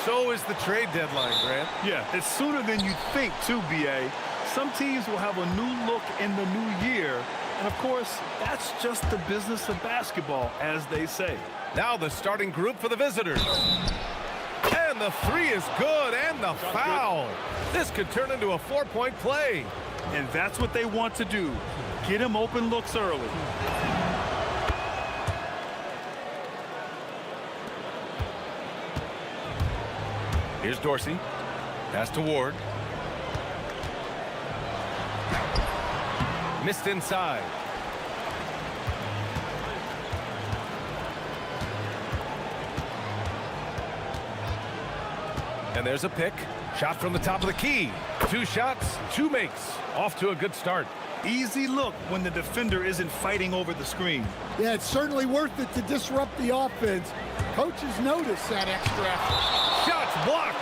So is the trade deadline, Grant. Yeah, it's sooner than you'd think, too, B.A. Some teams will have a new look in the new year. And, of course, that's just the business of basketball, as they say. Now the starting group for the visitors. And the three is good, and the foul. This could turn into a 4-point play. And that's what they want to do. Get him open looks early. Here's Dorsey. Pass to Ward. Missed inside. And there's a pick. Shot from the top of the key. 2 shots, 2 makes. Off to a good start. Easy look when the defender isn't fighting over the screen. Yeah, it's certainly worth it to disrupt the offense. Coaches notice that extra effort. Shots blocked.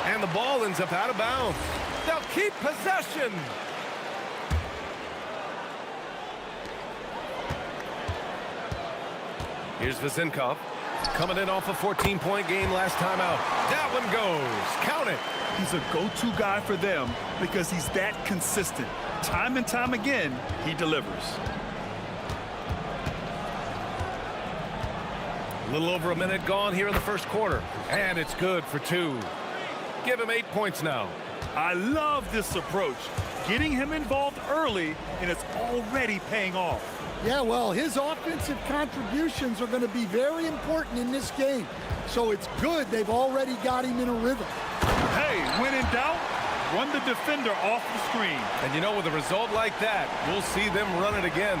And the ball ends up out of bounds. They'll keep possession. Here's Vezinkov. Coming in off a 14-point game last time out. That one goes. Count it. He's a go-to guy for them because he's that consistent. Time and time again, he delivers. A little over a minute gone here in the first quarter. And it's good for 2. Give him 8 points now. I love this approach. Getting him involved early, and it's already paying off. Yeah, well, his offensive contributions are going to be very important in this game. So it's good they've already got him in a rhythm. Hey, when in doubt, run the defender off the screen. And you know, with a result like that, we'll see them run it again.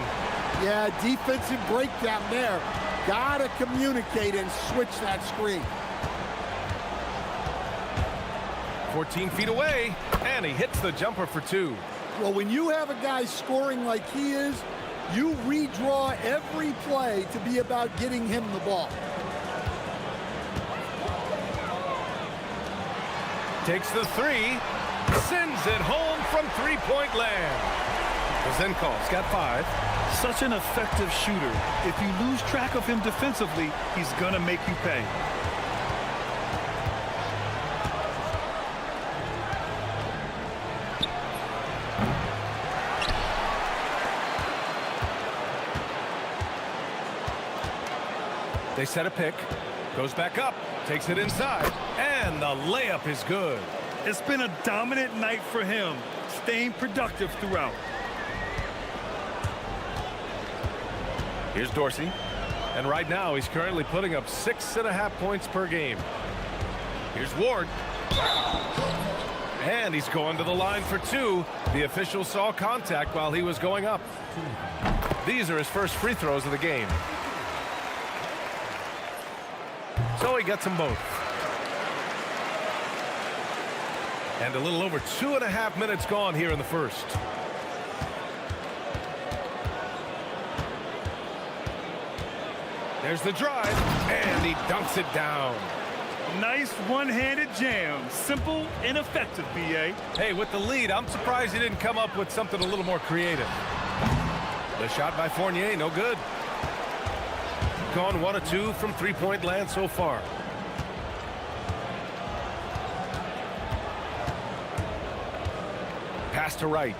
Yeah, defensive breakdown there. Gotta communicate and switch that screen. 14 feet away, and he hits the jumper for 2. Well, when you have a guy scoring like he is, you redraw every play to be about getting him the ball. Takes the 3, sends it home from 3-point land. Vezinkov's got 5. Such an effective shooter. If you lose track of him defensively, he's gonna make you pay. They set a pick, goes back up, takes it inside, and the layup is good. It's been a dominant night for him, staying productive throughout. Here's Dorsey, and right now he's currently putting up 6.5 points per game. Here's Ward, and he's going to the line for 2. The official saw contact while he was going up. These are his first free throws of the game. So he gets them both. And a little over 2.5 minutes gone here in the first. There's the drive, and he dunks it down. Nice one-handed jam. Simple and effective, B.A. Hey, with the lead, I'm surprised he didn't come up with something a little more creative. The shot by Fournier, no good. Gone 1 of 2 from 3-point land so far. Pass to right.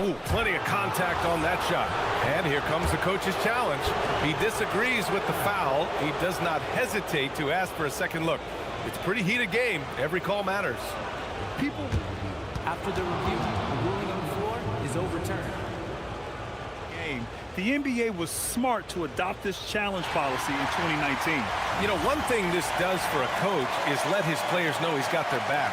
Oh, plenty of contact on that shot. And here comes the coach's challenge. He disagrees with the foul. He does not hesitate to ask for a second look. It's a pretty heated game. Every call matters. People, after the review, the ruling on the floor is overturned. The NBA was smart to adopt this challenge policy in 2019. You know, one thing this does for a coach is let his players know he's got their back.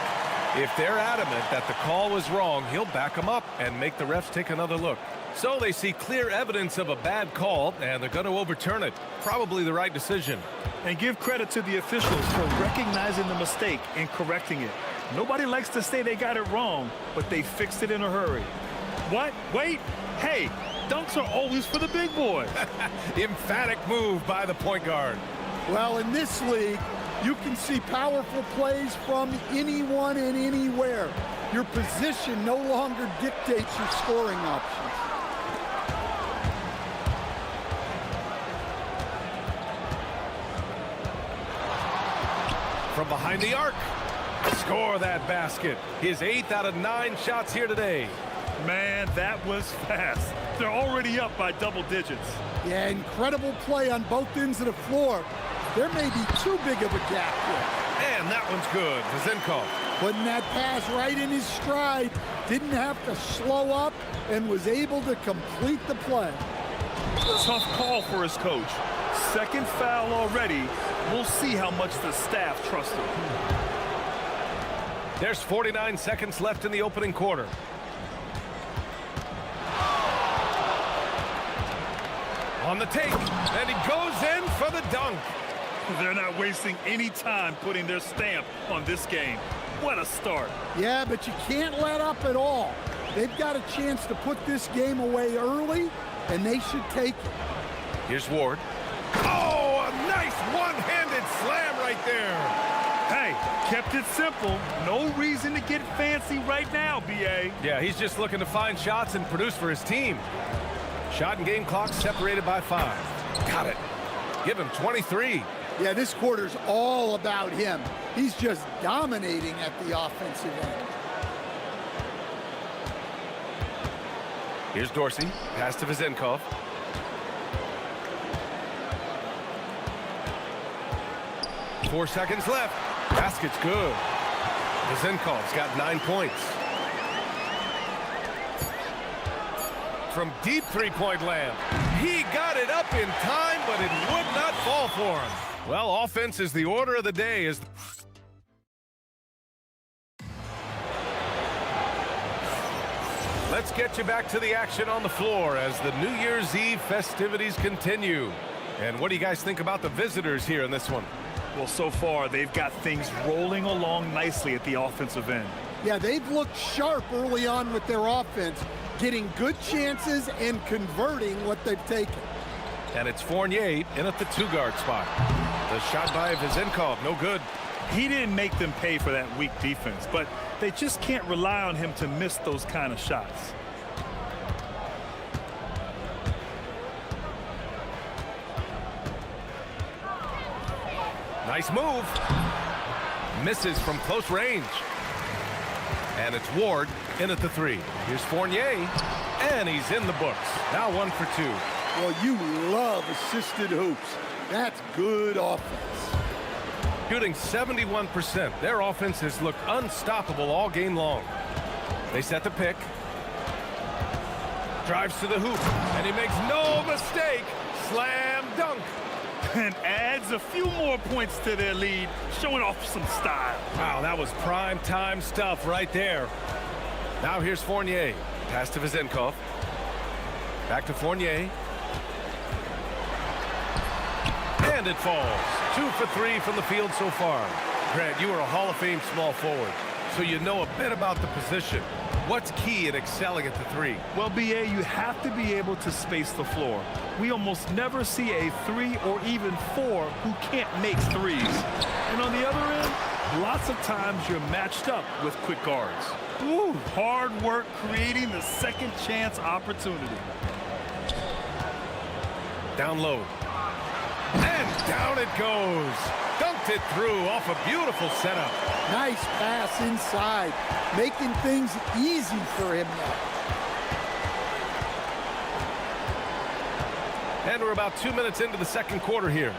If they're adamant that the call was wrong, he'll back them up and make the refs take another look. So they see clear evidence of a bad call, and they're going to overturn it. Probably the right decision. And give credit to the officials for recognizing the mistake and correcting it. Nobody likes to say they got it wrong, but they fixed it in a hurry. What? Wait. Hey, dunks are always for the big boys. Emphatic move by the point guard. Well, in this league, you can see powerful plays from anyone and anywhere. Your position no longer dictates your scoring options. from behind the arc. Score that basket. His 8th out of 9 shots here today. Man, that was fast. They're already up by double digits. Yeah, incredible play on both ends of the floor. There may be too big of a gap here. And that one's good. Vezenkov. Putting that pass right in his stride. Didn't have to slow up and was able to complete the play. Tough call for his coach. Second foul already. We'll see how much the staff trusts him. There's 49 seconds left in the opening quarter. On the take, and he goes in for the dunk. They're not wasting any time putting their stamp on this game. What a start. Yeah, but you can't let up at all. They've got a chance to put this game away early, and they should take it. Here's Ward. Oh, a nice one-handed slam right there. Hey, kept it simple. No reason to get fancy right now, B.A. Yeah, he's just looking to find shots and produce for his team. Shot and game clock separated by 5. Got it. Give him 23. Yeah, this quarter's all about him. He's just dominating at the offensive end. Here's Dorsey. Pass to Vezenkov. Four seconds left. Basket's good. Vezenkov's got 9 points. From deep three-point land. He got it up in time, but it would not fall for him. Well, offense is the order of the day. Let's get you back to the action on the floor as the New Year's Eve festivities continue. And what do you guys think about the visitors here in this one? Well, so far, they've got things rolling along nicely at the offensive end. Yeah, they've looked sharp early on with their offense, getting good chances and converting what they've taken. And it's Fournier in at the 2-guard spot. The shot by Vezenkov, no good. He didn't make them pay for that weak defense, but they just can't rely on him to miss those kind of shots. Nice move. Misses from close range. And it's Ward in at the 3. Here's Fournier, and he's in the books. Now 1 for 2. Well, you love assisted hoops. That's good offense. Shooting 71%. Their offense has looked unstoppable all game long. They set the pick. Drives to the hoop, and he makes no mistake. Slam dunk. And adds a few more points to their lead, showing off some style. Wow, that was prime time stuff right there. Now here's Fournier. Pass to Vezenkov. Back to Fournier. And it falls. 2 for 3 from the field so far. Grant, you are a Hall of Fame small forward, so you know a bit about the position. What's key in excelling at the 3? Well, B.A., you have to be able to space the floor. We almost never see a 3 or even 4 who can't make threes. And on the other end, lots of times you're matched up with quick guards. Ooh, hard work creating the second chance opportunity. Down low. And down it goes. Dunked it through off a beautiful setup. Nice pass inside, making things easy for him now. And we're about 2 minutes into the second quarter here.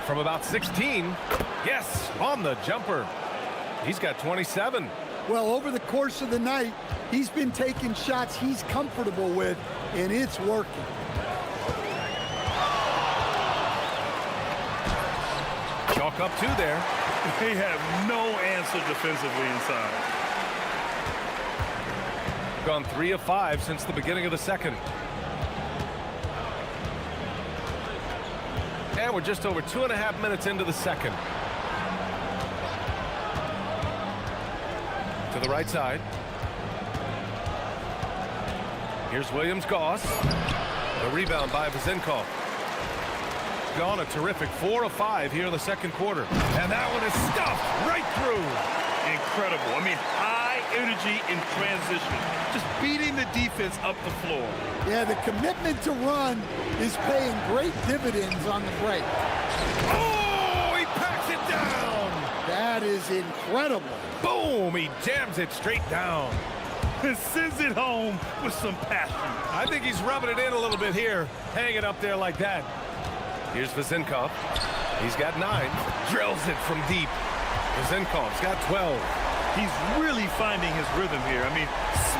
From about 16, yes, on the jumper. He's got 27. Well, over the course of the night, he's been taking shots he's comfortable with, and it's working. Chalk up 2 there. They have no answer defensively inside. Gone 3 of 5 since the beginning of the second. And we're just over 2.5 minutes into the second. To the right side. Here's Williams-Goss. The rebound by Vezenkov. Gone a terrific 4 of 5 here in the second quarter. And that one is stuffed right through. Incredible. I mean, high energy in transition. Just beating the defense up the floor. Yeah, the commitment to run is paying great dividends on the break. Oh, he packed That is incredible. Boom! He jams it straight down. And sends it home with some passion. I think he's rubbing it in a little bit here, hanging up there like that. Here's Vezenkov. He's got 9. Drills it from deep. Vezenkov's got 12. He's really finding his rhythm here. I mean,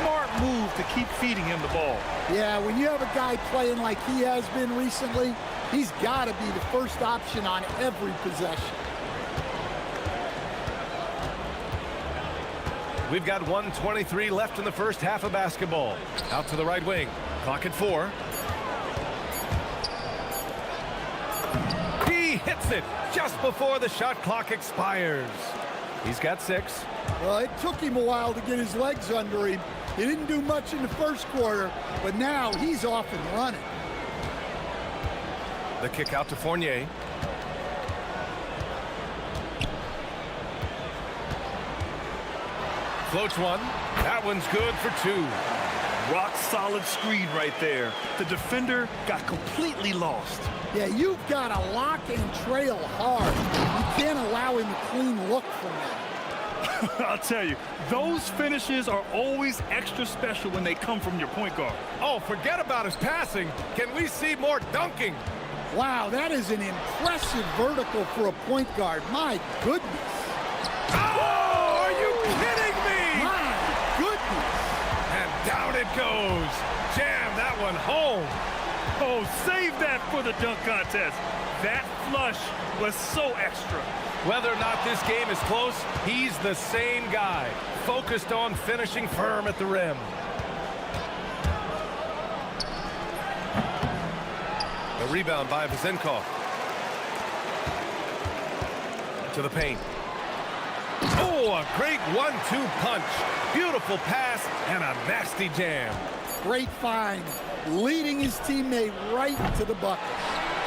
smart move to keep feeding him the ball. Yeah, when you have a guy playing like he has been recently, he's got to be the first option on every possession. We've got 1:23 left in the first half of basketball. Out to the right wing. Clock at 4. He hits it just before the shot clock expires. He's got 6. Well, it took him a while to get his legs under him. He didn't do much in the first quarter, but now he's off and running. The kick out to Fournier. Floats one. That one's good for 2. Rock solid screen right there. The defender got completely lost. Yeah, you've got to lock and trail hard. You can't allow him a clean look from that. I'll tell you, those finishes are always extra special when they come from your point guard. Oh, forget about his passing. Can we see more dunking? Wow, that is an impressive vertical for a point guard. My goodness. Oh, are you kidding me? My goodness. And down it goes. Jam that one home. Oh, save that for the dunk contest. That flush was so extra. Whether or not this game is close, he's the same guy, focused on finishing firm at the rim. The rebound by Vezenkov. To the paint. Oh, a great 1-2 punch. Beautiful pass and a nasty jam. Great find, leading his teammate right to the bucket.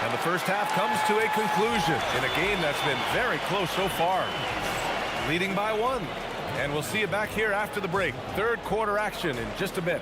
And the first half comes to a conclusion in a game that's been very close so far. Leading by 1. And we'll see you back here after the break. Third quarter action in just a bit.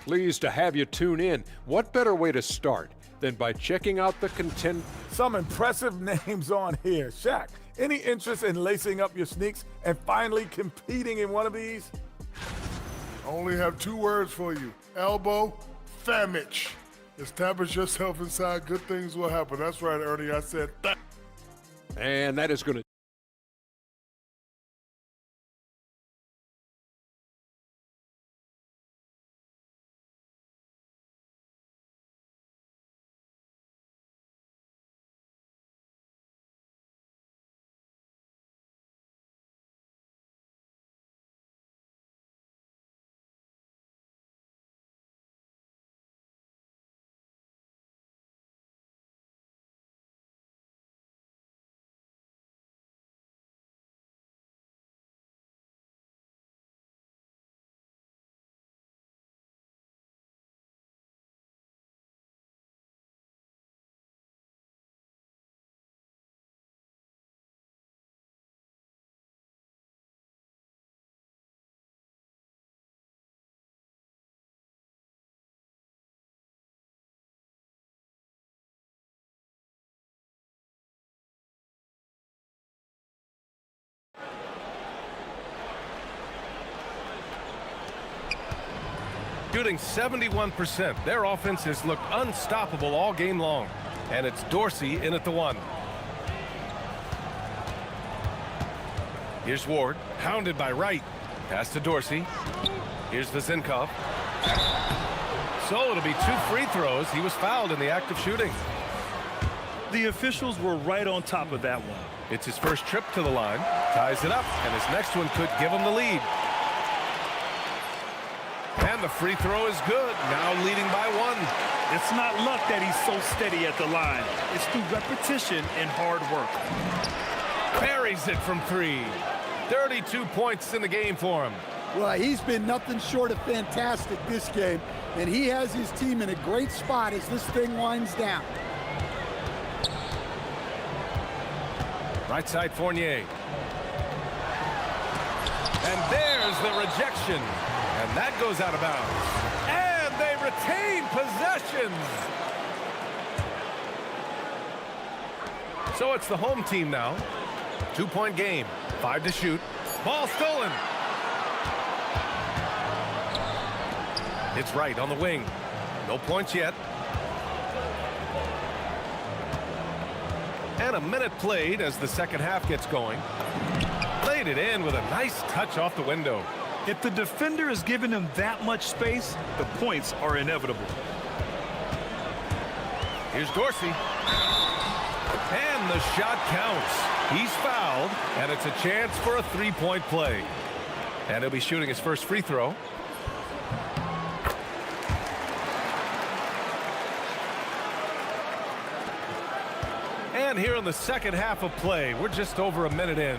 Pleased to have you tune in. What better way to start than by checking out the content? Some impressive names on here. Shaq, any interest in lacing up your sneaks and finally competing in one of these? Only have 2 words for you. Elbow, famich. Establish yourself inside, good things will happen. That's right, Ernie, I said that. And that is going to Shooting 71%. Their offense has looked unstoppable all game long. And it's Dorsey in at the 1. Here's Ward, hounded by Wright. Pass to Dorsey. Here's Vezenkov. So it'll be 2 free throws. He was fouled in the act of shooting. The officials were right on top of that one. It's his first trip to the line. Ties it up, and his next one could give him the lead. And the free throw is good. Now leading by 1. It's not luck that he's so steady at the line. It's through repetition and hard work. Buries it from 3. 32 points in the game for him. Well, he's been nothing short of fantastic this game, and he has his team in a great spot as this thing winds down. Right side Fournier. And there's the rejection. And that goes out of bounds. And they retain possession. So it's the home team now. 2-point game. 5 to shoot. Ball stolen. It's right on the wing. No points yet. And a minute played as the second half gets going. Played it in with a nice touch off the window. If the defender is giving him that much space, the points are inevitable. Here's Dorsey. And the shot counts. He's fouled, and it's a chance for a three-point play. And he'll be shooting his first free throw. And here in the second half of play, we're just over a minute in.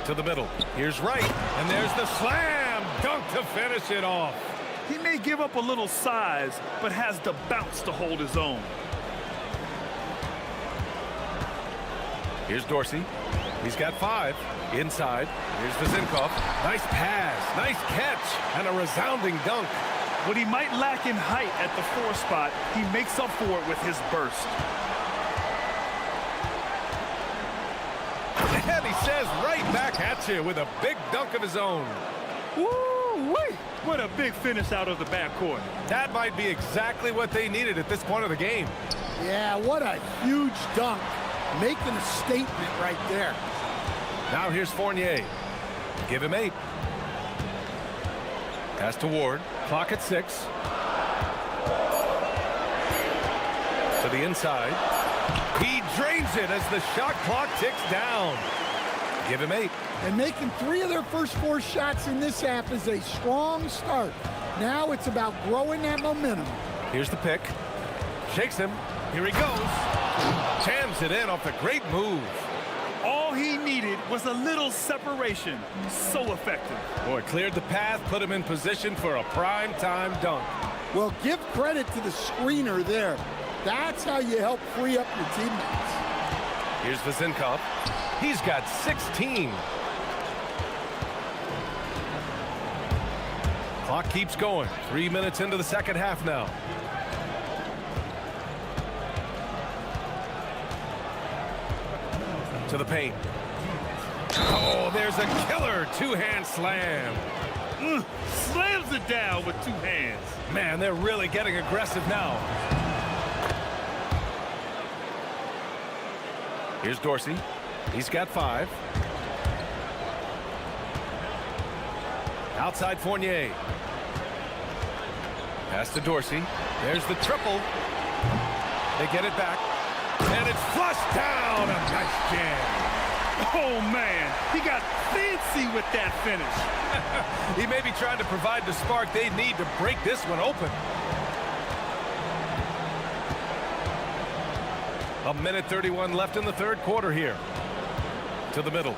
To the middle. Here's Wright, and there's the slam dunk to finish it off. He may give up a little size, but has the bounce to hold his own. Here's Dorsey. He's got 5. Inside. Here's Vezinkov. Nice pass. Nice catch. And a resounding dunk. What he might lack in height at the 4 spot, he makes up for it with his burst. And he says right back at you with a big dunk of his own. Woo-wee! What a big finish out of the backcourt. That might be exactly what they needed at this point of the game. Yeah, what a huge dunk. Making a statement right there. Now here's Fournier. Give him 8. Pass to Ward. Clock at 6. To the inside. He drains it as the shot clock ticks down. Give him 8. And making 3 of their first 4 shots in this half is a strong start. Now it's about growing that momentum. Here's the pick. Shakes him. Here he goes. Jams it in off the great move. All he needed was a little separation. So effective. Boy, cleared the path, put him in position for a prime-time dunk. Well, give credit to the screener there. That's how you help free up your teammates. Here's Vezinkov. He's got 16. Clock keeps going. 3 minutes into the second half now. To the paint. Oh, there's a killer two-hand slam. Slams it down with 2 hands. Man, they're really getting aggressive now. Here's Dorsey. He's got 5. Outside Fournier. Pass to Dorsey. There's the triple. They get it back. And it's flushed down. A nice jam. Oh, man. He got fancy with that finish. He may be trying to provide the spark they need to break this one open. A minute 31 left in the third quarter here. To the middle.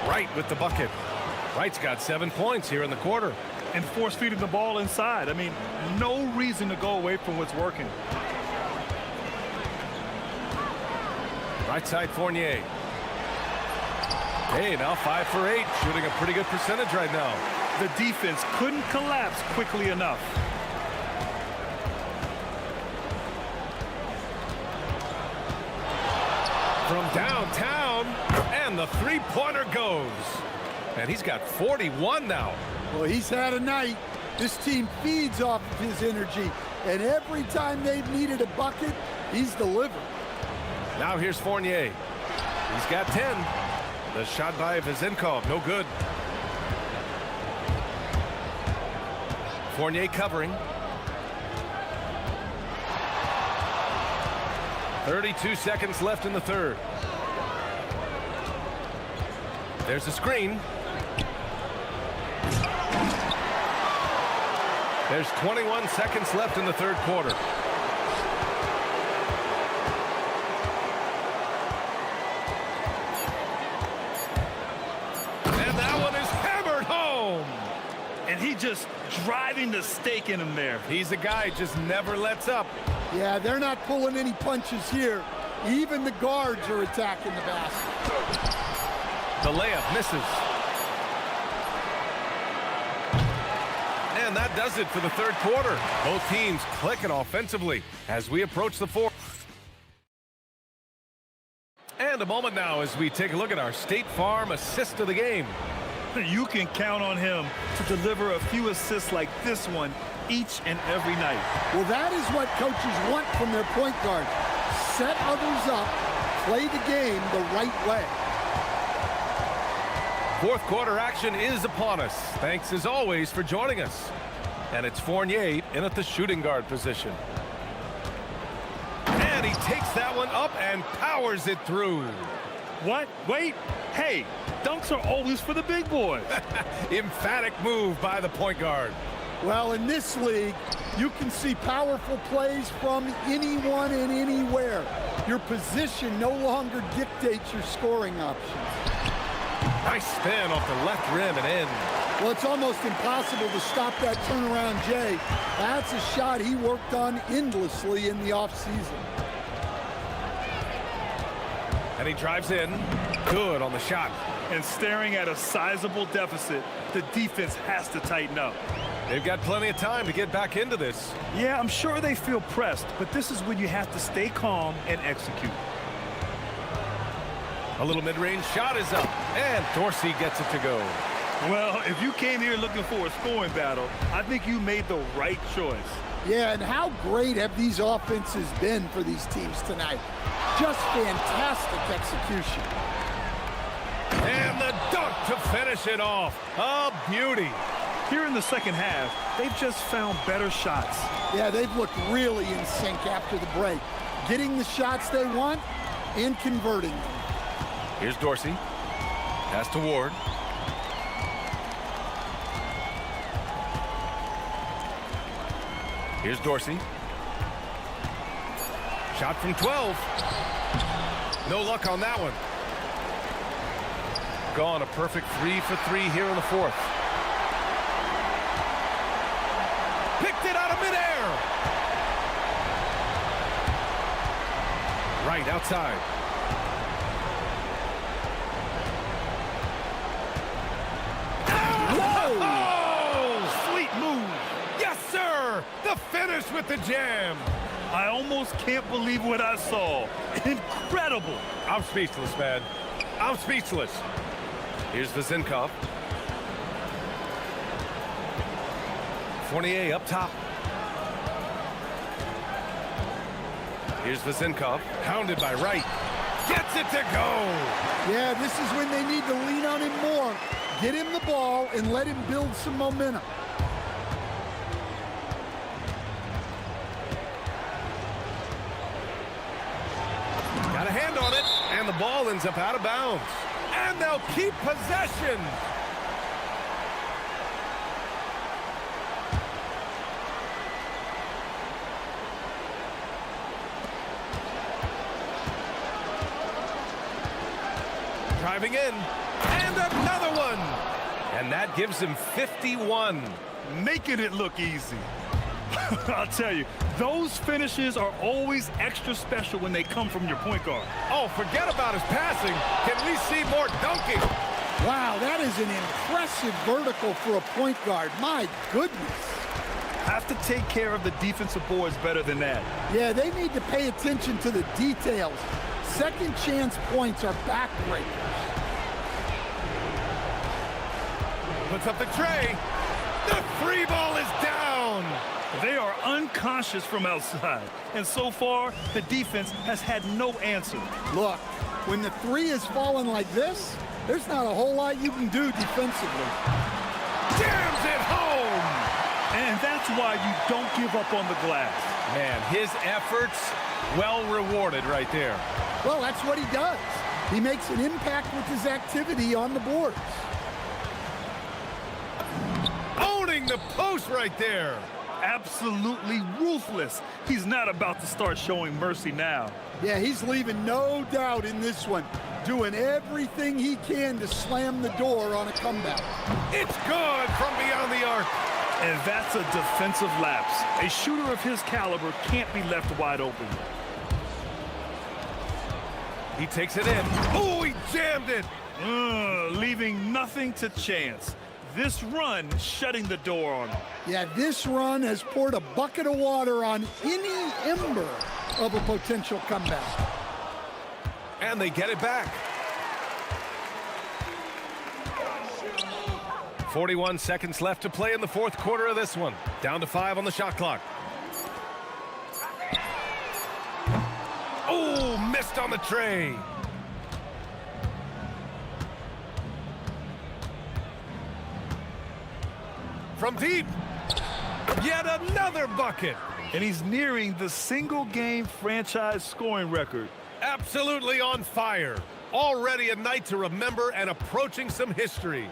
Wright with the bucket. Wright's got 7 points here in the quarter. And force feeding the ball inside. I mean, no reason to go away from what's working. Right side Fournier. Hey, now 5 for 8. Shooting a pretty good percentage right now. The defense couldn't collapse quickly enough. From downtown, and the three-pointer goes. And he's got 41 now. Well, he's had a night. This team feeds off of his energy, and every time they've needed a bucket, he's delivered. Now here's Fournier. He's got 10. The shot by Vezinkov, no good. Fournier covering. 32 seconds left in the third. There's a screen. There's 21 seconds left in the third quarter. and he just driving the stake in him there. He's a guy who just never lets up. Yeah, they're not pulling any punches here. Even the guards are attacking the basket. The layup misses. And that does it for the third quarter. Both teams clicking offensively as we approach the fourth. And a moment now as we take a look at our State Farm assist of the game. You can count on him to deliver a few assists like this one each and every night. Well, that is what coaches want from their point guard. Set others up, play the game the right way. Fourth quarter action is upon us. Thanks as always for joining us. And it's Fournier in at the shooting guard position. And he takes that one up and powers it through. What? Wait. Hey, dunks are always for the big boys. Emphatic move by the point guard. Well, in this league, you can see powerful plays from anyone and anywhere. Your position no longer dictates your scoring options. Nice spin off the left rim and in. Well, it's almost impossible to stop that turnaround, Jay. That's a shot he worked on endlessly in the offseason. And he drives in. Good on the shot. And staring at a sizable deficit, the defense has to tighten up. They've got plenty of time to get back into this. Yeah, I'm sure they feel pressed, but this is when you have to stay calm and execute. A little mid-range shot is up, and Dorsey gets it to go. Well, if you came here looking for a scoring battle, I think you made the right choice. Yeah, and how great have these offenses been for these teams tonight? Just fantastic execution. And the dunk to finish it off. A beauty. Here in the second half, they've just found better shots. Yeah, they've looked really in sync after the break. Getting the shots they want and converting them. Here's Dorsey. Pass to Ward. Here's Dorsey. Shot from 12. No luck on that one. Gone a perfect 3 for 3 here in the fourth. Picked it out of midair. Right outside. Oh, sweet move. Yes, sir. The finish with the jam. I almost can't believe what I saw. Incredible. I'm speechless, man. I'm speechless. Here's Vezinkov. Fournier up top. Here's Vezinkov, hounded by Wright. Gets it to go. Yeah, this is when they need to lean on him more. Get him the ball and let him build some momentum. Got a hand on it, and the ball ends up out of bounds. And they'll keep possession. Driving in, and another one. And that gives him 51. Making it look easy. I'll tell you, those finishes are always extra special when they come from your point guard. Oh, forget about his passing. Can we see more dunking? Wow, that is an impressive vertical for a point guard. My goodness. Have to take care of the defensive boards better than that. Yeah, they need to pay attention to the details. Second chance points are backbreakers. Puts up the tray. The free ball is down. They are unconscious from outside. And so far, the defense has had no answer. Look, when the three is falling like this, there's not a whole lot you can do defensively. Jams it home. And that's why you don't give up on the glass. Man, his efforts well rewarded right there. Well, that's what he does. He makes an impact with his activity on the boards. Owning the post right there. Absolutely ruthless. He's not about to start showing mercy now. Yeah, he's leaving no doubt in this one, doing everything he can to slam the door on a comeback. It's good from beyond the arc. And that's a defensive lapse. A shooter of his caliber can't be left wide open. He takes it in. Oh, he jammed it. Leaving nothing to chance. This run shutting the door on him. Yeah, this run has poured a bucket of water on any ember of a potential comeback. And they get it back. 41 seconds left to play in the fourth quarter of this one. Down to 5 on the shot clock. Oh, missed on the tray. From deep. Yet another bucket. And he's nearing the single-game franchise scoring record. Absolutely on fire. Already a night to remember and approaching some history.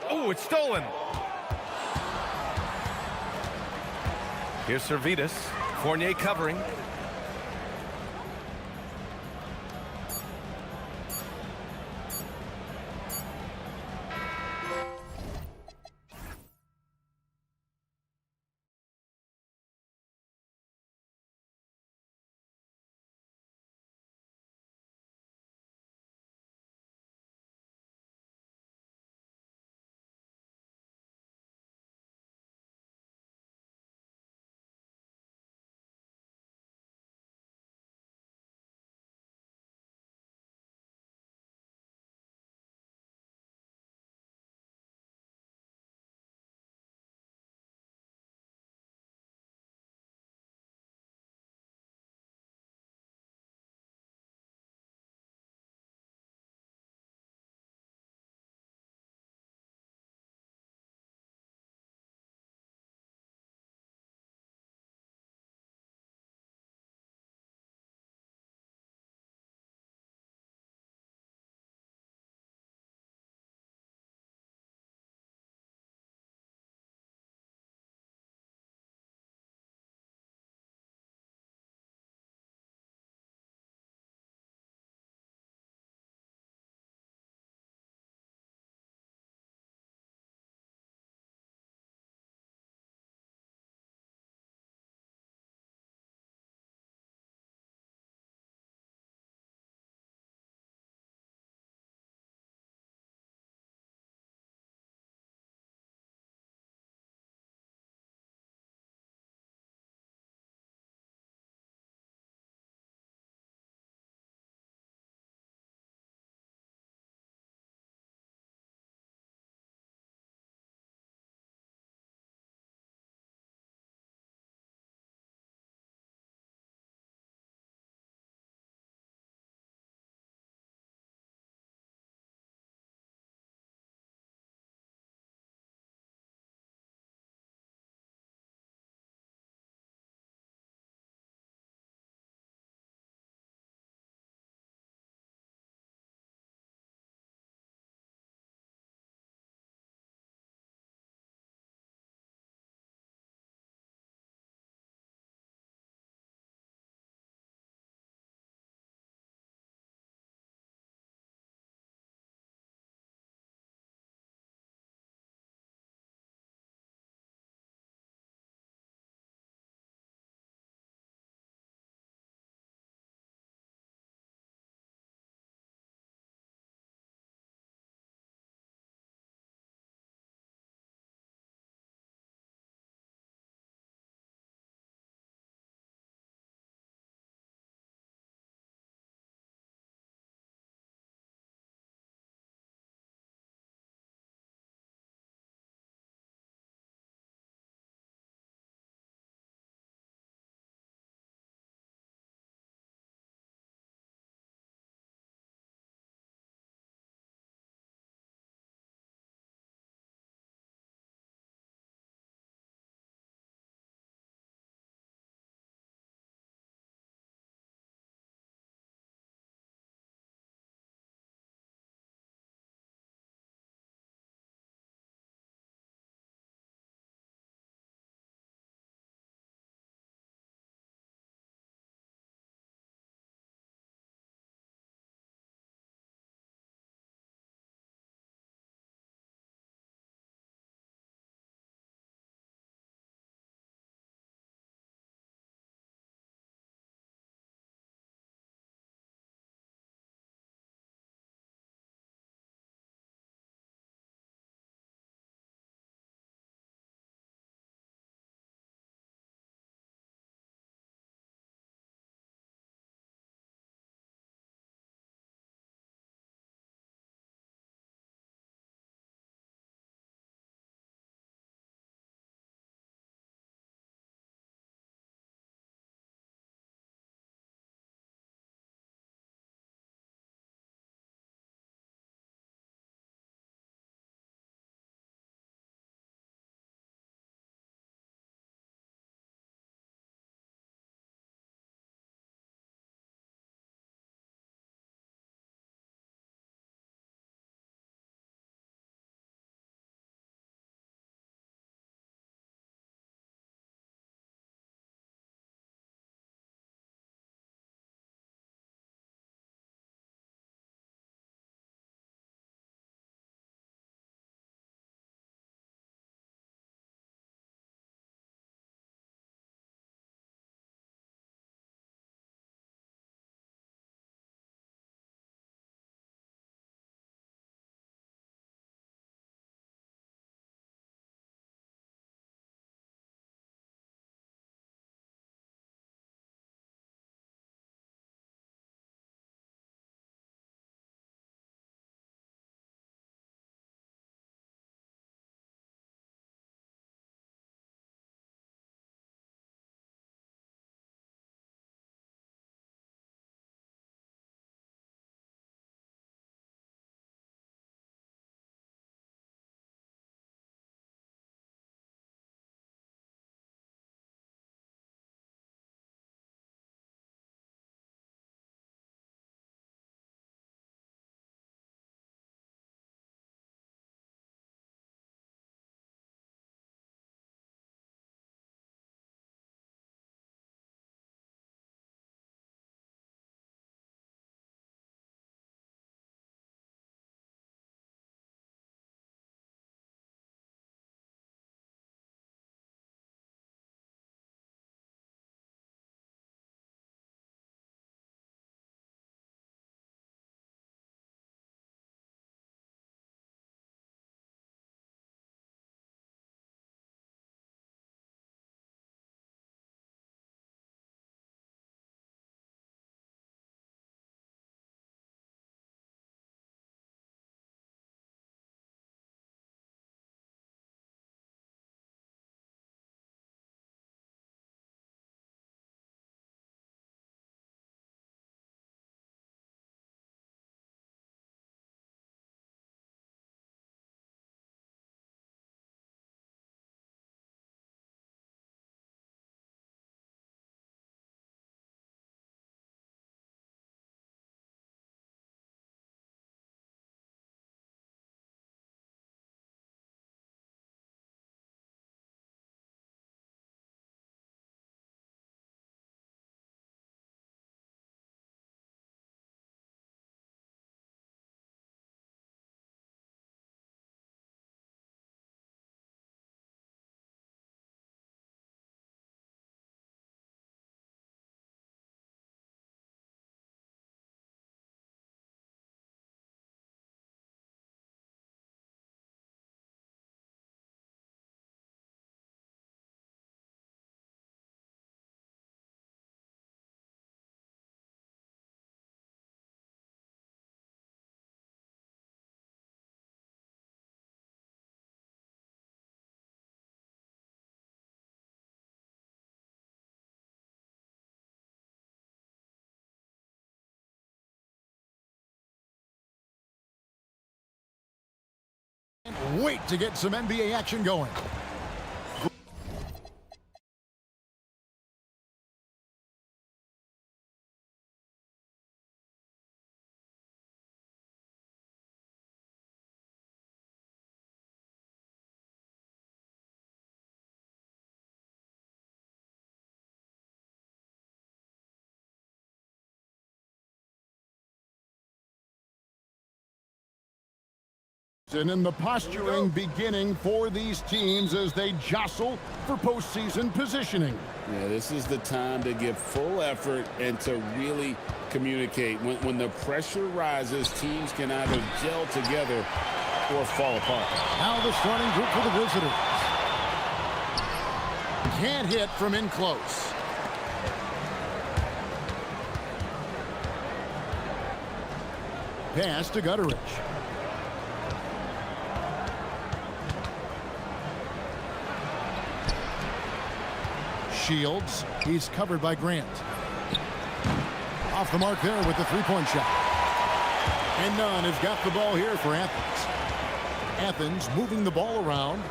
Oh, it's stolen. Here's Servetus. Fournier covering. wait to get some NBA action going. And in the posturing beginning for these teams as they jostle for postseason positioning. Yeah, this is the time to give full effort and to really communicate. When the pressure rises, teams can either gel together or fall apart. Now the starting group for the visitors. Can't hit from in close. Pass to Gutteridge. Shields, he's covered by Grant. Off the mark there with the three-point shot. And Nunn has got the ball here for Athens. Athens moving the ball around.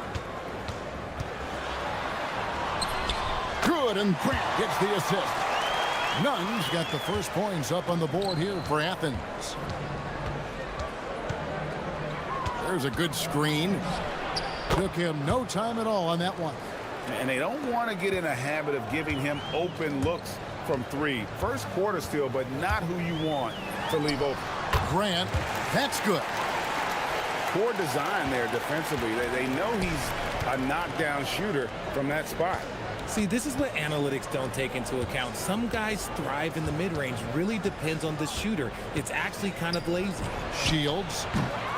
Good, and Grant gets the assist. Nunn's got the first points up on the board here for Athens. There's a good screen. Took him no time at all on that one. And they don't want to get in a habit of giving him open looks from three. First quarter still, but not who you want to leave open. Grant, that's good. Poor design there defensively. They know he's a knockdown shooter from that spot. See, this is what analytics don't take into account. Some guys thrive in the mid-range. Really depends on the shooter. It's actually kind of lazy. Shields,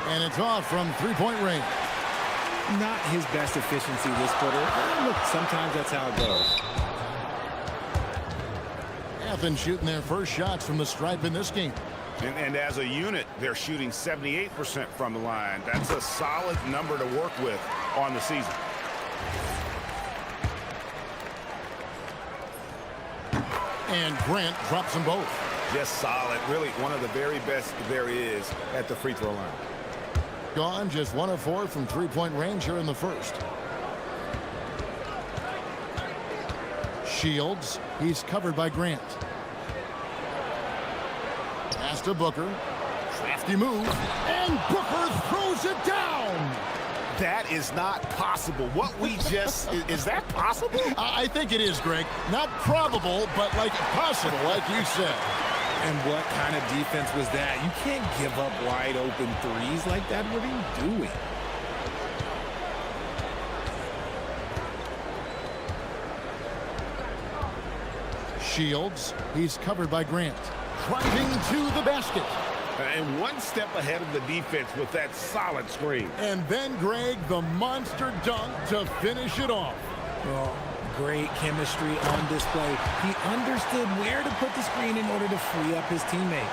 and it's off from three-point range. Not his best efficiency this quarter. Look, sometimes that's how it goes. Athens shooting their first shots from the stripe in this game. And as a unit, they're shooting 78% from the line. That's a solid number to work with on the season. And Grant drops them both. Just solid. Really one of the very best there is at the free throw line. Gone just 1 of 4 from three-point range here in the first. Shields, he's covered by Grant. Pass to Booker. Crafty move. And Booker throws it down. That is not possible. What we just, is that possible? I think it is, Greg. Not probable, but like possible, like you said. And what kind of defense was that? You can't give up wide open threes like that. What are you doing? Shields, he's covered by Grant. Driving to the basket. And one step ahead of the defense with that solid screen. And then, Greg, the monster dunk to finish it off. Oh, great chemistry on display. He understood where to put the screen in order to free up his teammate.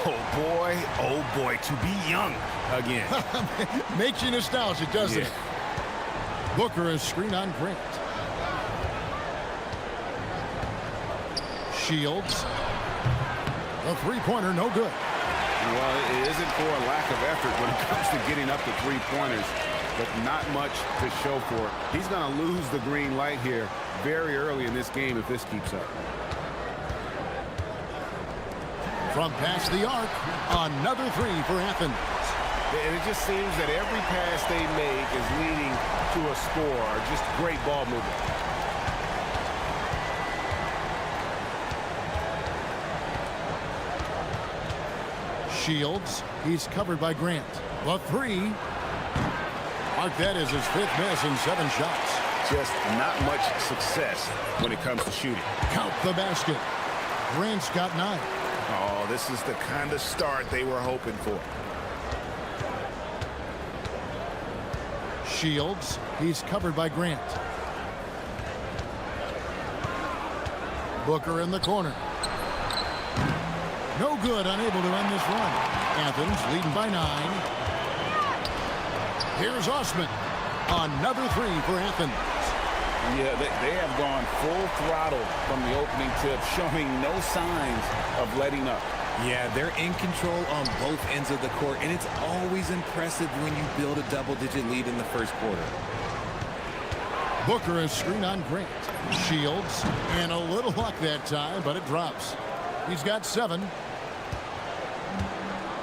Oh boy, to be young again. Makes you nostalgic, doesn't it? Booker is screen on Grant. Shields. A three-pointer, no good. Well, it isn't for a lack of effort when it comes to getting up to three-pointers, but not much to show for it. He's going to lose the green light here very early in this game if this keeps up. From past the arc, another three for Athens. And it just seems that every pass they make is leading to a score, or just great ball movement. Shields, he's covered by Grant. The three. Mark that as his fifth miss in 7 shots. Just not much success when it comes to shooting. Count the basket. Grant's got 9. Oh, this is the kind of start they were hoping for. Shields, he's covered by Grant. Booker in the corner. No good, unable to end this run. Athens leading by 9. Here's Osman. Another three for Athens. Yeah, they have gone full throttle from the opening tip, showing no signs of letting up. Yeah, they're in control on both ends of the court, and it's always impressive when you build a double-digit lead in the first quarter. Booker is screen on Grant. Shields, and a little luck that time, but it drops. He's got 7.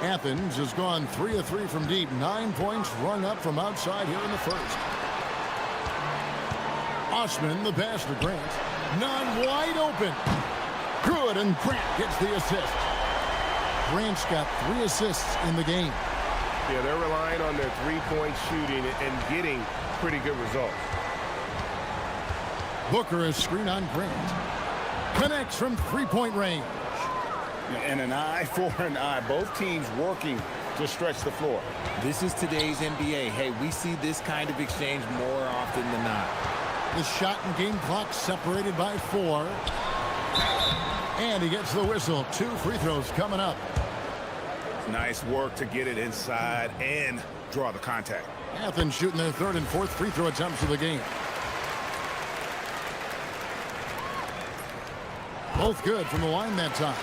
Athens has gone 3 of 3 from deep. 9 points rung up from outside here in the first. Osman, the pass to Grant. None wide open. Good, and Grant gets the assist. Grant's got 3 assists in the game. Yeah, they're relying on their three-point shooting and getting pretty good results. Booker is screen on Grant. Connects from three-point range. And an eye for an eye. Both teams working to stretch the floor. This is today's NBA. Hey, we see this kind of exchange more often than not. The shot and game clock separated by 4. And he gets the whistle. 2 free throws coming up. Nice work to get it inside and draw the contact. Athens shooting their 3rd and 4th free throw attempts of the game. Both good from the line that time.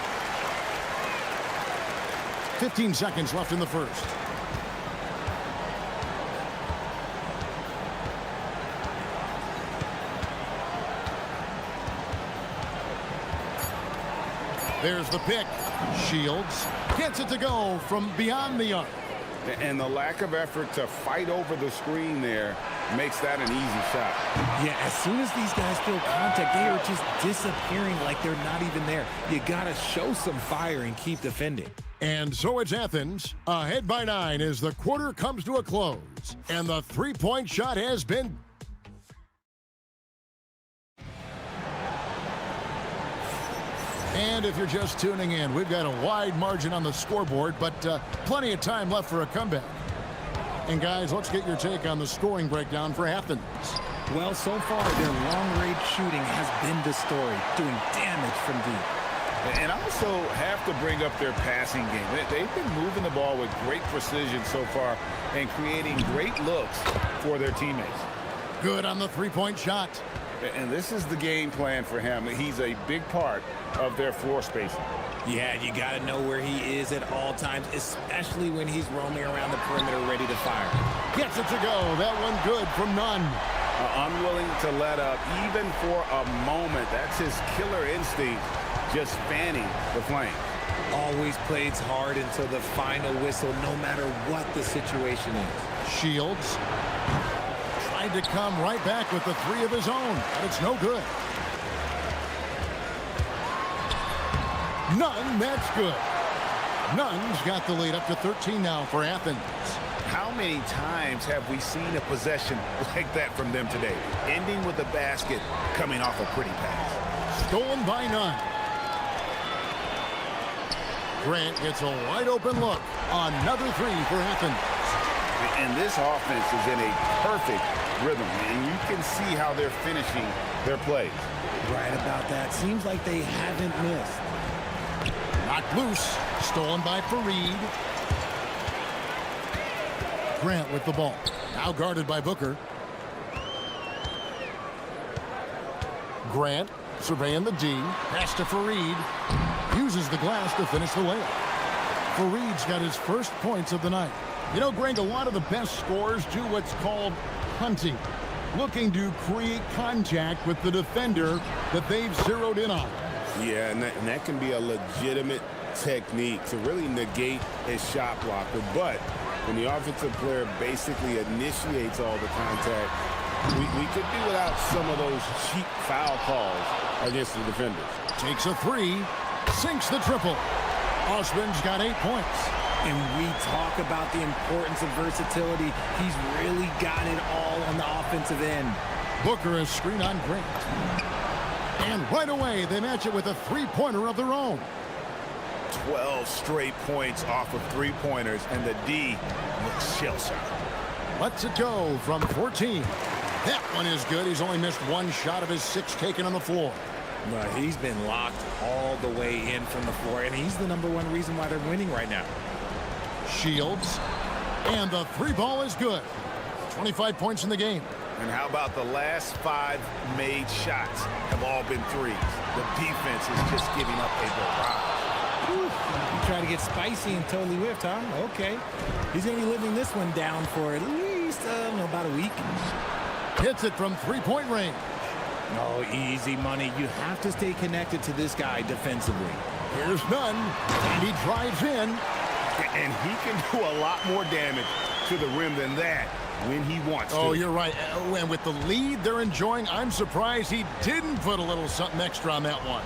15 seconds left in the first. There's the pick. Shields gets it to go from beyond the arc. And the lack of effort to fight over the screen there makes that an easy shot. Yeah, as soon as these guys feel contact, they are just disappearing like they're not even there. You got to show some fire and keep defending. And so it's Athens ahead by 9 as the quarter comes to a close. And the three-point shot has been... And if you're just tuning in, we've got a wide margin on the scoreboard, but plenty of time left for a comeback. And guys, let's get your take on the scoring breakdown for Athens. Well, so far, their long-range shooting has been the story, doing damage from deep. And I also have to bring up their passing game. They've been moving the ball with great precision so far and creating great looks for their teammates. Good on the three-point shot. And this is the game plan for him. He's a big part of their floor spacing. Yeah, you got to know where he is at all times, especially when he's roaming around the perimeter ready to fire. Gets it to go. That one good from Nunn. Unwilling to let up even for a moment. That's his killer instinct, just fanning the flame. Always plays hard until the final whistle, no matter what the situation is. Shields tried to come right back with the 3 of his own, but it's no good. Nunn, that's good. Nunn's got the lead up to 13 now for Athens. How many times have we seen a possession like that from them today? Ending with a basket, coming off a pretty pass. Stolen by Nunn. Grant gets a wide open look. Another 3 for Athens. And this offense is in a perfect rhythm, and you can see how they're finishing their plays. Right about that. Seems like they haven't missed. Knocked loose. Stolen by Fareed. Grant with the ball. Now guarded by Booker. Grant surveying the D. Pass to Fareed. Uses the glass to finish the layup. Fareed's got his first points of the night. You know, Greg, a lot of the best scorers do what's called hunting. Looking to create contact with the defender that they've zeroed in on. Yeah, and that can be a legitimate technique to really negate a shot blocker. But when the offensive player basically initiates all the contact, we could do without some of those cheap foul calls against the defenders. Takes a 3, sinks the triple. Osman's got 8 points. And we talk about the importance of versatility. He's really got it all on the offensive end. Booker is screen on Grant. And right away, they match it with a three-pointer of their own. 12 straight points off of three-pointers, and the D looks shell-shocked. Lets it go from 14. That one is good. He's only missed 1 shot of his 6 taken on the floor. But he's been locked all the way in from the floor, and he's the #1 reason why they're winning right now. Shields. And the 3 ball is good. 25 points in the game. And how about the last 5 made shots have all been threes? The defense is just giving up a barrage. Whew. You try to get spicy and totally whiffed, huh? Okay. He's going to be living this one down for at least, about a week. Hits it from three-point range. No, easy money. You have to stay connected to this guy defensively. Here's none, and he drives in. And he can do a lot more damage to the rim than that when he wants to. Oh, you're right. And with the lead they're enjoying, I'm surprised he didn't put a little something extra on that one.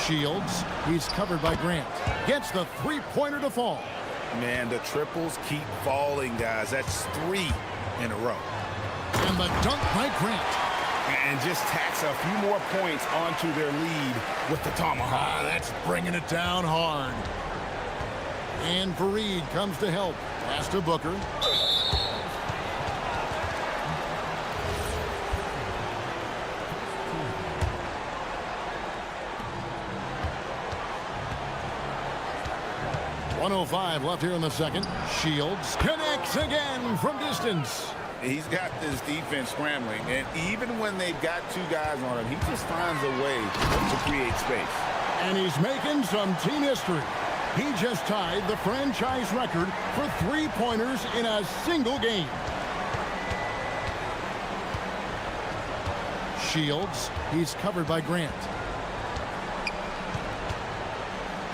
Shields, he's covered by Grant. Gets the three-pointer to fall. Man, the triples keep falling, guys. That's 3 in a row. And the dunk by Grant. And just tacks a few more points onto their lead with the tomahawk. That's bringing it down hard. And Fareed comes to help. Pass to Booker. .105 left here in the second. Shields connects again from distance. He's got this defense scrambling, and even when they've got 2 guys on him, he just finds a way to create space. And he's making some team history. He just tied the franchise record for three-pointers in a single game. Shields, he's covered by Grant.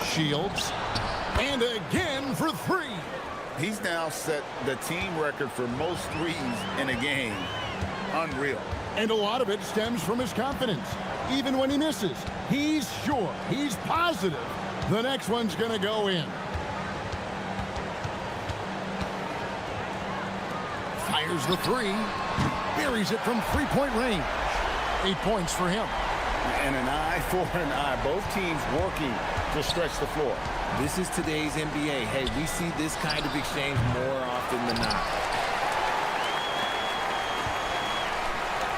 Shields, and again for 3. He's now set the team record for most threes in a game. Unreal. And a lot of it stems from his confidence. Even when he misses, he's sure, he's positive the next one's going to go in. Fires the 3. Buries it from three-point range. 8 points for him. And an eye for an eye. Both teams working to stretch the floor. This is today's NBA. Hey, we see this kind of exchange more often than not.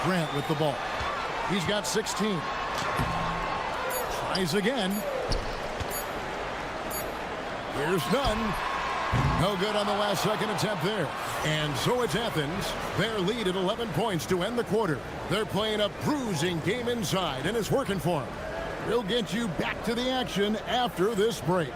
Grant with the ball. He's got 16. Tries again. Here's none. No good on the last second attempt there. And so it's Athens. Their lead at 11 points to end the quarter. They're playing a bruising game inside, and it's working for them. We'll get you back to the action after this break.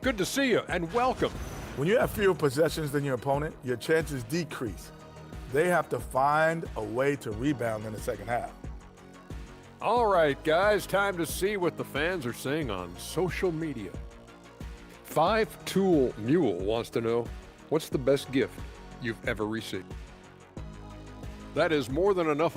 Good to see you, and welcome. When you have fewer possessions than your opponent, your chances decrease. They have to find a way to rebound in the second half. All right, guys, time to see what the fans are saying on social media. 5-Tool Mule wants to know, what's the best gift you've ever received? That is more than enough.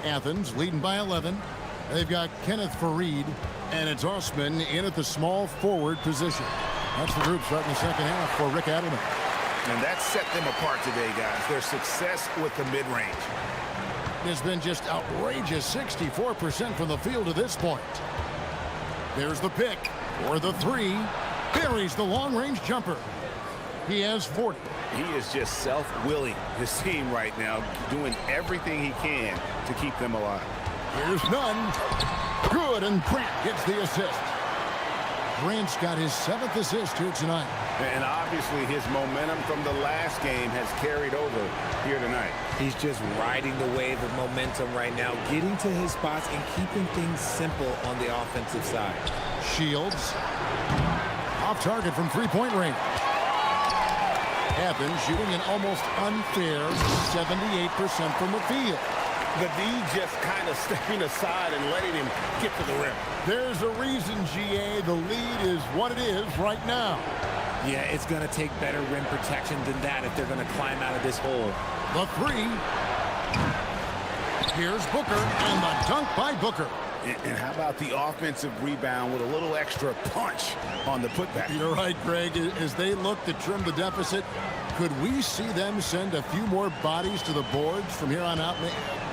Athens leading by 11. They've got Kenneth Fareed, and it's Osman in at the small forward position. That's the group starting the second half for Rick Adelman. And that set them apart today, guys. Their success with the mid-range. Has been just outrageous, 64% from the field to this point. There's the pick, or the 3. Buries the long-range jumper. He has 40. He is just self-willing, this team right now, doing everything he can to keep them alive. Here's none. Good, and Grant gets the assist. Grant's got his 7th assist here tonight. And obviously his momentum from the last game has carried over here tonight. He's just riding the wave of momentum right now, getting to his spots and keeping things simple on the offensive side. Shields. Off target from three-point range. Athens shooting an almost unfair 78% from the field. The D just kind of stepping aside and letting him get to the rim. There's a reason, GA, the lead is what it is right now. Yeah, it's going to take better rim protection than that if they're going to climb out of this hole. The three. Here's Booker, and the dunk by Booker. And how about the offensive rebound with a little extra punch on the putback? You're right, Greg. As they look to trim the deficit, could we see them send a few more bodies to the boards from here on out?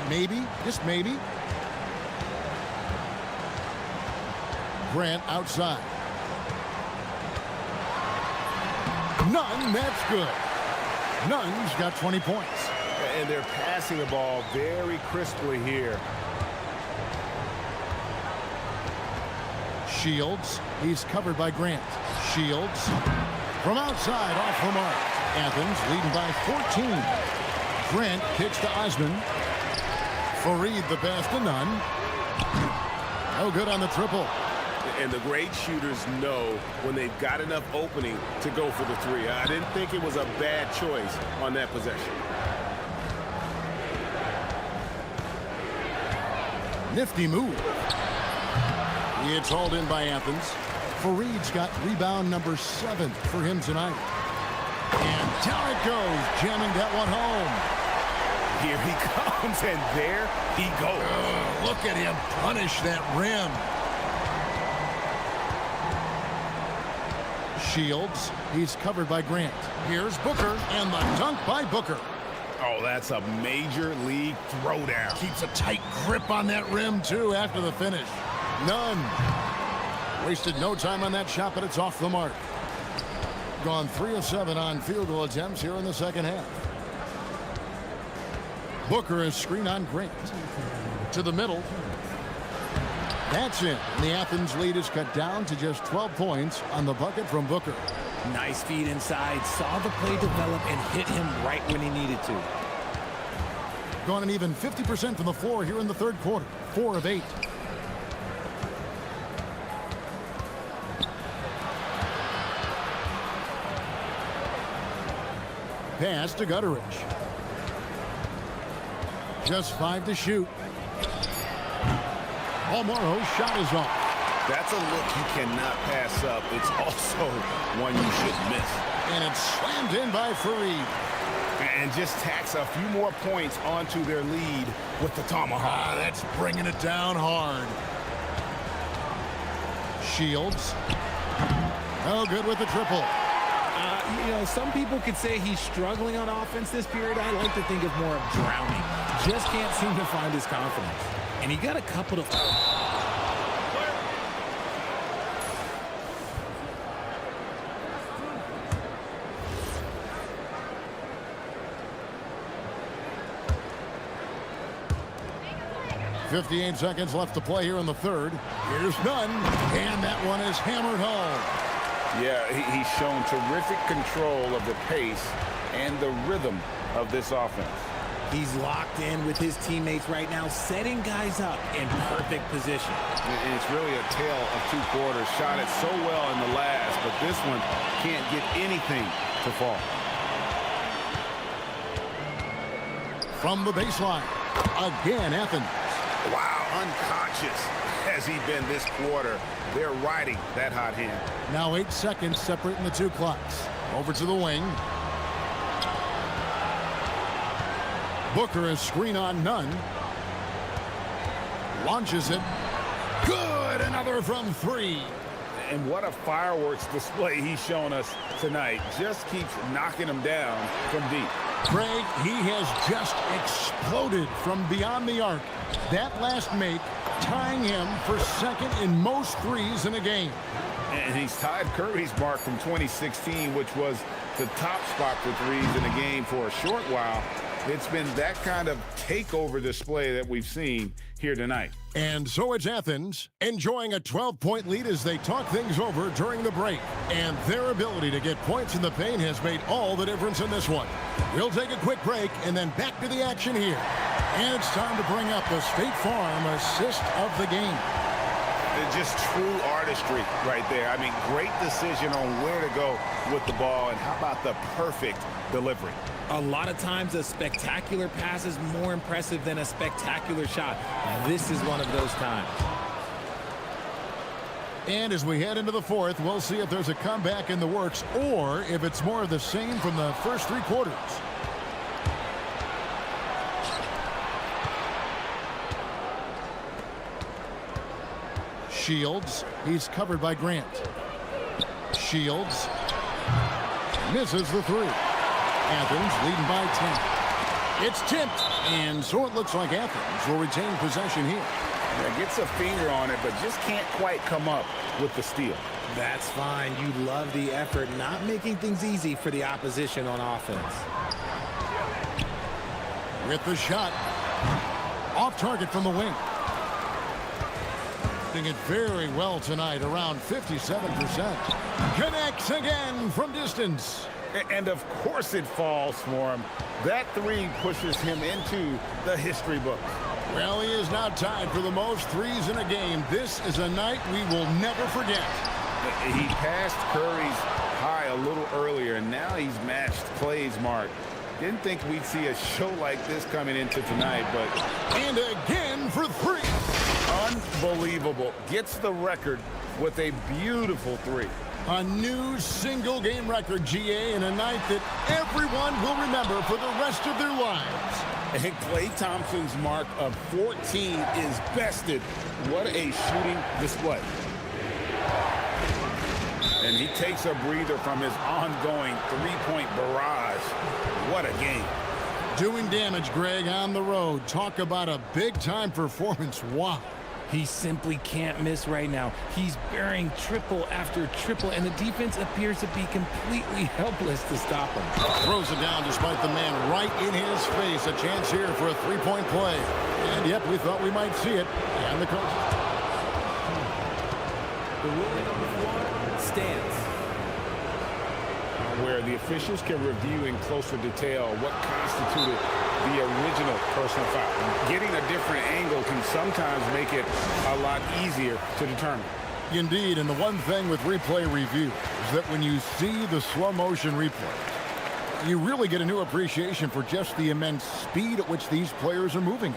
Maybe, just maybe. Grant outside. Nunn, that's good. Nunn's got 20 points. And they're passing the ball very crisply here. Shields, he's covered by Grant. Shields from outside, off the mark. Athens leading by 14. Grant kicks to Osman. Fareed the pass to Nunn. No good on the triple. And the great shooters know when they've got enough opening to go for the three. I didn't think it was a bad choice on that possession. Nifty move. It's hauled in by Athens. Fareed's got rebound number 7 for him tonight. And down it goes, jamming that one home. Here he comes, and there he goes. Look at him punish that rim. Shields, he's covered by Grant. Here's Booker, and the dunk by Booker. Oh, that's a major league throwdown. Keeps a tight grip on that rim, too, after the finish. None. Wasted no time on that shot, but it's off the mark. Gone 3 of 7 on field goal attempts here in the second half. Booker is screen on Grant. To the middle. That's it. The Athens lead is cut down to just 12 points on the bucket from Booker. Nice feed inside. Saw the play develop and hit him right when he needed to. Gone an even 50% from the floor here in the third quarter. 4 of 8. Pass to Gutteridge. Just 5 to shoot. Almoro's shot is off. That's a look you cannot pass up. It's also one you shouldn't miss. And it's slammed in by Fareed. And just tacks a few more points onto their lead with the tomahawk. That's bringing it down hard. Shields. Oh, good with the triple. You know, some people could say he's struggling on offense this period. I like to think of more of drowning. Just can't seem to find his confidence. And he got a couple of... .58 seconds left to play here in the third. Here's Nunn, and that one is hammered home. Yeah, he's shown terrific control of the pace and the rhythm of this offense. He's locked in with his teammates right now, setting guys up in perfect position. And it's really a tale of 2 quarters. Shot it so well in the last, but this one can't get anything to fall. From the baseline, again, Athens. Wow, unconscious has he been this quarter. They're riding that hot hand. Now 8 seconds separating the 2 clocks. Over to the wing. Booker is screen on Nunn. Launches it. Good! Another from 3. And what a fireworks display he's shown us tonight. Just keeps knocking them down from deep. Craig, he has just exploded from beyond the arc. That last make tying him for second in most threes in a game. And he's tied Curry's mark from 2016, which was the top spot for threes in a game for a short while. It's been that kind of takeover display that we've seen here tonight. And so it's Athens enjoying a 12-point lead as they talk things over during the break. And their ability to get points in the paint has made all the difference in this one. We'll take a quick break and then back to the action here. And it's time to bring up the State Farm assist of the game. It's just true artistry right there. I mean, great decision on where to go with the ball, and how about the perfect delivery? A lot of times a spectacular pass is more impressive than a spectacular shot. This is one of those times. And as we head into the fourth, we'll see if there's a comeback in the works or if it's more of the same from the first three quarters. Shields, he's covered by Grant. Shields misses the three. Athens leading by 10. It's tipped, and so it looks like Athens will retain possession here. Yeah, gets a finger on it, but just can't quite come up with the steal. That's fine. You love the effort, not making things easy for the opposition on offense. With the shot. Off target from the wing. Doing it very well tonight, around 57%. Connects again from distance. And of course it falls for him. That three pushes him into the history books. Well, he is now tied for the most threes in a game. This is a night we will never forget. He passed Curry's high a little earlier, and now he's matched Clay's mark. Didn't think we'd see a show like this coming into tonight, but... And again for three. Unbelievable. Gets the record with a beautiful three. A new single-game record, GA, in a night that everyone will remember for the rest of their lives. And Klay Thompson's mark of 14 is bested. What a shooting display. And he takes a breather from his ongoing three-point barrage. What a game. Doing damage, Greg, on the road. Talk about a big-time performance. Wow. He simply can't miss right now. He's burying triple after triple, and the defense appears to be completely helpless to stop him. Throws it down despite the man right in his face. A chance here for a three-point play. And, yep, we thought we might see it. And the coach. The ruling on the floor stands. Where the officials can review in closer detail what constituted the original personal foul. Getting a different angle can sometimes make it a lot easier to determine. Indeed, and the one thing with replay review is that when you see the slow motion replay, you really get a new appreciation for just the immense speed at which these players are moving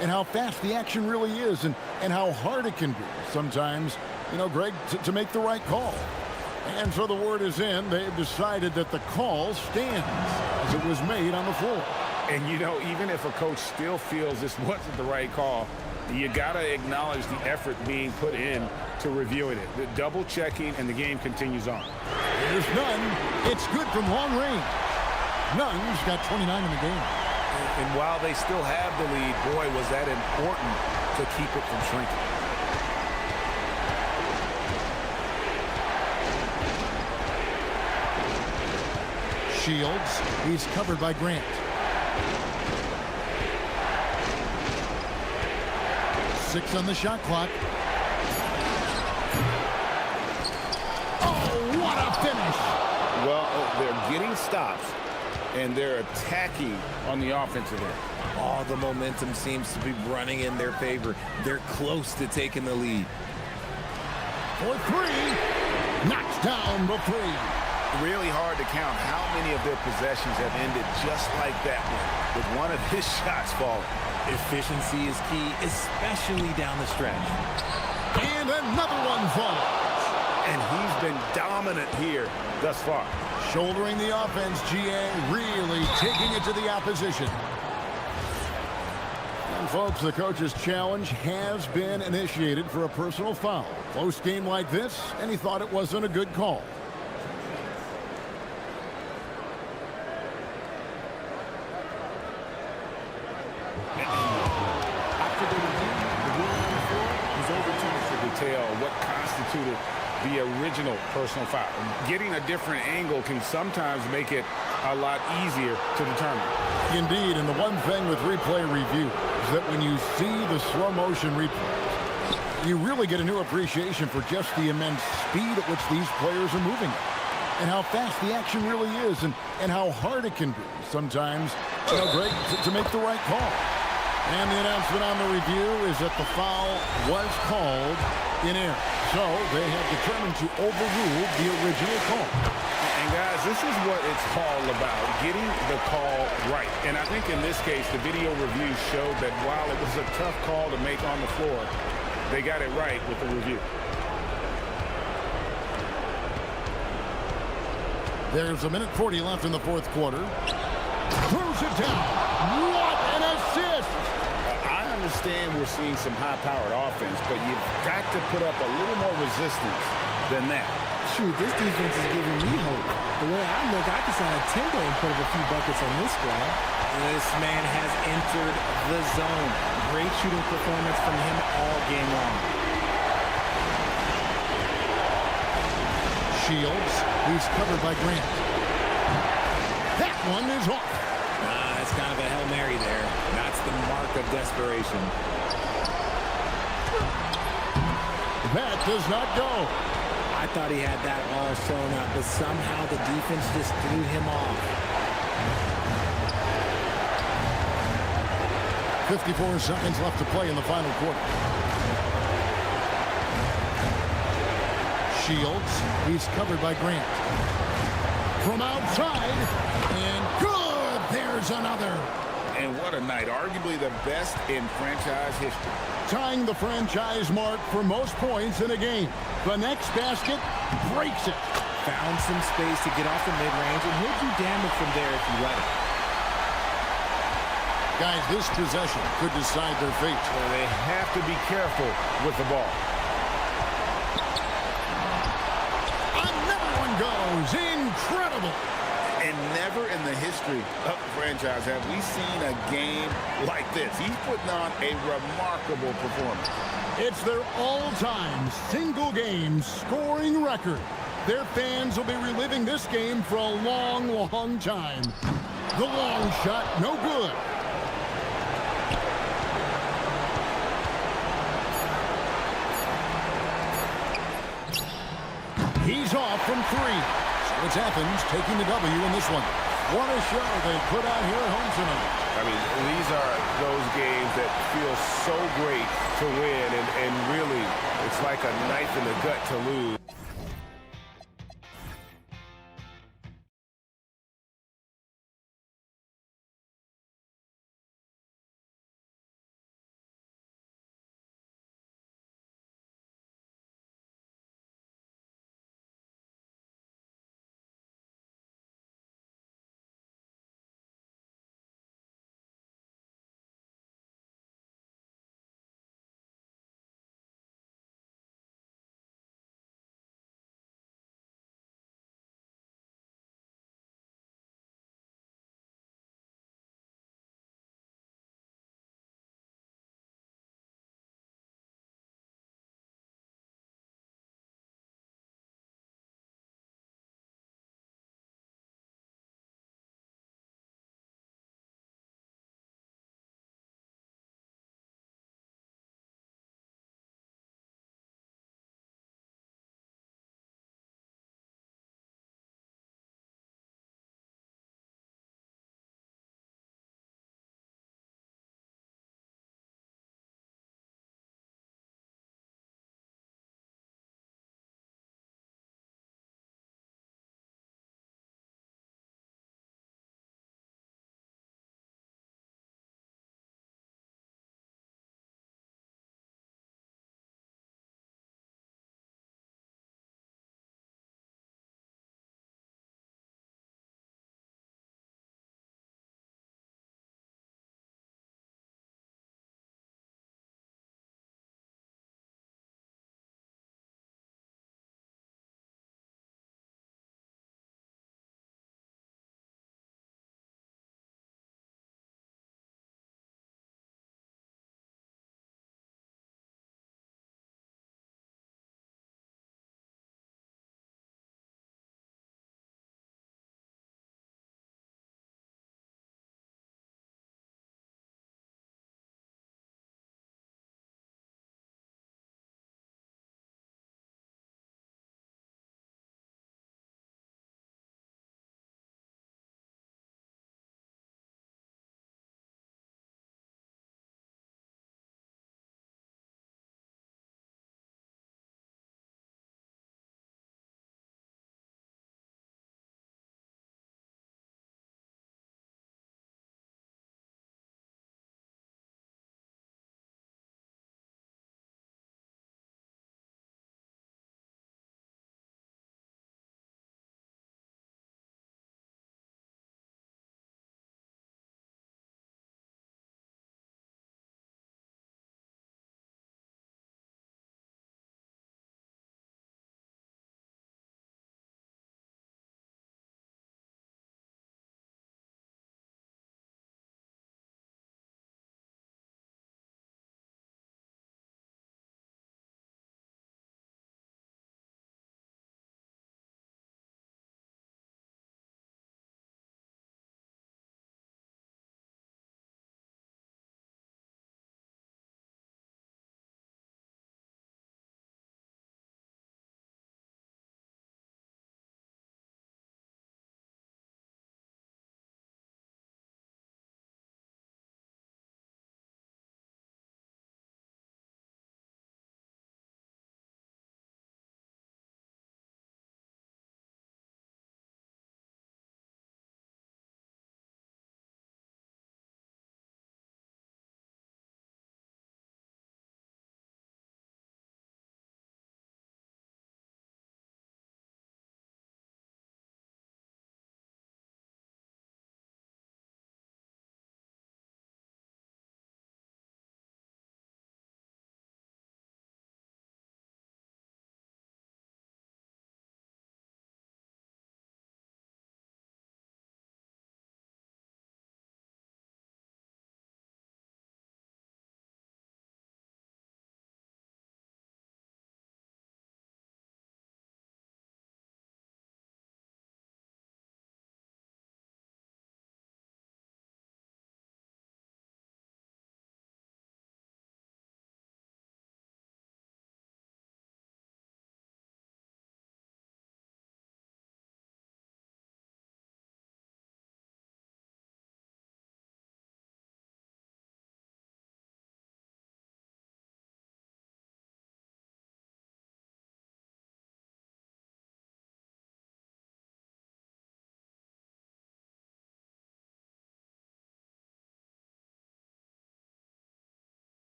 and how fast the action really is and how hard it can be sometimes, you know, Greg, to make the right call. And so the word is in. They've decided that the call stands as it was made on the floor. And, you know, even if a coach still feels this wasn't the right call, you got to acknowledge the effort being put in to reviewing it. The double checking, and the game continues on. There's Nunn. It's good from long range. Nunn's got 29 in the game. And while they still have the lead, boy, was that important to keep it from shrinking. Shields, he's covered by Grant. Six on the shot clock. Oh, what a finish! Well, they're getting stops, and they're attacking on the offensive end. All the momentum seems to be running in their favor. They're close to taking the lead. For three, knocks down the three. Really hard to count how many of their possessions have ended just like that one, with one of his shots falling. Efficiency is key, especially down the stretch. And another one falls. And he's been dominant here thus far. Shouldering the offense, GA, really taking it to the opposition. And folks, the coach's challenge has been initiated for a personal foul. Close game like this, and he thought it wasn't a good call. What constituted the original personal foul. Getting a different angle can sometimes make it a lot easier to determine. Indeed, and the one thing with replay review is that when you see the slow motion replays, you really get a new appreciation for just the immense speed at which these players are moving and how fast the action really is and how hard it can be sometimes, Greg, to make the right call. And the announcement on the review is that the foul was called in air. So they have determined to overrule the original call. And guys, this is what it's all about, getting the call right. And I think in this case, the video review showed that while it was a tough call to make on the floor, they got it right with the review. There's 1:40 left in the fourth quarter. Throws it down. What an assist! I understand we're seeing some high-powered offense, but you've got to put up a little more resistance than that. Shoot, this defense is giving me hope. The way I look, I can sign a timber and put up a few buckets on this squad. This man has entered the zone. Great shooting performance from him all game long. Shields, he's covered by Grant. That one is off. That's kind of a Hail Mary there. That's the mark of desperation. That does not go. I thought he had that all sewn up, but somehow the defense just threw him off. 54 seconds left to play in the final quarter. Shields, he's covered by Grant. From outside, and good! There's another. And what a night. Arguably the best in franchise history. Tying the franchise mark for most points in a game. The next basket breaks it. Found some space to get off the mid-range, and he'll do damage from there if you let him. Guys, this possession could decide their fate. Well, they have to be careful with the ball. Another one goes. Incredible. And never in the history of the franchise have we seen a game like this. He's putting on a remarkable performance. It's their all-time single-game scoring record. Their fans will be reliving this game for a long, long time. The long shot, no good. He's off from three. So it's Athens taking the W in this one. What a show they put out here at home tonight. I mean, these are those games that feel so great to win, and really, it's like a knife in the gut to lose.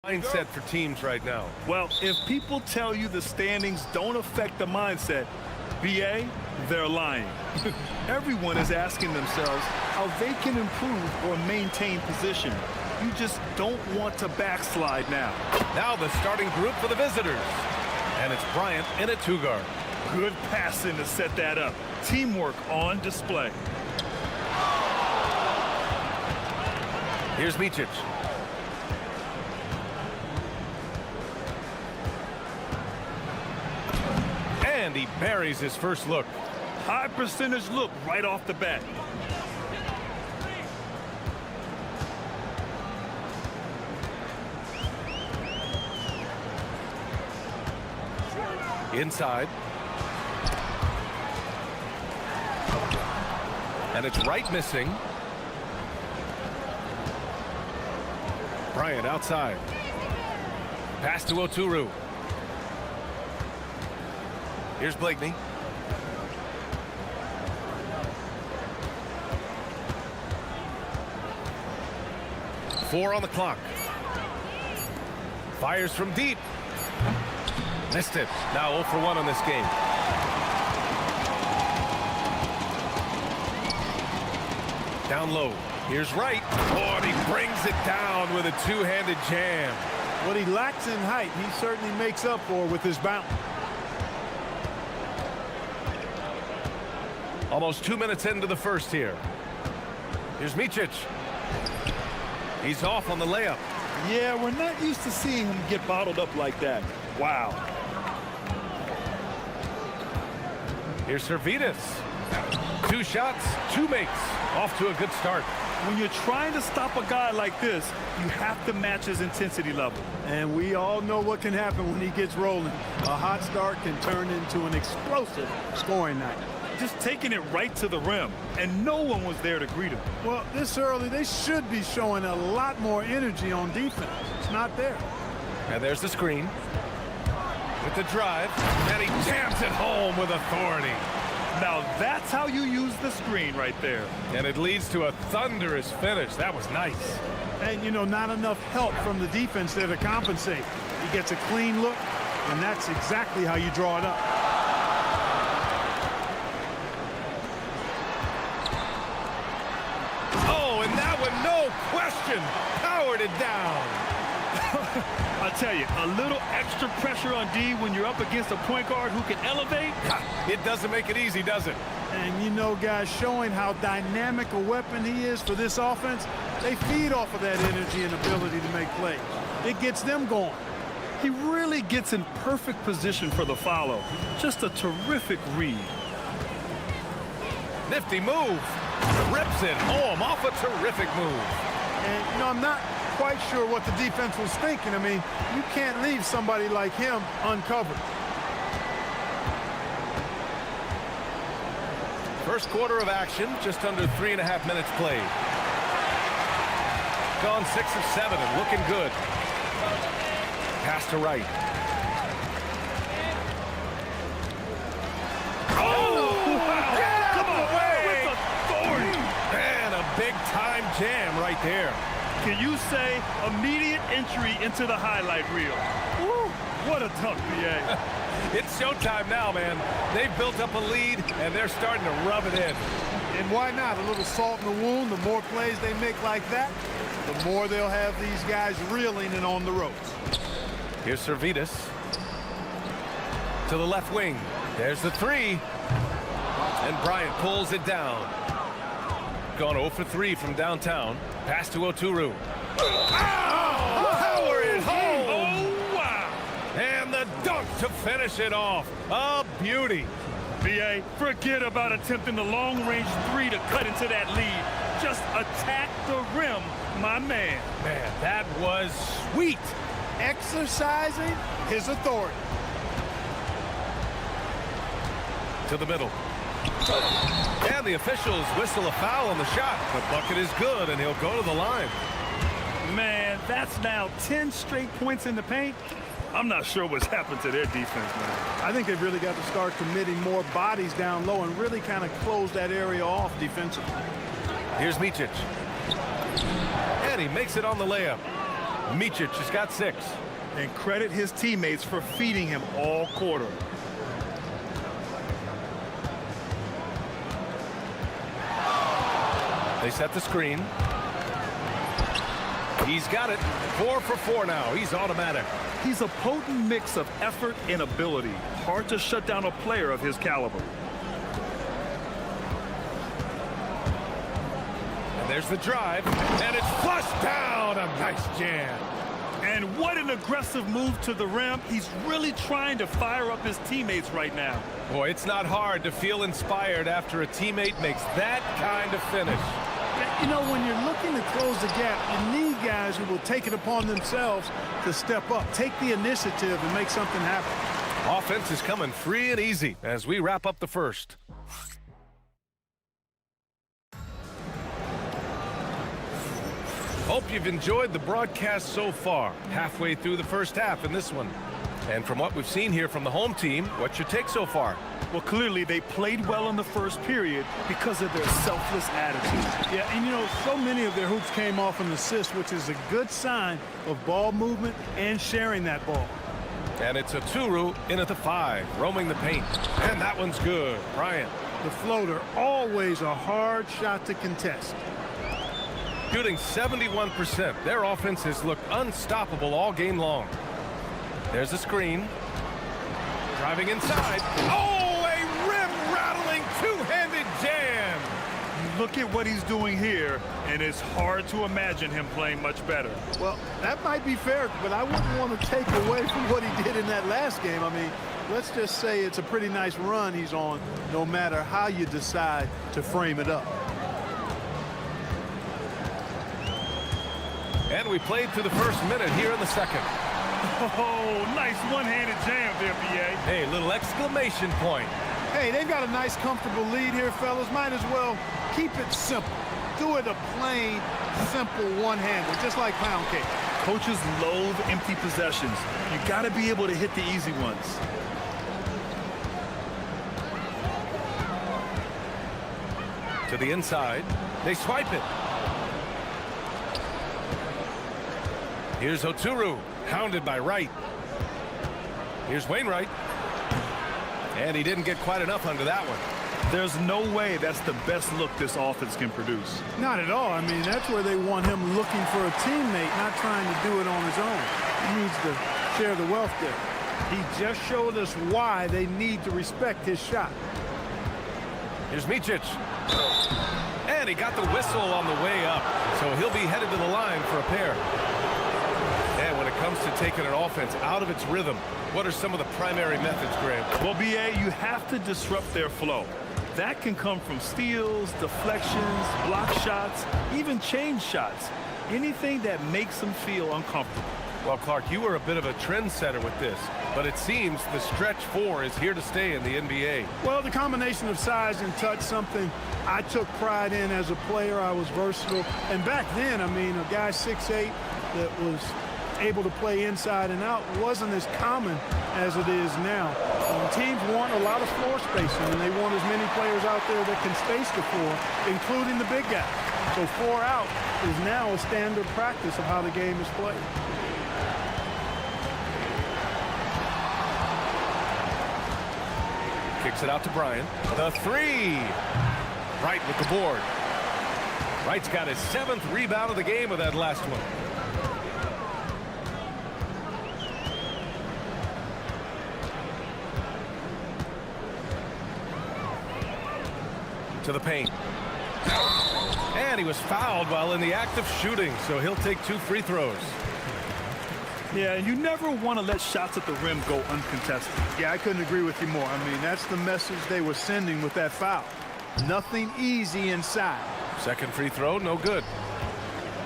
Mindset for teams right now. Well, if people tell you the standings don't affect the mindset, BA, they're lying. Everyone is asking themselves how they can improve or maintain position. You just don't want to backslide now. Now the starting group for the visitors. And it's Bryant in a two-guard. Good passing to set that up. Teamwork on display. Here's Micic. And he buries his first look. High percentage look right off the bat. Inside. And it's right missing. Bryant outside. Pass to Oturu. Here's Blakeney. Four on the clock. Fires from deep. Missed it. Now 0 for 1 on this game. Down low. Here's Wright. Oh, and he brings it down with a two-handed jam. What he lacks in height, he certainly makes up for with his bounce. Almost 2 minutes into the first here. Here's Micic. He's off on the layup. Yeah, we're not used to seeing him get bottled up like that. Wow. Here's Servetus. 2 shots, 2 makes. Off to a good start. When you're trying to stop a guy like this, you have to match his intensity level. And we all know what can happen when he gets rolling. A hot start can turn into an explosive scoring night. Just taking it right to the rim, and no one was there to greet him. Well, this early, they should be showing a lot more energy on defense. It's not there. And there's the screen. With the drive, and he jams it home with authority. Now that's how you use the screen right there. And it leads to a thunderous finish. That was nice. And, you know, not enough help from the defense there to compensate. He gets a clean look, and that's exactly how you draw it up. Oh, and that one, no question, powered it down. I'll tell you, a little extra pressure on D when you're up against a point guard who can elevate. It doesn't make it easy, does it? And, you know, guys, showing how dynamic a weapon he is for this offense, they feed off of that energy and ability to make plays. It gets them going. He really gets in perfect position for the follow. Just a terrific read. Nifty move. Rips it home off a terrific move. And, you know, I'm not quite sure what the defense was thinking. I mean, you can't leave somebody like him uncovered. First quarter of action, just under 3.5 minutes played. Gone 6 of 7 and looking good. Pass to Wright. Oh, wow. Get out of the way. With authority. And a big-time jam right there. Can you say immediate entry into the highlight reel? Woo, what a dunk, BA. It's showtime now, man. They've built up a lead, and they're starting to rub it in. And why not? A little salt in the wound. The more plays they make like that, the more they'll have these guys reeling and on the ropes. Here's Servetus. To the left wing. There's the three. And Bryant pulls it down. Gone 0 for 3 from downtown. Pass to Oturu. Oh, power it home. Oh, wow. And the dunk to finish it off. A beauty. BA, forget about attempting the long-range 3 to cut into that lead. Just attack the rim, my man. Man, that was sweet. Exercising his authority. To the middle. And the officials whistle a foul on the shot. The bucket is good, and he'll go to the line. Man, that's now 10 straight points in the paint. I'm not sure what's happened to their defense, man. I think they've really got to start committing more bodies down low and really kind of close that area off defensively. Here's Micic. And he makes it on the layup. Micic has got 6. And credit his teammates for feeding him all quarter. They set the screen. He's got it. 4 for 4 now. He's automatic. He's a potent mix of effort and ability. Hard to shut down a player of his caliber. And there's the drive. And it's flushed down. A nice jam. And what an aggressive move to the rim. He's really trying to fire up his teammates right now. Boy, it's not hard to feel inspired after a teammate makes that kind of finish. You know, when you're looking to close the gap, you need guys who will take it upon themselves to step up, take the initiative, and make something happen. Offense is coming free and easy as we wrap up the first. Hope you've enjoyed the broadcast so far. Halfway through the first half in this one. And from what we've seen here from the home team, what's your take so far? Well, clearly they played well in the first period because of their selfless attitude. Yeah, and you know, so many of their hoops came off an assist, which is a good sign of ball movement and sharing that ball. And it's a Turu in at the 5, roaming the paint. And that one's good. Bryant. The floater, always a hard shot to contest. Shooting 71%. Their offense has looked unstoppable all game long. There's a screen. Driving inside. Oh, a rim-rattling two-handed jam. Look at what he's doing here, and it's hard to imagine him playing much better. Well, that might be fair, but I wouldn't want to take away from what he did in that last game. I mean, let's just say it's a pretty nice run he's on, no matter how you decide to frame it up. And we played through the first minute here in the second. Oh, nice one-handed jam there, B.A. Hey, little exclamation point. Hey, they've got a nice, comfortable lead here, fellas. Might as well keep it simple. Do it a plain, simple one-hander, just like pound cake. Coaches loathe empty possessions. You got to be able to hit the easy ones. To the inside. They swipe it. Here's Oturu, hounded by Wright. Here's Wainwright. And he didn't get quite enough under that one. There's no way that's the best look this offense can produce. Not at all. I mean, that's where they want him looking for a teammate, not trying to do it on his own. He needs to share the wealth there. He just showed us why they need to respect his shot. Here's Micic. And he got the whistle on the way up. So he'll be headed to the line for a pair. And when it comes to taking an offense out of its rhythm, what are some of the primary methods, Graham? Well, B.A., you have to disrupt their flow. That can come from steals, deflections, block shots, even change shots. Anything that makes them feel uncomfortable. Well, Clark, you were a bit of a trendsetter with this, but it seems the stretch 4 is here to stay in the NBA. Well, the combination of size and touch, something I took pride in as a player. I was versatile. And back then, I mean, a guy 6'8" that was able to play inside and out wasn't as common as it is now. Teams want a lot of floor spacing, and they want as many players out there that can space the floor, including the big guy. So 4 out is now a standard practice of how the game is played. Kicks it out to Bryant. The 3. Wright with the board. Wright's got his 7th rebound of the game with that last one. To the paint. And he was fouled while in the act of shooting, so he'll take 2 free throws. Yeah, and you never want to let shots at the rim go uncontested. Yeah, I couldn't agree with you more. I mean, that's the message they were sending with that foul. Nothing easy inside. Second free throw, no good.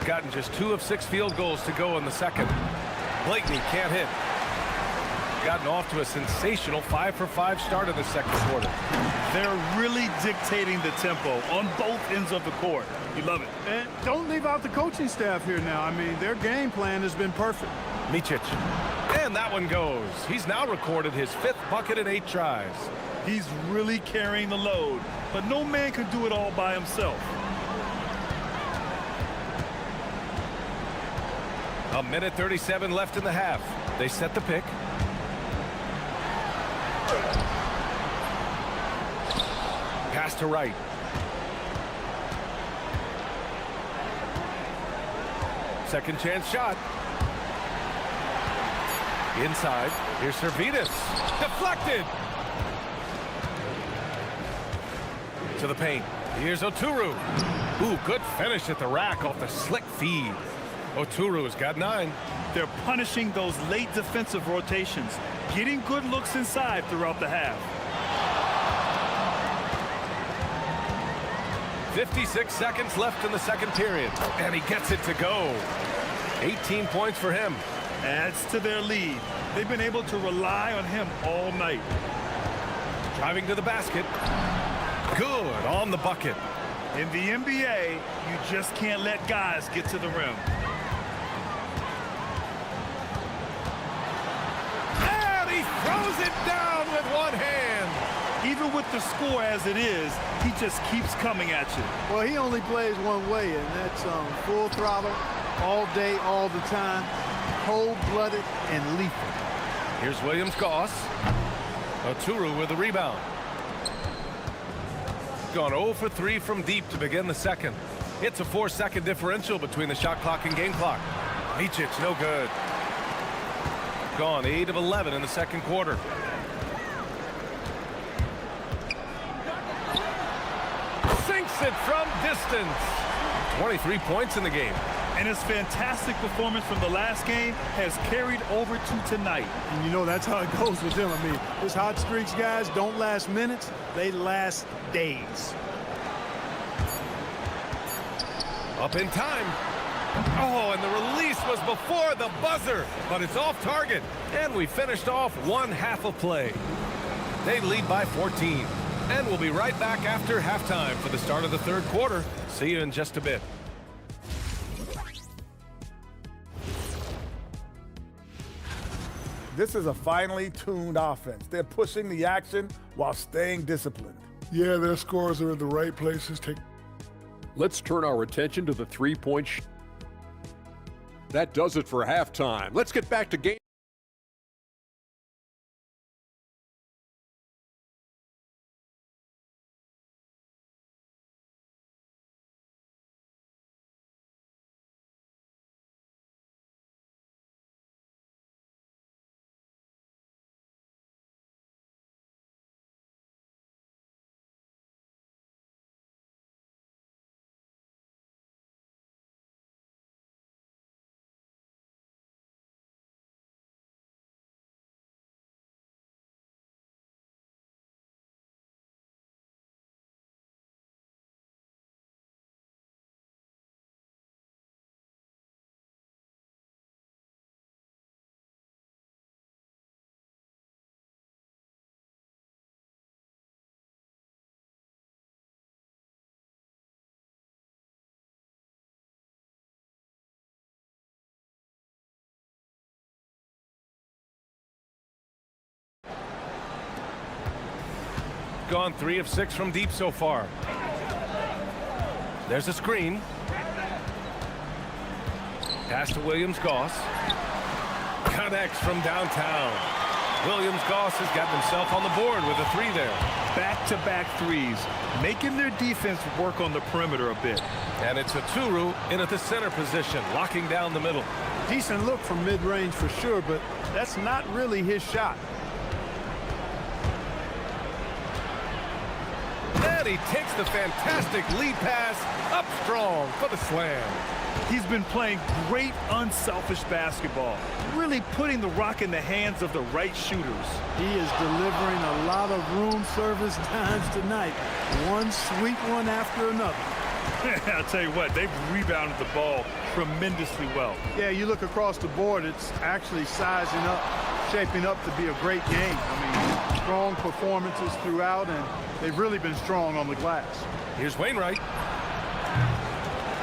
Gotten just 2 of 6 field goals to go in the second. Blakeney can't hit. Gotten off to a sensational 5 for 5 start in the second quarter. They're really dictating the tempo on both ends of the court. You love it. And don't leave out the coaching staff here now. I mean, their game plan has been perfect. Micic. And that one goes. He's now recorded his 5th bucket in 8 tries. He's really carrying the load, but no man can do it all by himself. A minute 37 left in the half. They set the pick. Pass to right. Second chance shot. Inside. Here's Servitas. Deflected. To the paint. Here's Oturu. Ooh, good finish at the rack off the slick feed. Oturu has got 9. They're punishing those late defensive rotations, getting good looks inside throughout the half. 56 seconds left in the second period, and he gets it to go. 18 points for him. Adds to their lead. They've been able to rely on him all night. Driving to the basket. Good on the bucket. In the NBA, you just can't let guys get to the rim. And he throws it down with one hand. Even with the score as it is, he just keeps coming at you. Well, he only plays one way, and that's full throttle, all day, all the time, cold-blooded and lethal. Here's Williams-Goss. Oturu with the rebound. Gone 0 for 3 from deep to begin the second. It's a 4-second differential between the shot clock and game clock. Micic, no good. Gone 8 of 11 in the second quarter. Sinks it from distance. 23 points in the game. And his fantastic performance from the last game has carried over to tonight. And you know that's how it goes with him. I mean, his hot streaks, guys, don't last minutes. They last days. Up in time. Oh, and the release was before the buzzer, but it's off target. And we finished off one half of play. They lead by 14. And we'll be right back after halftime for the start of the third quarter. See you in just a bit. This is a finely tuned offense. They're pushing the action while staying disciplined. Yeah, their scores are in the right places. Let's turn our attention to the three-point shot. That does it for halftime. Let's get back to game. Gone 3 of 6 from deep so far. There's a screen. Pass to Williams-Goss. Connects from downtown. Williams-Goss has got himself on the board with a 3 there. Back-to-back threes, making their defense work on the perimeter a bit. And it's Oturu in at the center position, locking down the middle. Decent look from mid-range for sure, but that's not really his shot. And he takes the fantastic lead pass up strong for the slam. He's been playing great unselfish basketball, really putting the rock in the hands of the right shooters. He is delivering a lot of room service dimes tonight. One sweet one after another. I'll tell you what, they've rebounded the ball tremendously well. Yeah, you look across the board, it's actually sizing up, shaping up to be a great game. I mean, strong performances throughout, and they've really been strong on the glass. Here's Wainwright.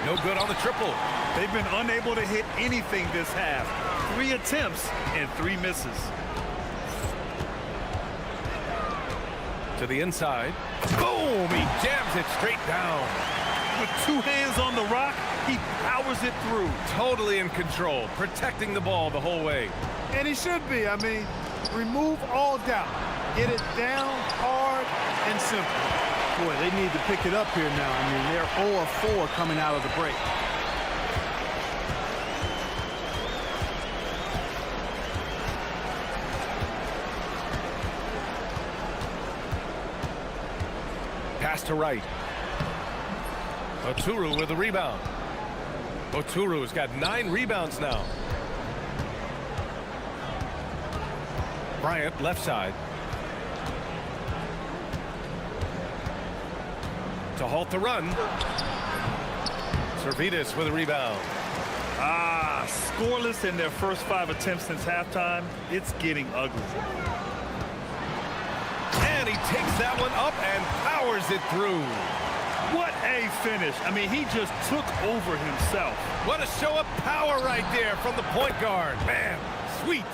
No good on the triple. They've been unable to hit anything this half. 3 attempts and 3 misses. To the inside. Boom! He jams it straight down. With 2 hands on the rock, He powers it through. Totally in control, protecting the ball the whole way. And he should be. I mean, remove all doubt. Get it down hard and simple. Boy, they need to pick it up here now. I mean, they're 0 of 4 coming out of the break. Pass to right. Oturu with a rebound. Oturu's got 9 rebounds now. Bryant, left side. To halt the run. Servidis with a rebound. Scoreless in their first 5 attempts since halftime. It's getting ugly. And he takes that one up and powers it through. What a finish. I mean, he just took over himself. What a show of power right there from the point guard. Man, sweet.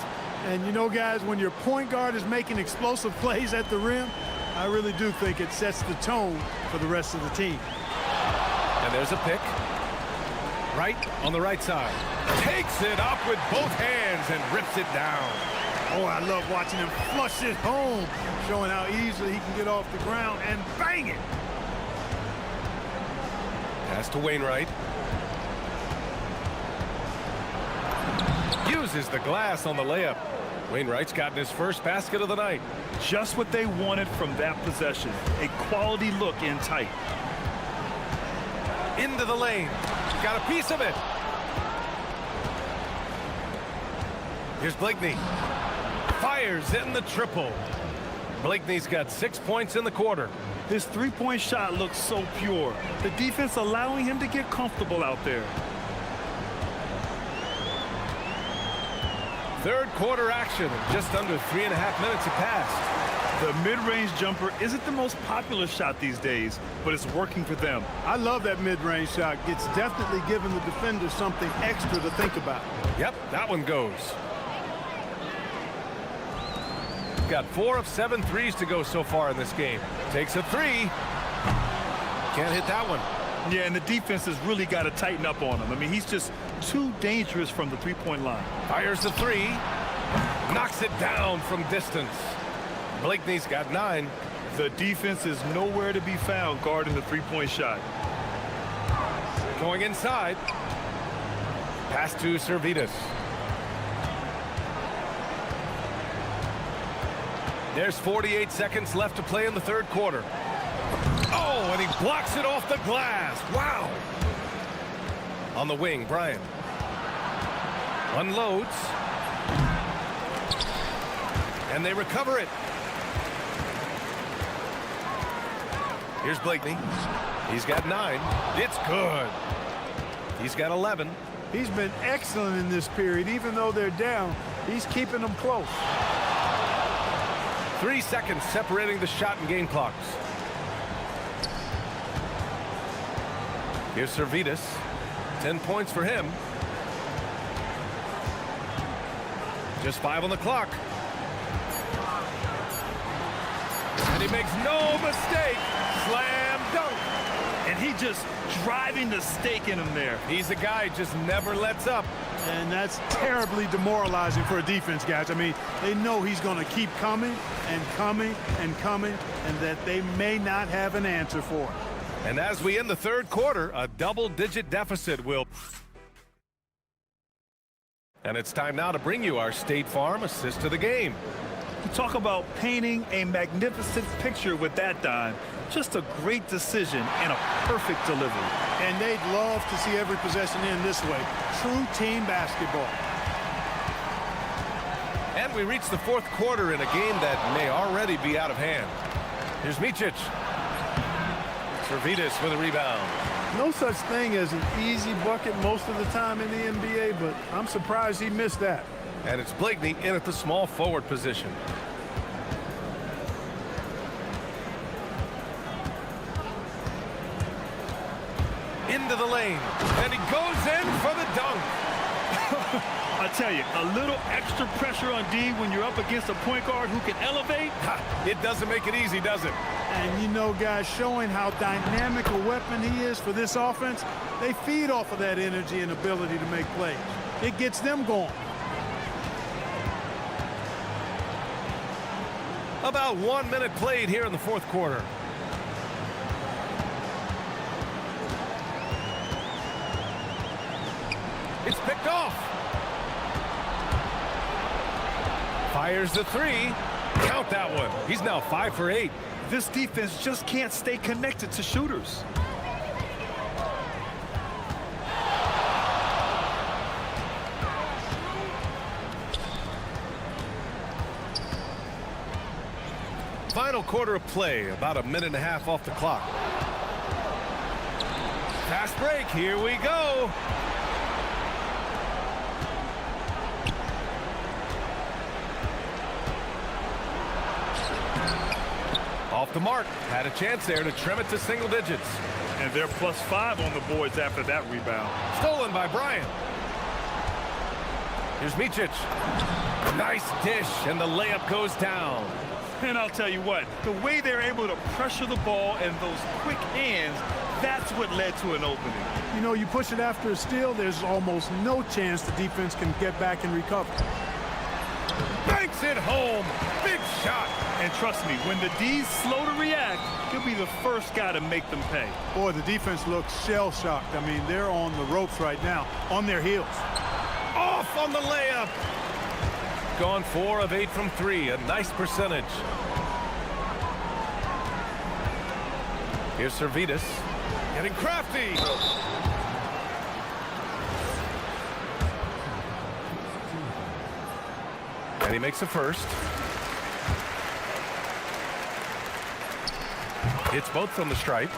And you know, guys, when your point guard is making explosive plays at the rim, I really do think it sets the tone for the rest of the team. And there's a pick. Right on the right side. Takes it up with both hands and rips it down. Oh, I love watching him flush it home, showing how easily he can get off the ground and bang it. Pass to Wainwright. Uses the glass on the layup. Wainwright's gotten his first basket of the night. Just what they wanted from that possession. A quality look in tight. Into the lane. Got a piece of it. Here's Blakeney. Fires in the triple. Blakeney's got 6 points in the quarter. His three-point shot looks so pure. The defense allowing him to get comfortable out there. Third quarter action. Just under 3.5 minutes have passed. The mid-range jumper isn't the most popular shot these days, but it's working for them. I love that mid-range shot. It's definitely giving the defender something extra to think about. Yep, that one goes. Got 4 of 7 threes to go so far in this game. Takes a 3. Can't hit that one. Yeah, and the defense has really got to tighten up on him. I mean, he's just too dangerous from the three-point line. Fires the 3. Knocks it down from distance. Blakeney's got 9. The defense is nowhere to be found guarding the three-point shot. Going inside. Pass to Servidis. There's 48 seconds left to play in the third quarter. Oh, and he blocks it off the glass. Wow. On the wing, Bryant. Unloads. And they recover it. Here's Blakeney. He's got 9. It's good. He's got 11. He's been excellent in this period. Even though they're down, he's keeping them close. 3 seconds separating the shot and game clocks. Here's Servidis. 10 points for him. Just 5 on the clock. And he makes no mistake. Slam dunk. And he just driving the stake in him there. He's a guy just never lets up. And that's terribly demoralizing for a defense, guys. I mean, they know he's going to keep coming and coming and coming, and that they may not have an answer for it. And as we end the third quarter, a double-digit deficit will... And it's time now to bring you our State Farm assist of the game. You talk about painting a magnificent picture with that dime. Just a great decision and a perfect delivery. And they'd love to see every possession end this way. True team basketball. And we reach the fourth quarter in a game that may already be out of hand. Here's Micic. Servidis with a rebound. No such thing as an easy bucket most of the time in the NBA, but I'm surprised he missed that. And it's Blakeney in at the small forward position. Into the lane, and he goes in for the dunk. I tell you, a little extra pressure on D when you're up against a point guard who can elevate. It doesn't make it easy, does it? And you know, guys, showing how dynamic a weapon he is for this offense, they feed off of that energy and ability to make plays. It gets them going. About 1 minute played here in the fourth quarter. It's picked off. Fires the three. Count that one. He's now 5 for 8. This defense just can't stay connected to shooters. Final quarter of play, about a minute and a half off the clock. Fast break, here we go. Off the mark, had a chance there to trim it to single digits. And they're +5 on the boards after that rebound. Stolen by Bryant. Here's Micic. Nice dish, and the layup goes down. And I'll tell you what, the way they're able to pressure the ball and those quick hands, that's what led to an opening. You know, you push it after a steal, there's almost no chance the defense can get back and recover. Banks it home. Big shot. And trust me, when the D's slow to react, he'll be the first guy to make them pay. Boy, the defense looks shell-shocked. I mean, they're on the ropes right now, on their heels. Off on the layup. Gone 4 of 8 from 3. A nice percentage. Here's Servetus. Getting crafty. And he makes a first. Hits both from the stripe.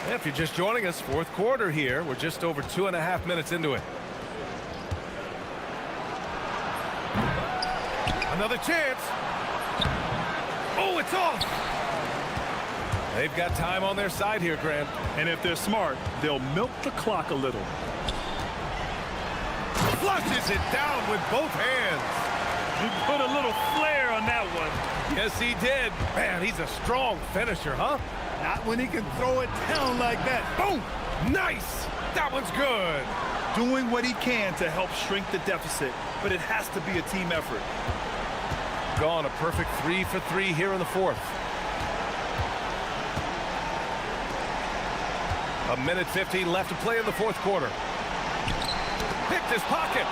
If you're just joining us, fourth quarter here. We're just over 2.5 minutes into it. Another chance. Oh, it's off. They've got time on their side here, Grant. And if they're smart, they'll milk the clock a little. Flushes it down with both hands. He put a little flair on that one. Yes, he did. Man, he's a strong finisher, huh? Not when he can throw it down like that. Boom! Nice! That one's good. Doing what he can to help shrink the deficit, but it has to be a team effort. Gone a perfect 3 for 3 here in the fourth. A minute 15 left to play in the fourth quarter. Picked his pocket.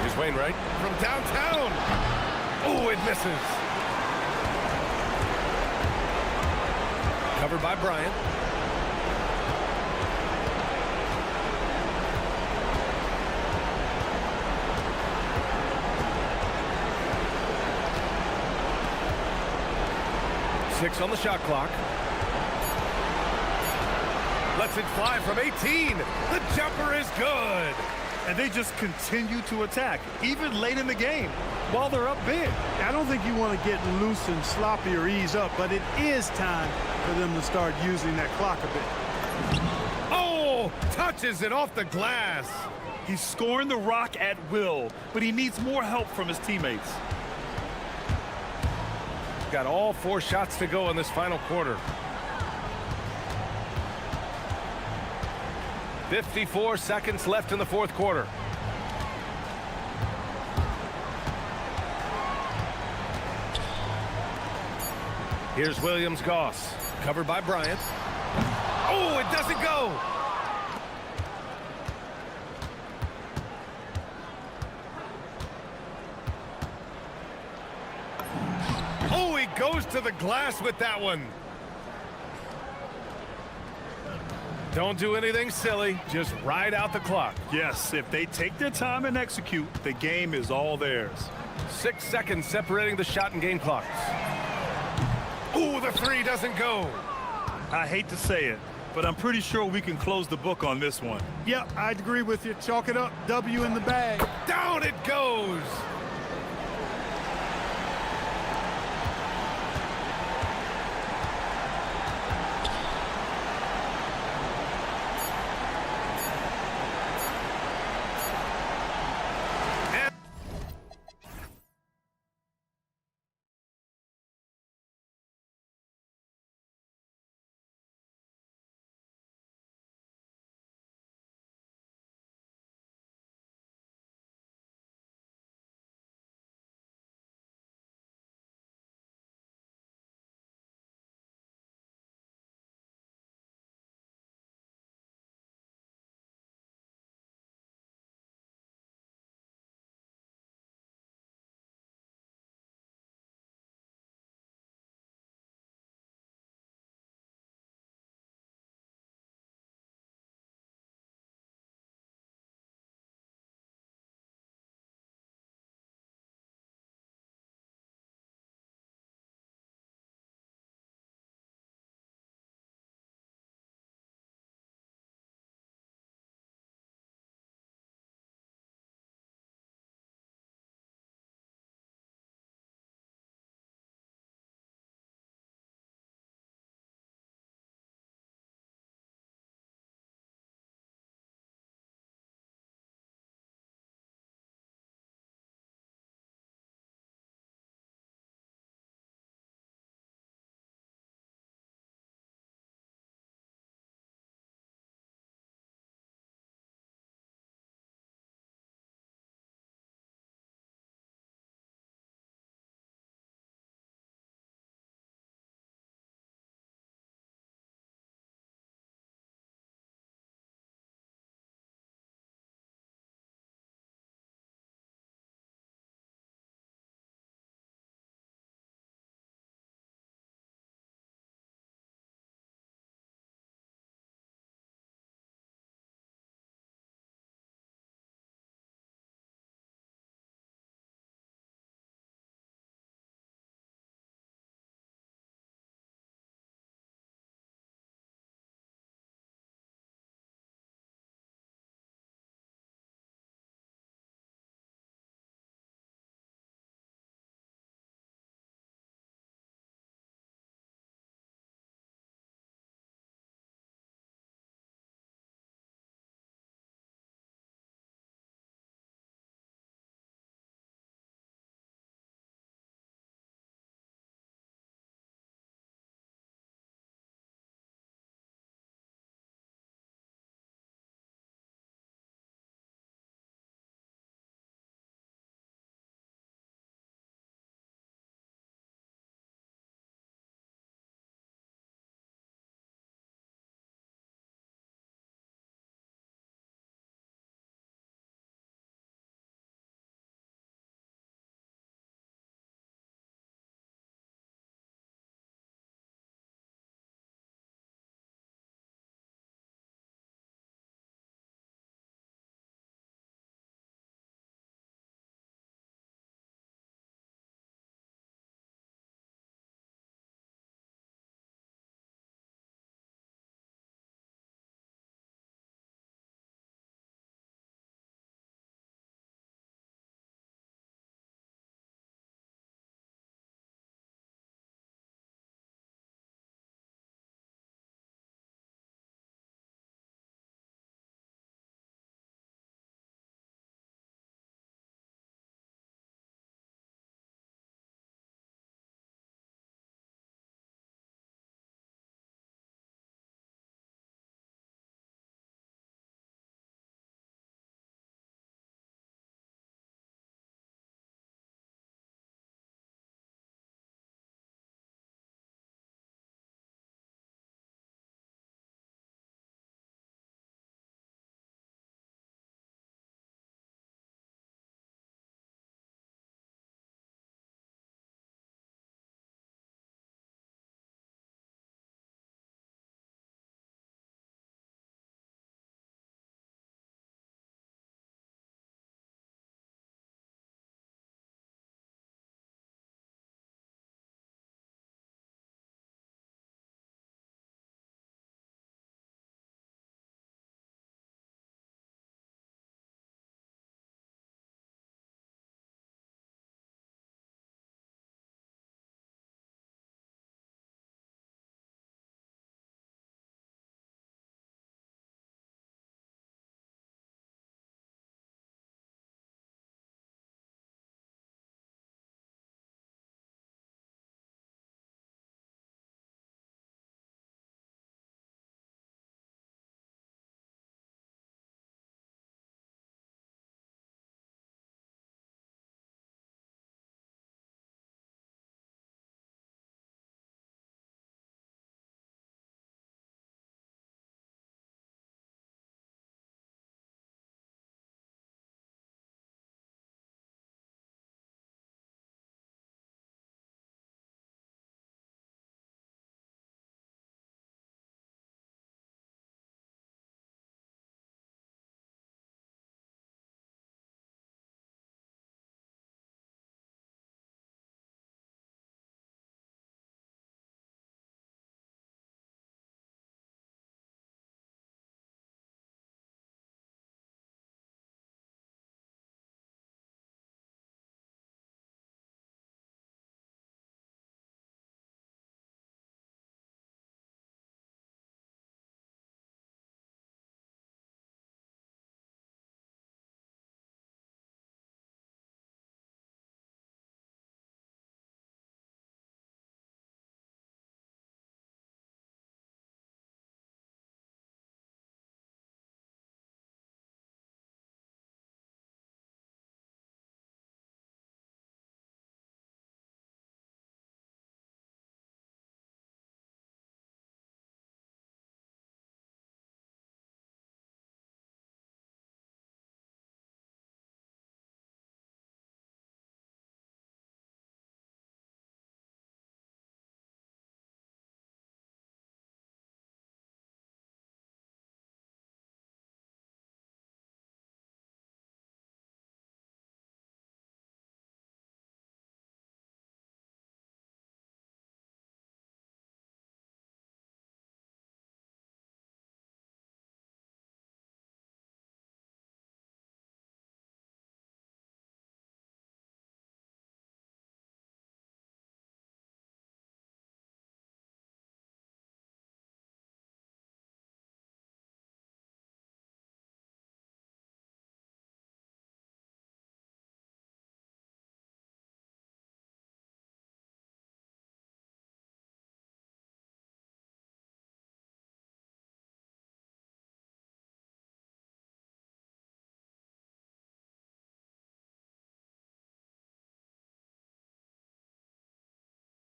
Here's Wainwright from downtown. Oh, it misses. Covered by Bryant. Six on the shot clock. Lets it fly from 18. The jumper is good. And they just continue to attack, even late in the game, while they're up big. I don't think you want to get loose and sloppy or ease up, but it is time for them to start using that clock a bit. Oh, touches it off the glass. He's scoring the rock at will, but he needs more help from his teammates. Got all 4 shots to go in this final quarter. 54 seconds left in the fourth quarter. Here's Williams-Goss, covered by Bryant. Oh, it doesn't go. Oh, he goes to the glass with that one. Don't do anything silly. Just ride out the clock. Yes, if they take their time and execute, the game is all theirs. 6 seconds separating the shot and game clocks. Ooh, the 3 doesn't go. I hate to say it, but I'm pretty sure we can close the book on this one. Yep, I'd agree with you. Chalk it up. W in the bag. Down it goes.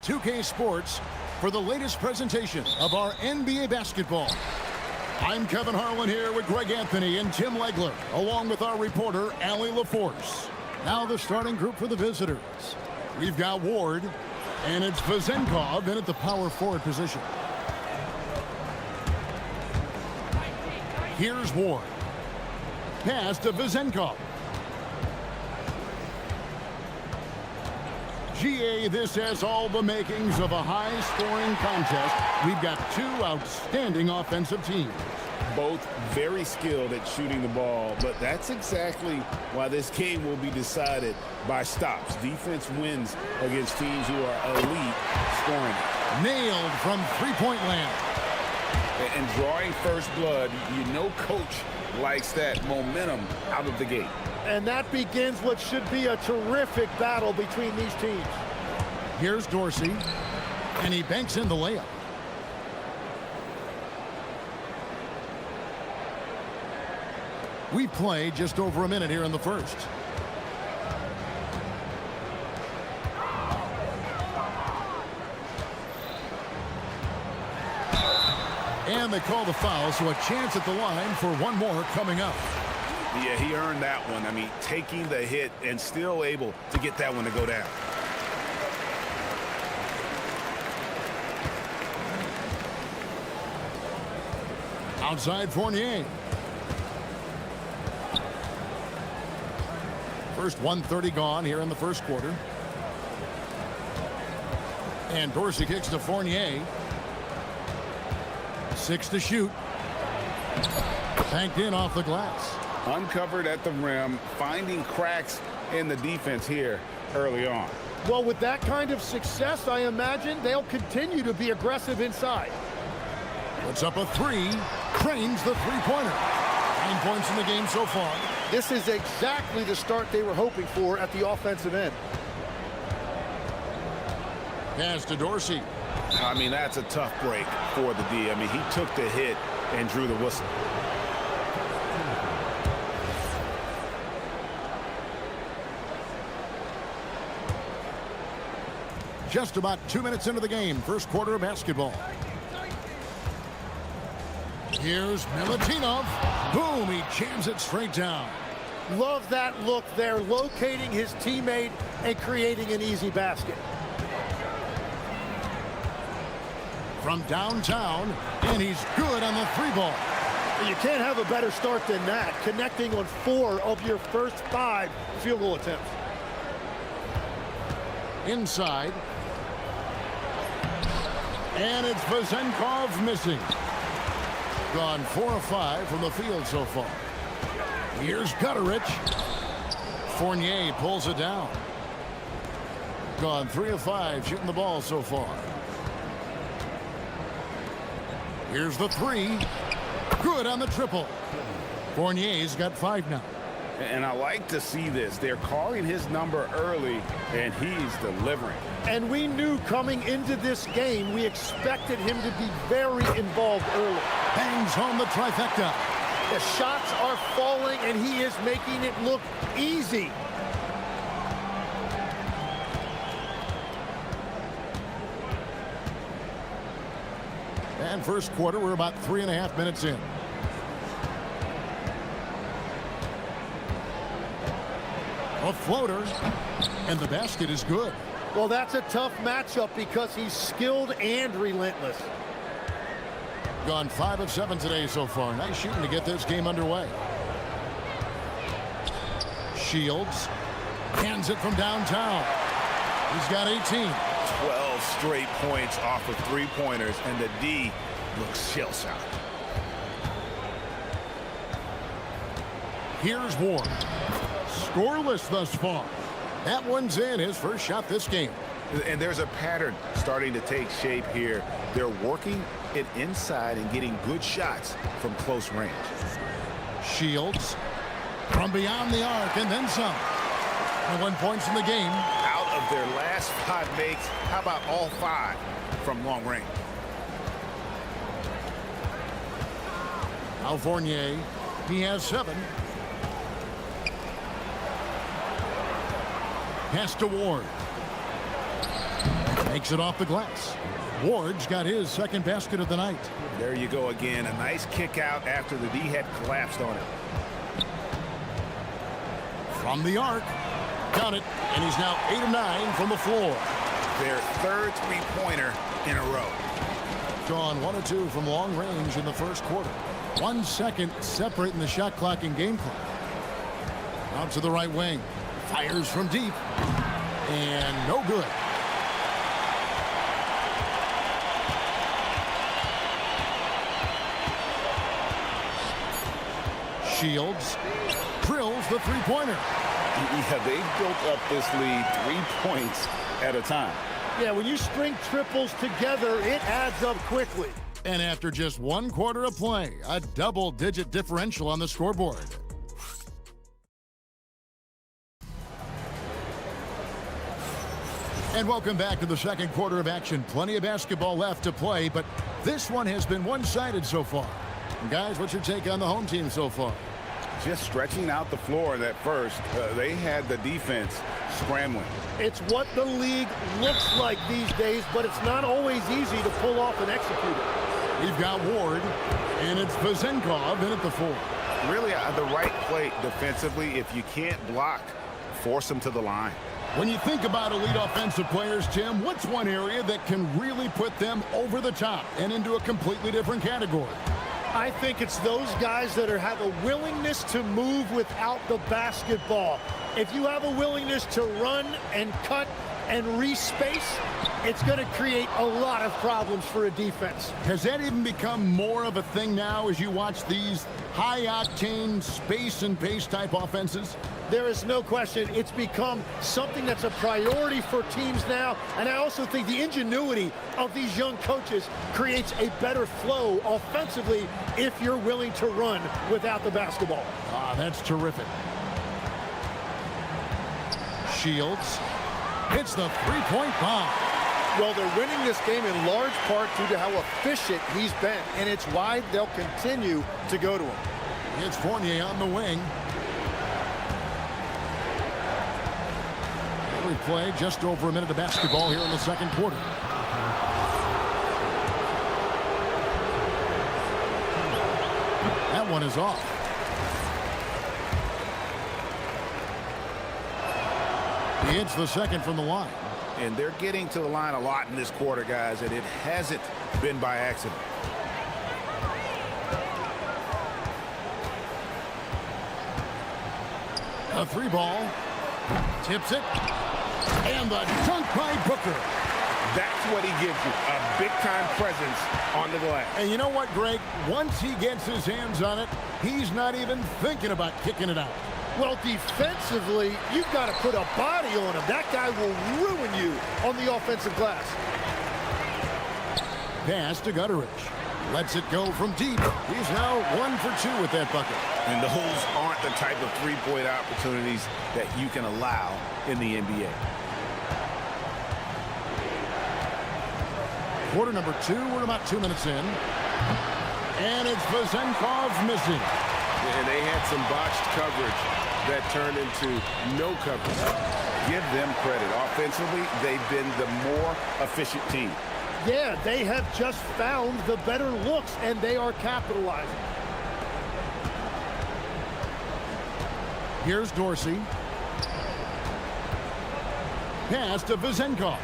2K Sports for the latest presentation of our NBA basketball. I'm Kevin Harlan here with Greg Anthony and Tim Legler, along with our reporter, Allie LaForce. Now the starting group for the visitors. We've got Ward, and it's Vezenkov in at the power forward position. Here's Ward. Pass to Vezenkov. GA, this has all the makings of a high-scoring contest. We've got two outstanding offensive teams. Both very skilled at shooting the ball, but that's exactly why this game will be decided by stops. Defense wins against teams who are elite scoring. Nailed from three-point land. And drawing first blood, you know coach likes that momentum out of the gate. And that begins what should be a terrific battle between these teams. Here's Dorsey, and he banks in the layup. We play just over a minute here in the first. And they call the foul, so a chance at the line for one more coming up. Yeah, he earned that one. I mean, taking the hit and still able to get that one to go down. Outside Fournier. First 1:30 gone here in the first quarter. And Dorsey kicks to Fournier. 6 to shoot. Banked in off the glass. Uncovered at the rim, finding cracks in the defense here early on. Well, with that kind of success, I imagine they'll continue to be aggressive inside. Puts up a three. Cranes the three-pointer. 9 points in the game so far. This is exactly the start they were hoping for at the offensive end. Pass to Dorsey. I mean, that's a tough break for the D. I mean, he took the hit and drew the whistle. Just about 2 minutes into the game, first quarter of basketball. Here's Milutinov. Boom, he jams it straight down. Love that look there, locating his teammate and creating an easy basket. From downtown, and he's good on the three ball. You can't have a better start than that, connecting on 4 of your first 5 field goal attempts. Inside. And it's Vezenkov missing. Gone 4 of 5 from the field so far. Here's Gutterich. Fournier pulls it down. Gone 3 of 5 shooting the ball so far. Here's the three. Good on the triple. Fournier's got 5 now. And I like to see this. They're calling his number early, and he's delivering. And we knew coming into this game, we expected him to be very involved early. Bangs home the trifecta. The shots are falling, and he is making it look easy. And first quarter, we're about 3.5 minutes in. A floater, and the basket is good. Well, that's a tough matchup because he's skilled and relentless. Gone 5 of 7 today so far. Nice shooting to get this game underway. Shields hands it from downtown. He's got 18. 12 straight points off of three-pointers, and the D looks shell-shocked. Here's Ward. Scoreless thus far. That one's in, his first shot this game. And there's a pattern starting to take shape here. They're working it inside and getting good shots from close range. Shields from beyond the arc and then some. 21 points in the game. Out of their last 5 makes, how about all 5 from long range? Now Fournier, he has 7. Pass to Ward. They Takes it off the glass. Ward's got his second basket of the night. There you go again. A nice kick out after the D had collapsed on him. From the arc. Got it. And he's now 8 of 9 from the floor. Their third three-pointer in a row. Drawn 1 of 2 from long range in the first quarter. 1 second separating the shot clock and game clock. Out to the right wing. Fires from deep. And no good. Shields drills the three-pointer. Yeah, they built up this lead 3 points at a time. Yeah, when you string triples together, it adds up quickly. And after just 1 quarter of play, a double-digit differential on the scoreboard. And welcome back to the second quarter of action. Plenty of basketball left to play, but this one has been one-sided so far. Guys, what's your take on the home team so far? Just stretching out the floor that first. They had the defense scrambling. It's what the league looks like these days, but it's not always easy to pull off and execute it. We've got Ward, and it's Vezenkov in at the 4. Really, the right play defensively. If you can't block, force them to the line. When you think about elite offensive players, Tim, what's one area that can really put them over the top and into a completely different category? I think it's those guys that have a willingness to move without the basketball. If you have a willingness to run and cut and respace, it's going to create a lot of problems for a defense. Has that even become more of a thing now as you watch these high-octane space and pace type offenses? There is no question it's become something that's a priority for teams now, and I also think the ingenuity of these young coaches creates a better flow offensively if you're willing to run without the basketball. Ah, that's terrific. Shields hits the three-point bomb. Well, they're winning this game in large part due to how efficient he's been, and it's why they'll continue to go to him. It's Fournier on the wing. We play just over a minute of basketball here in the second quarter. That one is off. He hits the second from the line. And they're getting to the line a lot in this quarter, guys, and it hasn't been by accident. A 3-ball. Tips it. And the dunk by Booker. That's what he gives you, a big-time presence on the glass. And you know what, Greg? Once he gets his hands on it, he's not even thinking about kicking it out. Well, defensively, you've got to put a body on him. That guy will ruin you on the offensive glass. Pass to Gutteridge. Lets it go from deep. He's now 1 for 2 with that bucket. And those aren't the type of three-point opportunities that you can allow in the NBA. Quarter number 2, we're about 2 minutes in. And it's Vezenkov missing. And they had some botched coverage that turned into no coverage. Give them credit. Offensively, they've been the more efficient team. Yeah, they have just found the better looks, and they are capitalizing. Here's Dorsey. Pass to Vezenkov.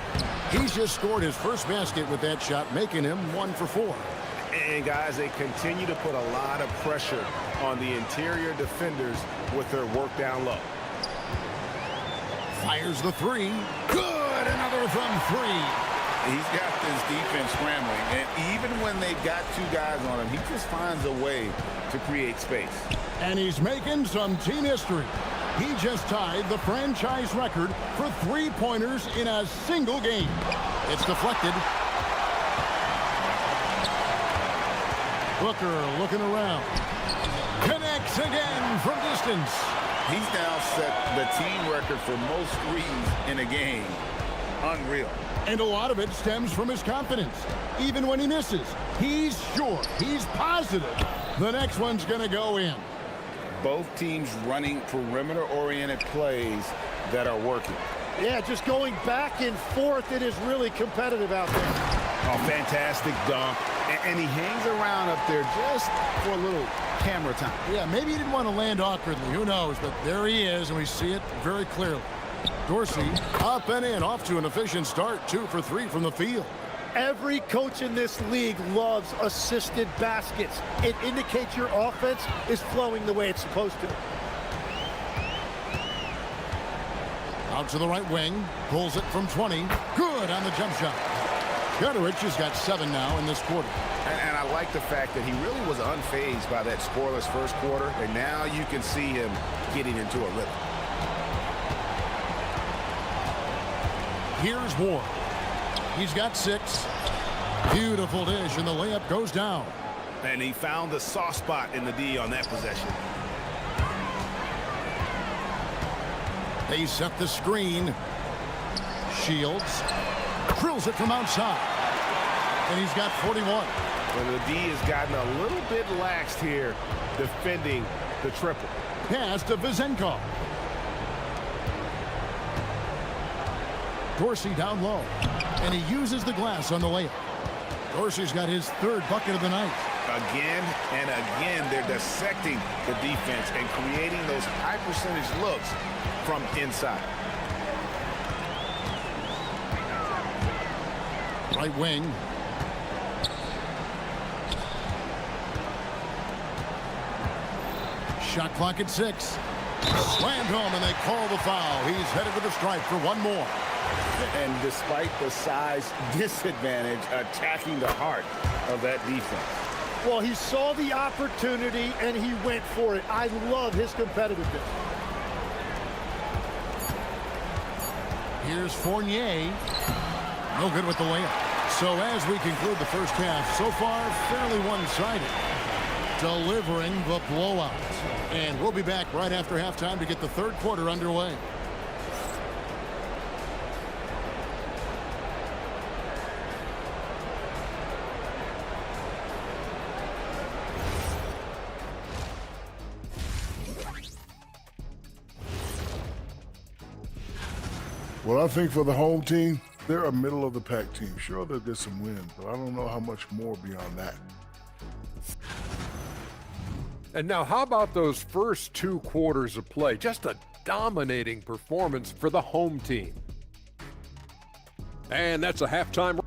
He's just scored his first basket with that shot, making him 1 for 4. And guys, they continue to put a lot of pressure on the interior defenders with their work down low. Fires the 3. Good! Another from 3. He's got this defense scrambling, and even when they got 2 guys on him, he just finds a way to create space. And he's making some team history. He just tied the franchise record for three-pointers in a single game. It's deflected. Booker looking around. Connects again from distance. He's now set the team record for most threes in a game. Unreal. And a lot of it stems from his confidence. Even when he misses, he's sure, he's positive the next one's going to go in. Both teams running perimeter-oriented plays that are working. Yeah, just going back and forth. It is really competitive out there. Oh, fantastic dunk. And he hangs around up there just for a little camera time. Yeah, maybe he didn't want to land awkwardly. Who knows? But there he is, and we see it very clearly. Dorsey up and in, off to an efficient start. 2 for 3 from the field. Every coach in this league loves assisted baskets. It indicates your offense is flowing the way it's supposed to. Out to the right wing, pulls it from 20. Good on the jump shot. Gutterich has got 7 now in this quarter. And I like the fact that he really was unfazed by that scoreless first quarter, and now you can see him getting into a rhythm. Here's Ward. He's got 6. Beautiful dish, and the layup goes down. And he found the soft spot in the D on that possession. They set the screen. Shields drills it from outside. And he's got 41. Well, the D has gotten a little bit laxed here defending the triple. Pass to Vizenko. Dorsey down low. And he uses the glass on the layup. Dorsey's got his 3rd bucket of the night. Again and again, they're dissecting the defense and creating those high percentage looks from inside. Right wing. Shot clock at 6. Slammed home, and they call the foul. He's headed to the stripe for 1 more. And despite the size disadvantage, attacking the heart of that defense. Well, he saw the opportunity, and he went for it. I love his competitiveness. Here's Fournier. No good with the layup. So as we conclude the first half, so far fairly one-sided. Delivering the blowout. And we'll be back right after halftime to get the 3rd quarter underway. Well, I think for the home team, they're a middle-of-the-pack team. Sure, they'll get some wins, but I don't know how much more beyond that. And now, how about those first 2 quarters of play? Just a dominating performance for the home team. And that's a halftime.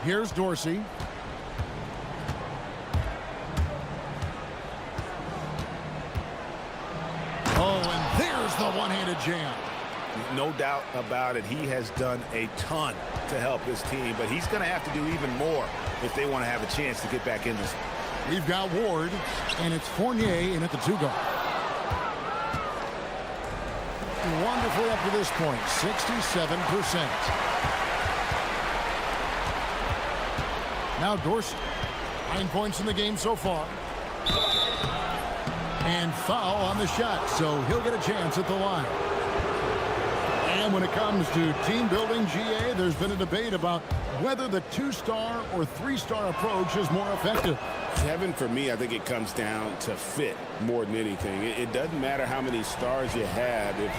Here's Dorsey. Oh, and there's the one-handed jam. No doubt about it. He has done a ton to help his team, but he's going to have to do even more if they want to have a chance to get back in this. We've got Ward, and it's Fournier in at the 2-guard. Wonderfully up to this point, 67%. Now Dorsey, 9 points in the game so far. And foul on the shot, so he'll get a chance at the line. And when it comes to team building, GA, there's been a debate about whether the 2-star or 3-star approach is more effective. Kevin, for me, I think it comes down to fit more than anything. It doesn't matter how many stars you have if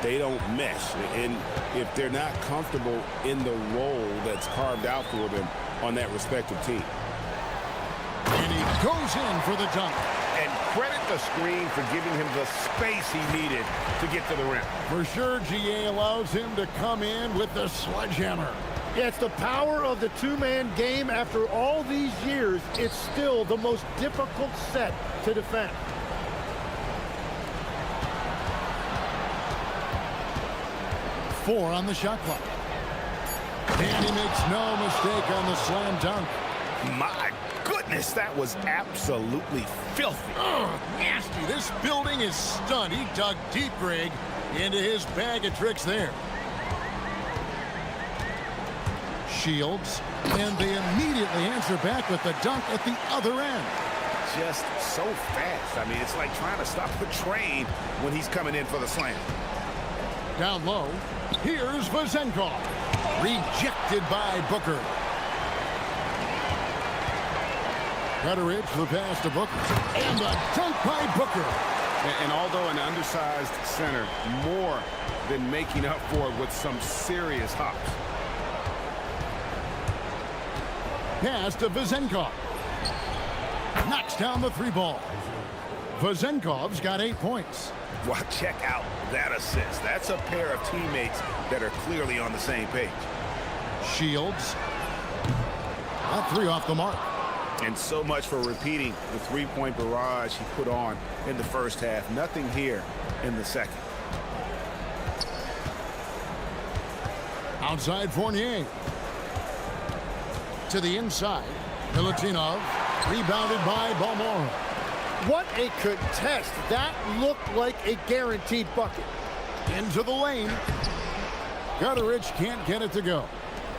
they don't mesh and if they're not comfortable in the role that's carved out for them on that respective team. And he goes in for the dunk. And And credit the screen for giving him the space he needed to get to the rim. For sure, GA allows him to come in with the sledgehammer. Yeah, it's the power of the two-man game. After all these years, it's still the most difficult set to defend. Four on the shot clock. And he makes no mistake on the slam dunk. My goodness, that was absolutely filthy. Nasty. This building is stunned. He dug deep, Greg, into his bag of tricks there. Shields, and they immediately answer back with the dunk at the other end. Just so fast. I mean, it's like trying to stop a train when he's coming in for the slam. Down low, here's Vazenkov. Rejected by Booker. Gutteridge the pass to Booker. And the dunk by Booker. And although an undersized center, more than making up for it with some serious hops. Pass to Vazenkov. Knocks down the three ball. Vazenkov's got 8 points. Well, check out that assist. That's a pair of teammates that are clearly on the same page. Shields. A three off the mark. And so much for repeating the three-point barrage he put on in the first half. Nothing here in the second. Outside Fournier. To the inside. Milutinov. Rebounded by Balmora. What a contest. That looked like a guaranteed bucket. Into the lane. Gutteridge can't get it to go.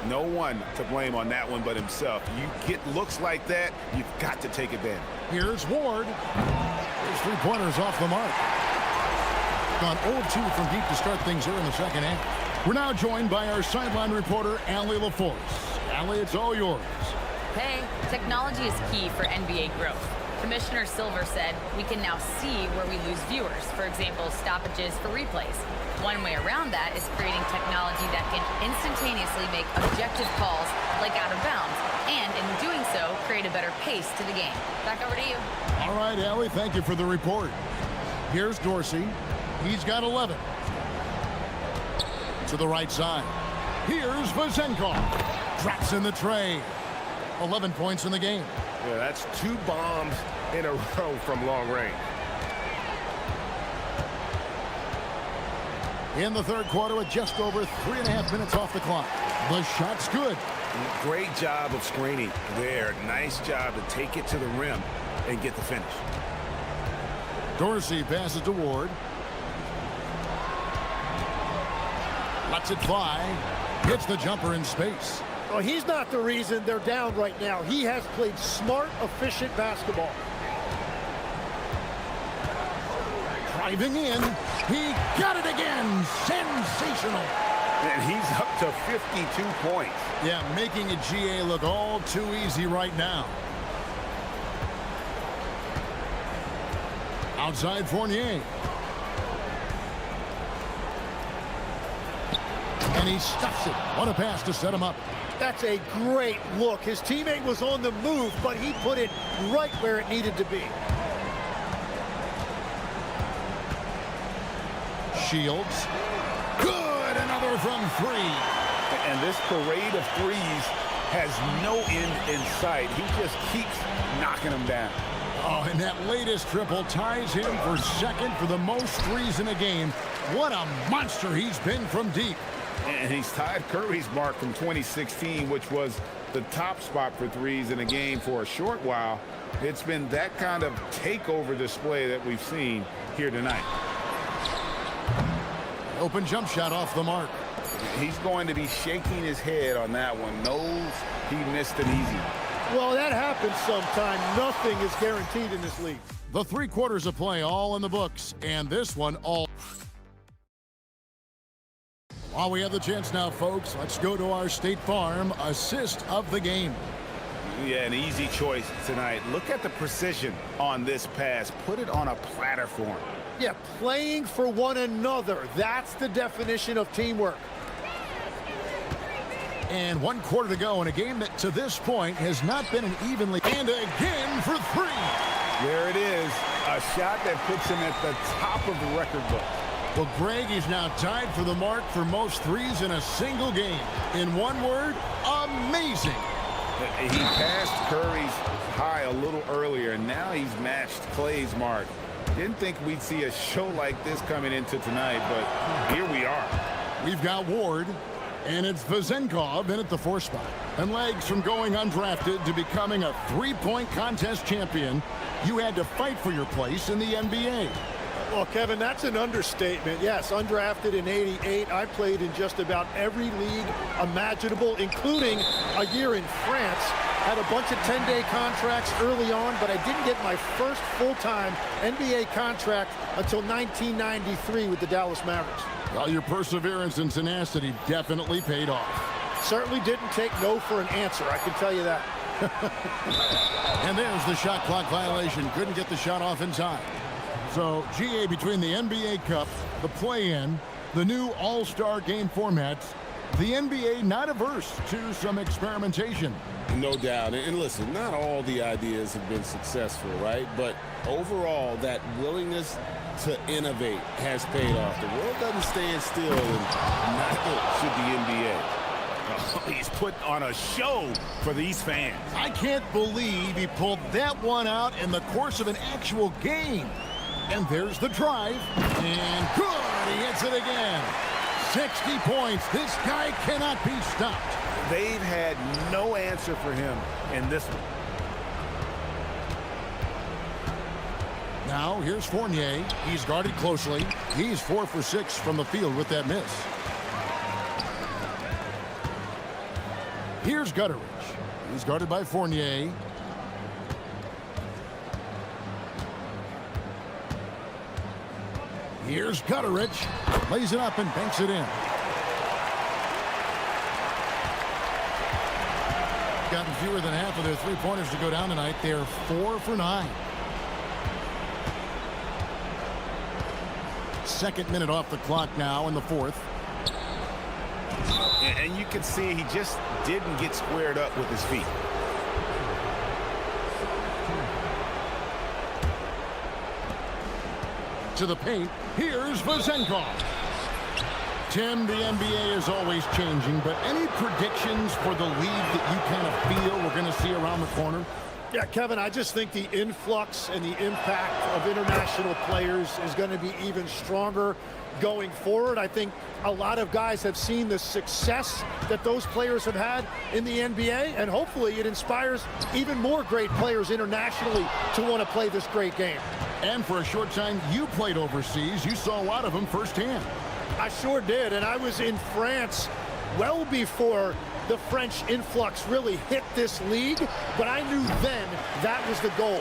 No one to blame on that one but himself. You get looks like that, you've got to take advantage. Here's Ward. His three-pointers off the mark. Gone 0-2 from deep to start things here in the second half. We're now joined by our sideline reporter, Allie LaForce. Allie, it's all yours. Hey, technology is key for NBA growth. Commissioner Silver said we can now see where we lose viewers. For example, stoppages for replays. One way around that is creating technology that can instantaneously make objective calls like out of bounds, and in doing so, create a better pace to the game. Back over to you. All right, Allie, thank you for the report. Here's Dorsey. He's got 11. To the right side. Here's Vazenkov. Drops in the tray. 11 points in the game. Yeah, that's 2 bombs in a row from long range. In the third quarter with just over 3.5 minutes off the clock. The shot's good. Great job of screening there. Nice job to take it to the rim and get the finish. Dorsey passes to Ward. Lets it fly. Hits the jumper in space. Well, he's not the reason they're down right now. He has played smart, efficient basketball. Driving in. He got it again. Sensational. And he's up to 52 points. Yeah, making a GA look all too easy right now. Outside Fournier. And he stuffs it. What a pass to set him up. That's a great look. His teammate was on the move, but he put it right where it needed to be. Shields. Good. Another from 3. And this parade of threes has no end in sight. He just keeps knocking them down. Oh, and that latest triple ties him for second for the most threes in a game. What a monster he's been from deep. And he's tied Curry's mark from 2016, which was the top spot for threes in a game for a short while. It's been that kind of takeover display that we've seen here tonight. Open jump shot off the mark. He's going to be shaking his head on that one. Knows he missed an easy. Well, that happens sometime. Nothing is guaranteed in this league. The 3 quarters of play all in the books, and this one all. While we have the chance now, folks, let's go to our State Farm assist of the game. Yeah, an easy choice tonight. Look at the precision on this pass. Put it on a platter for him. Yeah, playing for one another. That's the definition of teamwork. And 1 quarter to go in a game that to this point has not been an evenly. And again for 3. There it is, a shot that puts him at the top of the record book. Well, Greg is now tied for the mark for most threes in a single game. In one word, amazing. He passed Curry's high a little earlier, and now he's matched Clay's mark. Didn't think we'd see a show like this coming into tonight, but here we are. We've got Ward, and it's Vezenkov in at the 4 spot. And legs from going undrafted to becoming a three-point contest champion, you had to fight for your place in the NBA. Well, Kevin, that's an understatement. Yes, undrafted in '88. I played in just about every league imaginable, including a year in France. Had a bunch of 10-day contracts early on, but I didn't get my first full-time NBA contract until 1993 with the Dallas Mavericks. Well, your perseverance and tenacity definitely paid off. Certainly didn't take no for an answer, I can tell you that. And there's the shot clock violation. Couldn't get the shot off in time. So, GA, between the NBA Cup, the play-in, the new All-Star game formats, the NBA not averse to some experimentation. No doubt. And listen, not all the ideas have been successful, right? But overall, that willingness to innovate has paid off. The world doesn't stand still, and neither should the NBA. He's put on a show for these fans. I can't believe he pulled that one out in the course of an actual game. And there's the drive. And good, he hits it again. 60 points. This guy cannot be stopped. They've had no answer for him in this one. Now, here's Fournier. He's guarded closely. He's 4 for 6 from the field with that miss. Here's Gutteridge. He's guarded by Fournier. Here's Gutteridge. Lays it up and banks it in. Gotten fewer than half of their three-pointers to go down tonight. They're 4 for 9. Second minute off the clock now in the fourth. And you can see he just didn't get squared up with his feet. To the paint, here's Vezenkov. Tim, the NBA is always changing, but any predictions for the league that you kind of feel we're going to see around the corner? Yeah, Kevin, I just think the influx and the impact of international players is going to be even stronger going forward. I think a lot of guys have seen the success that those players have had in the NBA, and hopefully it inspires even more great players internationally to want to play this great game. And for a short time, you played overseas. You saw a lot of them firsthand. I sure did, and I was in France well before the French influx really hit this league, but I knew then that was the goal.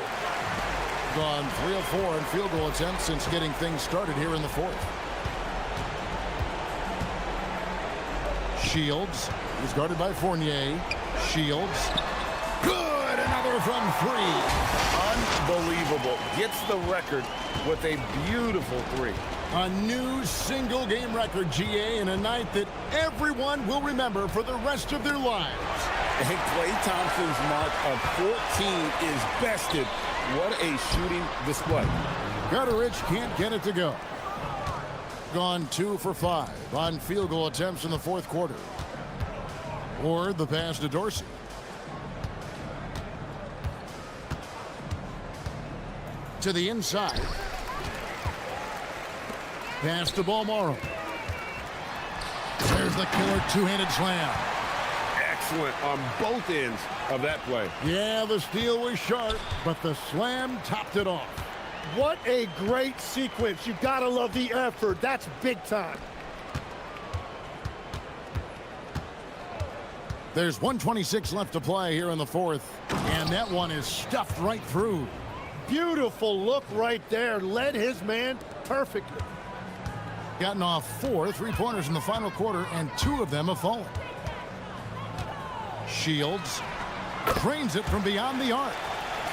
Gone 3 of 4 in field goal attempts since getting things started here in the fourth. Shields is guarded by Fournier. Shields. Good! Another from 3. Unbelievable. Gets the record with a beautiful 3. A new single-game record, GA, in a night that everyone will remember for the rest of their lives. And Klay Thompson's mark of 14 is bested. What a shooting display. Gutteridge can't get it to go. Gone 2 for 5 on field goal attempts in the fourth quarter. Or the pass to Dorsey. To the inside. Pass to Balmoro. There's the killer two-handed slam. Excellent on both ends of that play. Yeah, the steal was sharp, but the slam topped it off. What a great sequence. You gotta love the effort. That's big time. There's 1:26 left to play here in the fourth, and that one is stuffed right through. Beautiful look right there. Led his man perfectly. Gotten off 4 three-pointers in the final quarter, and 2 of them have fallen. Shields drains it from beyond the arc.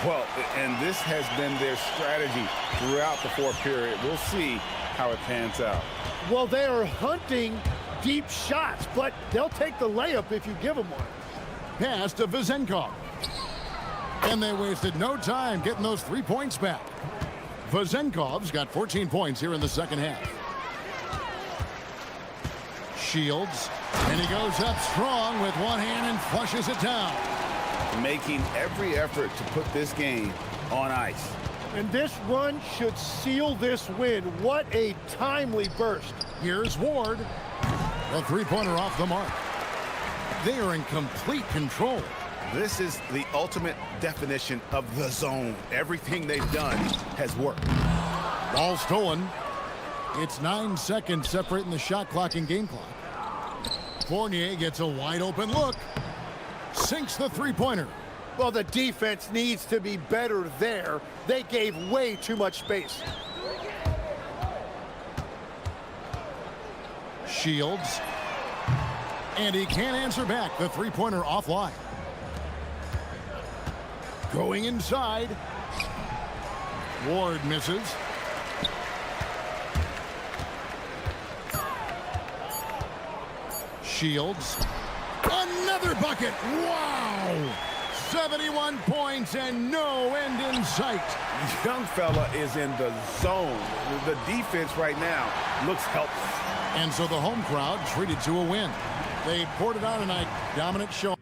Well, and this has been their strategy throughout the fourth period. We'll see how it pans out. Well, they are hunting deep shots, but they'll take the layup if you give them one. Pass to Vezenkov. And they wasted no time getting those 3 points back. Vazenkov's got 14 points here in the second half. Shields, and he goes up strong with one hand and flushes it down. Making every effort to put this game on ice. And this run should seal this win. What a timely burst. Here's Ward. The three-pointer off the mark. They are in complete control. This is the ultimate definition of the zone. Everything they've done has worked. Ball stolen. It's 9 seconds separating the shot clock and game clock. Fournier gets a wide open look. Sinks the three-pointer. Well, the defense needs to be better there. They gave way too much space. Shields. And he can't answer back. The three-pointer offline. Going inside. Ward misses. Shields. Another bucket. Wow! 71 points and no end in sight. Young fella is in the zone. The defense right now looks helpless. And so the home crowd treated to a win. They poured it out tonight. Dominant show.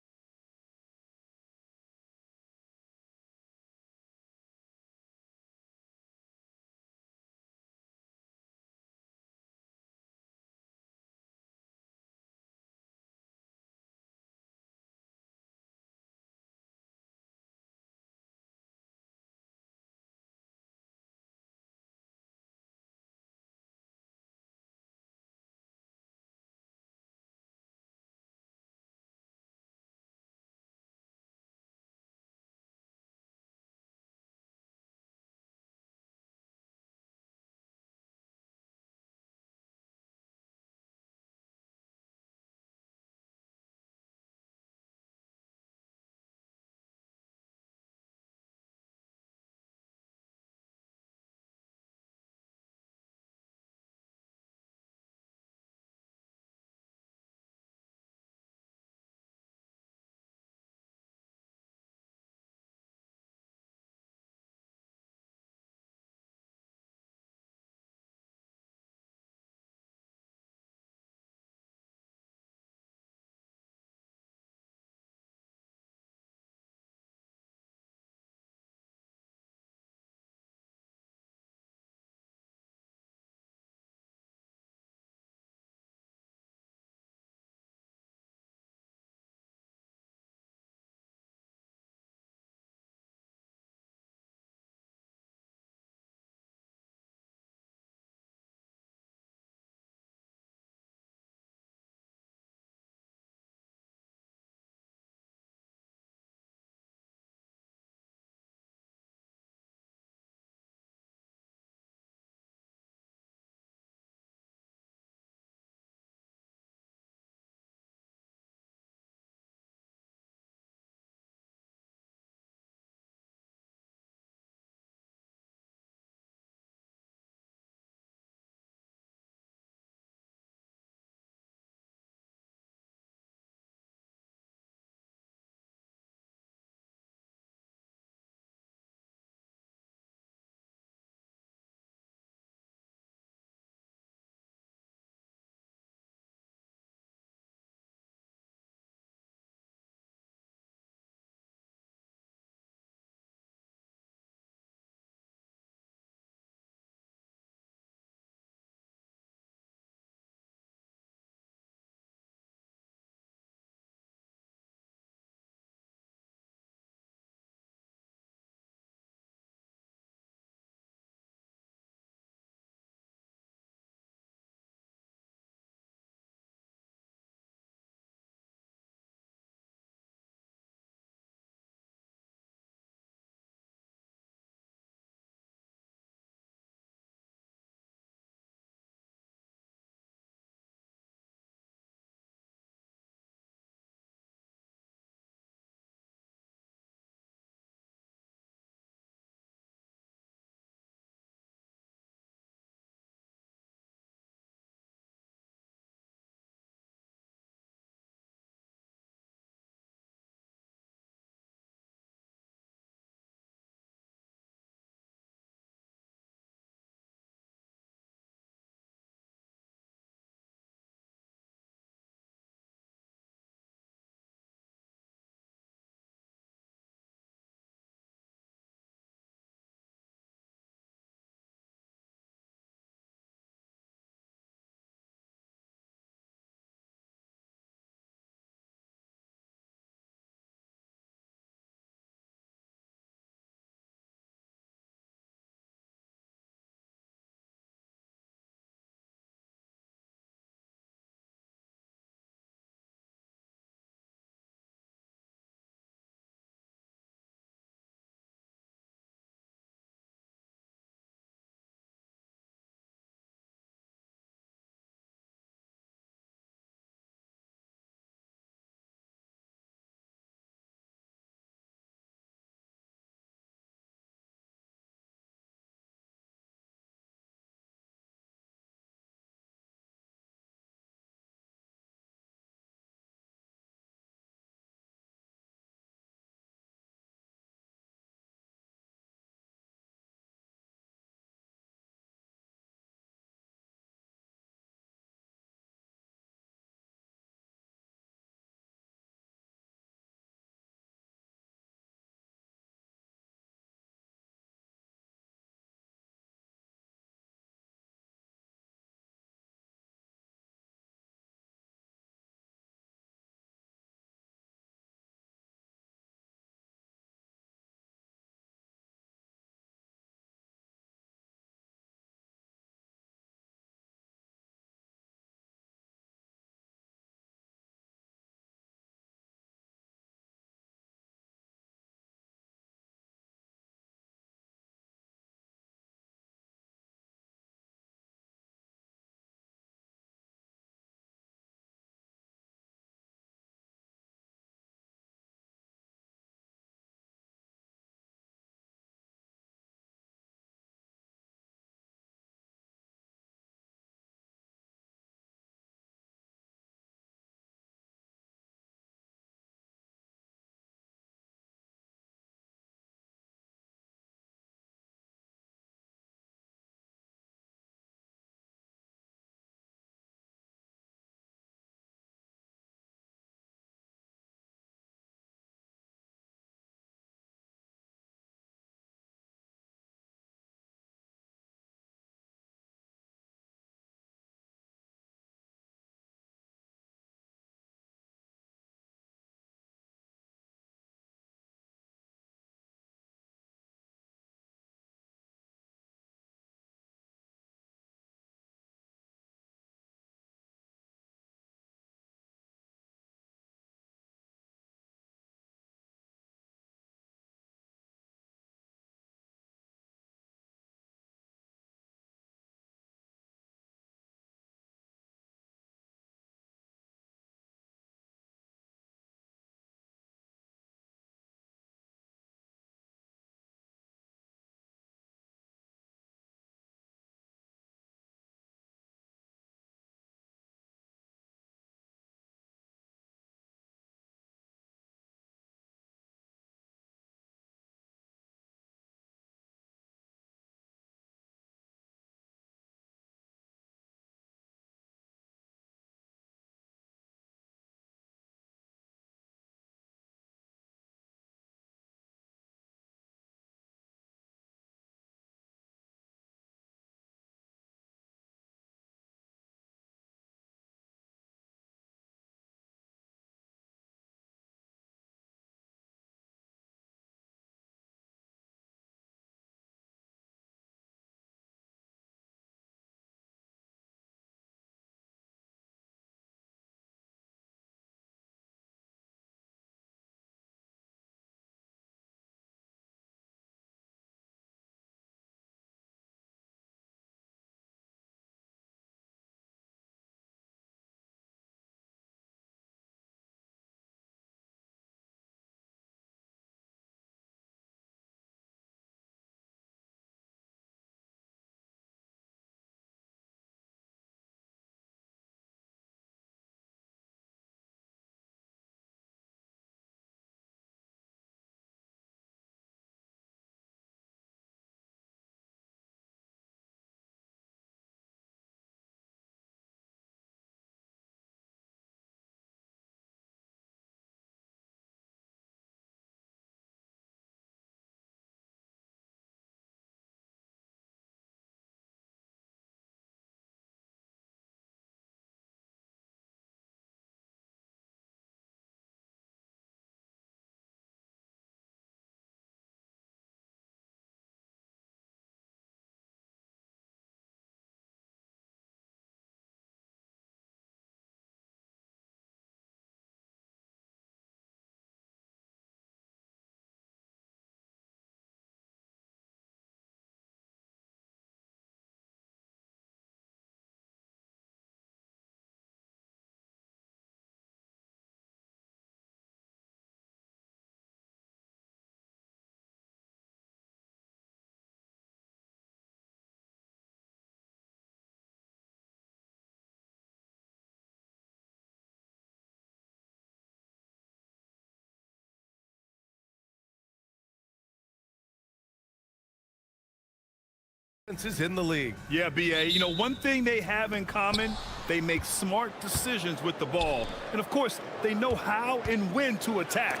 Is in the league. Yeah, BA. You know, one thing they have in common, they make smart decisions with the ball. And, of course, they know how and when to attack.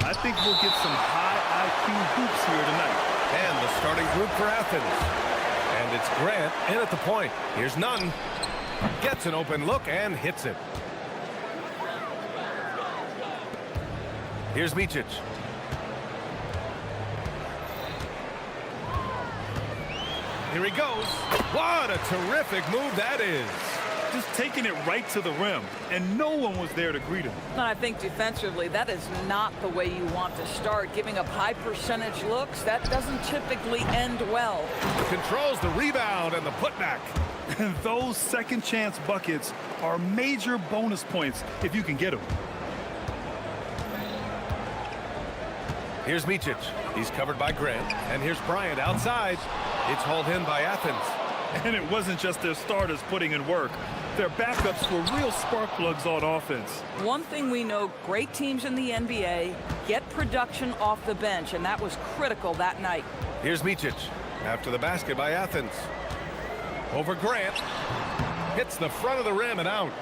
I think we'll get some high IQ hoops here tonight. And the starting group for Athens. And it's Grant in at the point. Here's Nunn. Gets an open look and hits it. Here's Micic. Here he goes. What a terrific move that is. Just taking it right to the rim, and no one was there to greet him. And I think defensively, that is not the way you want to start. Giving up high percentage looks, that doesn't typically end well. Controls the rebound and the putback. And those second chance buckets are major bonus points if you can get them. Here's Micic. He's covered by Grant. And here's Bryant outside. It's hauled in by Athens. And it wasn't just their starters putting in work. Their backups were real spark plugs on offense. One thing we know, great teams in the NBA get production off the bench, and that was critical that night. Here's Micic. After the basket by Athens. Over Grant. Hits the front of the rim and out.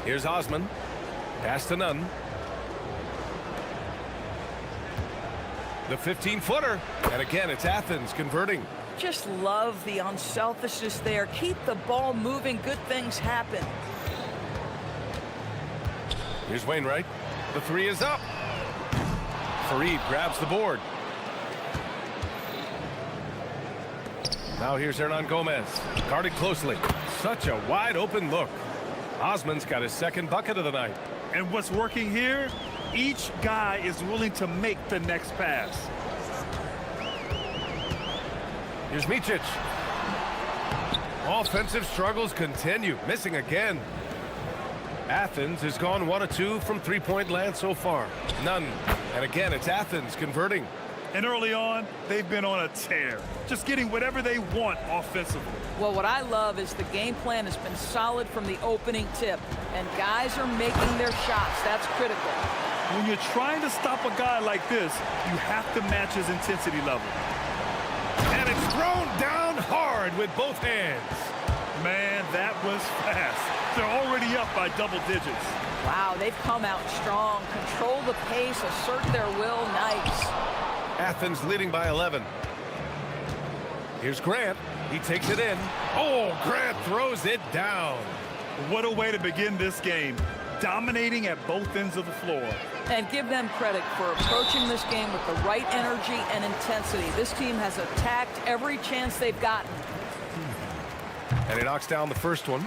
Here's Osman. Pass to Nunn. The 15-footer. And again, it's Athens converting. Just love the unselfishness there. Keep the ball moving. Good things happen. Here's Wainwright. The three is up. Fareed grabs the board. Now here's Hernan Gomez. Guarded closely. Such a wide open look. Osman's got his second bucket of the night. And what's working here? Each guy is willing to make the next pass. Here's Micic. Offensive struggles continue. Missing again. Athens has gone 1 of 2 from three-point land so far. None. And again, it's Athens converting. And early on, they've been on a tear. Just getting whatever they want offensively. Well, what I love is the game plan has been solid from the opening tip. And guys are making their shots. That's critical. When you're trying to stop a guy like this, you have to match his intensity level. And it's thrown down hard with both hands. Man, that was fast. They're already up by double digits. Wow, they've come out strong. Control the pace, assert their will. Nice. Athens leading by 11. Here's Grant. He takes it in. Oh, Grant throws it down. What a way to begin this game. Dominating at both ends of the floor. And give them credit for approaching this game with the right energy and intensity. This team has attacked every chance they've gotten. And he knocks down the first one.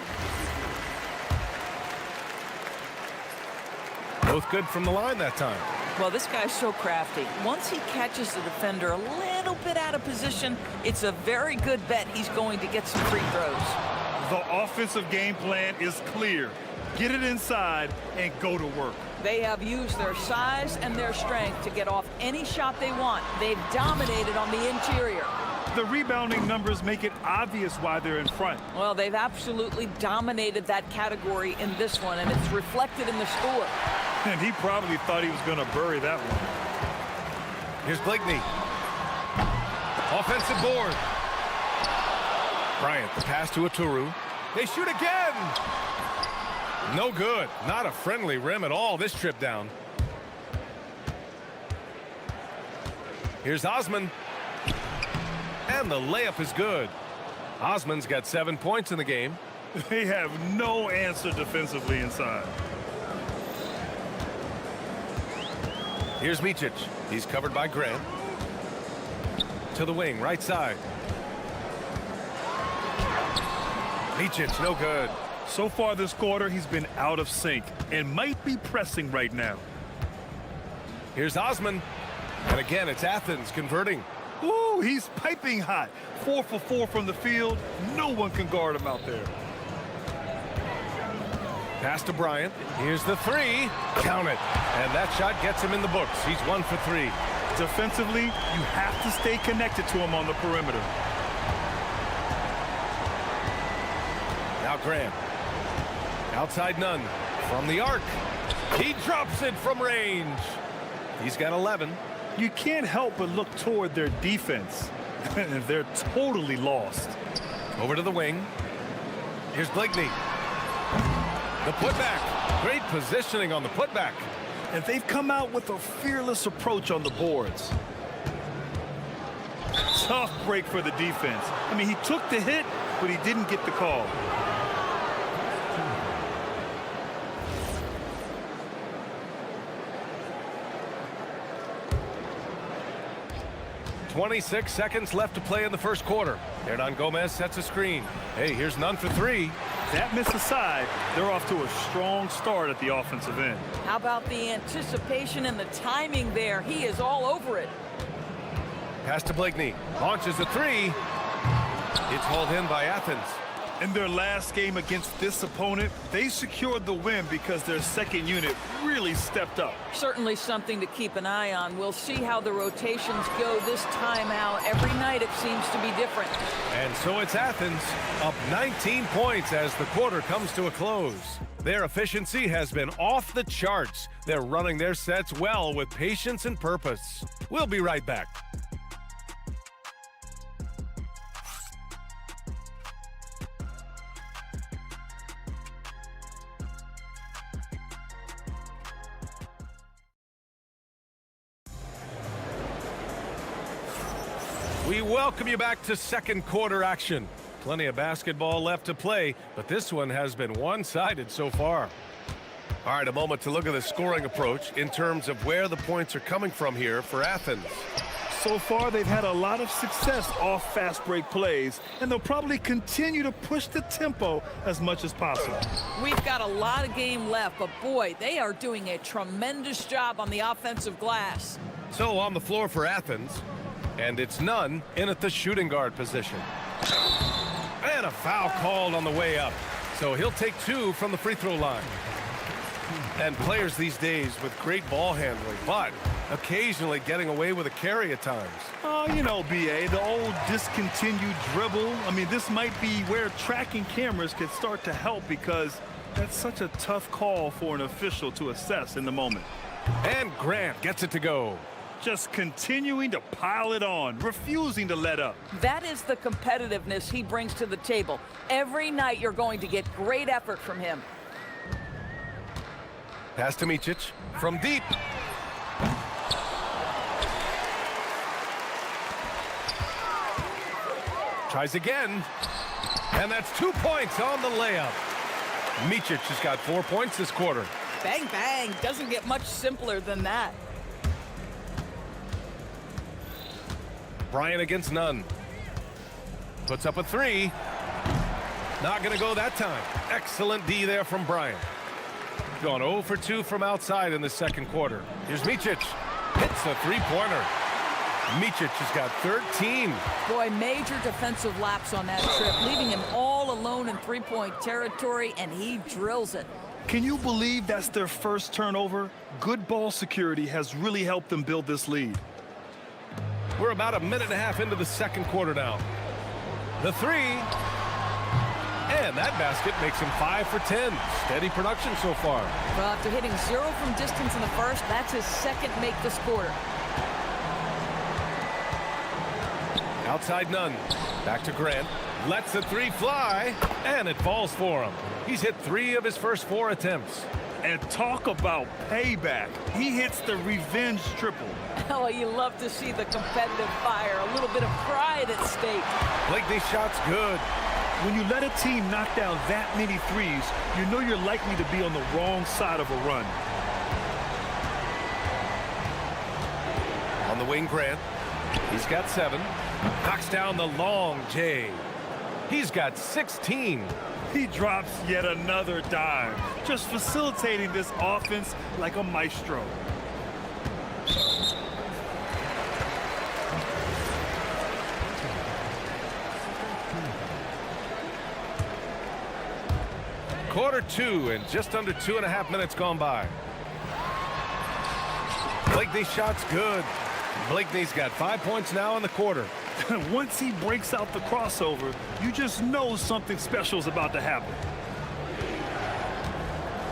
Both good from the line that time. Well, this guy's so crafty. Once he catches the defender a little bit out of position, it's a very good bet he's going to get some free throws. The offensive game plan is clear. Get it inside and go to work. They have used their size and their strength to get off any shot they want. They've dominated on the interior. The rebounding numbers make it obvious why they're in front. Well, they've absolutely dominated that category in this one, and it's reflected in the score. And he probably thought he was going to bury that one. Here's Blakeney. Offensive board. Bryant, the pass to Aturu. They shoot again. No good. Not a friendly rim at all this trip down. Here's Osman. And the layup is good. Osman's got 7 points in the game. They have no answer defensively inside. Here's Micic. He's covered by Grant. To the wing, right side. Micic, no good. So far this quarter, he's been out of sync and might be pressing right now. Here's Osman. And again, it's Athens converting. Ooh, he's piping hot. 4 for 4 from the field. No one can guard him out there. Pass to Bryant. Here's the three. Count it. And that shot gets him in the books. He's 1 for 3. Defensively, you have to stay connected to him on the perimeter. Now Grant. Outside Nunn. From the arc. He drops it from range. He's got 11. You can't help but look toward their defense. They're totally lost. Over to the wing. Here's Blakeney. The putback. Great positioning on the putback. And they've come out with a fearless approach on the boards. Tough break for the defense. I mean, he took the hit, but he didn't get the call. .26 seconds left to play in the first quarter. Hernan Gomez sets a screen. Hey, here's none for three. That miss aside, they're off to a strong start at the offensive end. How about the anticipation and the timing there? He is all over it. Pass to Blakeney. Launches a three. It's hauled in by Athens. In their last game against this opponent, they secured the win because their second unit really stepped up. Certainly something to keep an eye on. We'll see how the rotations go this time out. Every night it seems to be different. And so it's Athens up 19 points as the quarter comes to a close. Their efficiency has been off the charts. They're running their sets well with patience and purpose. We'll be right back. We welcome you back to second quarter action. Plenty of basketball left to play, but this one has been one-sided so far. All right, a moment to look at the scoring approach in terms of where the points are coming from here for Athens. So far, they've had a lot of success off fast break plays, and they'll probably continue to push the tempo as much as possible. We've got a lot of game left, but boy, they are doing a tremendous job on the offensive glass. So on the floor for Athens, and it's Nunn in at the shooting guard position. And a foul called on the way up. So he'll take two from the free throw line. And players these days with great ball handling, but occasionally getting away with a carry at times. Oh, you know, BA, the old discontinued dribble. I mean, this might be where tracking cameras could start to help because that's such a tough call for an official to assess in the moment. And Grant gets it to go. Just continuing to pile it on, refusing to let up. That is the competitiveness he brings to the table. Every night you're going to get great effort from him. Pass to Micic from deep. Tries again. And that's 2 points on the layup. Micic has got 4 points this quarter. Bang, bang. Doesn't get much simpler than that. Bryant against Nunn. Puts up a three. Not going to go that time. Excellent D there from Bryant. Gone 0 for 2 from outside in the second quarter. Here's Micic. Hits a three-pointer. Micic has got 13. Boy, major defensive lapse on that trip, leaving him all alone in three-point territory, and he drills it. Can you believe that's their first turnover? Good ball security has really helped them build this lead. We're about a minute and a half into the second quarter now. The three. And that basket makes him 5 for 10. Steady production so far. Well, after hitting 0 from distance in the first, that's his second make this quarter. Outside Nunn. Back to Grant. Lets the three fly. And it falls for him. He's hit 3 of his first 4 attempts. And talk about payback. He hits the revenge triple. Oh, you love to see the competitive fire. A little bit of pride at stake. Blakeney's shot's good. When you let a team knock down that many threes, you know you're likely to be on the wrong side of a run. On the wing, Grant. He's got 7. Knocks down the long J. He's got 16. He drops yet another dime, just facilitating this offense like a maestro. Quarter 2 and just under 2.5 minutes gone by. Blakeney's shot's good. Blakeney's got 5 points now in the quarter. Once he breaks out the crossover, you just know something special is about to happen.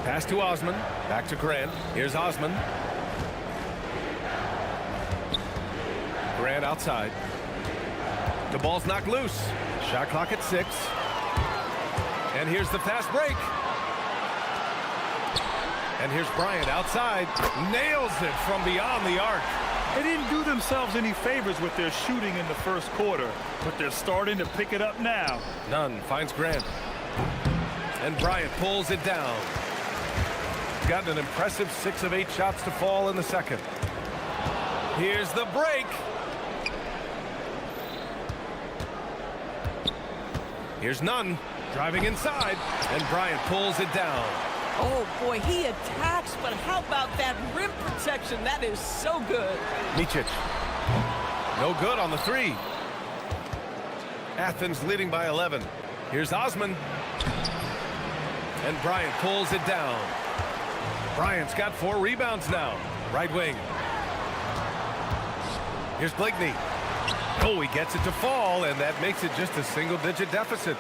Pass to Osman. Back to Grant. Here's Osman. Grant outside. The ball's knocked loose. Shot clock at 6. And here's the fast break. And here's Bryant outside. Nails it from beyond the arc. They didn't do themselves any favors with their shooting in the first quarter, but they're starting to pick it up now. Nunn finds Grant. And Bryant pulls it down. Got an impressive 6 of 8 shots to fall in the second. Here's the break. Here's Nunn driving inside, and Bryant pulls it down. Oh, boy, he attacks, but how about that rim protection? That is so good. Micic. No good on the 3. Athens leading by 11. Here's Osman. And Bryant pulls it down. Bryant's got 4 rebounds now. Right wing. Here's Blakeney. Oh, he gets it to fall, and that makes it just a single-digit deficit.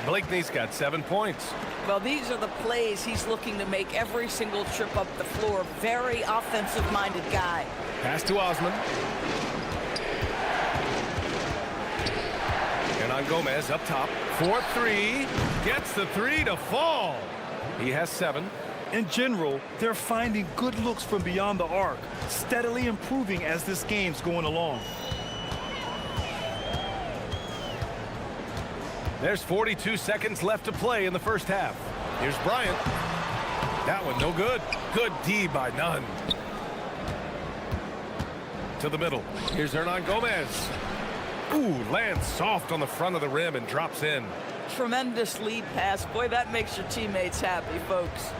Blakeney's got 7 points. Well, these are the plays he's looking to make every single trip up the floor. Very offensive-minded guy. Pass to Osman. And on Gomez up top. 4-3. Gets the 3 to fall. He has 7. In general, they're finding good looks from beyond the arc, steadily improving as this game's going along. There's 42 seconds left to play in the first half. Here's Bryant. That one no good. Good D by Nunn. To the middle. Here's Hernan Gomez. Ooh, lands soft on the front of the rim and drops in. Tremendous lead pass. Boy, that makes your teammates happy, folks.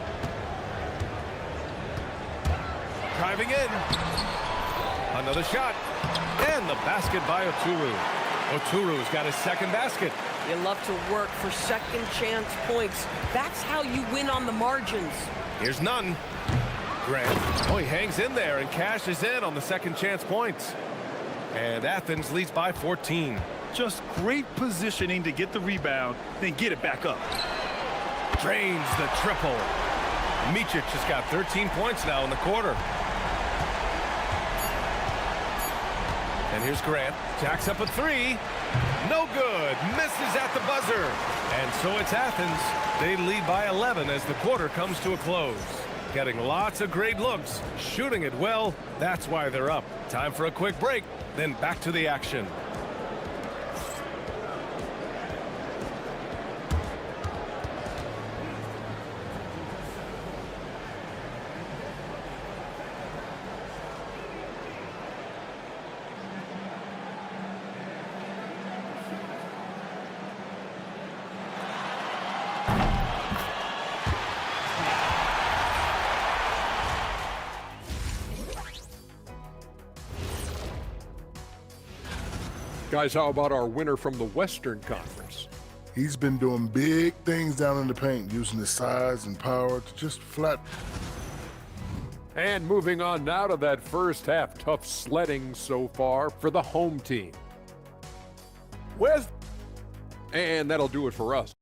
Driving in. Another shot. And the basket by Oturu. Oturu's got his second basket. You love to work for second chance points. That's how you win on the margins. Here's Nunn. Grant. Oh, he hangs in there and cashes in on the second chance points. And Athens leads by 14. Just great positioning to get the rebound, then get it back up. Drains the triple. Micic has got 13 points now in the quarter. And here's Grant. Jacks up a 3. No good. Misses at the buzzer. And so it's Athens. They lead by 11 as the quarter comes to a close. Getting lots of great looks. Shooting it well. That's why they're up. Time for a quick break. Then back to the action. Guys, how about our winner from the Western Conference? He's been doing big things down in the paint, using his size and power to just flat. And moving on now to that first half, tough sledding so far for the home team. And that'll do it for us.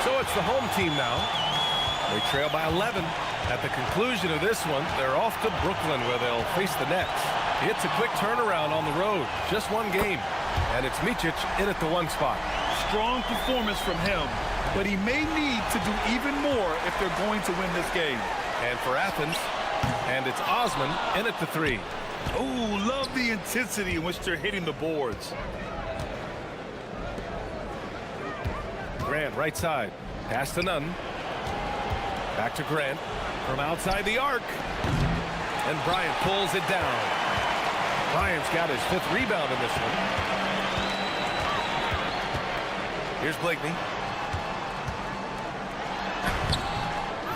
So it's the home team now. They trail by 11. At the conclusion of this one, they're off to Brooklyn where they'll face the Nets. It's a quick turnaround on the road. Just one game. And it's Micic in at the 1 spot. Strong performance from him, but he may need to do even more if they're going to win this game. And for Athens, And it's Osman in at the three. Oh, love the intensity in which they're hitting the boards. Grant, right side. Pass to Nunn. Back to Grant. From outside the arc. And Bryant pulls it down. Bryant's got his 5th rebound in this one. Here's Blakeney.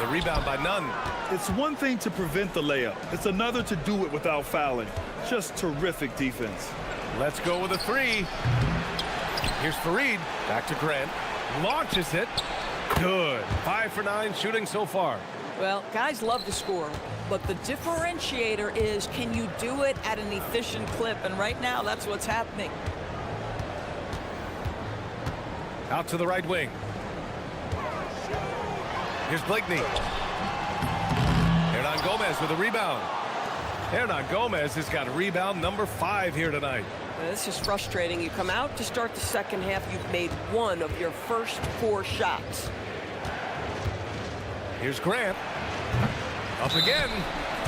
The rebound by Nunn. It's one thing to prevent the layup. It's another to do it without fouling. Just terrific defense. Let's go with a three. Here's Fareed. Back to Grant. Launches it. Good. 5 for 9 shooting so far. Well, guys love to score, but the differentiator is, can you do it at an efficient clip? And right now, that's what's happening. Out to the right wing. Here's Blakeney. Hernan Gomez with a rebound. Hernan Gomez has got rebound number 5 here tonight. This is frustrating. You come out to start the second half, you've made 1 of your first 4 shots. Here's Grant. Up again.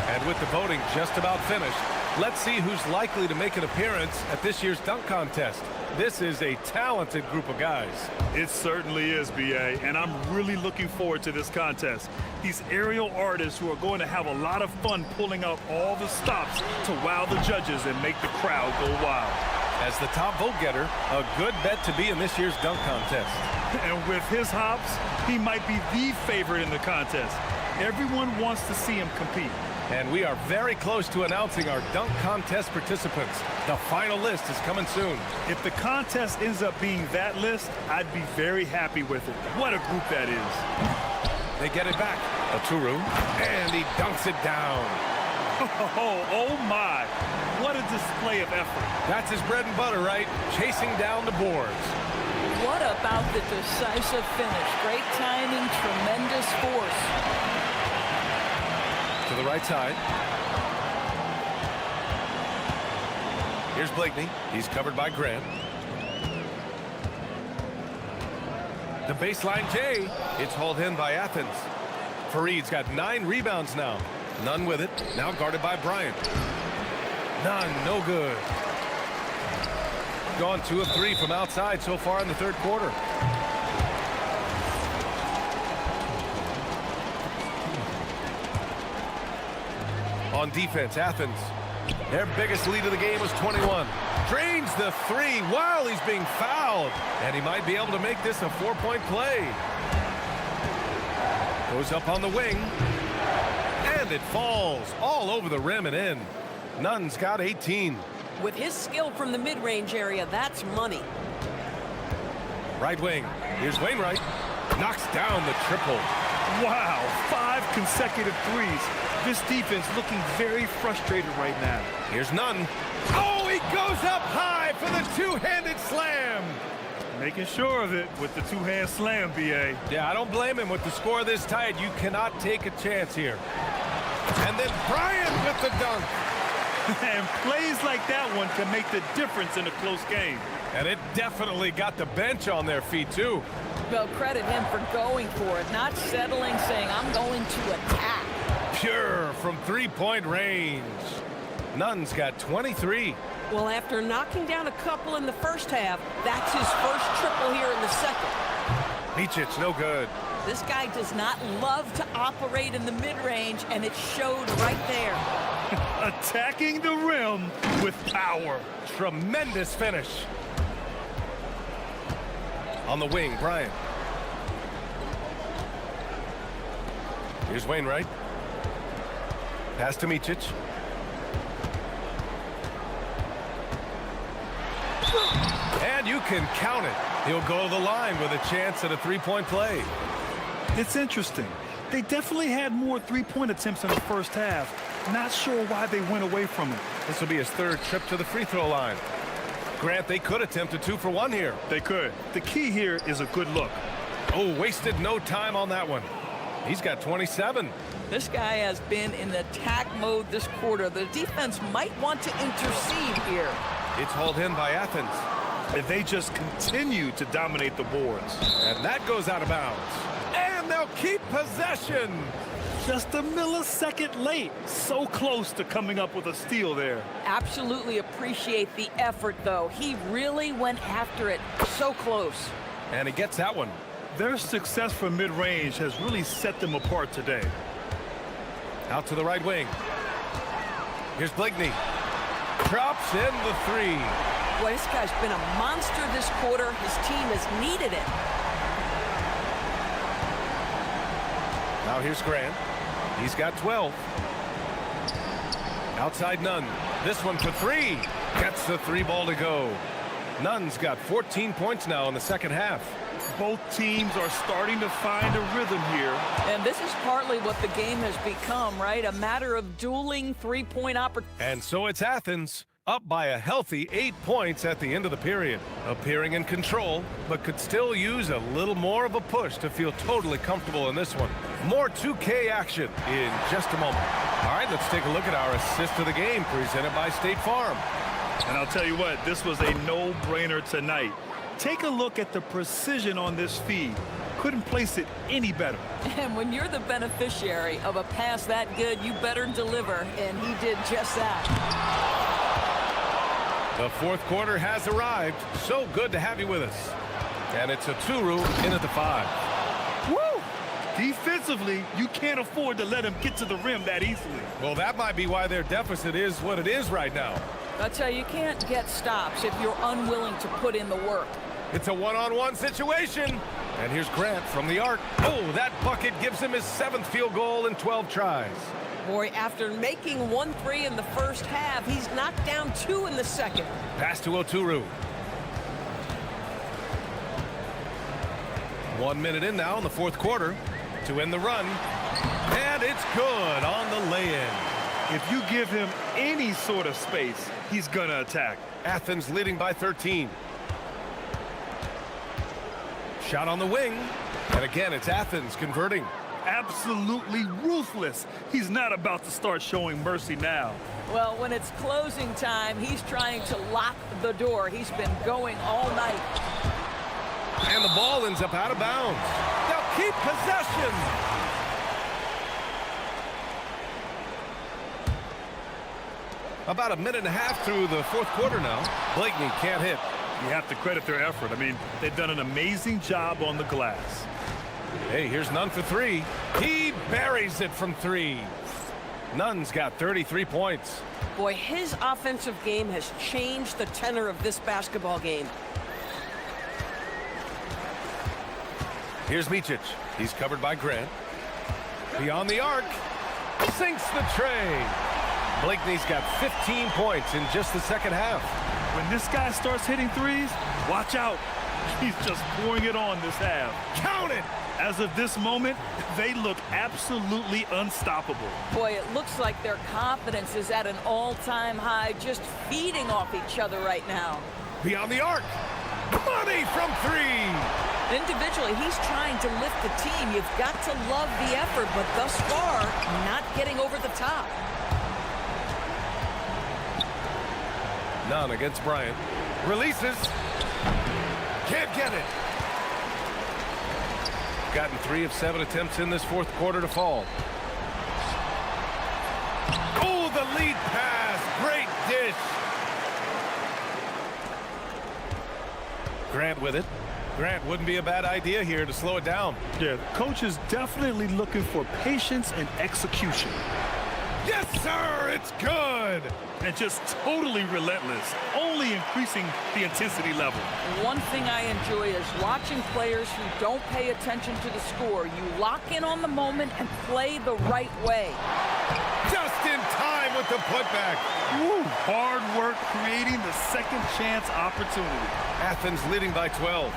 And with the voting just about finished, let's see who's likely to make an appearance at this year's dunk contest. This is a talented group of guys. It certainly is, B.A., and I'm really looking forward to this contest. These aerial artists who are going to have a lot of fun pulling out all the stops to wow the judges and make the crowd go wild. As the top vote getter, a good bet to be in this year's dunk contest. And with his hops, he might be the favorite in the contest. Everyone wants to see him compete. And we are very close to announcing our dunk contest participants. The final list is coming soon. If the contest ends up being that list, I'd be very happy with it. What a group that is. They get it back. Aturu, and he dunks it down. Oh my. What a display of effort. That's his bread and butter, right? Chasing down the boards. What about the decisive finish? Great timing, tremendous force. To the right side. Here's Blakeney. He's covered by Grant. The baseline J. It's hauled in by Athens. Fareed's got 9 rebounds now. Nunn with it. Now guarded by Bryant. Nunn, no good. Gone 2 of 3 from outside so far in the 3rd quarter. On defense, Athens. Their biggest lead of the game was 21. Drains the 3 while he's being fouled. And he might be able to make this a 4-point play. Goes up on the wing. And it falls all over the rim and in. Nunn's got 18. With his skill from the mid-range area, that's money. Right wing. Here's Wainwright. Knocks down the triple. Wow, 5 consecutive threes. This defense looking very frustrated right now. Here's Nunn. Oh, he goes up high for the 2-handed slam. Making sure of it with the 2-hand slam, B.A. Yeah, I don't blame him. With the score this tight, you cannot take a chance here. And then Bryant with the dunk. And plays like that one can make the difference in a close game. And it definitely got the bench on their feet, too. Well, credit him for going for it, not settling, saying, I'm going to attack. Pure from 3-point range. Nunn's got 23. Well, after knocking down a couple in the first half, that's his first triple here in the second. Micic, no good. This guy does not love to operate in the mid-range, and it showed right there. Attacking the rim with power. Tremendous finish. On the wing, Bryant. Here's Wainwright. Pass to Micic. And you can count it. He'll go to the line with a chance at a 3-point play. It's interesting. They definitely had more 3-point attempts in the first half. Not sure why they went away from it. This will be his 3rd trip to the free throw line. Grant, they could attempt a 2 for 1 here. They could. The key here is a good look. Oh, wasted no time on that one. He's got 27. This guy has been in attack mode this quarter. The defense might want to intercede here. It's hauled in by Athens. And they just continue to dominate the boards. And that goes out of bounds. And they'll keep possession. Just a millisecond late. So close to coming up with a steal there. Absolutely appreciate the effort, though. He really went after it. So close. And he gets that one. Their success from mid-range has really set them apart today. Out to the right wing. Here's Blakeney. Drops in the three. Boy, this guy's been a monster this quarter. His team has needed it. Now here's Grant. He's got 12. Outside Nunn. This one for three. Gets the three ball to go. Nunn's got 14 points now in the second half. Both teams are starting to find a rhythm here. And this is partly what the game has become, right? A matter of dueling three-point opportunities. And so it's Athens, up by a healthy 8 points at the end of the period. Appearing in control, but could still use a little more of a push to feel totally comfortable in this one. More 2K action in just a moment. All right, let's take a look at our assist of the game presented by State Farm. And I'll tell you what, this was a no-brainer tonight. Take a look at the precision on this feed. Couldn't place it any better. And when you're the beneficiary of a pass that good, you better deliver, and he did just that. The fourth quarter has arrived. So good to have you with us. And it's a Turu in at the 5. Woo! Defensively, you can't afford to let him get to the rim that easily. Well, that might be why their deficit is what it is right now. I'll tell you, you can't get stops if you're unwilling to put in the work. It's a one-on-one situation. And here's Grant from the arc. Oh, that bucket gives him his 7th field goal in 12 tries. Boy, after making 1 3 in the first half, he's knocked down 2 in the second. Pass to Oturu. 1 minute in now in the fourth quarter to end the run. And it's good on the lay-in. If you give him any sort of space, he's gonna attack. Athens leading by 13. Shot on the wing. And again, it's Athens converting. Absolutely ruthless. He's not about to start showing mercy now. Well, when it's closing time, he's trying to lock the door. He's been going all night. And the ball ends up out of bounds. They'll keep possession. About a minute and a half through the fourth quarter now. Blakeney can't hit. You have to credit their effort. I mean, they've done an amazing job on the glass. Hey, here's Nunn for three. He buries it from three. Nunn's got 33 points. Boy, his offensive game has changed the tenor of this basketball game. Here's Micic. He's covered by Grant. Beyond the arc. Sinks the tray. Blakeney's got 15 points in just the second half. When this guy starts hitting threes, watch out. He's just pouring it on this half. Count it! As of this moment, they look absolutely unstoppable. Boy, it looks like their confidence is at an all-time high, just feeding off each other right now. Beyond the arc. Money from three. Individually, he's trying to lift the team. You've got to love the effort, but thus far, not getting over the top. Nunn against Bryant. Releases. Can't get it. Gotten 3 of 7 attempts in this fourth quarter to fall. Oh, the lead pass. Great dish. Grant with it. Grant wouldn't be a bad idea here to slow it down. Yeah, coach is definitely looking for patience and execution. Yes, sir, it's good. And just totally relentless, only increasing the intensity level. One thing I enjoy is watching players who don't pay attention to the score. You lock in on the moment and play the right way. Just in time with the putback. Woo, hard work creating the second chance opportunity. Athens leading by 12.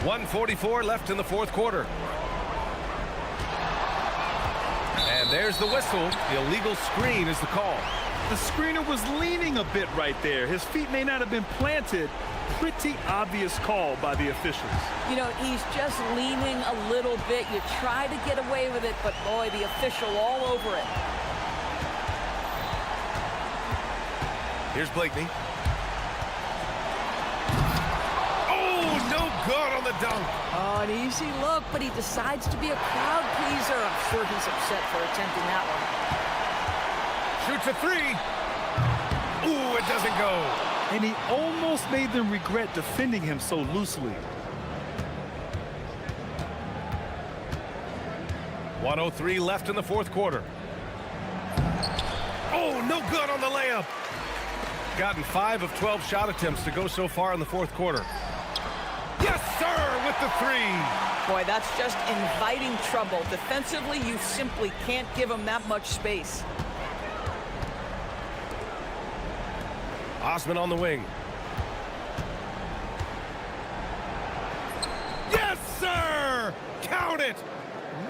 1:44 left in the fourth quarter. And there's the whistle. The illegal screen is the call. The screener was leaning a bit right there. His feet may not have been planted. Pretty obvious call by the officials. You know, he's just leaning a little bit. You try to get away with it, but boy, the official all over it. Here's Blakeney. Oh, no good on the dunk. Oh, an easy look, but he decides to be a crowd pleaser. I'm sure he's upset for attempting that one. Shoots a three. Ooh, it doesn't go. And he almost made them regret defending him so loosely. 1:03 left in the fourth quarter. Oh, no good on the layup. Gotten 5 of 12 shot attempts to go so far in the fourth quarter. Yes, sir, with the three. Boy, that's just inviting trouble. Defensively, you simply can't give him that much space. Osman on the wing. Yes, sir! Count it!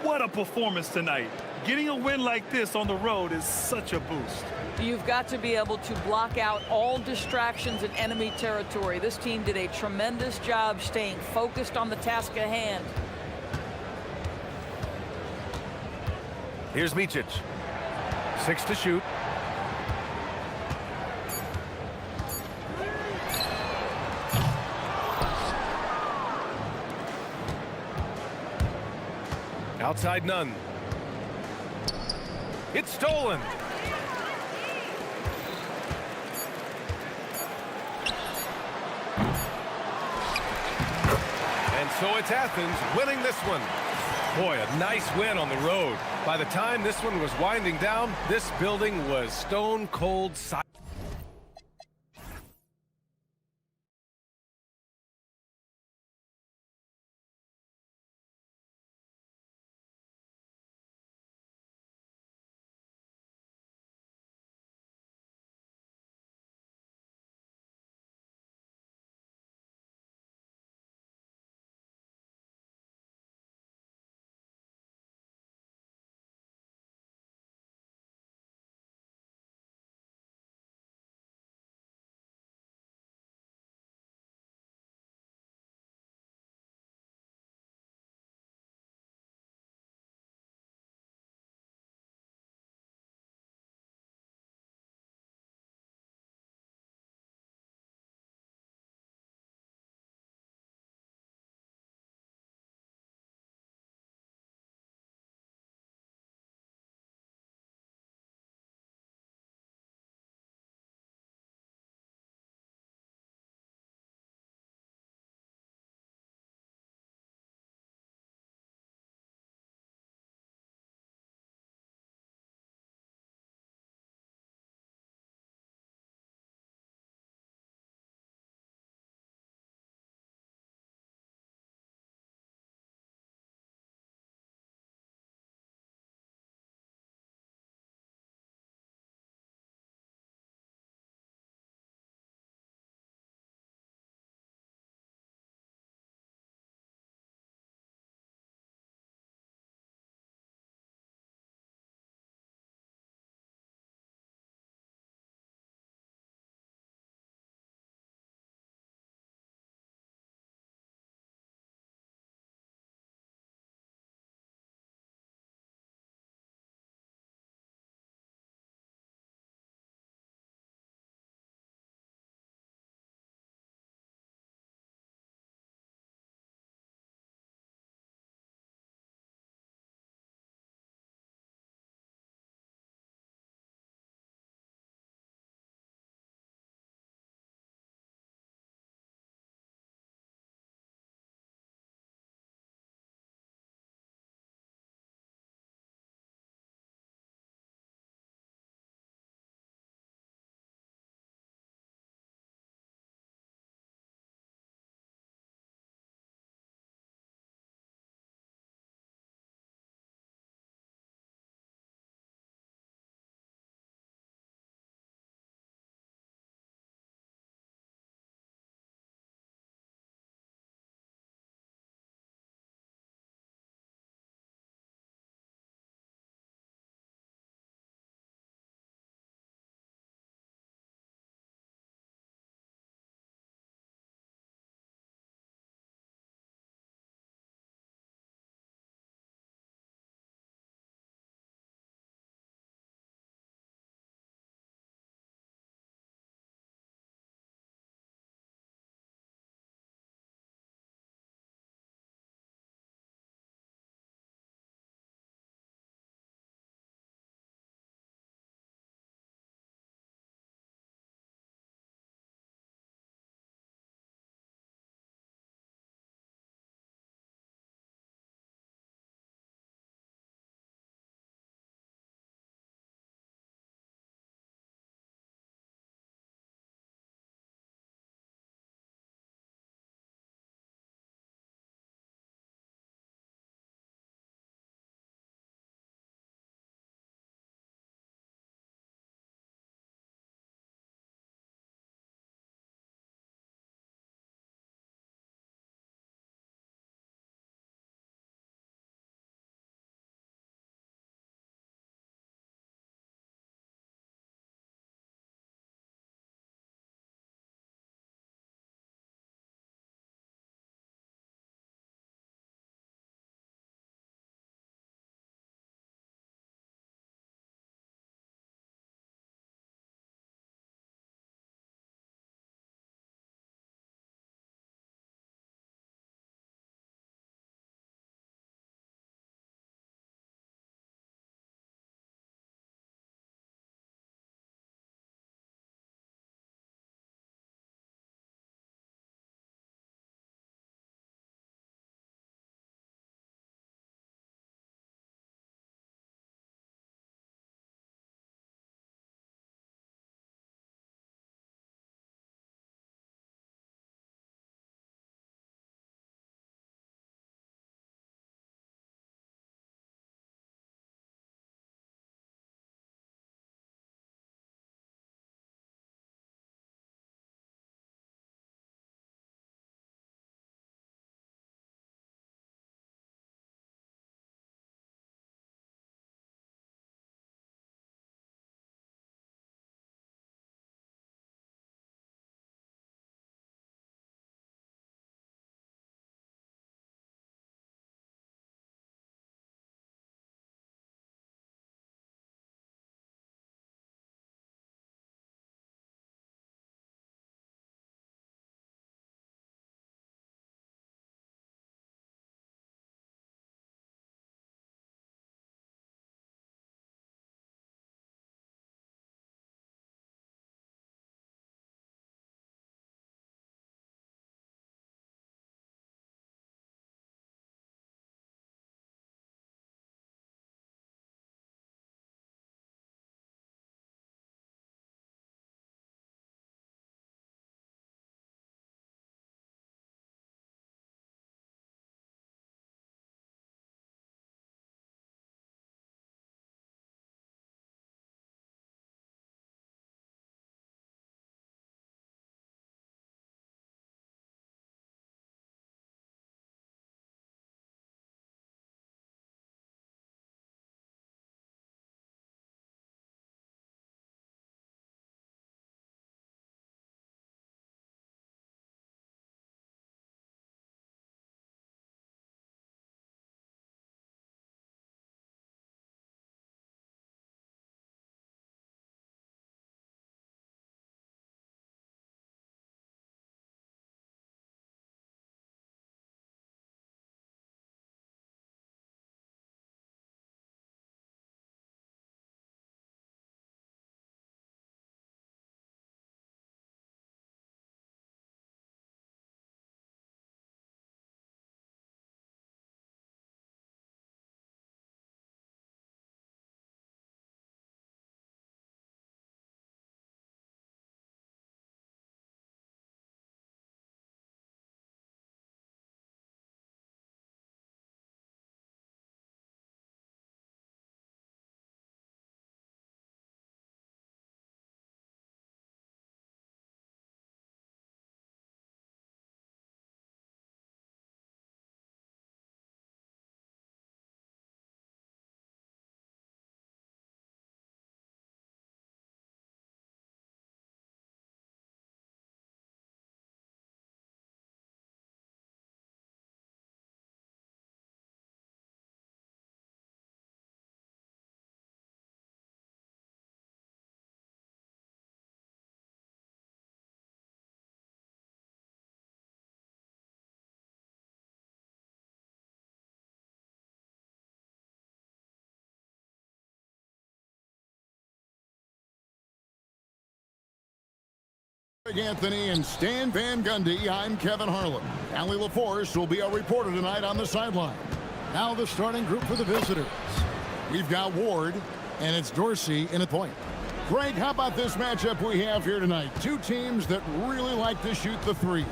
What a performance tonight. Getting a win like this on the road is such a boost. You've got to be able to block out all distractions in enemy territory. This team did a tremendous job staying focused on the task at hand. Here's Micic. 6 to shoot. Outside none. It's stolen. And so it's Athens winning this one. Boy, a nice win on the road. By the time this one was winding down, this building was stone cold silent. Anthony and Stan Van Gundy, I'm Kevin Harlan. Allie LaForce will be our reporter tonight on the sideline. Now the starting group for the visitors. We've got Ward, and it's Dorsey in at point. Greg, how about this matchup we have here tonight? Two teams that really like to shoot the three.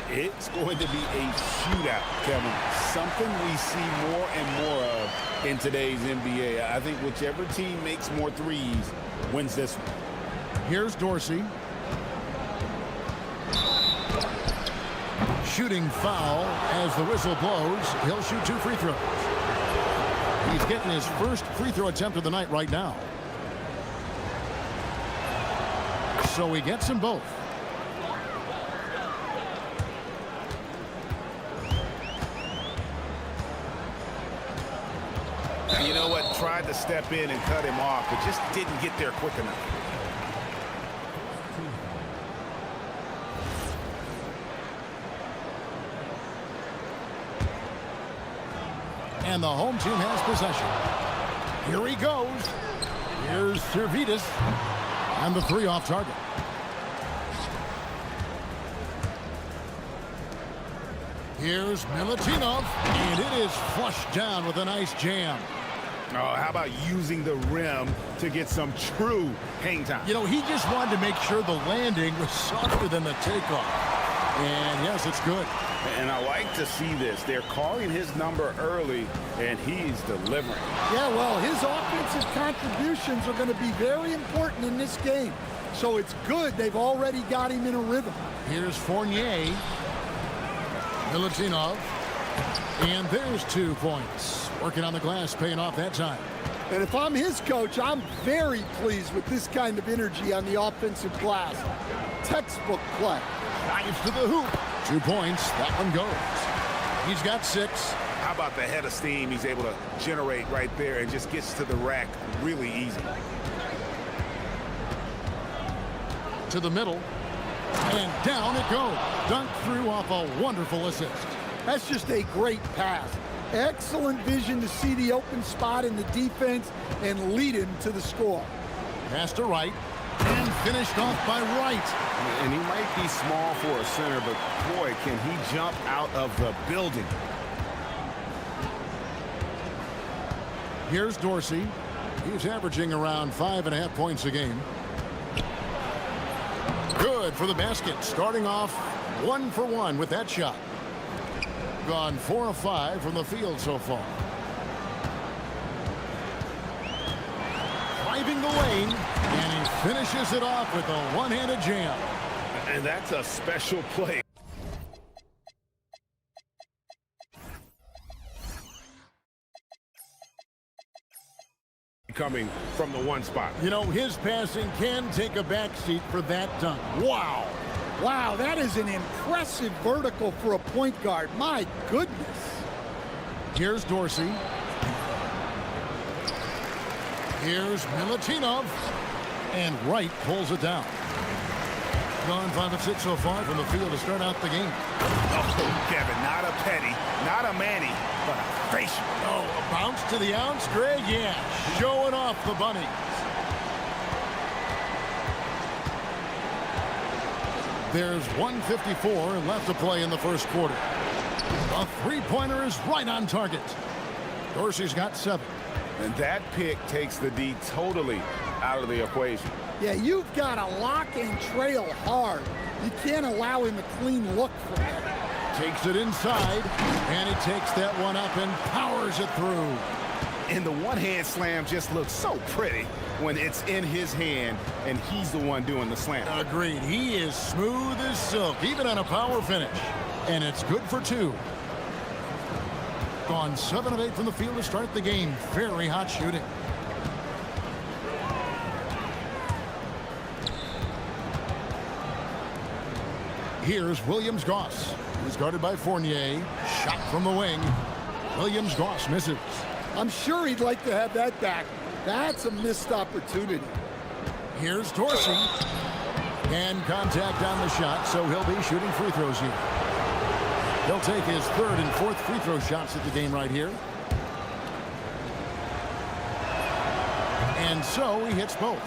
It's going to be a shootout, Kevin. Something we see more and more of in today's NBA. I think whichever team makes more threes wins this one. Here's Dorsey. Shooting foul as the whistle blows. He'll shoot 2 free throws. He's getting his first free throw attempt of the night right now. So he gets them both. You know what? Tried to step in and cut him off, but just didn't get there quick enough. And the home team has possession. Here he goes. Here's Servetus. And the 3 off target. Here's Milutinov. And it is flushed down with a nice jam. Oh, how about using the rim to get some true hang time? You know, he just wanted to make sure the landing was softer than the takeoff. And yes, it's good. And I like to see this. They're calling his number early, and he's delivering. Yeah, well, his offensive contributions are going to be very important in this game. So it's good they've already got him in a rhythm. Here's Fournier. Milutinov. And there's 2 points. Working on the glass, paying off that time. And if I'm his coach, I'm very pleased with this kind of energy on the offensive glass. Textbook play. Drives to the hoop. 2 points. That one goes. He's got 6. How about the head of steam he's able to generate right there and just gets to the rack really easy. To the middle. And down it goes. Dunked through off a wonderful assist. That's just a great pass. Excellent vision to see the open spot in the defense and lead him to the score. Pass to Wright. And finished off by Wright. And he might be small for a center, but boy, can he jump out of the building. Here's Dorsey. He's averaging around 5.5 points a game. Good for the basket. Starting off 1 for 1 with that shot. Gone 4 of 5 from the field so far. Driving the lane, and he finishes it off with a one-handed jam. And that's a special play. Coming from the one spot. You know, his passing can take a backseat for that dunk. Wow. Wow, that is an impressive vertical for a point guard. My goodness. Here's Dorsey. Here's Milutinov. And Wright pulls it down. Gone 5 of 6 so far from the field to start out the game. Oh, Kevin, not a petty, not a Manny, but a facial. Oh, a bounce to the ounce, Greg? Yeah, showing off the bunnies. There's 1:54 left to play in the first quarter. A three-pointer is right on target. Dorsey's got 7. And that pick takes the D totally out of the equation. Yeah, you've got to lock and trail hard. You can't allow him a clean look from that. Takes it inside, and he takes that one up and powers it through. And the one-hand slam just looks so pretty when it's in his hand and he's the one doing the slam. Agreed. He is smooth as silk, even on a power finish. And it's good for 2. Gone 7 of 8 from the field to start the game. Very hot shooting. Here's Williams-Goss. He's guarded by Fournier. Shot from the wing. Williams-Goss misses. I'm sure he'd like to have that back. That's a missed opportunity. Here's Dorsey. And contact on the shot, so he'll be shooting free throws here. He'll take his 3rd and 4th free throw shots at the game right here. And so he hits both.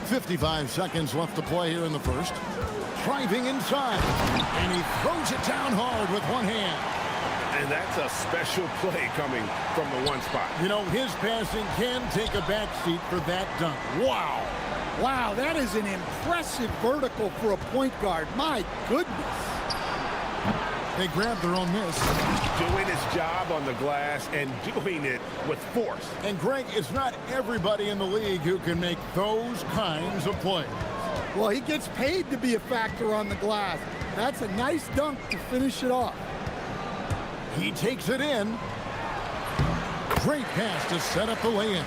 55 seconds left to play here in the first. Driving inside, and he throws it down hard with one hand. And that's a special play coming from the one spot. You know, his passing can take a backseat for that dunk. Wow. Wow, that is an impressive vertical for a point guard. My goodness. They grab their own miss. Doing his job on the glass and doing it with force. And Greg, it's not everybody in the league who can make those kinds of plays. Well, he gets paid to be a factor on the glass. That's a nice dunk to finish it off. He takes it in. Great pass to set up the lay-in.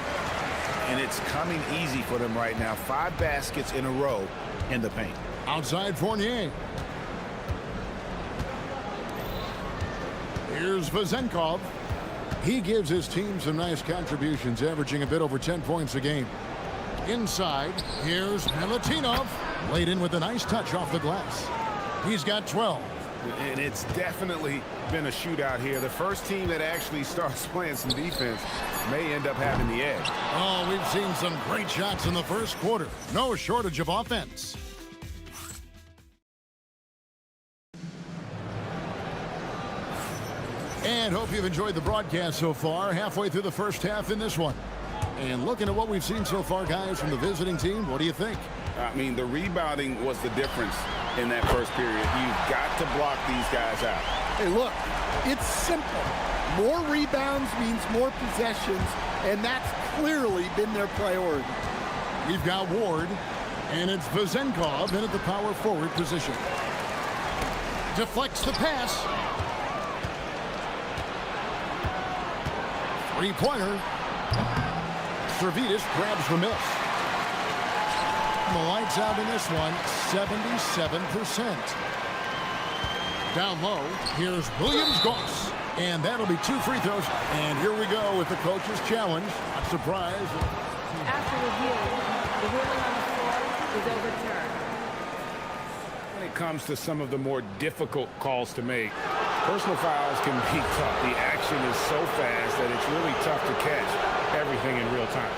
And it's coming easy for them right now. 5 baskets in a row in the paint. Outside Fournier. Here's Vezenkov. He gives his team some nice contributions, averaging a bit over 10 points a game. Inside, here's Milutinov. Laid in with a nice touch off the glass. He's got 12. And it's definitely been a shootout here. The first team that actually starts playing some defense may end up having the edge. Oh, we've seen some great shots in the first quarter. No shortage of offense. And hope you've enjoyed the broadcast so far. Halfway through the first half in this one. And looking at what we've seen so far, guys, from the visiting team, what do you think? I mean, the rebounding was the difference in that first period. You've got to block these guys out. Hey, look, it's simple. More rebounds means more possessions, and that's clearly been their priority. We've got Ward, and it's Vezenkov in at the power forward position. Deflects the pass. Three-pointer. Servidis grabs the miss. The lights out in this one, 77%. Down low, here's Williams-Goss. And that'll be 2 free throws. And here we go with the coach's challenge. Not surprised. After review, the ruling on the floor is overturned. When it comes to some of the more difficult calls to make, personal fouls can be tough. The action is so fast that it's really tough to catch everything in real time.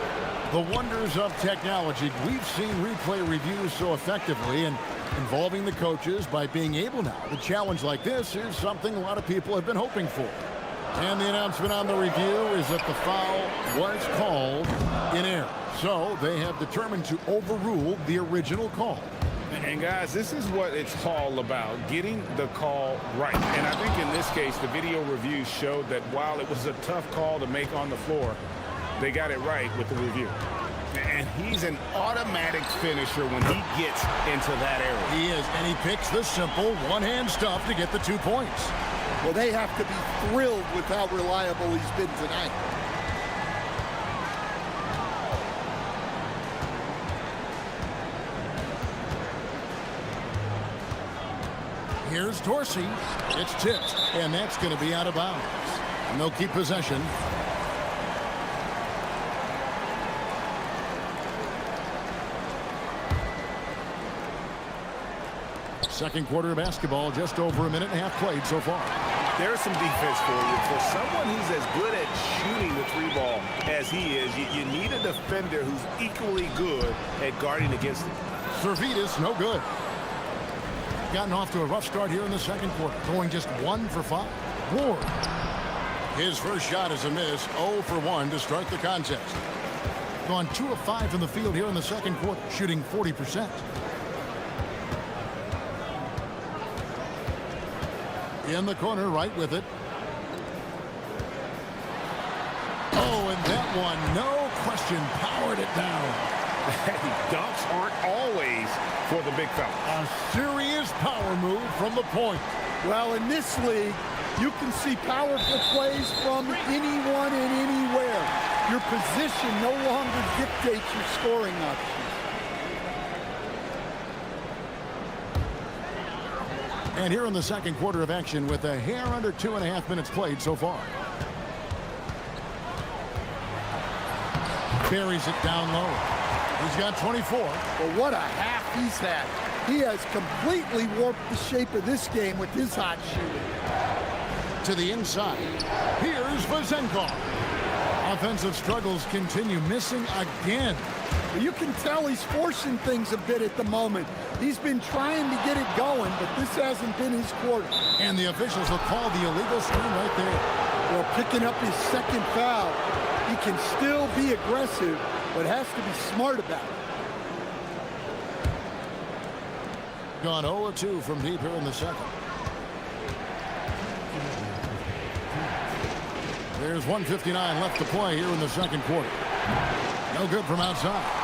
The wonders of technology. We've seen replay reviews so effectively and involving the coaches by being able now. The challenge like this is something a lot of people have been hoping for. And the announcement on the review is that the foul was called in error. So they have determined to overrule the original call. And guys, this is what it's all about, getting the call right. And I think in this case, the video review showed that while it was a tough call to make on the floor, they got it right with the review. And he's an automatic finisher when he gets into that area. He is, and he picks the simple one-hand stuff to get the 2 points. Well, they have to be thrilled with how reliable he's been tonight. Here's Dorsey. It's tipped, and that's going to be out of bounds. And they'll keep possession. Second quarter of basketball, just over a minute and a half played so far. There's some defense for you. For someone who's as good at shooting the 3-ball as he is, you need a defender who's equally good at guarding against it. Servidis, no good. Gotten off to a rough start here in the second quarter, going just 1 for 5. Ward. His first shot is a miss, 0 for 1 to start the contest. Gone 2 of 5 from the field here in the second quarter, shooting 40%. In the corner, right with it. Oh, and that one, no question, powered it down. Dunks aren't always for the big fella. A serious power move from the point. Well, in this league, you can see powerful plays from anyone and anywhere. Your position no longer dictates your scoring options. And here in the second quarter of action with a hair under 2.5 minutes played so far. Buries it down low. He's got 24. Well, what a half he's had. He has completely warped the shape of this game with his hot shooting. To the inside. Here's Vezenkov. Offensive struggles continue, missing again. You can tell he's forcing things a bit at the moment. He's been trying to get it going, but this hasn't been his quarter. And the officials will call the illegal screen right there. Well, picking up his second foul, he can still be aggressive, but has to be smart about it. Gone 0-2 from deep here in the second. There's 1:59 left to play here in the second quarter. No good from outside.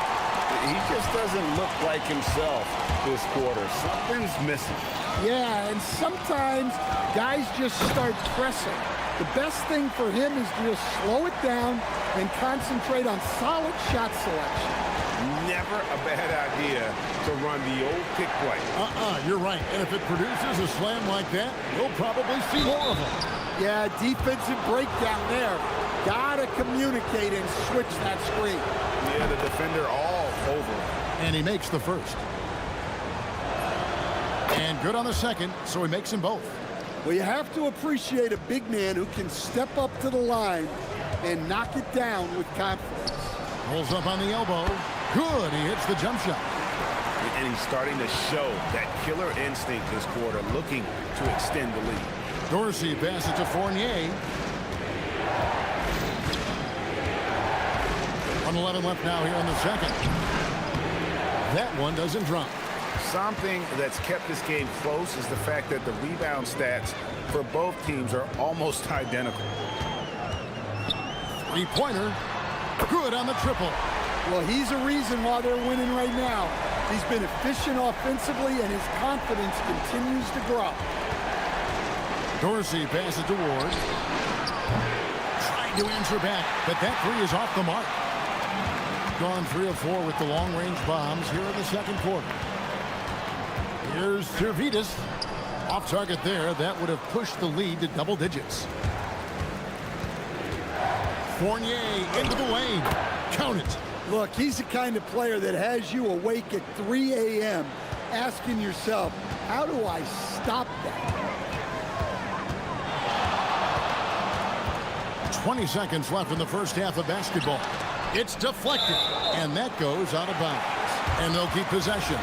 He just doesn't look like himself this quarter. Something's missing. Yeah, and sometimes guys just start pressing. The best thing for him is to just slow it down and concentrate on solid shot selection. Never a bad idea to run the old pick play. You're right. And if it produces a slam like that, we'll probably see more of them. Yeah, defensive breakdown there. Gotta communicate and switch that screen. Yeah, the defender all over. And he makes the first. And good on the second, so he makes them both. Well, you have to appreciate a big man who can step up to the line and knock it down with confidence. Pulls up on the elbow. Good, he hits the jump shot. And he's starting to show that killer instinct this quarter, looking to extend the lead. Dorsey passes to Fournier. 1:11 left now here in the second. That one doesn't drop. Something that's kept this game close is the fact that the rebound stats for both teams are almost identical. Three-pointer. Good on the triple. Well, he's a reason why they're winning right now. He's been efficient offensively, and his confidence continues to grow. Dorsey passes to Ward. Trying to answer back, but that three is off the mark. Gone 3 of 4 with the long-range bombs here in the second quarter. Here's Servitas. Off target there. That would have pushed the lead to double digits. Fournier into the lane. Count it. Look, he's the kind of player that has you awake at 3 a.m. asking yourself, how do I stop that? 20 seconds left in the first half of basketball. It's deflected, and that goes out of bounds. And they'll keep possession.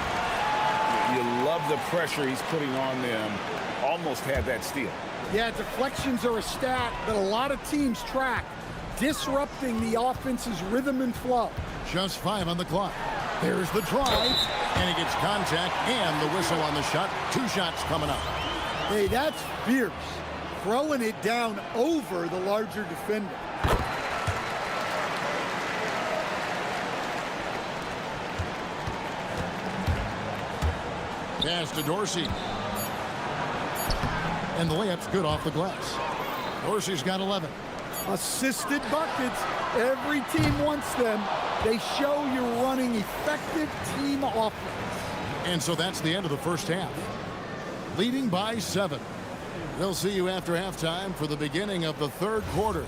You love the pressure he's putting on them. Almost had that steal. Yeah, deflections are a stat that a lot of teams track, disrupting the offense's rhythm and flow. Just 5 on the clock. There's the drive, and he gets contact and the whistle on the shot. 2 shots coming up. Hey, that's fierce. Throwing it down over the larger defender. Pass to Dorsey. And the layup's good off the glass. Dorsey's got 11. Assisted buckets. Every team wants them. They show you're running effective team offense. And so that's the end of the first half. Leading by 7. They'll see you after halftime for the beginning of the third quarter.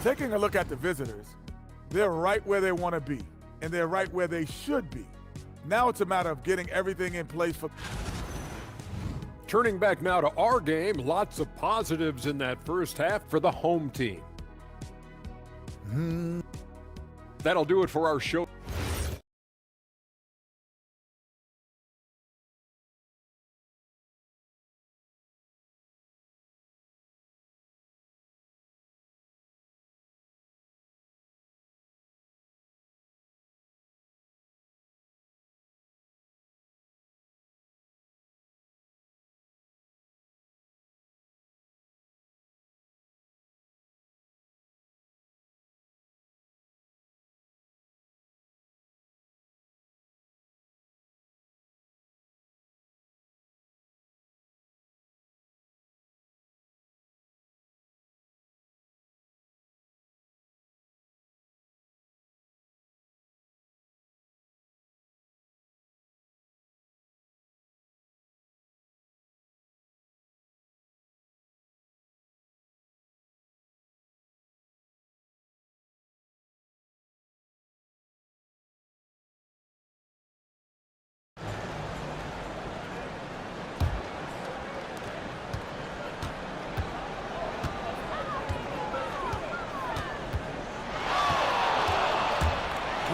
Taking a look at the visitors, they're right where they want to be, and they're right where they should be. Now it's a matter of getting everything in place for... Turning back now to our game, lots of positives in that first half for the home team. That'll do it for our show.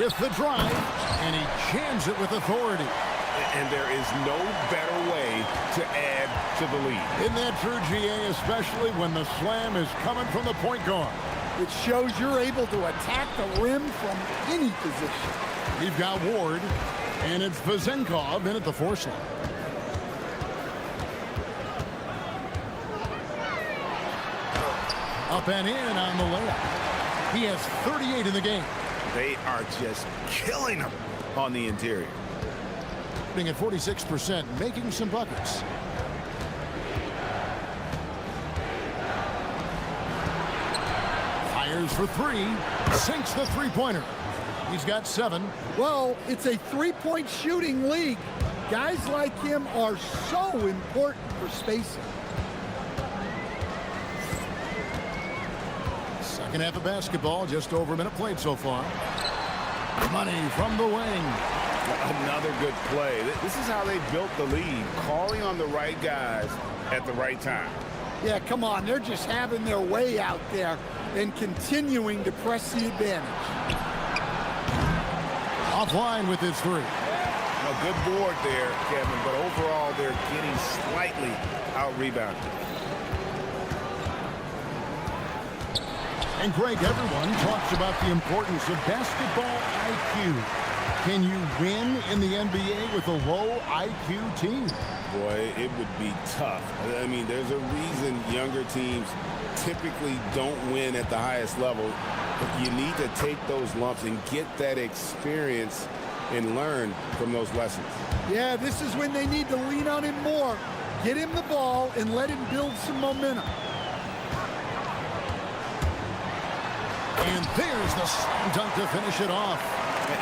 with the drive, and he jams it with authority. And there is no better way to add to the lead. Isn't that true, GA, especially when the slam is coming from the point guard? It shows you're able to attack the rim from any position. You've got Ward, and it's Vezenkov in at the force line. Up and in on the layup. He has 38 in the game. They are just killing him on the interior. At 46%, making some buckets. Fires for three, sinks the three-pointer. He's got 7. Well, it's a three-point shooting league. Guys like him are so important for spacing. Second half of basketball, just over a minute played so far. Money from the wing. Another good play. This is how they built the lead, calling on the right guys at the right time. Yeah, come on. They're just having their way out there and continuing to press the advantage. Offline with his 3. A good board there, Kevin, but overall they're getting slightly out-rebounded. And Greg, everyone talks about the importance of basketball IQ. Can you win in the NBA with a low IQ team? Boy, it would be tough. I mean, there's a reason younger teams typically don't win at the highest level. But you need to take those lumps and get that experience and learn from those lessons. Yeah, this is when they need to lean on him more. Get him the ball and let him build some momentum. And there's the slam dunk to finish it off.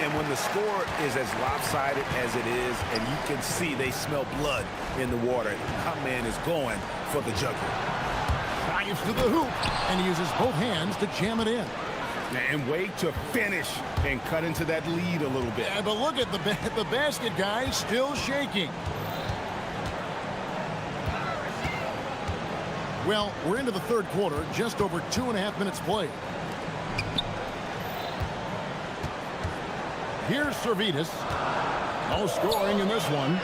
And when the score is as lopsided as it is, and you can see they smell blood in the water, our man is going for the jugular. Drives to the hoop, and he uses both hands to jam it in. And wait to finish and cut into that lead a little bit. Yeah, but look at the basket, guys, still shaking. Well, we're into the third quarter, just over 2.5 minutes played. Here's Servetus. No scoring in this one.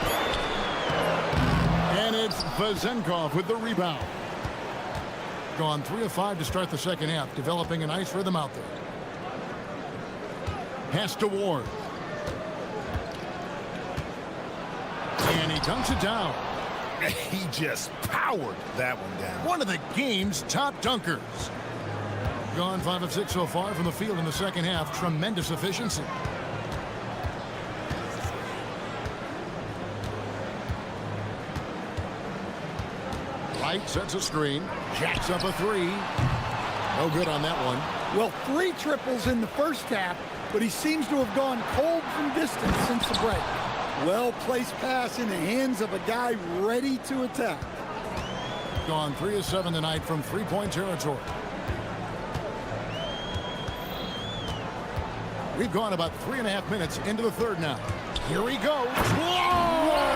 And it's Vezenkov with the rebound. Gone 3 of 5 to start the second half, developing a nice rhythm out there. Pass to Ward. And he dunks it down. He just powered that one down. One of the game's top dunkers. Gone 5 of 6 so far from the field in the second half. Tremendous efficiency. Wright sets a screen. Jacks up a 3. No good on that one. Well, 3 triples in the first half, but he seems to have gone cold from distance since the break. Well-placed pass in the hands of a guy ready to attack. Gone 3 of 7 tonight from three-point territory. We've gone about 3.5 minutes into the third now. Here he goes. Whoa!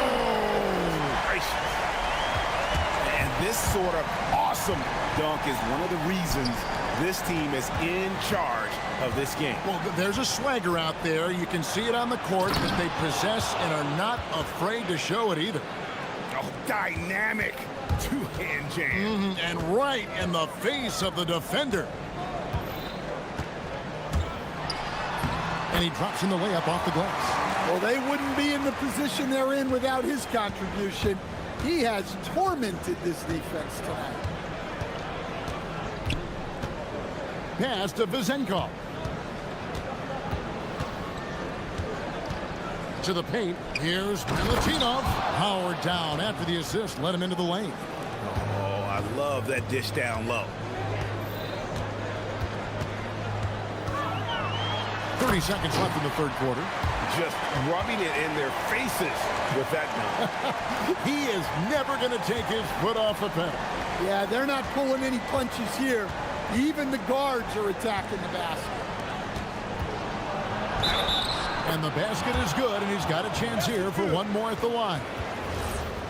And this sort of awesome dunk is one of the reasons this team is in charge of this game. Well, there's a swagger out there. You can see it on the court that they possess and are not afraid to show it either. Oh, dynamic two-hand jam. And right in the face of the defender. And he drops in the layup off the glass. Well, they wouldn't be in the position they're in without his contribution. He has tormented this defense tonight. Pass to Vezenkov. To the paint. Here's Milutinov. Howard down after the assist. Let him into the lane. Oh, I love that dish down low. 30 seconds left in the third quarter. Just rubbing it in their faces with that dunk. He is never going to take his foot off the pedal. Yeah, they're not pulling any punches here. Even the guards are attacking the basket. And the basket is good, and he's got a chance here for one more at the line.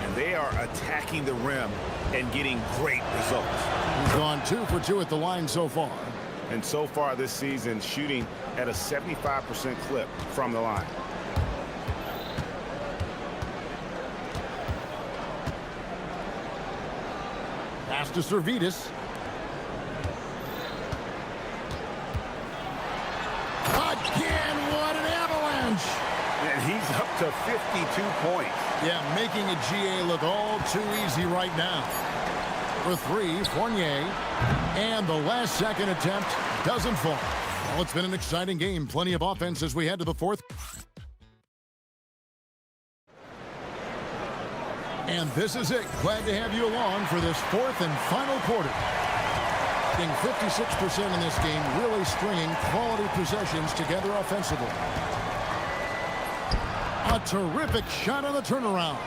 And they are attacking the rim and getting great results. He's gone 2 for 2 at the line so far. And so far this season, shooting at a 75% clip from the line. Pass to Servetus. Again, what an avalanche! And he's up to 52 points. Yeah, making a GA look all too easy right now. For three, Fournier. And the last second attempt doesn't fall. Well, it's been an exciting game. Plenty of offense as we head to the fourth. And this is it. Glad to have you along for this fourth and final quarter. Being 56% in this game, really stringing quality possessions together offensively. A terrific shot on the turnaround.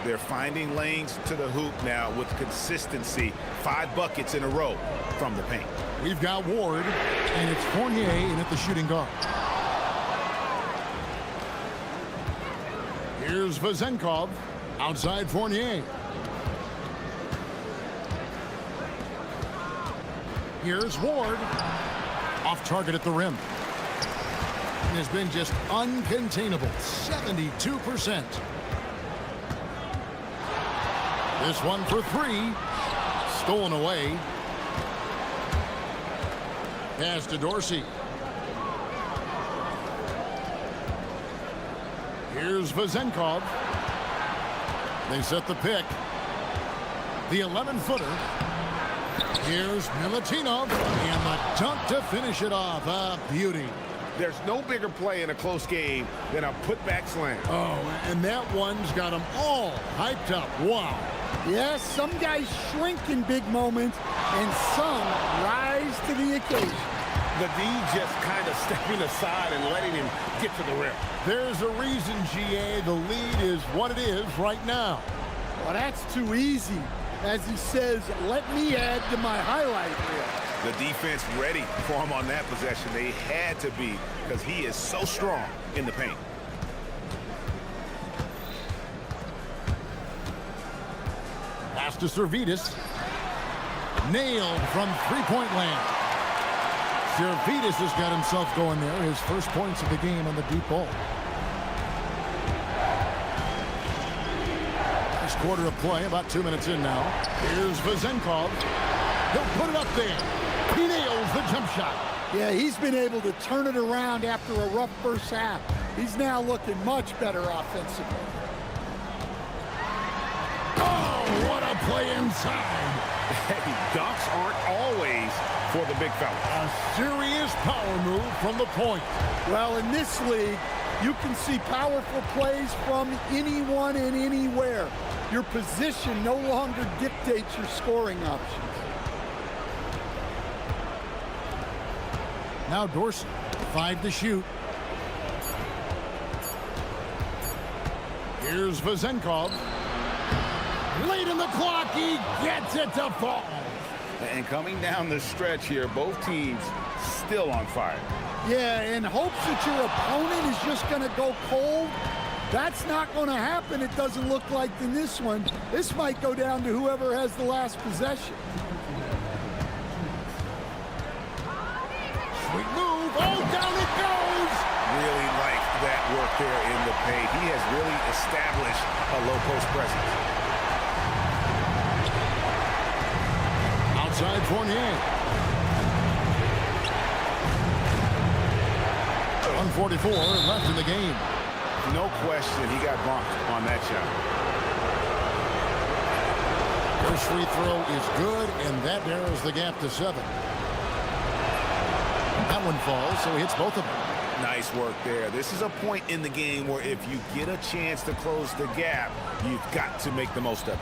They're finding lanes to the hoop now with consistency. 5 buckets in a row from the paint. We've got Ward, and it's Fournier in at the shooting guard. Here's Vazenkov. Outside Fournier. Here's Ward. Off target at the rim. And has been just uncontainable. 72%. This one for three. Stolen away. Pass to Dorsey. Here's Vazenkov. They set the pick. The 11-footer. Here's Milutinov. And the dunk to finish it off. A beauty. There's no bigger play in a close game than a putback slam. Oh, and that one's got them all hyped up. Wow. Yes, some guys shrink in big moments, and some rise to the occasion. The D just kind of stepping aside and letting him get to the rim. There's a reason, GA, the lead is what it is right now. Well, that's too easy. As he says, let me add to my highlight reel. The defense ready for him on that possession. They had to be because he is so strong in the paint. Pass to Servetus. Nailed from three-point land. Servetus has got himself going there. His first points of the game on the deep ball. First quarter of play, about 2 minutes in now. Here's Vazenkov. He'll put it up there. He nails the jump shot. Yeah, he's been able to turn it around after a rough first half. He's now looking much better offensively. Oh, what a play inside. Hey, dunks aren't always for the big fella. A serious power move from the point. Well, in this league, you can see powerful plays from anyone and anywhere. Your position no longer dictates your scoring options. Now Dorsey, 5 to shoot. Here's Vazenkov. Late in the clock, he gets it to fall. And coming down the stretch here, both teams still on fire. Yeah, in hopes that your opponent is just going to go cold. That's not going to happen, it doesn't look like in this one. This might go down to whoever has the last possession. Sweet move. Oh, down it goes. Really like that work there in the paint. He has really established a low post presence. Outside Fournier. 1:44 left in the game. No question he got bumped on that shot. First free throw is good, and that narrows the gap to 7. That one falls, so he hits both of them. Nice work there. This is a point in the game where if you get a chance to close the gap, you've got to make the most of it.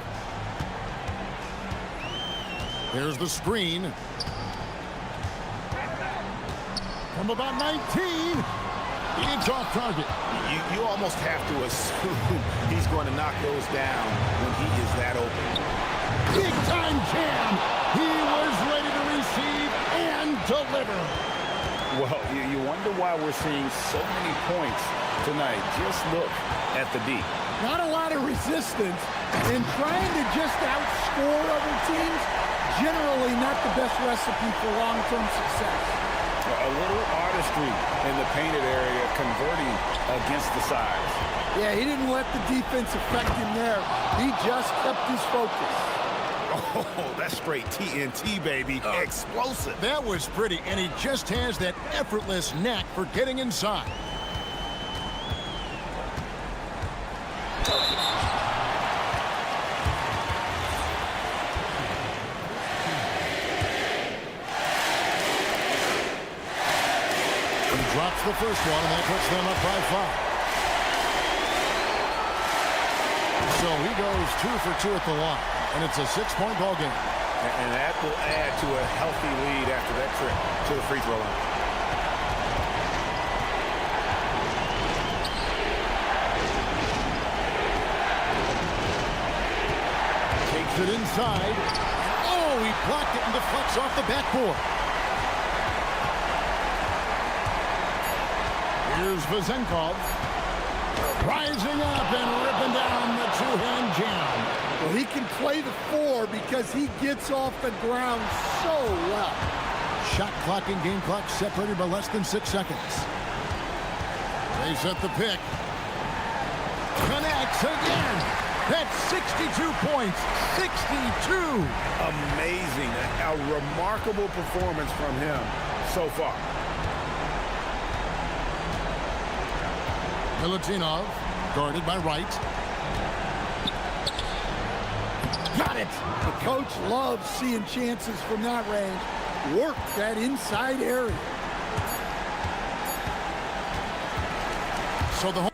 There's the screen. From about 19. It's off target. You almost have to assume he's going to knock those down when he is that open. Big time jam. He was ready to receive and deliver. Well, you wonder why we're seeing so many points tonight. Just look at the D. Not a lot of resistance, and trying to just outscore other teams generally not the best recipe for long-term success. A little artistry in the painted area, converting against the size. Yeah, he didn't let the defense affect him there. He just kept his focus. Oh, that's straight TNT, baby. Explosive. That was pretty, and he just has that effortless knack for getting inside. He drops the first one, and that puts them up by 5. So he goes 2 for 2 at the line, and it's a 6-point ball game. And that will add to a healthy lead after that trip to the free throw line. Takes it inside. Oh, he blocked it and deflects off the backboard. Here's Vazenkov. Rising up and ripping down the two-hand jam. Well, he can play the 4 because he gets off the ground so well. Shot clock and game clock separated by less than 6 seconds. They set the pick. Connects again. That's 62 points. 62. Amazing. A remarkable performance from him so far. Milutinov, guarded by Wright. Got it. The coach loves seeing chances from that range. Work that inside area. So the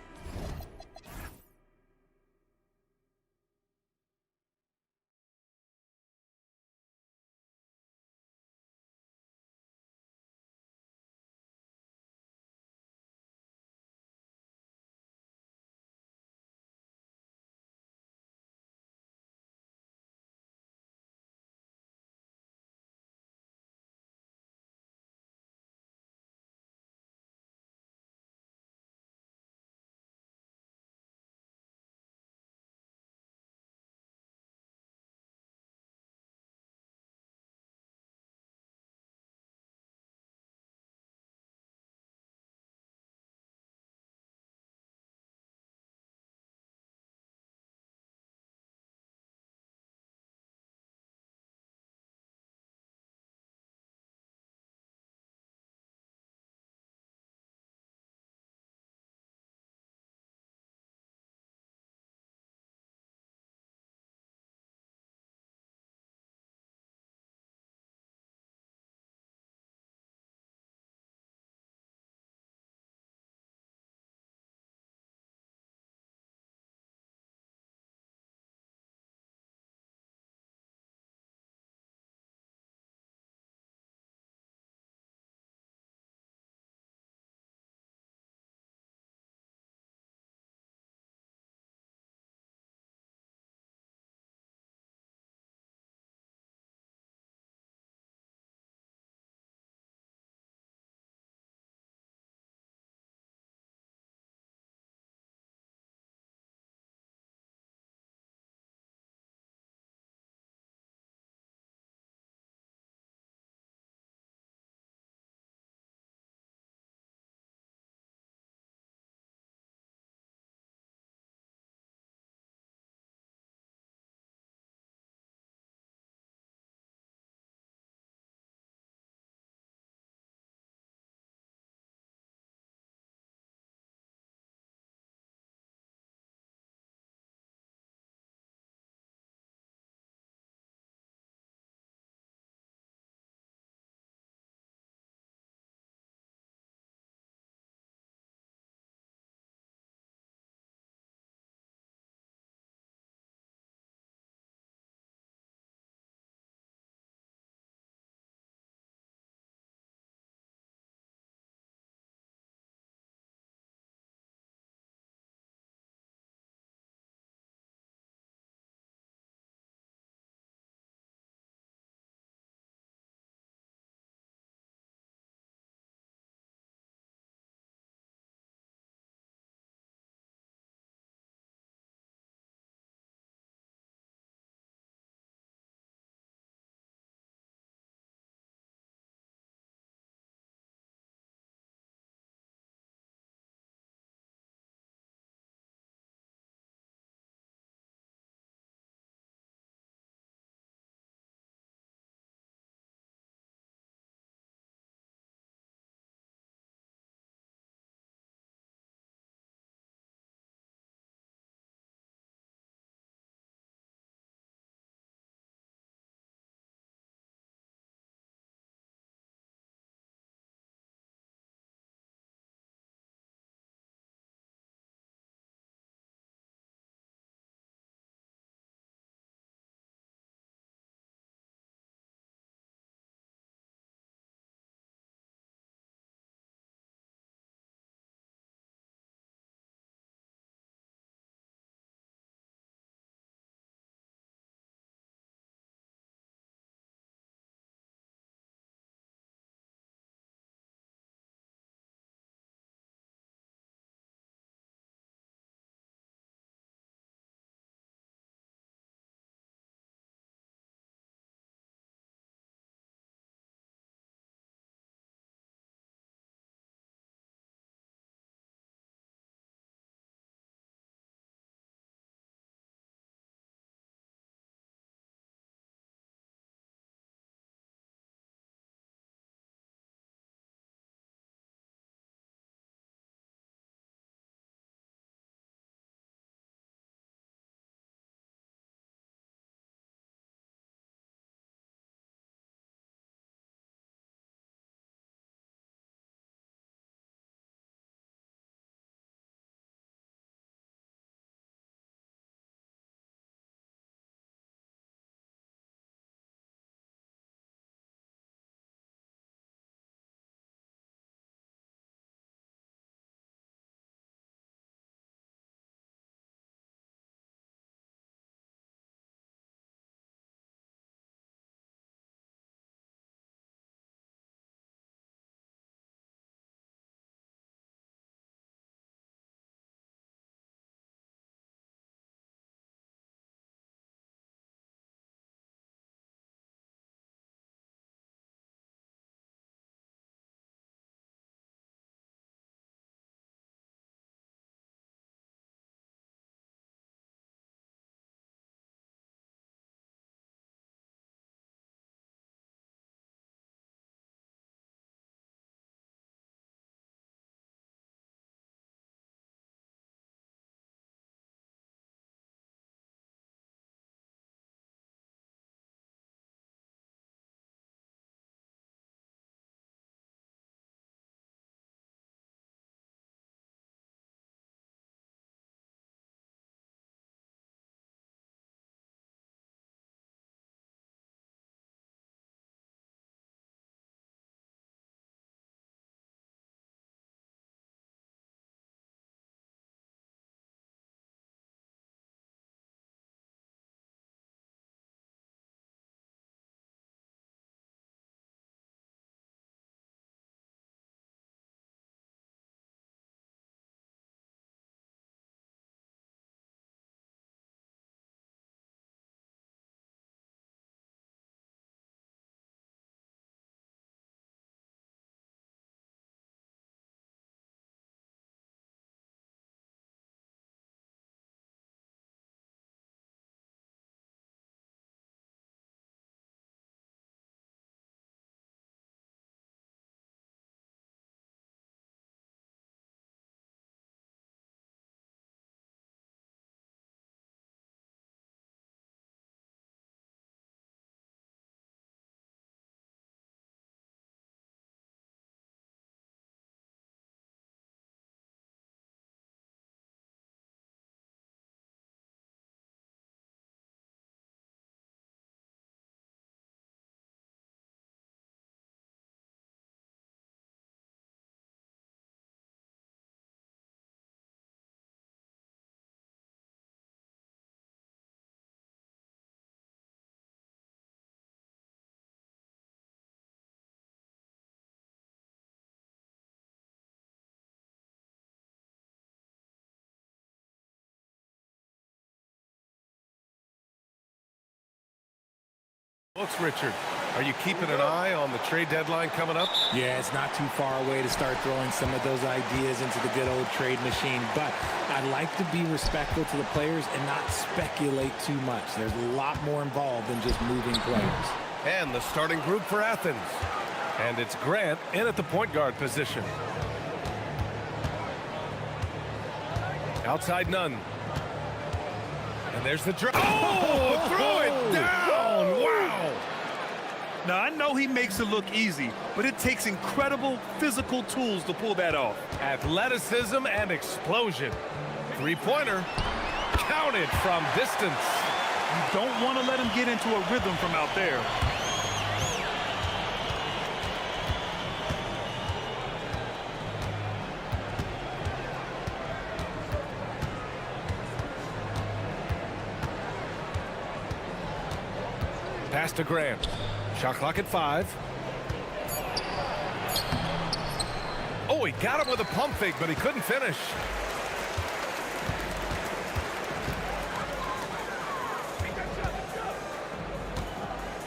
Looks, Richard, are you keeping an eye on the trade deadline coming up? Yeah, it's not too far away to start throwing some of those ideas into the good old trade machine. But I like to be respectful to the players and not speculate too much. There's a lot more involved than just moving players. And the starting group for Athens. And it's Grant in at the point guard position. Outside Nunn. And there's the drop. Oh, throw it down. Wow. Now, I know he makes it look easy, but it takes incredible physical tools to pull that off. Athleticism and explosion. Three-pointer. Counted from distance. You don't want to let him get into a rhythm from out there. Pass to Grant. Shot clock at 5. Oh, he got him with a pump fake, but he couldn't finish.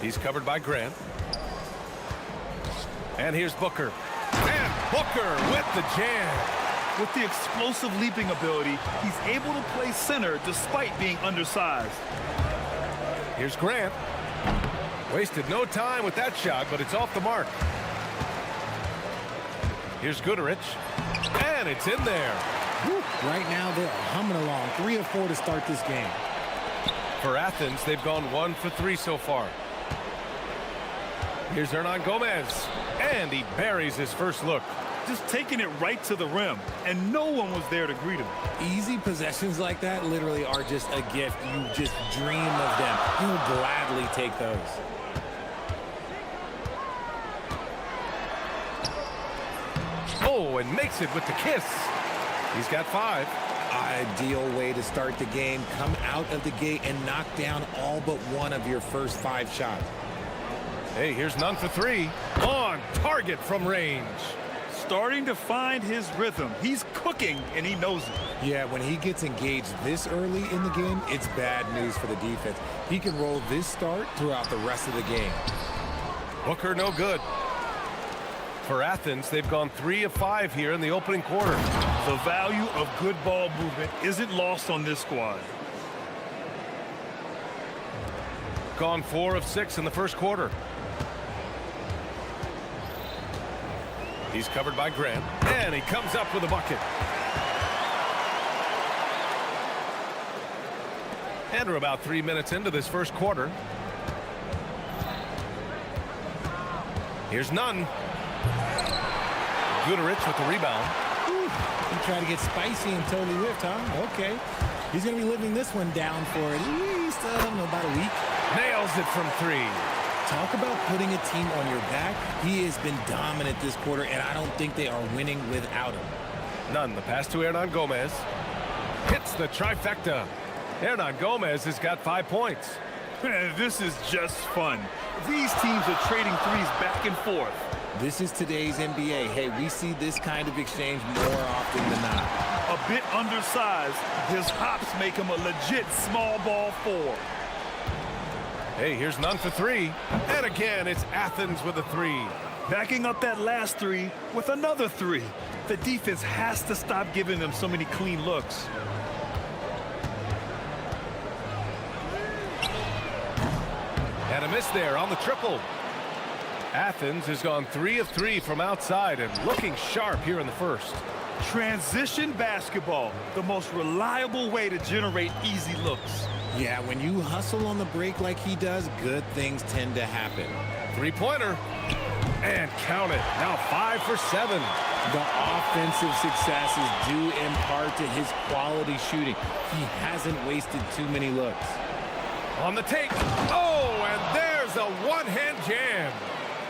He's covered by Grant. And here's Booker. And Booker with the jam. With the explosive leaping ability, he's able to play center despite being undersized. Here's Grant. Wasted no time with that shot, but it's off the mark. Here's Goodrich. And it's in there. Whew. Right now, they're humming along. 3 of 4 to start this game. For Athens, they've gone 1 for 3 so far. Here's Hernan Gomez. And he buries his first look. Just taking it right to the rim, and no one was there to greet him. Easy possessions like that literally are just a gift. You just dream of them. You'll gladly take those. Oh, and makes it with the kiss. He's got 5. Ideal way to start the game. Come out of the gate and knock down all but one of your first 5 shots. Hey, here's Nunn for 3. On target from range. Starting to find his rhythm. He's cooking, and he knows it. Yeah, when he gets engaged this early in the game, it's bad news for the defense. He can roll this start throughout the rest of the game. Booker no good. For Athens, they've gone 3 of 5 here in the opening quarter. The value of good ball movement isn't lost on this squad. Gone 4 of 6 in the first quarter. He's covered by Grant, and he comes up with a bucket. And we're about 3 minutes into this first quarter. Here's Nunn. Goodrich with the rebound. He tried to get spicy and totally whiffed, huh? Okay. He's going to be living this one down for at least, about a week. Nails it from 3. Talk about putting a team on your back. He has been dominant this quarter, and I don't think they are winning without him. Nunn, the pass to Hernan Gomez. Hits the trifecta. Hernan Gomez has got 5 points. This is just fun. These teams are trading threes back and forth. This is today's NBA. Hey, we see this kind of exchange more often than not. A bit undersized, his hops make him a legit small ball 4. Hey, here's Nunn for 3. And again, it's Athens with a 3. Backing up that last 3 with another 3. The defense has to stop giving them so many clean looks. And a miss there on the triple. Athens has gone 3 of 3 from outside and looking sharp here in the first. Transition basketball, the most reliable way to generate easy looks. Yeah, when you hustle on the break like he does, good things tend to happen. 3-pointer. And count it. Now 5 for 7. The offensive success is due in part to his quality shooting. He hasn't wasted too many looks. On the take. Oh, and there's a one-hand jam.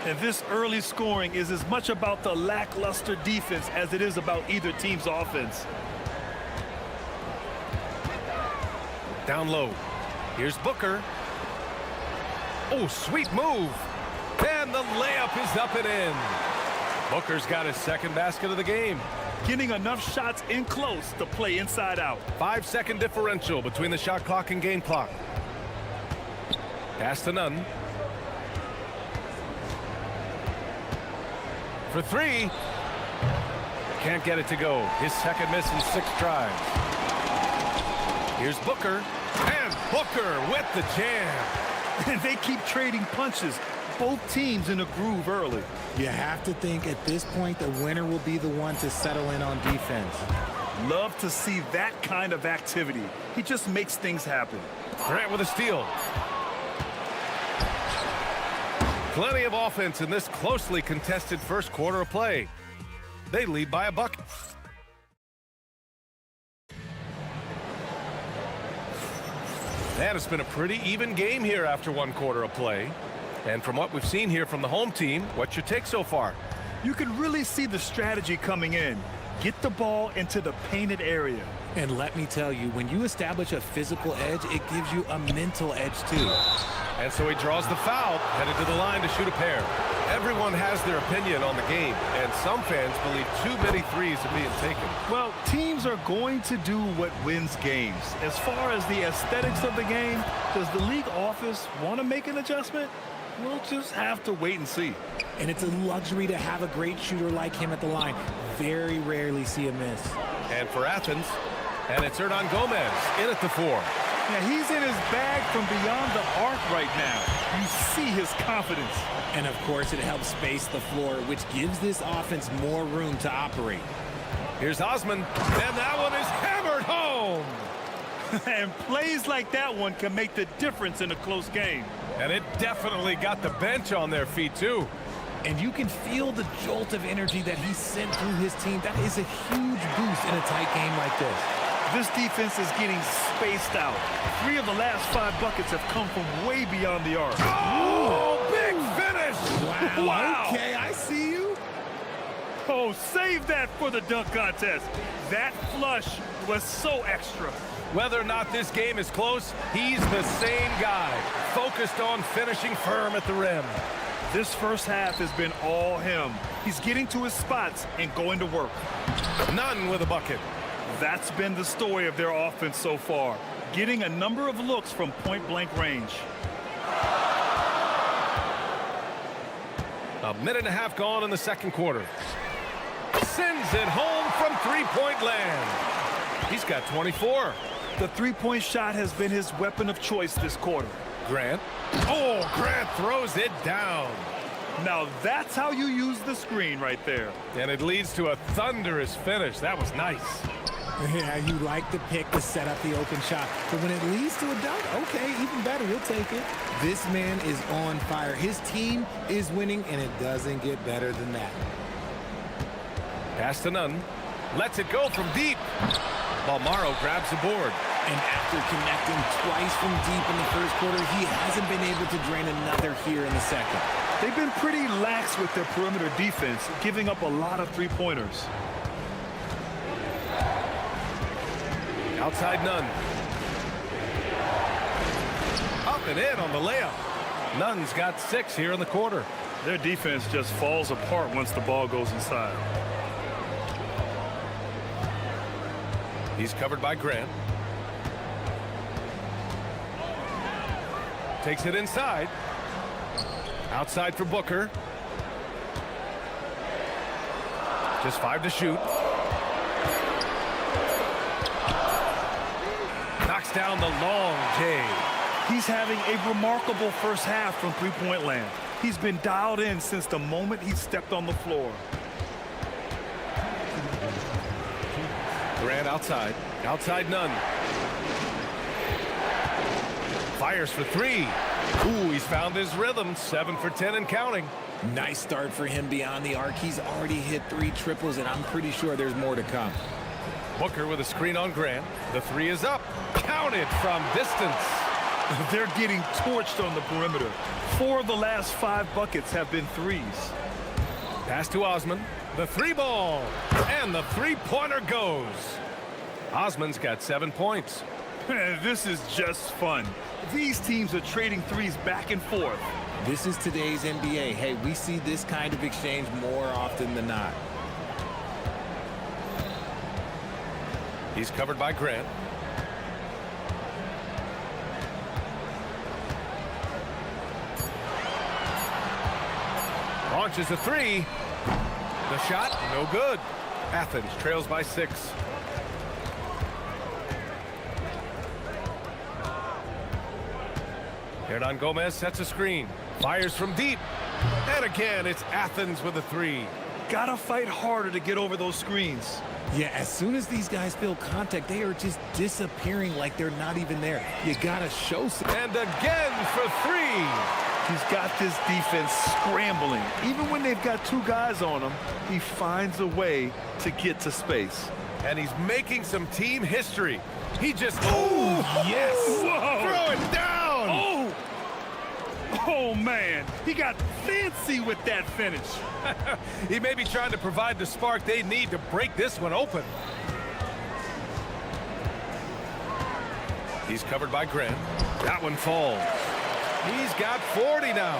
And this early scoring is as much about the lackluster defense as it is about either team's offense. Down low. Here's Booker. Oh, sweet move. And the layup is up and in. Booker's got his second basket of the game. Getting enough shots in close to play inside out. 5-second differential between the shot clock and game clock. Pass to Nunn. for three. Can't get it to go. His second miss in 6 tries. Here's Booker. And Booker with the jam. And they keep trading punches. Both teams in a groove early. You have to think at this point the winner will be the one to settle in on defense. Love to see that kind of activity. He just makes things happen. Grant with a steal. Plenty of offense in this closely contested first quarter of play. They lead by a bucket. And it's been a pretty even game here after 1 quarter of play. And from what we've seen here from the home team, what's your take so far? You can really see the strategy coming in. Get the ball into the painted area. And let me tell you, when you establish a physical edge, it gives you a mental edge too. And so he draws the foul, headed to the line to shoot a pair. Everyone has their opinion on the game, and some fans believe too many threes are being taken. Well, teams are going to do what wins games. As far as the aesthetics of the game, does the league office want to make an adjustment? We'll just have to wait and see. And it's a luxury to have a great shooter like him at the line. Very rarely see a miss. And for Athens, and it's Hernan Gomez in at the 4. Yeah, he's in his bag from beyond the arc right now. You see his confidence. And of course, it helps space the floor, which gives this offense more room to operate. Here's Osman, and that one is hammered home. And plays like that one can make the difference in a close game. And it definitely got the bench on their feet, too. And you can feel the jolt of energy that he sent through his team. That is a huge boost in a tight game like this. This defense is getting spaced out. 3 of the last 5 buckets have come from way beyond the arc. Oh, big finish! Wow. Okay, I see you. Oh, save that for the dunk contest. That flush was so extra. Whether or not this game is close, he's the same guy, focused on finishing firm at the rim. This first half has been all him. He's getting to his spots and going to work. None with a bucket. That's been the story of their offense so far, getting a number of looks from point-blank range. A minute and a half gone in the second quarter. Sends it home from three-point land. He's got 24. The three-point shot has been his weapon of choice this quarter. Grant. Oh, Grant throws it down. Now that's how you use the screen right there. And it leads to a thunderous finish. That was nice. Yeah, you like the pick to set up the open shot. But when it leads to a dunk, okay, even better, we'll take it. This man is on fire. His team is winning, and it doesn't get better than that. Pass to Nunn. Lets it go from deep. Balmaro grabs the board. And after connecting twice from deep in the first quarter, he hasn't been able to drain another here in the second. They've been pretty lax with their perimeter defense, giving up a lot of three-pointers. Outside Nunn. Up and in on the layup. Nunn's got 6 here in the quarter. Their defense just falls apart once the ball goes inside. He's covered by Grant. Takes it inside. Outside for Booker. Just 5 to shoot. Knocks down the long J. He's having a remarkable first half from three-point land. He's been dialed in since the moment he stepped on the floor. Grant outside. Outside Nunn. Fires for 3. Ooh, he's found his rhythm. 7 for 10 and counting. Nice start for him beyond the arc. He's already hit 3 triples, and I'm pretty sure there's more to come. Booker with a screen on Grant. The 3 is up. Counted from distance. They're getting torched on the perimeter. 4 of the last 5 buckets have been threes. Pass to Osman. The 3 ball. And the 3-pointer goes. Osman's got 7 points. This is just fun. These teams are trading threes back and forth. This is today's NBA. Hey, we see this kind of exchange more often than not. He's covered by Grant. Launches a 3. The shot, no good. Athens trails by 6. Hernan Gomez sets a screen. Fires from deep. And again, it's Athens with a 3. Gotta fight harder to get over those screens. Yeah, as soon as these guys feel contact, they are just disappearing like they're not even there. You gotta show some. And again for 3. He's got this defense scrambling. Even when they've got 2 guys on him, he finds a way to get to space. And he's making some team history. He just... Oh, yes! Whoa. Throw it down! Oh! Oh, man. He got fancy with that finish. He may be trying to provide the spark they need to break this one open. He's covered by Grant. That one falls. He's got 40 now.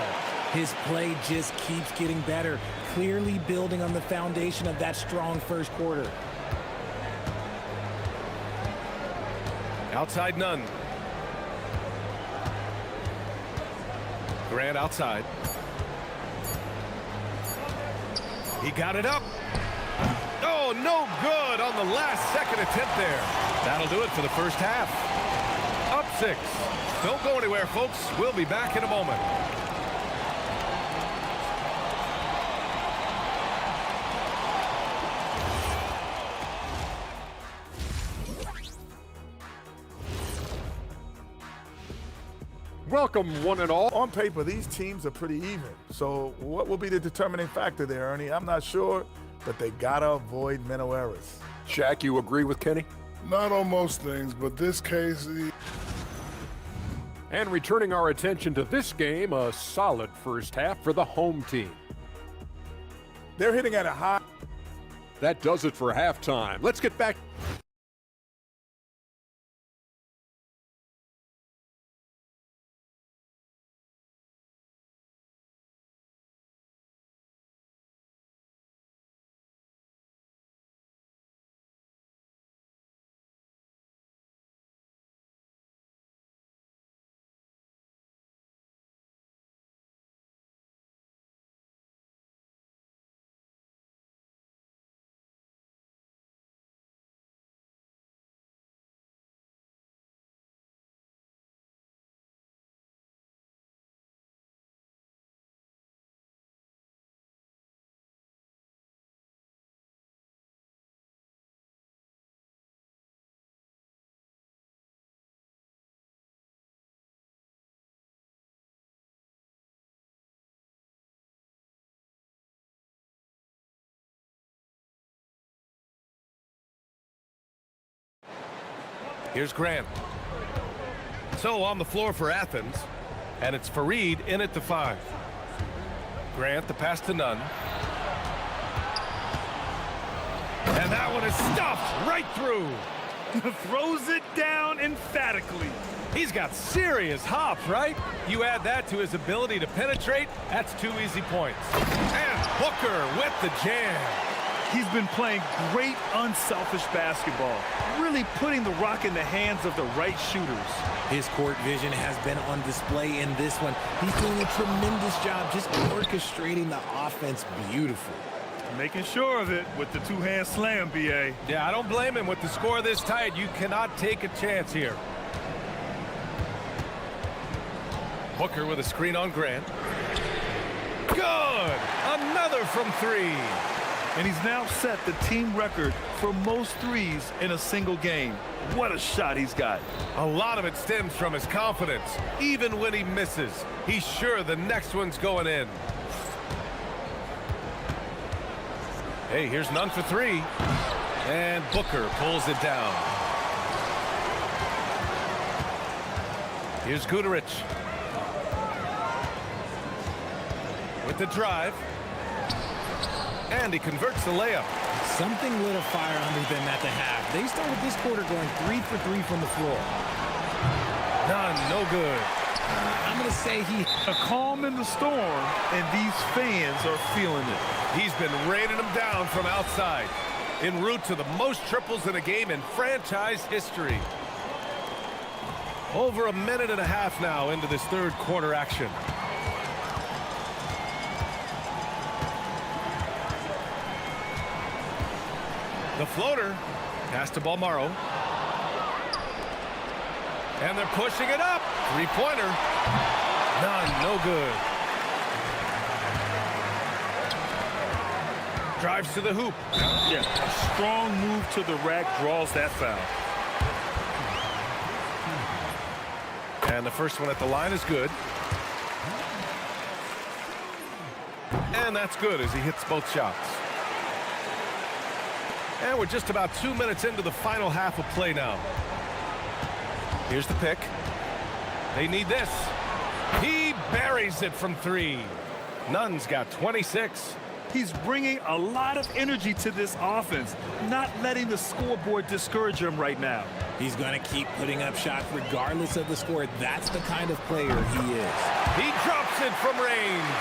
His play just keeps getting better, clearly building on the foundation of that strong first quarter. Outside none. Grant outside. He got it up. Oh, no good on the last second attempt there. That'll do it for the first half. Up 6. Don't go anywhere, folks. We'll be back in a moment. Welcome, one and all. On paper, these teams are pretty even. So what will be the determining factor there, Ernie? I'm not sure, but they gotta avoid mental errors. Shaq, you agree with Kenny? Not on most things, but this case... And returning our attention to this game, a solid first half for the home team. They're hitting at a high... That does it for halftime. Let's get back... Here's Grant. So on the floor for Athens, and it's Fareed in at the 5. Grant, the pass to Nunn. And that one is stuffed right through. Throws it down emphatically. He's got serious hop, right? You add that to his ability to penetrate, that's 2 easy points. And Booker with the jam. He's been playing great unselfish basketball, really putting the rock in the hands of the right shooters. His court vision has been on display in this one. He's doing a tremendous job just orchestrating the offense beautifully. Making sure of it with the 2-hand slam, B.A. Yeah, I don't blame him. With the score this tight, you cannot take a chance here. Booker with a screen on Grant. Good! Another from 3. And he's now set the team record for most threes in a single game. What a shot he's got. A lot of it stems from his confidence. Even when he misses, he's sure the next one's going in. Hey, here's Nunn for 3. And Booker pulls it down. Here's Guterich. With the drive. And he converts the layup. Something lit a fire under them at the half. They started this quarter going 3 for 3 from the floor. None, no good. I'm going to say a calm in the storm, and these fans are feeling it. He's been raining them down from outside, en route to the most triples in a game in franchise history. Over a minute and a half now into this third quarter action. The floater. Pass to Balmaro. And they're pushing it up. Three-pointer. None. No good. Drives to the hoop. Yeah, a strong move to the rack draws that foul. And the first one at the line is good. And that's good as he hits both shots. And we're just about 2 minutes into the final half of play now. Here's the pick. They need this. He buries it from three. Nunn's got 26. He's bringing a lot of energy to this offense, not letting the scoreboard discourage him right now. He's going to keep putting up shots regardless of the score. That's the kind of player he is. He drops it from range.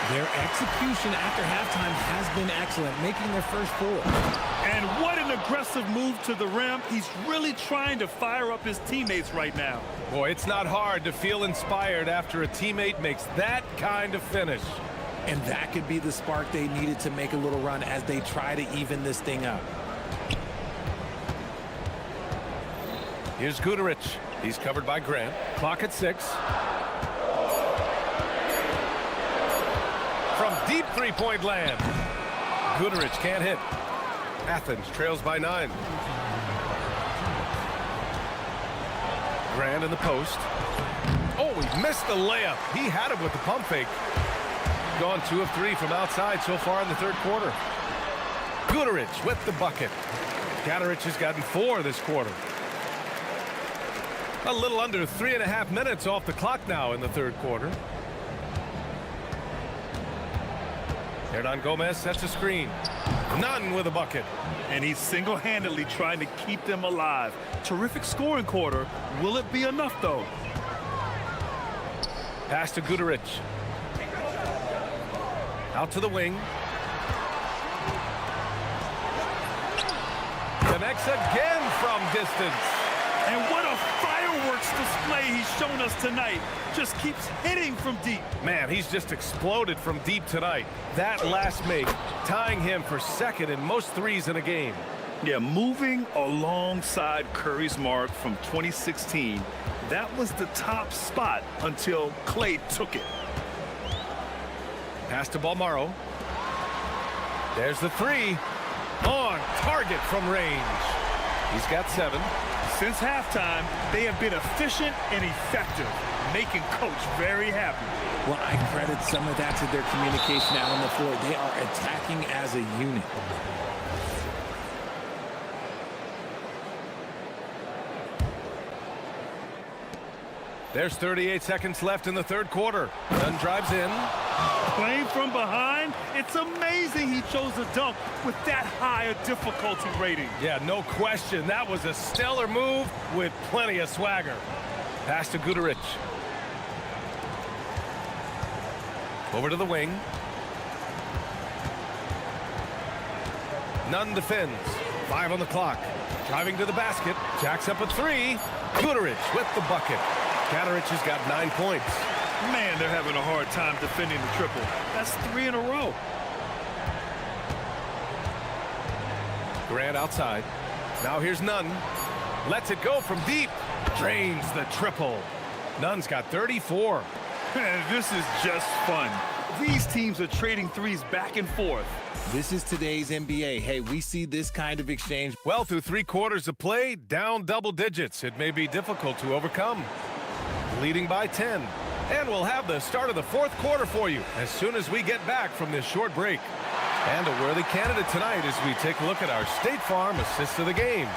Their execution after halftime has been excellent, making their first four. And what an aggressive move to the rim. He's really trying to fire up his teammates right now. Boy, it's not hard to feel inspired after a teammate makes that kind of finish. And that could be the spark they needed to make a little run as they try to even this thing up. Here's Guduric. He's covered by Grant. Clock at 6. From deep three-point land. Guduric can't hit. Athens trails by 9. Grant in the post. Oh, he missed the layup. He had it with the pump fake. Gone 2 of 3 from outside so far in the third quarter. Guduric with the bucket. Guduric has gotten 4 this quarter. A little under 3.5 minutes off the clock now in the third quarter. Hernan Gomez sets a screen. Nunn with a bucket. And he's single-handedly trying to keep them alive. Terrific scoring quarter. Will it be enough, though? Pass to Guduric. Out to the wing. Connects again from distance. And what a fireworks display he's shown us tonight. Just keeps hitting from deep. Man, he's just exploded from deep tonight. That last make, tying him for second in most threes in a game. Yeah, moving alongside Curry's mark from 2016. That was the top spot until Clay took it. Pass to Balmaro. There's the three. On target from range. He's got 7. Since halftime, they have been efficient and effective, making Coach very happy. Well, I credit some of that to their communication out on the floor. They are attacking as a unit. There's 38 seconds left in the third quarter. Nunn drives in. Playing from behind, it's amazing he chose a dunk with that high a difficulty rating. Yeah, no question. That was a stellar move with plenty of swagger. Pass to Guduric. Over to the wing. Nunn defends. 5 on the clock. Driving to the basket. Jacks up a 3. Guduric with the bucket. Guduric has got 9 points. Man, they're having a hard time defending the triple. That's 3 in a row. Grant outside. Now here's Nunn. Lets it go from deep. Drains the triple. Nunn's got 34. Man, this is just fun. These teams are trading threes back and forth. This is today's NBA. Hey, we see this kind of exchange. Well, through 3 quarters of play, down double digits. It may be difficult to overcome. Leading by 10. And we'll have the start of the fourth quarter for you as soon as we get back from this short break. And a worthy candidate tonight as we take a look at our State Farm assist of the game.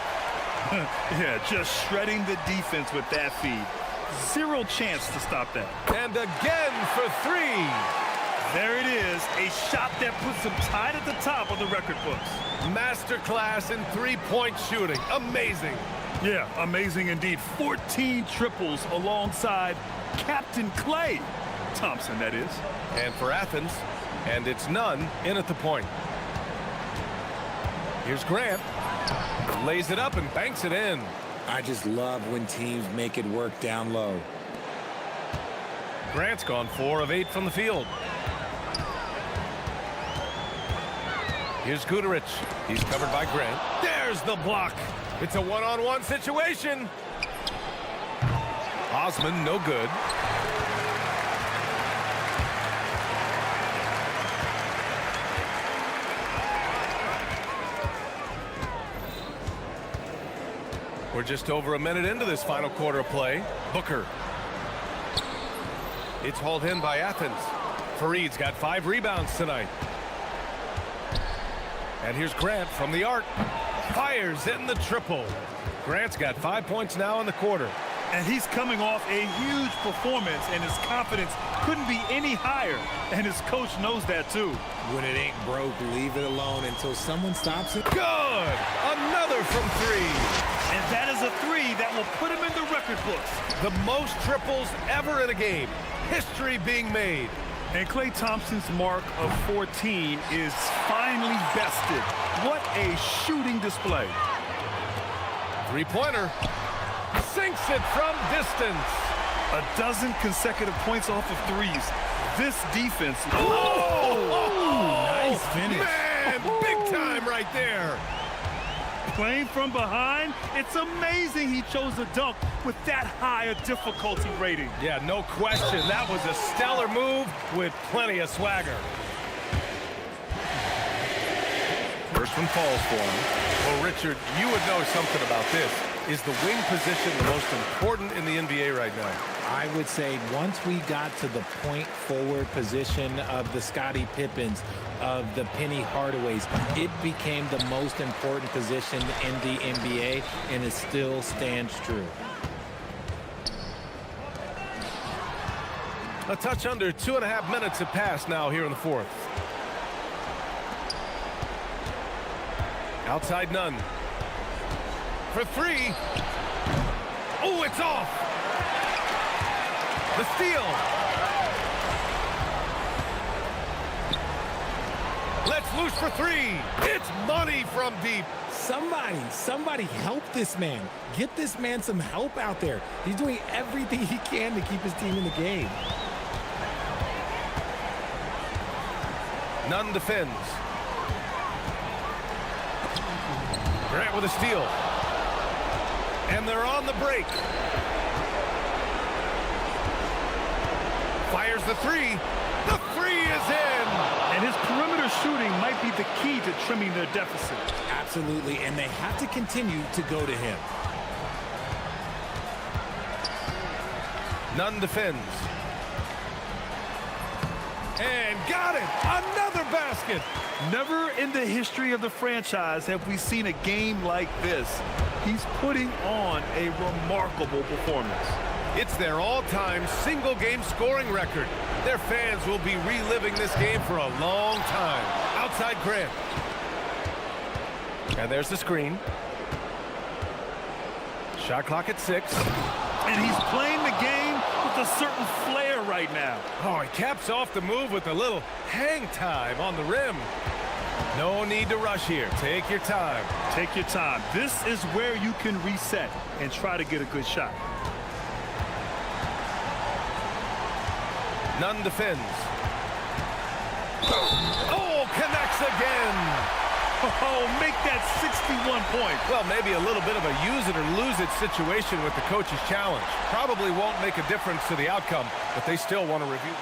Yeah, just shredding the defense with that feed. 0 chance to stop that. And again for 3. There it is, a shot that puts him tied at the top of the record books. Masterclass in 3-point shooting. Amazing. Yeah, amazing indeed. 14 triples alongside Captain Clay Thompson, that is. And for Athens, and it's Nunn in at the point. Here's Grant. Lays it up and banks it in. I just love when teams make it work down low. Grant's gone 4 of 8 from the field. Here's Guterich. He's covered by Grant. There's the block. It's a one-on-one situation. Osman, no good. We're just over a minute into this final quarter of play. Booker. It's hauled in by Athens. Fareed's got 5 rebounds tonight. And here's Grant from the arc. Fires in the triple. Grant's got 5 points now in the quarter. And he's coming off a huge performance, and his confidence couldn't be any higher. And his coach knows that, too. When it ain't broke, leave it alone until someone stops it. Good! Another from 3. And that is a 3 that will put him in the record books. The most triples ever in a game. History being made. And Klay Thompson's mark of 14 is finally bested. What a shooting display. Three-pointer. Sinks it from distance. A dozen consecutive points off of threes. This defense. Oh! Nice finish. Man, big time right there. Playing from behind, it's amazing he chose a dunk with that high a difficulty rating. Yeah, no question. That was a stellar move with plenty of swagger. First one falls for him. Well, Richard, you would know something about this. Is the wing position the most important in the NBA right now? I would say once we got to the point forward position of the Scottie Pippens, of the Penny Hardaways, it became the most important position in the NBA, and it still stands true. A touch under 2.5 minutes have passed now here in the fourth. Outside none. For 3. Oh, it's off. The steal. Let's loose for 3. It's money from deep. Somebody help this man. Get this man some help out there. He's doing everything he can to keep his team in the game. Nunn defends. Grant with a steal. And they're on the break. Fires the 3. The 3 is in. And his perimeter shooting might be the key to trimming their deficit. Absolutely, and they have to continue to go to him. Nunn defends. And got it! Another basket! Never in the history of the franchise have we seen a game like this. He's putting on a remarkable performance. It's their all-time single-game scoring record. Their fans will be reliving this game for a long time. Outside Grant. And there's the screen. Shot clock at 6. And he's playing the game with a certain flair right now. Oh, he caps off the move with a little hang time on the rim. No need to rush here. Take your time. Take your time. This is where you can reset and try to get a good shot. Nunn defends. Oh, connects again. Oh, make that 61 points. Well, maybe a little bit of a use it or lose it situation with the coach's challenge. Probably won't make a difference to the outcome, but they still want to review.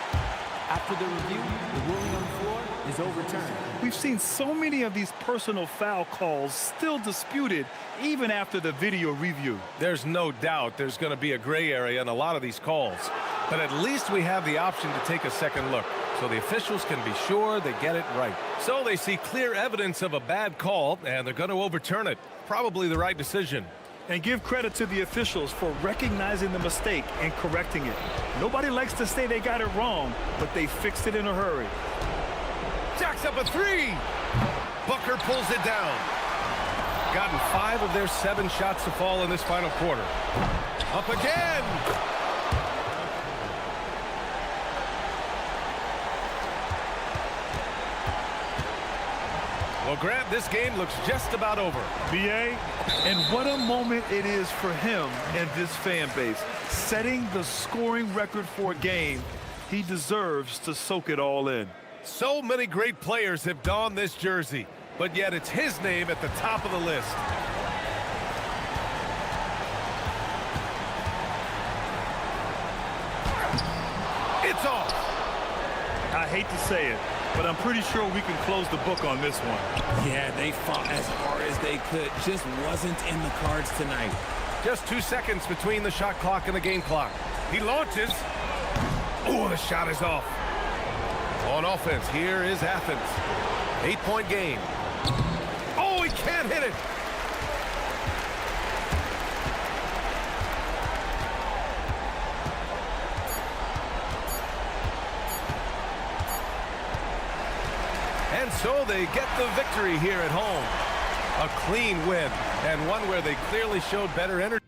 After the review, the ruling on the floor is overturned. We've seen so many of these personal foul calls still disputed even after the video review. There's no doubt there's going to be a gray area in a lot of these calls. But at least we have the option to take a second look, so the officials can be sure they get it right. So they see clear evidence of a bad call, and they're going to overturn it. Probably the right decision. And give credit to the officials for recognizing the mistake and correcting it. Nobody likes to say they got it wrong, but they fixed it in a hurry. Jacks up a 3. Booker pulls it down. Gotten 5 of their 7 shots to fall in this final quarter. Up again. Well, Grant, this game looks just about over. B.A., and what a moment it is for him and this fan base. Setting the scoring record for a game, he deserves to soak it all in. So many great players have donned this jersey. but yet it's his name at the top of the list. It's off. I hate to say it, but I'm pretty sure we can close the book on this one. Yeah, they fought as hard as they could. Just wasn't in the cards tonight. Just 2 seconds between the shot clock and the game clock. He launches. Oh, the shot is off. On offense, here is Athens. 8-point game. Oh, he can't hit it. And so they get the victory here at home. A clean win, and one where they clearly showed better energy.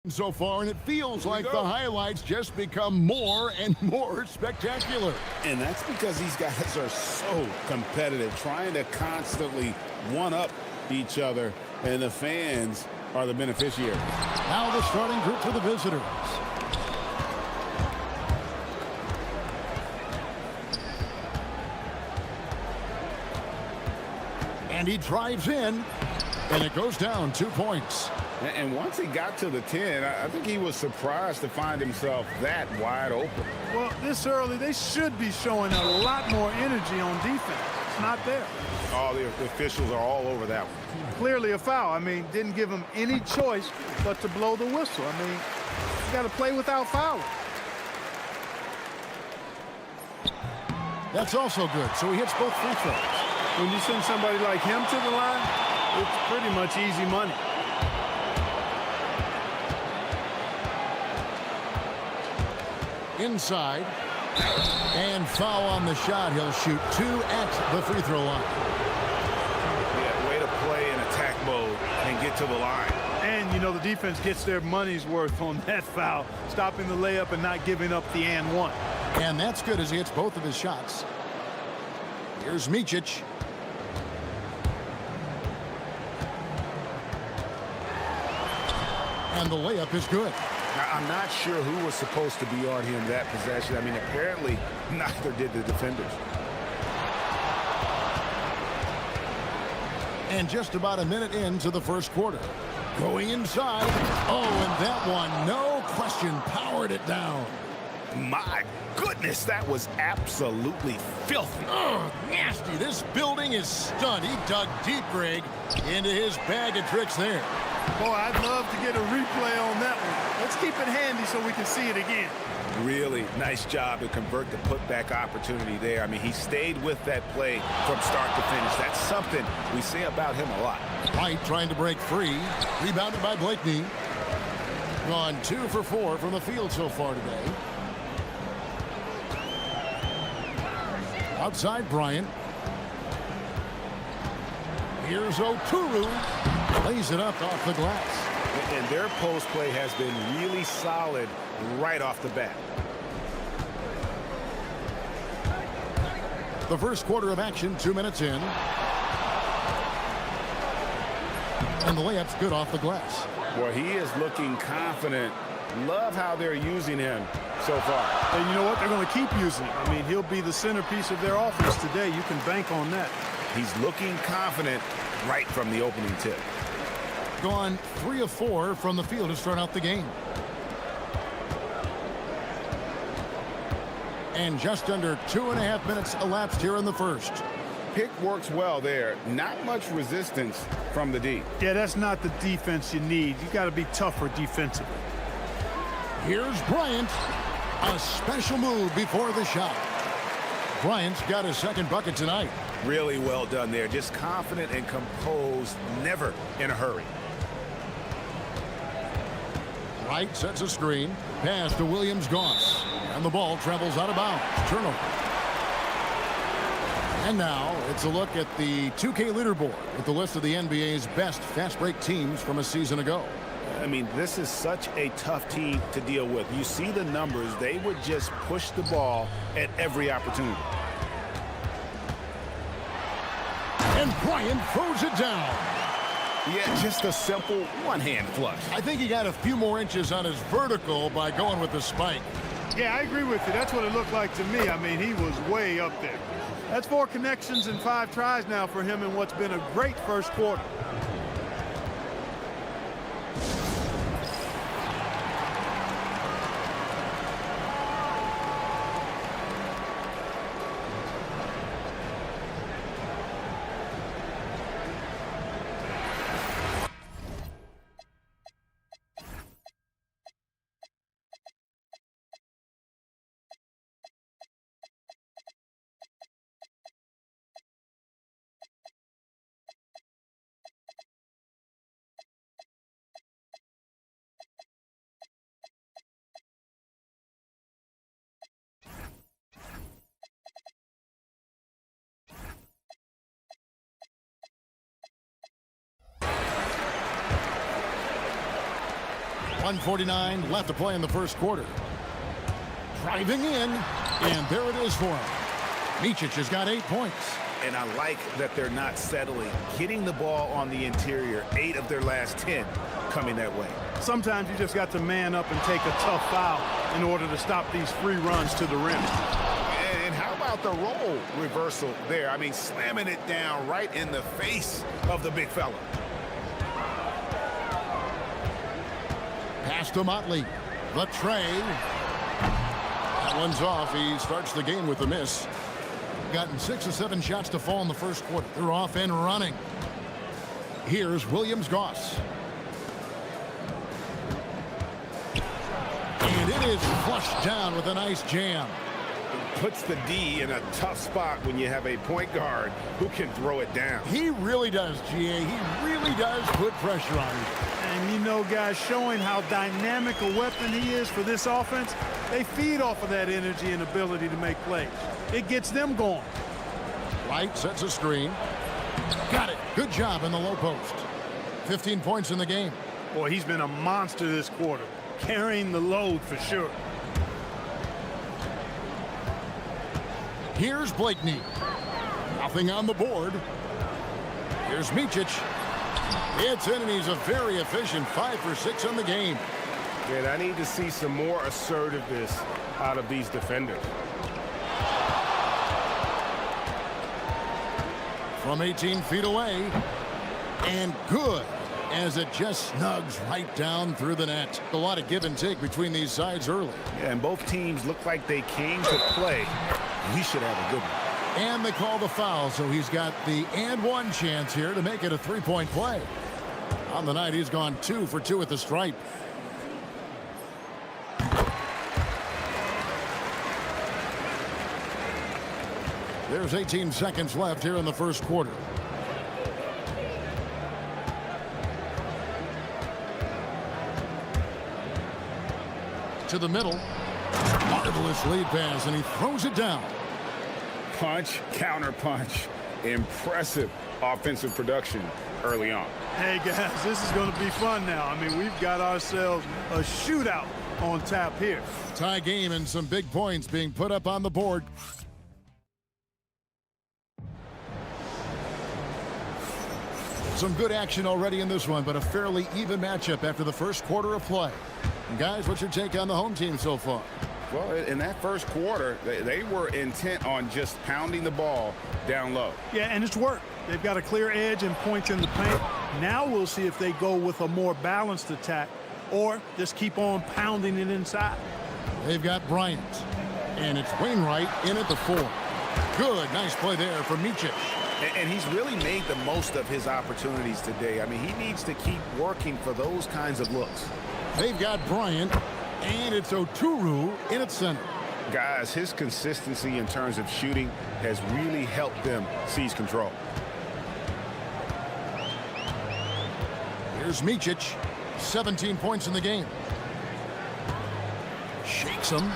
so far, and it feels like the highlights just become more and more spectacular. And that's because these guys are so competitive, trying to constantly one-up each other, and the fans are the beneficiaries. Now the starting group for the visitors. And he drives in, and it goes down 2 points. And once he got to the 10, I think he was surprised to find himself that wide open. Well, this early, they should be showing a lot more energy on defense. It's not there. All the officials are all over that one. Clearly a foul. I mean, didn't give him any choice but to blow the whistle. I mean, you got to play without fouling. That's also good. So he hits both free throws. When you send somebody like him to the line, it's pretty much easy money. Inside, and foul on the shot. He'll shoot 2 at the free throw line. Yeah, way to play in attack mode and get to the line. And, you know, the defense gets their money's worth on that foul, stopping the layup and not giving up the and one. And that's good as he hits both of his shots. Here's Micic. And the layup is good. Now, I'm not sure who was supposed to be on him that possession. I mean, apparently neither did the defenders. And just about a minute into the first quarter. Going inside. Oh, and that one, no question, powered it down. My goodness, that was absolutely filthy. Oh, nasty. This building is stunned. He dug deep, Greg, into his bag of tricks there. Boy, I'd love to get a replay on that one. Let's keep it handy so we can see it again. Really nice job to convert the putback opportunity there. I mean, he stayed with that play from start to finish. That's something we say about him a lot. White trying to break free. Rebounded by Blakeney. Gone 2 for 4 from the field so far today. Outside Bryant. Here's Oturu. Lays it up off the glass. And their post play has been really solid right off the bat. The first quarter of action, 2 minutes in. And the layup's good off the glass. Well, he is looking confident. Love how they're using him so far. And you know what? They're going to keep using him. I mean, he'll be the centerpiece of their offense today. You can bank on that. He's looking confident right from the opening tip. Gone 3 of 4 from the field to start out the game. And just under 2.5 minutes elapsed here in the first. Pick works well there. Not much resistance from the D. Yeah, that's not the defense you need. You got to be tougher defensively. Here's Bryant. A special move before the shot. Bryant's got his second bucket tonight. Really well done there. Just confident and composed, never in a hurry. Wright sets a screen. Pass to Williams-Goss. And the ball travels out of bounds. Turnover. And now it's a look at the 2K leaderboard with the list of the NBA's best fast break teams from a season ago. I mean, this is such a tough team to deal with. You see the numbers. They would just push the ball at every opportunity. And Bryant throws it down. Yeah, just a simple one-hand flush. I think he got a few more inches on his vertical by going with the spike. Yeah, I agree with you. That's what it looked like to me. I mean, he was way up there. That's 4 connections and 5 tries now for him in what's been a great first quarter. 1:49 left to play in the first quarter. Driving in, and there it is for him. Micic has got 8 points. And I like that they're not settling. Getting the ball on the interior, 8 of their last 10 coming that way. Sometimes you just got to man up and take a tough foul in order to stop these free runs to the rim. And how about the role reversal there? I mean, slamming it down right in the face of the big fella. Pass to Motley. The tray. That one's off. He starts the game with a miss. Gotten 6 or 7 shots to fall in the first quarter. They're off and running. Here's Williams-Goss. And it is flushed down with a nice jam. Puts the D in a tough spot when you have a point guard who can throw it down. He really does, GA. He really does put pressure on you. And you know, guys, showing how dynamic a weapon he is for this offense, they feed off of that energy and ability to make plays. It gets them going. White sets a screen. Got it. Good job in the low post. 15 points in the game. Boy, he's been a monster this quarter, carrying the load for sure. Here's Blakeney. Nothing on the board. Here's Micic. It's in, and he's a very efficient 5 for 6 on the game. And I need to see some more assertiveness out of these defenders. From 18 feet away. And good, as it just snugs right down through the net. A lot of give and take between these sides early. Yeah, and both teams look like they came to play. We should have a good one. And they call the foul, so he's got the and one chance here to make it a 3-point play. On the night, he's gone 2 for 2 at the stripe. There's 18 seconds left here in the first quarter. To the middle. Marvelous lead pass, and he throws it down. Punch, counter punch. Impressive offensive production early on. Hey, guys, this is going to be fun now. I mean, we've got ourselves a shootout on tap here. Tie game and some big points being put up on the board. Some good action already in this one, but a fairly even matchup after the first quarter of play. And guys, what's your take on the home team so far? Well, in that first quarter, they were intent on just pounding the ball down low. Yeah, and it's worked. They've got a clear edge and points in the paint. Now we'll see if they go with a more balanced attack or just keep on pounding it inside. They've got Bryant, and it's Wainwright in at the 4. Good, nice play there for Micic. And he's really made the most of his opportunities today. I mean, he needs to keep working for those kinds of looks. They've got Bryant, and it's Oturu in at center. Guys, his consistency in terms of shooting has really helped them seize control. Here's Micic, 17 points in the game. Shakes him.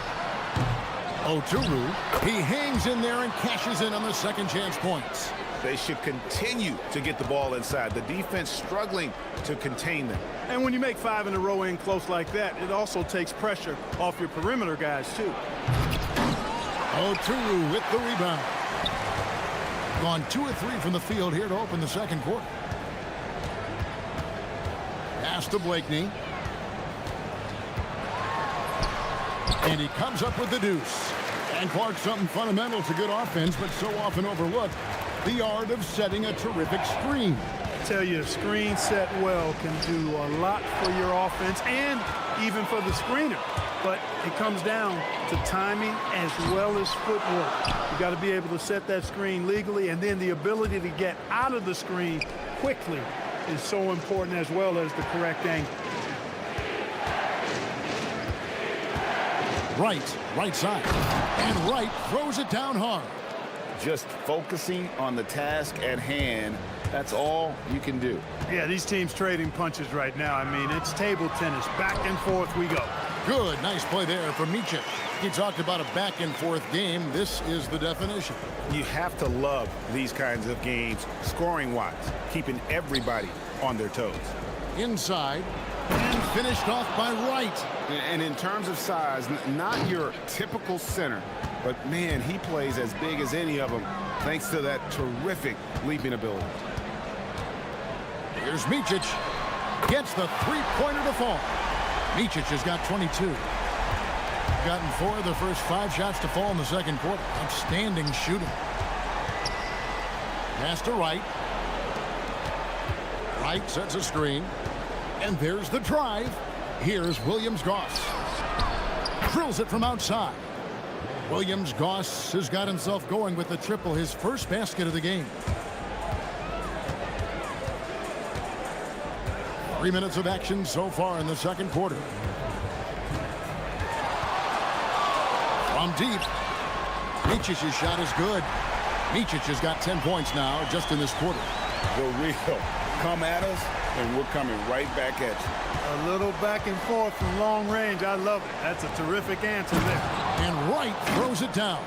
Oturu, he hangs in there and cashes in on the second chance points. They should continue to get the ball inside. The defense struggling to contain them. And when you make 5 in a row in close like that, it also takes pressure off your perimeter guys, too. Oturu with the rebound. Gone 2 of 3 from the field here to open the second quarter. Pass to Blakeney. And he comes up with the deuce. And Clark, something fundamental to good offense, but so often overlooked. The art of setting a terrific screen. I tell you, a screen set well can do a lot for your offense and even for the screener. But it comes down to timing as well as footwork. You got to be able to set that screen legally, and then the ability to get out of the screen quickly is so important, as well as the correct angle. Right side. And Wright throws it down hard. Just focusing on the task at hand, that's all you can do. Yeah, these teams trading punches right now. I mean, it's table tennis. Back and forth we go. Good, nice play there from Micic. He talked about a back and forth game. This is the definition. You have to love these kinds of games, scoring-wise, keeping everybody on their toes. Inside. And finished off by Wright. And in terms of size, not your typical center, but man, he plays as big as any of them thanks to that terrific leaping ability. Here's Micic. Gets the three-pointer to fall. Micic has got 22. Gotten 4 of the first 5 shots to fall in the second quarter. Outstanding shooting. Pass to Wright. Wright sets a screen. And there's the drive. Here's Williams-Goss. Drills it from outside. Williams-Goss has got himself going with the triple, his first basket of the game. 3 minutes of action so far in the second quarter. From deep. Micic's shot is good. Micic has got 10 points now just in this quarter. The real. Come at us, and we're coming right back at you. A little back and forth from long range. I love it. That's a terrific answer there. And Wright throws it down.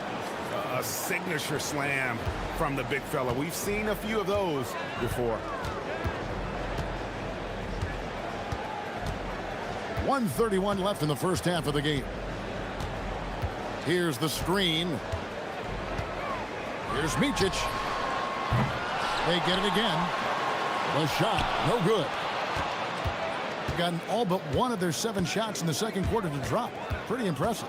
A signature slam from the big fella. We've seen a few of those before. 1:31 left in the first half of the game. Here's the screen. Here's Micic. They get it again. The shot, no good. Gotten all but 1 of their 7 shots in the second quarter to drop. Pretty impressive.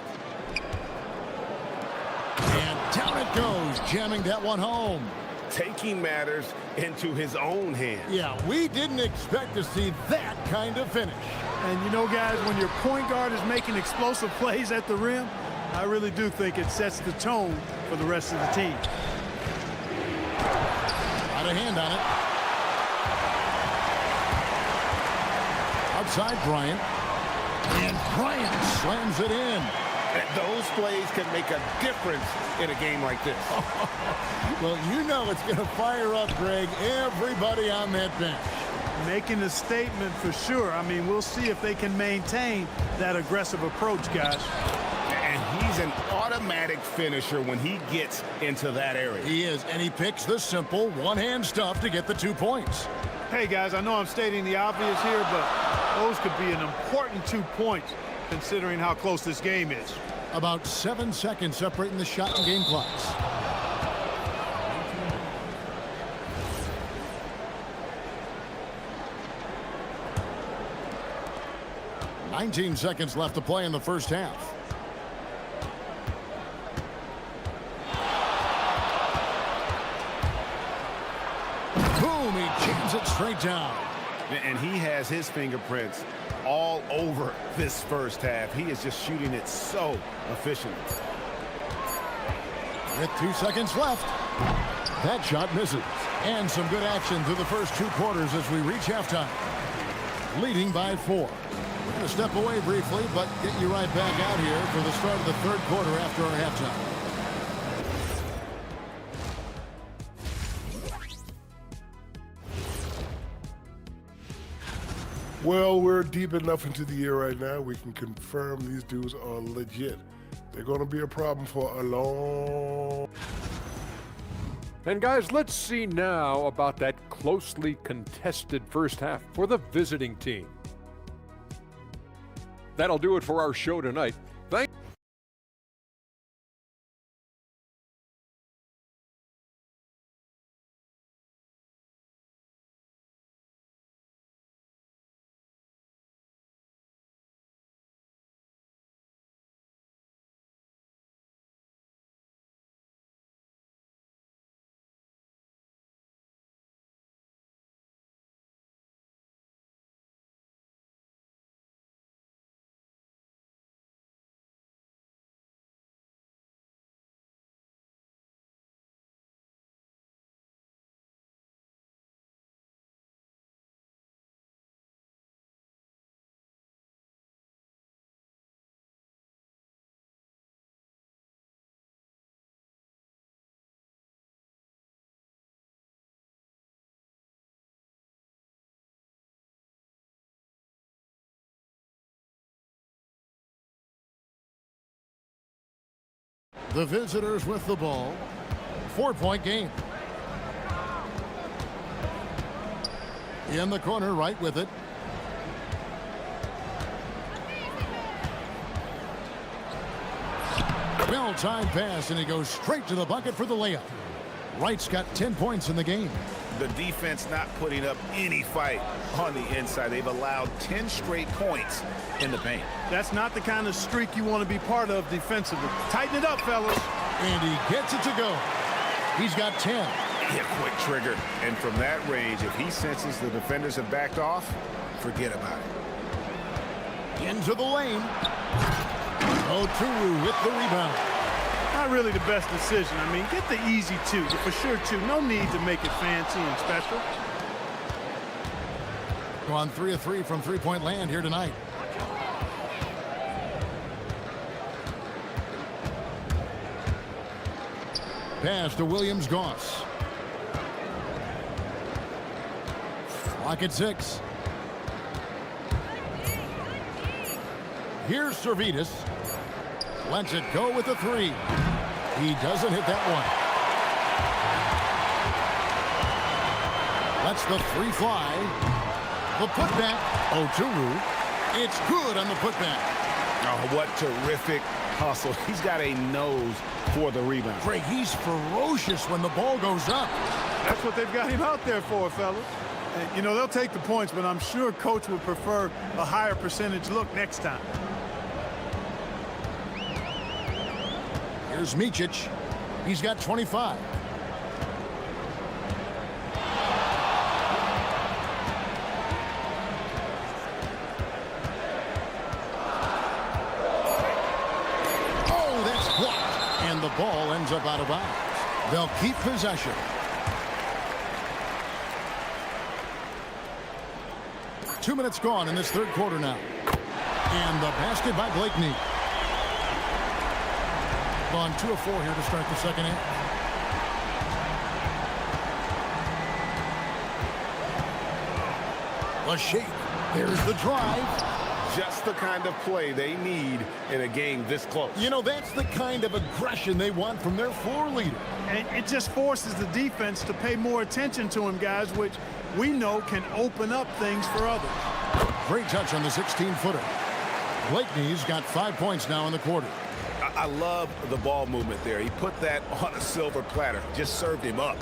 And down it goes, jamming that one home. Taking matters into his own hands. Yeah, we didn't expect to see that kind of finish. And you know, guys, when your point guard is making explosive plays at the rim, I really do think it sets the tone for the rest of the team. Got a hand on it. Outside Bryant. And Bryant slams it in. Those plays can make a difference in a game like this. Well, you know it's going to fire up, Greg, everybody on that bench. Making a statement for sure. I mean, we'll see if they can maintain that aggressive approach, guys. And he's an automatic finisher when he gets into that area. He is, and he picks the simple one-hand stuff to get the 2 points. Hey, guys, I know I'm stating the obvious here, but those could be an important 2 points considering how close this game is. About 7 seconds separating the shot and game clocks. $19 seconds left to play in the first half. Boom, he jams it straight down. And he has his fingerprints all over this first half. He is just shooting it so efficiently. With 2 seconds left. That shot misses. And some good action through the first 2 quarters as we reach halftime. Leading by 4. We're going to step away briefly, but get you right back out here for the start of the third quarter after our halftime. Well, we're deep enough into the year right now, we can confirm these dudes are legit. They're going to be a problem for a long... And guys, let's see now about that closely contested first half for the visiting team. That'll do it for our show tonight. The visitors with the ball. 4-point game. In the corner, right with it. Well-timed pass, and he goes straight to the bucket for the layup. Wright's got 10 points in the game. The defense not putting up any fight on the inside. They've allowed 10 straight points in the paint. That's not the kind of streak you want to be part of defensively. Tighten it up, fellas. And he gets it to go. He's got 10. Yeah, quick trigger. And from that range, if he senses the defenders have backed off, forget about it. Into the lane. Oturu with the rebound. Not really the best decision. I mean, get the easy two, for sure two. No need to make it fancy and special. Go on 3 of 3 from three-point land here tonight. Pass to Williams-Goss. Clock at 6. Here's Servetus. Lets it go with a 3. He doesn't hit that one. Lets the 3 fly. The putback. Oturu. It's good on the putback. Oh, what terrific hustle. He's got a nose for the rebound. Greg, he's ferocious when the ball goes up. That's what they've got him out there for, fellas. And, you know, they'll take the points, but I'm sure coach would prefer a higher percentage look next time. Here's Micic. He's got 25. Oh, that's blocked. And the ball ends up out of bounds. They'll keep possession. Two minutes gone in this third quarter now. And the basket by Blakeney. Gone 2 of 4 here to start the second half. A shake. There's the drive. Just the kind of play they need in a game this close. You know, that's the kind of aggression they want from their floor leader. And it just forces the defense to pay more attention to him, guys, which we know can open up things for others. Great touch on the 16-footer. Blakeney's got 5 points now in the quarter. I love the ball movement there. He put that on a silver platter. Just served him up.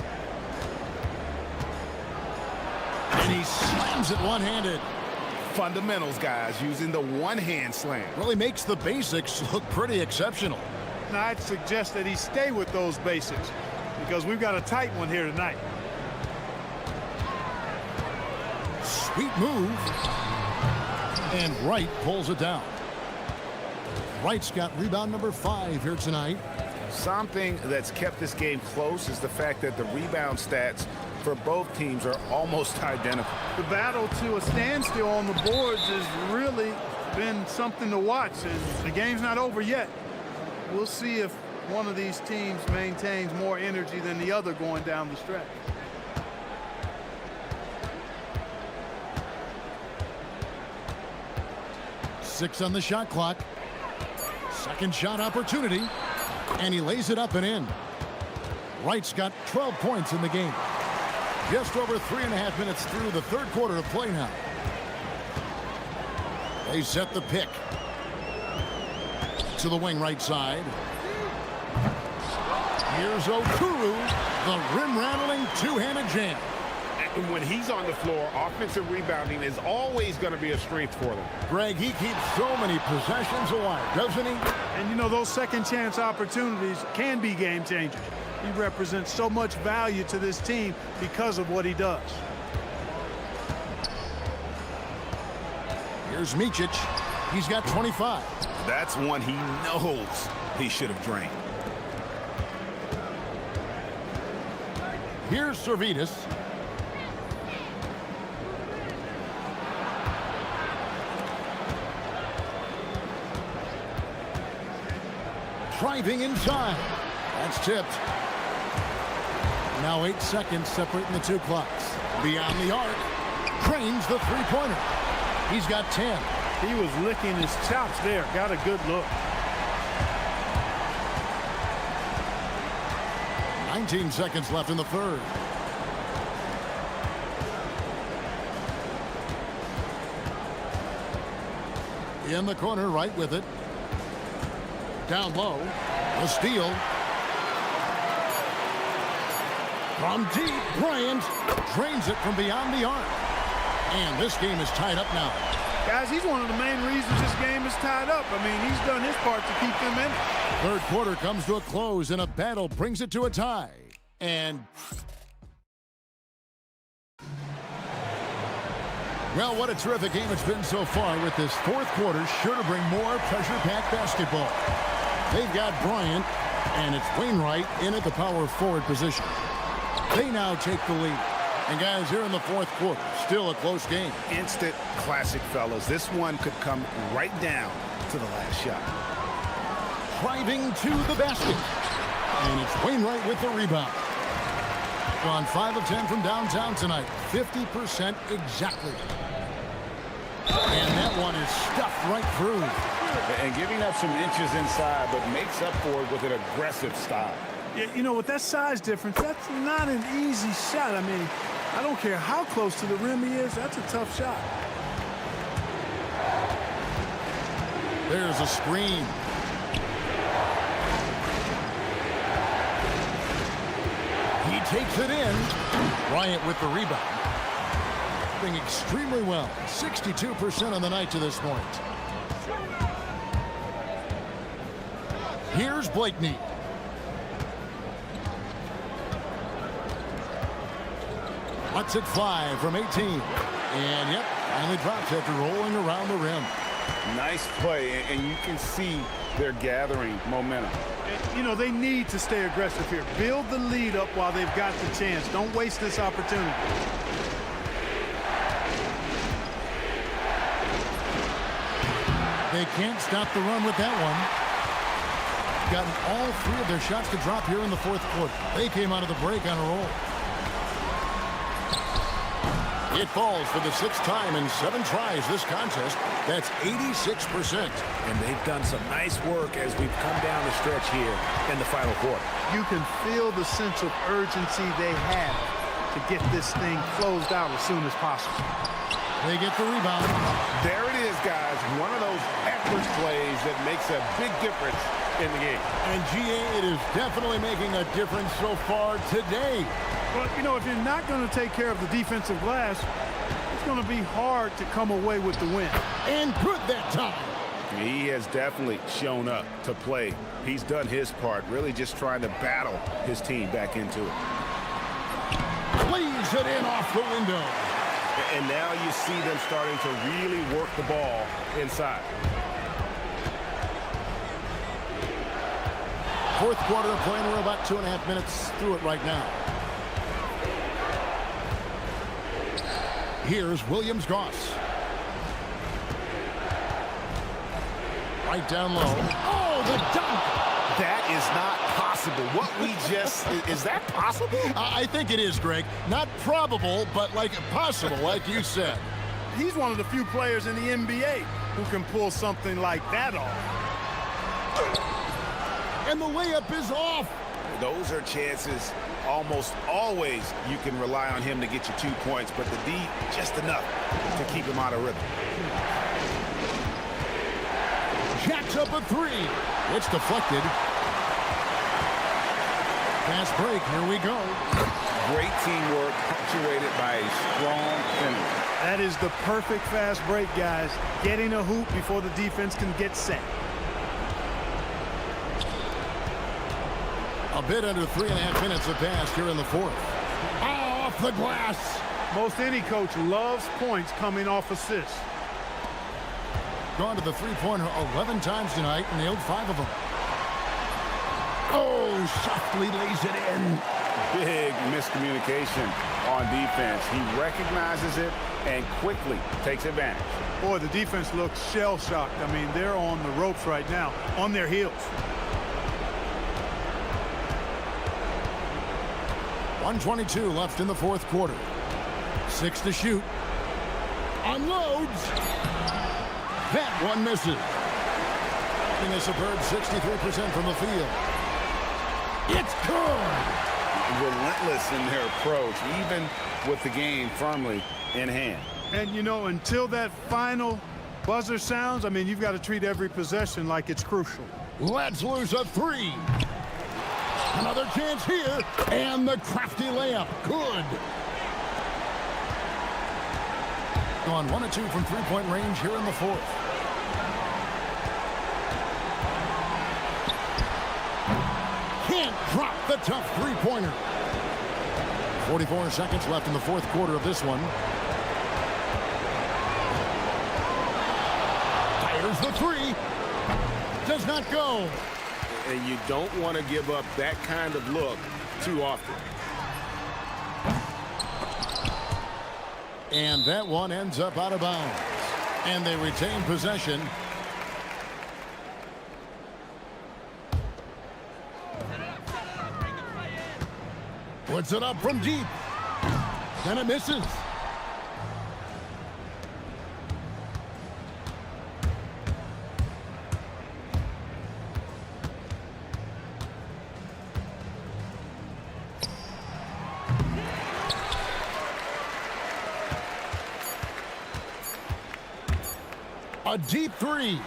And he slams it one-handed. Fundamentals, guys, using the one-hand slam. Really makes the basics look pretty exceptional. Now, I'd suggest that he stay with those basics because we've got a tight one here tonight. Sweet move. And Wright pulls it down. Wright's got rebound number 5 here tonight. Something that's kept this game close is the fact that the rebound stats for both teams are almost identical. The battle to a standstill on the boards has really been something to watch, and the game's not over yet. We'll see if one of these teams maintains more energy than the other going down the stretch. Six on the shot clock. Second shot opportunity. And he lays it up and in. Wright's got 12 points in the game. Just over 3.5 minutes through the third quarter of play now. They set the pick. To the wing right side. Here's Oturu. The rim-rattling two-handed jam. And when he's on the floor, offensive rebounding is always going to be a strength for them. Greg, he keeps so many possessions alive, doesn't he? And you know, those second chance opportunities can be game changers. He represents so much value to this team because of what he does. Here's Micic. He's got 25. That's one he knows he should have drained. Here's Servetus. Driving inside. That's tipped. Now 8 seconds separating the two clocks. Beyond the arc. Cranes the three-pointer. He's got 10. He was licking his chops there. Got a good look. 19 seconds left in the third. In the corner, right with it. Down low. The steal. From deep, Bryant drains it from beyond the arc. And this game is tied up now. Guys, he's one of the main reasons this game is tied up. I mean, he's done his part to keep them in it. Third quarter comes to a close, and a battle brings it to a tie. And well, what a terrific game it's been so far, with this fourth quarter sure to bring more pressure-packed basketball. They've got Bryant, and it's Wainwright in at the power forward position. They now take the lead. And guys, here in the fourth quarter, still a close game. Instant classic, fellas. This one could come right down to the last shot. Driving to the basket. And it's Wainwright with the rebound. Gone 5 of 10 from downtown tonight. 50% exactly. And that one is stuffed right through. And giving up some inches inside, but makes up for it with an aggressive style. Yeah, you know, with that size difference, that's not an easy shot. I mean, I don't care how close to the rim he is, that's a tough shot. There's a screen. He takes it in. Bryant with the rebound. Doing extremely well. 62% on the night to this point. Here's Blakeney. Lets it fly from 18. And, yep, finally drops after rolling around the rim. Nice play, and you can see they're gathering momentum. You know, they need to stay aggressive here. Build the lead up while they've got the chance. Don't waste this opportunity. They can't stop the run with that one. Gotten all 3 of their shots to drop here in the fourth quarter. They came out of the break on a roll. It falls for the 6th time in 7 tries this contest. That's 86%. And they've done some nice work as we've come down the stretch here in the final quarter. You can feel the sense of urgency they have to get this thing closed out as soon as possible. They get the rebound. There it is, guys. One of those effort plays that makes a big difference in the game. And GA, it is definitely making a difference so far today. But, you know, if you're not going to take care of the defensive glass, it's going to be hard to come away with the win. And good that time. He has definitely shown up to play. He's done his part, really just trying to battle his team back into it. Leaves it in off the window. And now you see them starting to really work the ball inside. Fourth quarter playing. We're about 2.5 minutes through it right now. Here's Williams-Goss. Right down low. Oh, the dunk! That is not possible. What we just... is that possible? I think it is, Greg. Not probable, but like possible, like you said. He's one of the few players in the NBA who can pull something like that off. And the layup is off. Those are chances almost always you can rely on him to get you 2 points, but the D just enough to keep him out of rhythm. Jacks up a 3. It's deflected. Fast break. Here we go. Great teamwork punctuated by a strong finish. That is the perfect fast break, guys. Getting a hoop before the defense can get set. A bit under 3.5 minutes have passed here in the fourth. Off the glass. Most any coach loves points coming off assists. Gone to the three-pointer 11 times tonight and nailed 5 of them. Oh, softly lays it in. Big miscommunication on defense. He recognizes it and quickly takes advantage. Boy, the defense looks shell-shocked. I mean, they're on the ropes right now, on their heels. 1:22 left in the fourth quarter. 6 to shoot. Unloads. That one misses. In a superb 63% from the field. It's good. Relentless in their approach, even with the game firmly in hand. And, you know, until that final buzzer sounds, I mean, you've got to treat every possession like it's crucial. Let's lose a three. Another chance here, and the crafty layup. Good. Gone 1 of 2 from three-point range here in the fourth. Can't drop the tough three-pointer. 44 seconds left in the fourth quarter of this one. Fires the three. Does not go. And you don't want to give up that kind of look too often. And that one ends up out of bounds. And they retain possession. Puts it up from deep. And it misses. A deep three.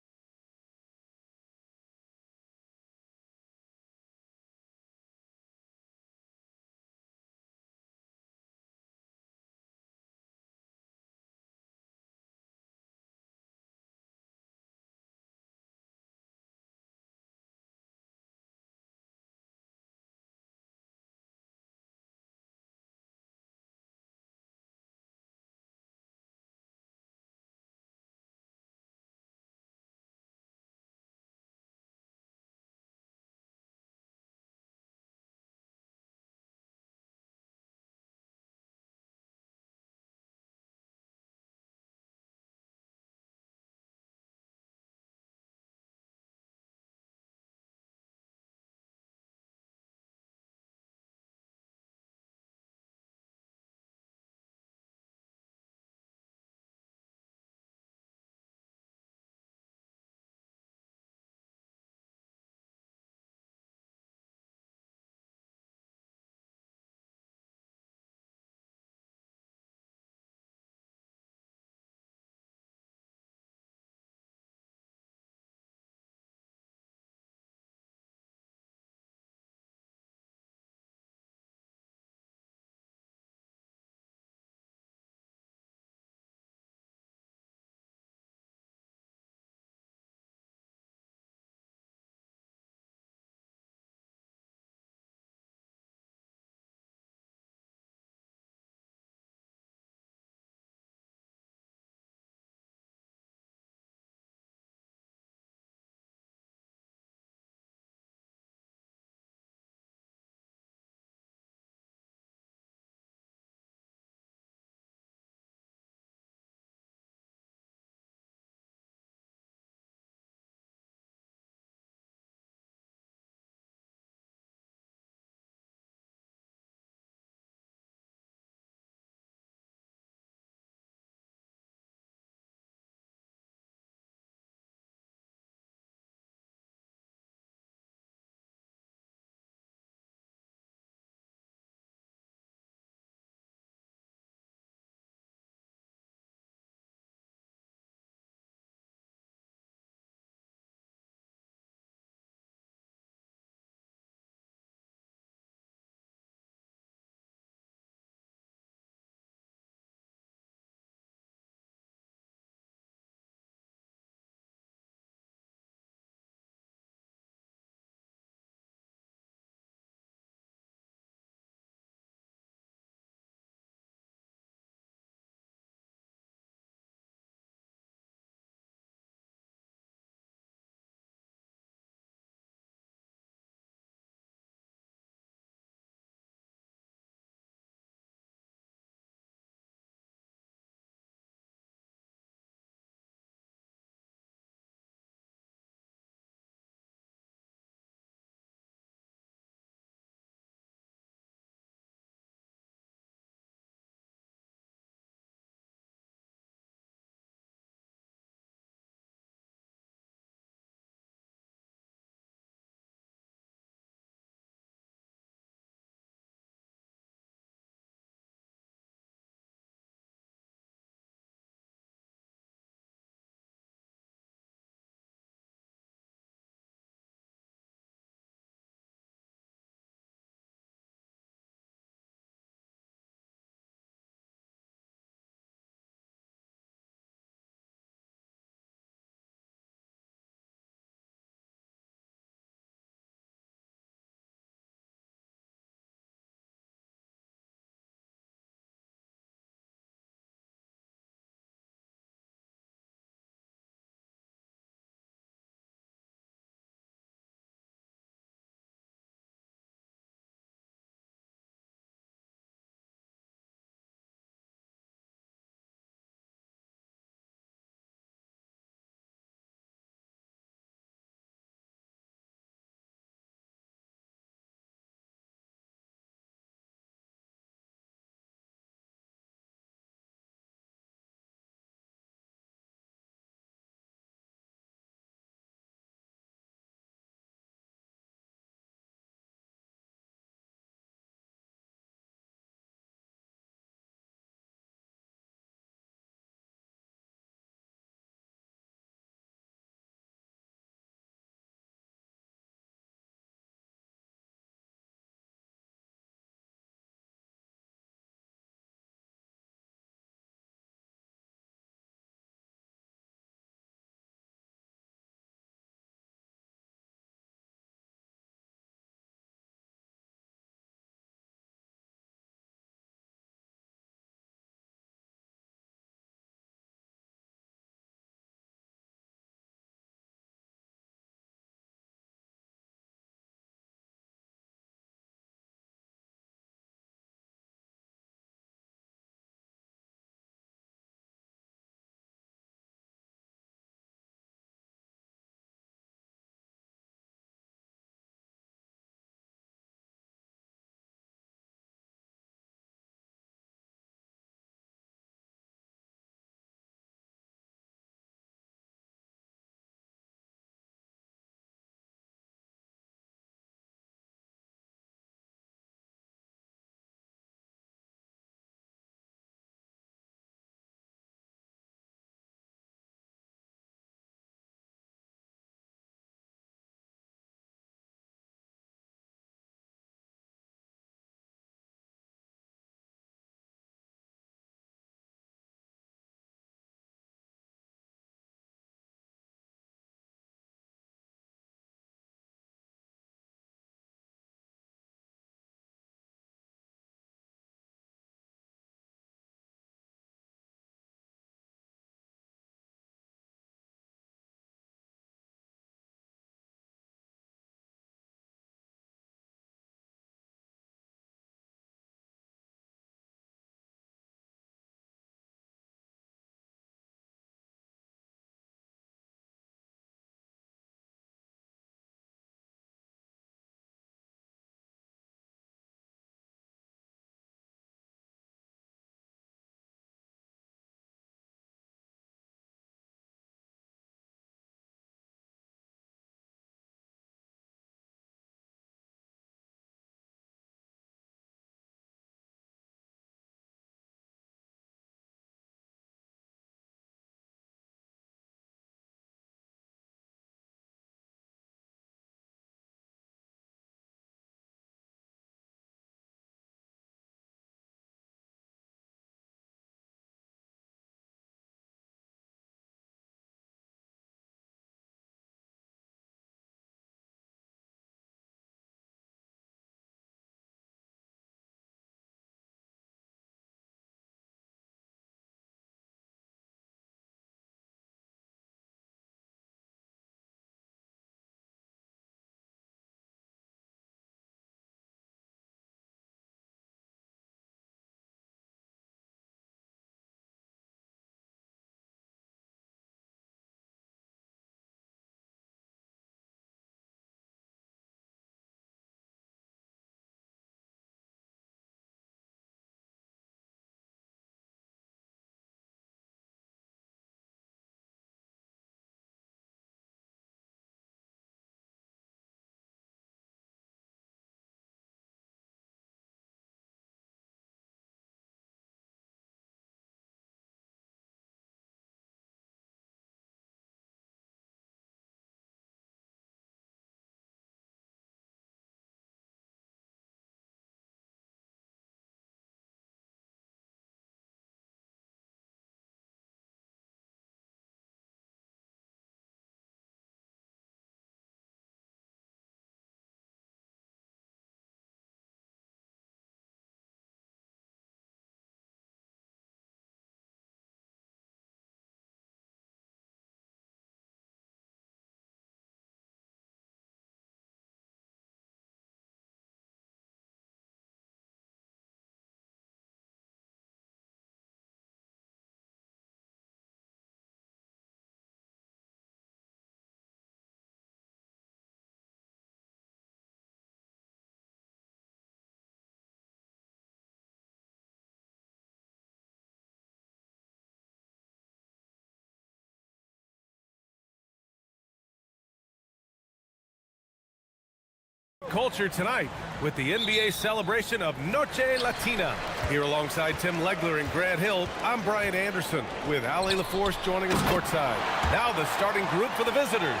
culture tonight with the NBA celebration of Noche Latina. Here alongside Tim Legler and Grant Hill, I'm Brian Anderson with Ali LaForce joining us courtside. Now the starting group for the visitors.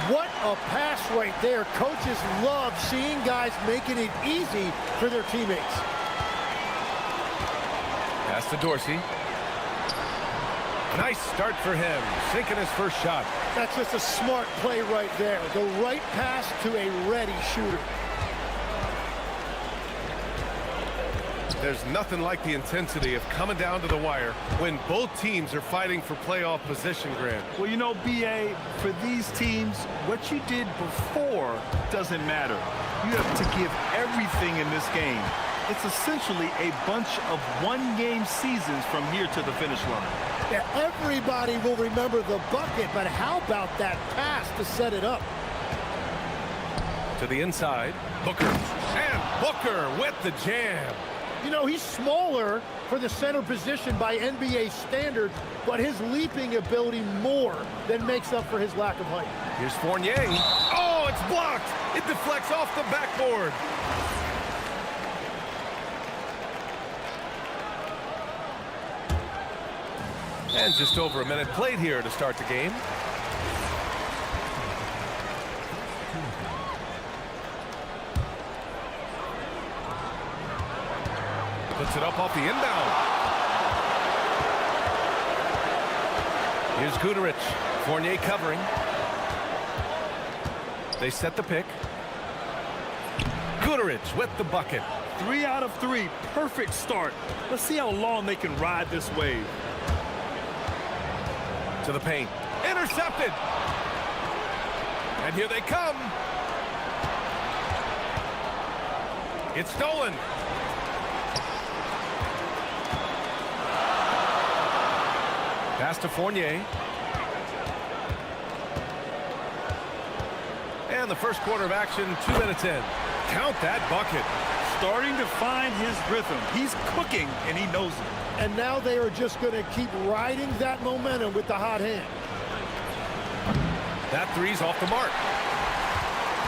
What a pass right there. Coaches love seeing guys making it easy for their teammates. Pass to Dorsey. Nice start for him, sinking his first shot. That's just a smart play right there. The right pass to a ready shooter. There's nothing like the intensity of coming down to the wire when both teams are fighting for playoff position, Grant. Well, you know, B.A., for these teams, what you did before doesn't matter. You have to give everything in this game. It's essentially a bunch of one-game seasons from here to the finish line. Yeah, everybody will remember the bucket, but how about that pass to set it up? To the inside, Booker. And Booker with the jam. You know, he's smaller for the center position by NBA standards, but his leaping ability more than makes up for his lack of height. Here's Fournier. Oh, it's blocked. It deflects off the backboard. And just over a minute played here to start the game. Puts it up off the inbound. Here's Guterich. Fournier covering. They set the pick. Guterich with the bucket. 3 out of 3. Perfect start. Let's see how long they can ride this wave. To the paint. Intercepted. And here they come. It's stolen. Pass to Fournier. And the first quarter of action, 2 minutes in. Count that bucket. Starting to find his rhythm. He's cooking, and he knows it. And now they are just going to keep riding that momentum with the hot hand. That three's off the mark.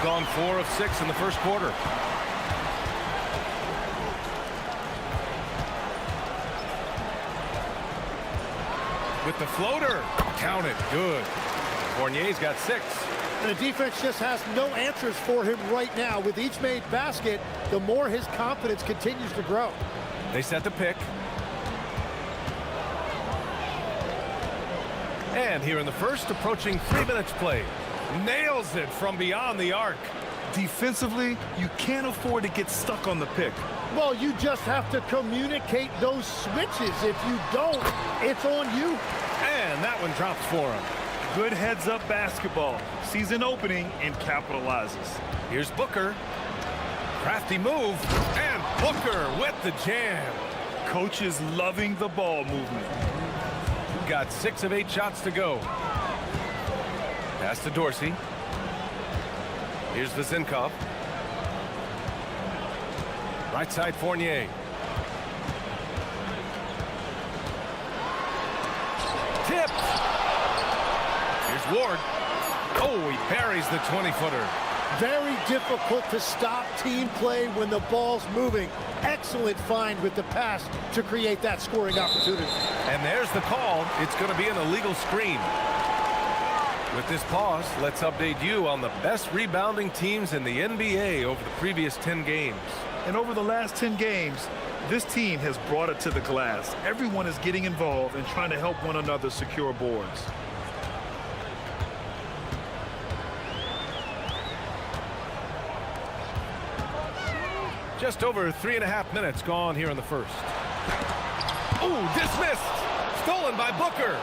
Gone 4 of 6 in the first quarter. With the floater. Count it. Good. Fournier's got 6. The defense just has no answers for him right now. With each made basket, the more his confidence continues to grow. They set the pick. And here in the first, approaching 3 minutes played. Nails it from beyond the arc. Defensively, you can't afford to get stuck on the pick. Well, you just have to communicate those switches. If you don't, it's on you. And that one drops for him. Good heads-up basketball. Sees an opening and capitalizes. Here's Booker. Crafty move. And Booker with the jam. Coach is loving the ball movement. Got 6 of 8 shots to go. Pass to Dorsey. Here's Vezinkov. Right side Fournier. Tipped. Here's Ward. Oh, he buries the 20-footer. Very difficult to stop team play when the ball's moving. Excellent find with the pass to create that scoring opportunity. And there's the call. It's going to be an illegal screen. With this pause, let's update you on the best rebounding teams in the NBA over the previous 10 games. And over the last 10 games, this team has brought it to the glass. Everyone is getting involved and trying to help one another secure boards. Just over 3.5 minutes gone here in the first. Ooh, dismissed. Stolen by Booker.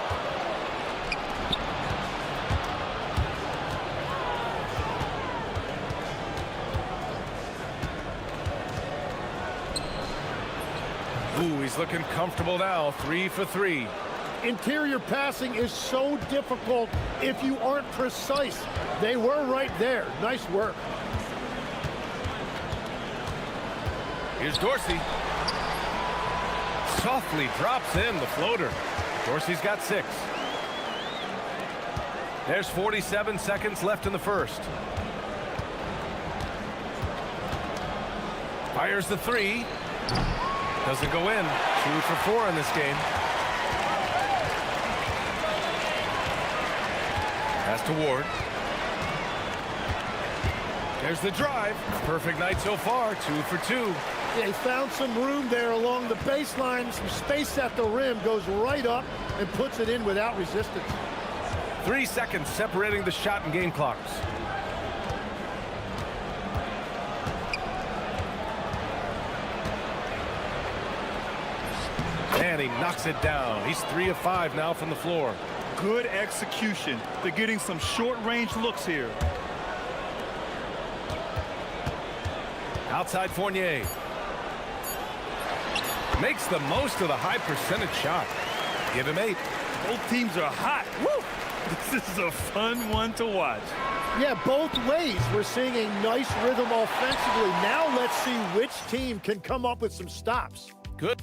Ooh, he's looking comfortable now. 3 for 3. Interior passing is so difficult if you aren't precise. They were right there. Nice work. Here's Dorsey. softly drops in the floater. Dorsey's got 6. There's 47 seconds left in the first. Fires the 3. Doesn't go in. 2 for 4 in this game. Pass to Ward. There's the drive. Perfect night so far. 2 for 2. Yeah, he found some room there along the baseline, some space at the rim, goes right up and puts it in without resistance. 3 seconds separating the shot and game clocks. And he knocks it down. He's 3 of 5 now from the floor. Good execution. They're getting some short-range looks here. Outside Fournier. Makes the most of the high percentage shot. Give him 8. Both teams are hot. Woo! This is a fun one to watch. Yeah, both ways. We're seeing a nice rhythm offensively. Now let's see which team can come up with some stops. Good.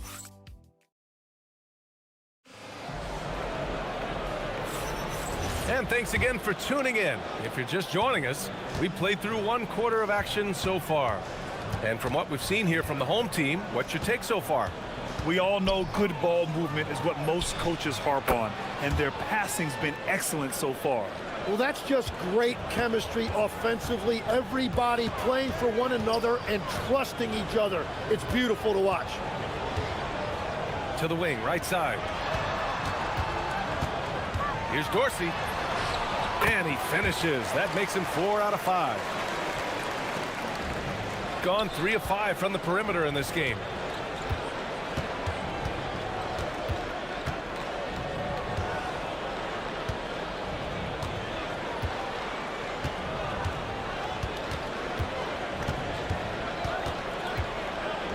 And thanks again for tuning in. If you're just joining us, we played through 1 quarter of action so far. And from what we've seen here from the home team, what's your take so far? We all know good ball movement is what most coaches harp on, and their passing's been excellent so far. Well, that's just great chemistry offensively. Everybody playing for one another and trusting each other. It's beautiful to watch. To the wing, right side. Here's Dorsey. And he finishes. That makes him 4 out of 5. Gone 3 of 5 from the perimeter in this game.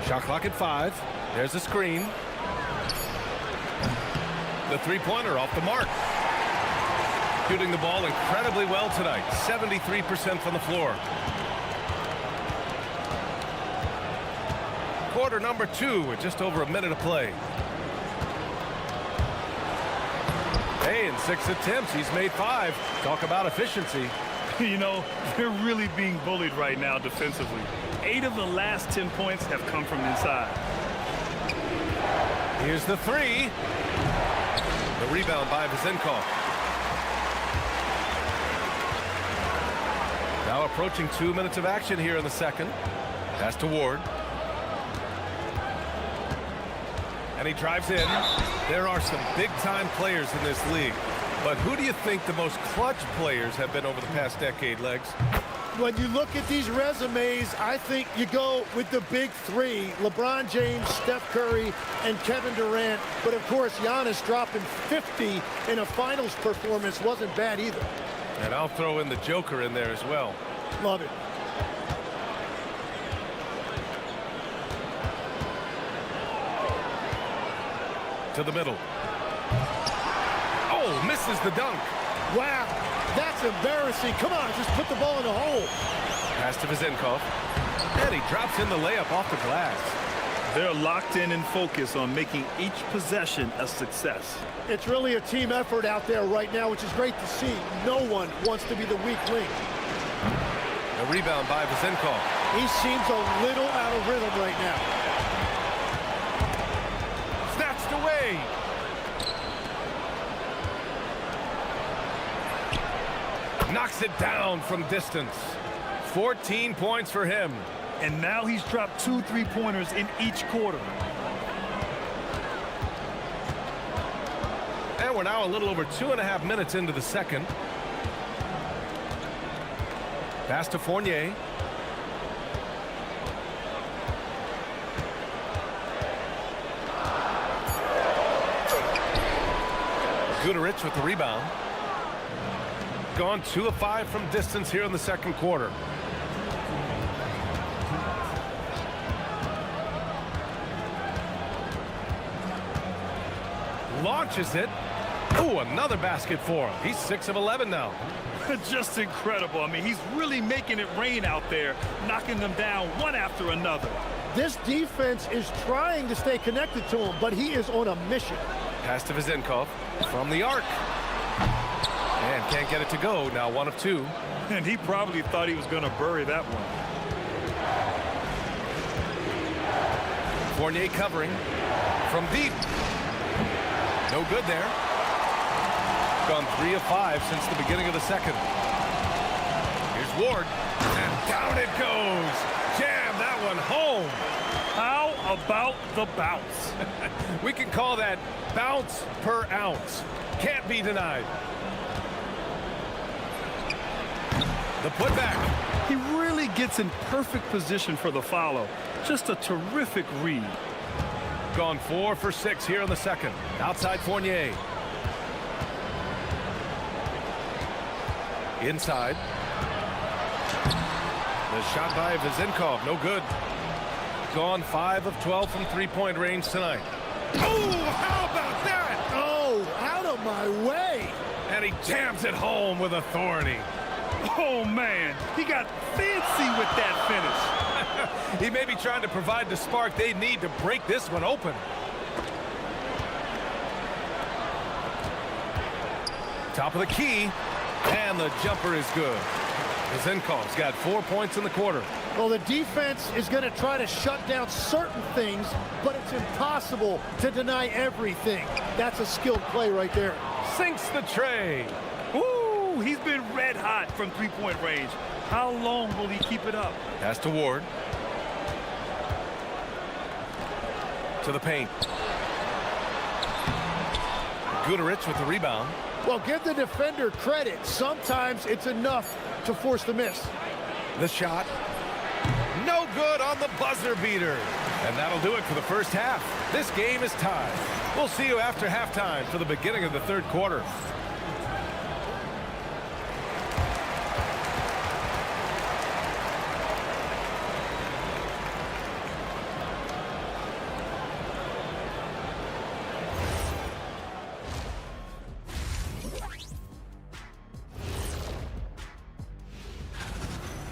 Shot clock at 5. There's a screen. The three-pointer off the mark. Shooting the ball incredibly well tonight. 73% from the floor. Quarter number 2 with just over a minute of play. Hey, in 6 attempts, he's made 5. Talk about efficiency. You know, they're really being bullied right now defensively. 8 of the last 10 points have come from inside. Here's the 3. The rebound by Vizenkov. Now approaching 2 minutes of action here in the second. Pass to Ward. And he drives in. There are some big-time players in this league. But who do you think the most clutch players have been over the past decade, Legs? When you look at these resumes, I think you go with the big 3. LeBron James, Steph Curry, and Kevin Durant. But, of course, Giannis dropping 50 in a finals performance wasn't bad either. And I'll throw in the Joker in there as well. Love it. To the middle. Oh, misses the dunk. Wow, that's embarrassing. Come on, just put the ball in the hole. Pass to Vizenkov. And he drops in the layup off the glass. They're locked in and focused on making each possession a success. It's really a team effort out there right now, which is great to see. No one wants to be the weak link. A rebound by Vizenkov. He seems a little out of rhythm right now. Snatched away. Knocks it down from distance. 14 points for him. And now he's dropped 2 3-pointers in each quarter. And we're now a little over 2.5 minutes into the second. Pass to Fournier. Guterich with the rebound. Gone 2 of 5 from distance here in the second quarter. Launches it. Ooh, another basket for him. He's 6 of 11 now. Just incredible. I mean, he's really making it rain out there, knocking them down one after another. This defense is trying to stay connected to him, but he is on a mission. Pass to Vezenkov from the arc. And can't get it to go. Now 1 of 2. And he probably thought he was going to bury that one. Fournier covering from deep. No good there. Gone 3 of 5 since the beginning of the second. Here's Ward. And down it goes. Jam that one home. How about the bounce? We can call that bounce per ounce. Can't be denied. The putback. He really gets in perfect position for the follow. Just a terrific read. Gone 4 for 6 here in the second. Outside Fournier. Inside. The shot by Vezenkov, no good. Gone 5 of 12 from three-point range tonight. Oh, how about that? Oh, out of my way. And he jams it home with authority. Oh, man, he got fancy with that finish. He may be trying to provide the spark they need to break this one open. Top of the key, and the jumper is good. Vezenkov's got 4 points in the quarter. Well, the defense is going to try to shut down certain things, but it's impossible to deny everything. That's a skilled play right there. Sinks the tray. Ooh, he's been red hot from three-point range. How long will he keep it up? Pass to Ward. To the paint. Guterich with the rebound. Well, give the defender credit. Sometimes it's enough to force the miss. The shot. No good on the buzzer beater. And that'll do it for the first half. This game is tied. We'll see you after halftime for the beginning of the third quarter.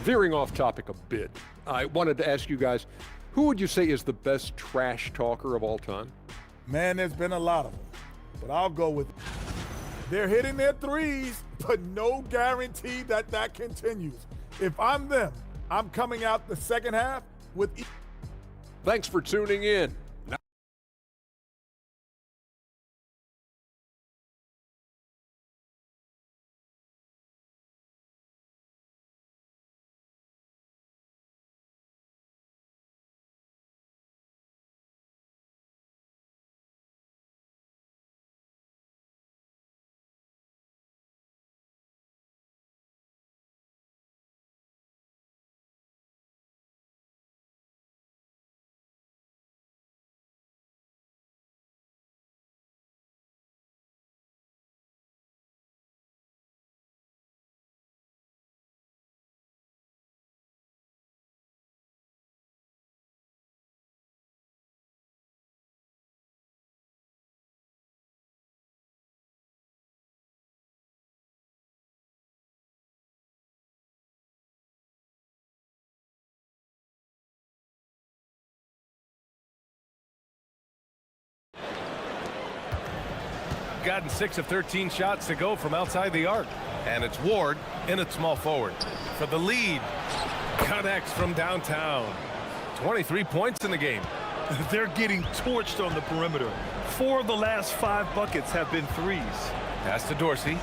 Veering off topic a bit, I wanted to ask you guys, who would you say is the best trash talker of all time? Man, there's been a lot of them, but I'll go with they're hitting their threes, but no guarantee that that continues. If I'm them, I'm coming out the second half with... Thanks for tuning in. Gotten 6 of 13 shots to go from outside the arc. And it's Ward in at small forward for the lead. Connects from downtown. 23 points in the game. They're getting torched on the perimeter. 4 of the last 5 buckets have been threes. Pass to Dorsey.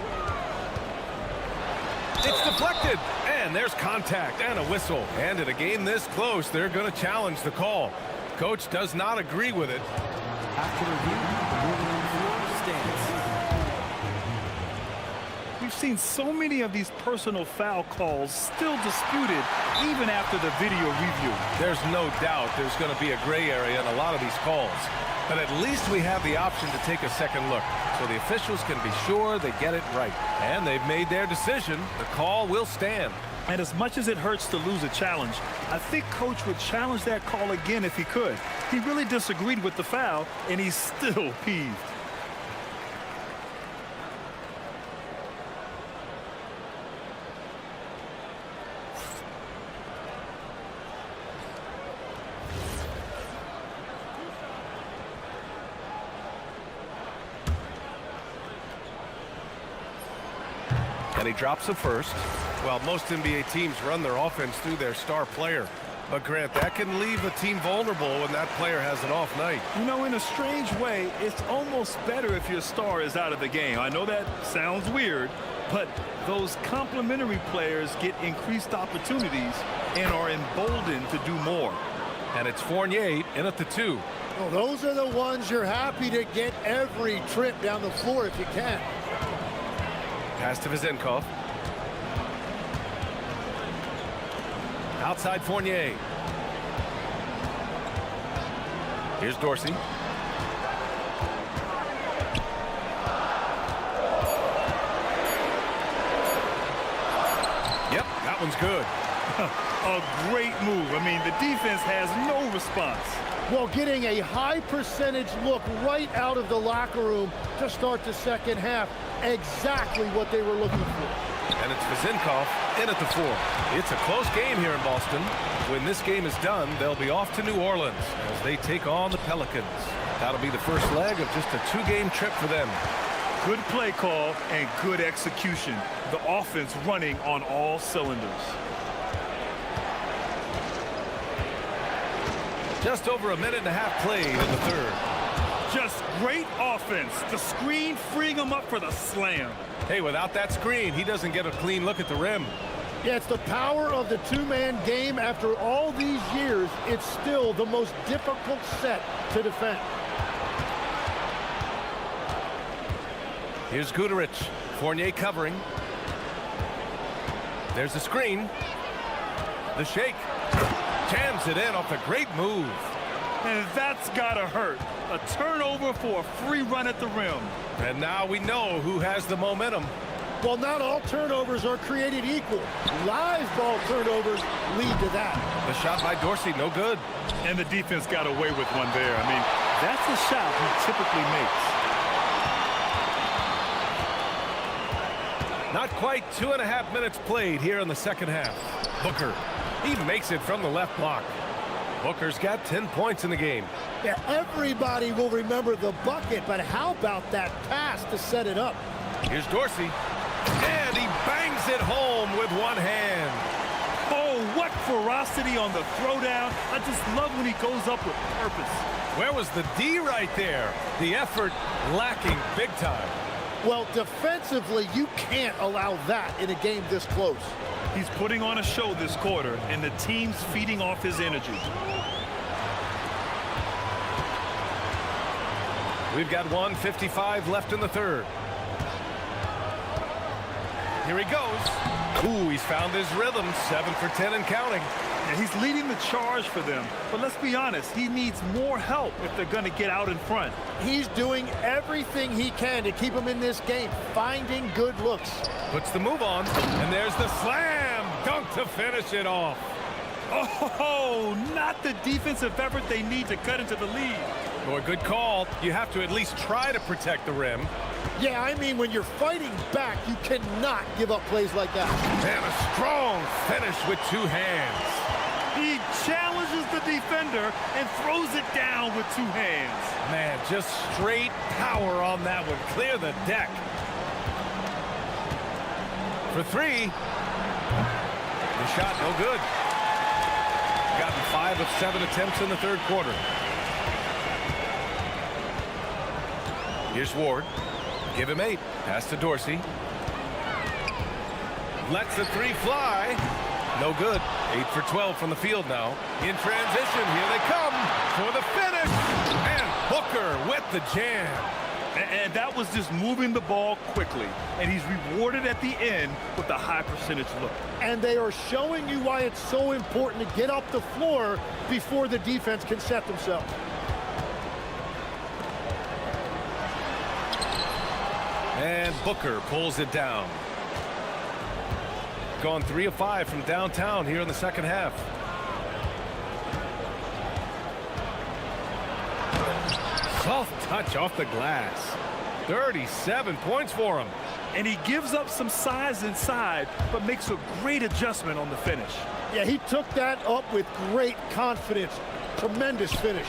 It's deflected. And there's contact and a whistle. And in a game this close, they're going to challenge the call. Coach does not agree with it. After review, the ruling on the floor stands. We've seen so many of these personal foul calls still disputed even after the video review. There's no doubt there's going to be a gray area in a lot of these calls. But at least we have the option to take a second look so the officials can be sure they get it right. And they've made their decision. The call will stand. And as much as it hurts to lose a challenge, I think Coach would challenge that call again if he could. He really disagreed with the foul, and he's still peeved. And he drops the first. Well, most NBA teams run their offense through their star player. But, Grant, that can leave a team vulnerable when that player has an off night. You know, in a strange way, it's almost better if your star is out of the game. I know that sounds weird, but those complementary players get increased opportunities and are emboldened to do more. And it's Fournier in at the 2. Well, those are the ones you're happy to get every trip down the floor if you can. Pass to Vezenkov. Outside Fournier. Here's Dorsey. Yep, that one's good. A great move. I mean, the defense has no response. Well, getting a high percentage look right out of the locker room to start the second half. Exactly what they were looking for. And it's Vezenkov in at the 4. It's a close game here in Boston. When this game is done, they'll be off to New Orleans as they take on the Pelicans. That'll be the first leg of just a 2-game trip for them. Good play call and good execution. The offense running on all cylinders. Just over a minute and a half played in the third. Just great offense. The screen freeing him up for the slam. Hey, without that screen, he doesn't get a clean look at the rim. Yeah, it's the power of the two-man game. After all these years, it's still the most difficult set to defend. Here's Guterich. Fournier covering. There's the screen. The shake. Jams it in off a great move. And that's gotta hurt. A turnover for a free run at the rim. And now we know who has the momentum. Well, not all turnovers are created equal. Live ball turnovers lead to that. The shot by Dorsey, no good. And the defense got away with one there. I mean, that's a shot he typically makes. Not quite 2.5 minutes played here in the second half. Booker, he makes it from the left block. Booker's got 10 points in the game. Yeah, everybody will remember the bucket, but how about that pass to set it up? Here's Dorsey, and he bangs it home with one hand. Oh, what ferocity on the throwdown. I just love when he goes up with purpose. Where was the D right there? The effort lacking big time. Well, defensively, you can't allow that in a game this close. He's putting on a show this quarter, and the team's feeding off his energy. We've got 1:55 left in the third. Here he goes. Ooh, he's found his rhythm. 7 for 10 and counting. And he's leading the charge for them. But let's be honest, he needs more help if they're going to get out in front. He's doing everything he can to keep them in this game, finding good looks. Puts the move on, and there's the slam dunk to finish it off. Oh, not the defensive effort they need to cut into the lead. Boy, good call. You have to at least try to protect the rim. Yeah, I mean, when you're fighting back, you cannot give up plays like that. And a strong finish with 2 hands. He challenges the defender and throws it down with 2 hands. Man, just straight power on that one. Clear the deck. For 3. The shot, no good. Gotten 5 of 7 attempts in the third quarter. Here's Ward. Give him 8. Pass to Dorsey. Lets the 3 fly. No good. 8 for 12 from the field now. In transition, here they come for the finish. And Booker with the jam. And that was just moving the ball quickly. And he's rewarded at the end with a high percentage look. And they are showing you why it's so important to get up the floor before the defense can set themselves. And Booker pulls it down. Gone 3 of 5 from downtown here in the second half. Soft touch off the glass. 37 points for him. And he gives up some size inside, but makes a great adjustment on the finish. Yeah, he took that up with great confidence. Tremendous finish.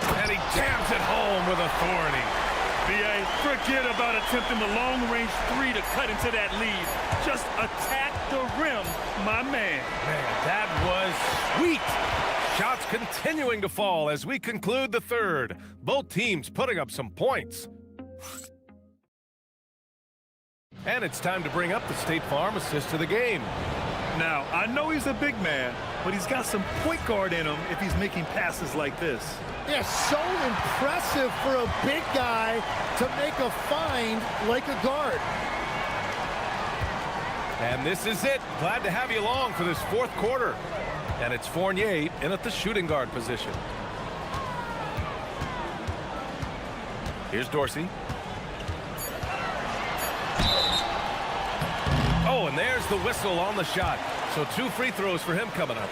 And he jams it home with authority. B.A., forget about attempting the long-range three to cut into that lead. Just attack the rim, my man. Man, that was sweet. Shots continuing to fall as we conclude the third. Both teams putting up some points. And it's time to bring up the State Farm assist to the game. Now, I know he's a big man, but he's got some point guard in him if he's making passes like this. Yeah, so impressive for a big guy to make a find like a guard. And this is it. Glad to have you along for this fourth quarter. And it's Fournier in at the shooting guard position. Here's Dorsey. Oh, and there's the whistle on the shot. So 2 free throws for him coming up.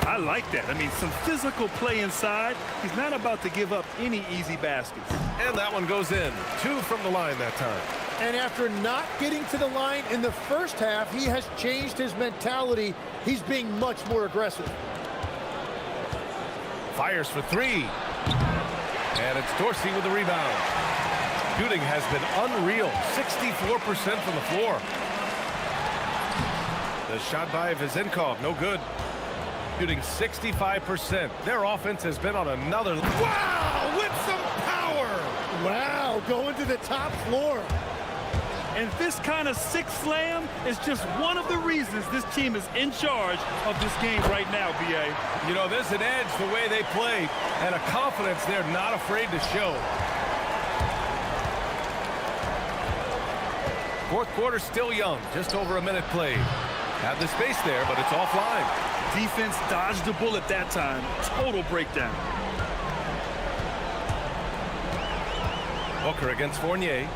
I like that. I mean, some physical play inside. He's not about to give up any easy baskets. And that one goes in. 2 from the line that time. And after not getting to the line in the first half, he has changed his mentality. He's being much more aggressive. Fires for 3. And it's Dorsey with the rebound. Shooting has been unreal. 64% from the floor. The shot by Vizenkov, no good. Shooting 65%. Their offense has been on another... Wow, with some power! Wow, going to the top floor. And this kind of sick slam is just one of the reasons this team is in charge of this game right now, B.A. You know, there's an edge the way they play and a confidence they're not afraid to show. Fourth quarter still young, just over a minute played. Had the space there, but it's offline. Defense dodged the bullet that time. Total breakdown. Booker against Fournier.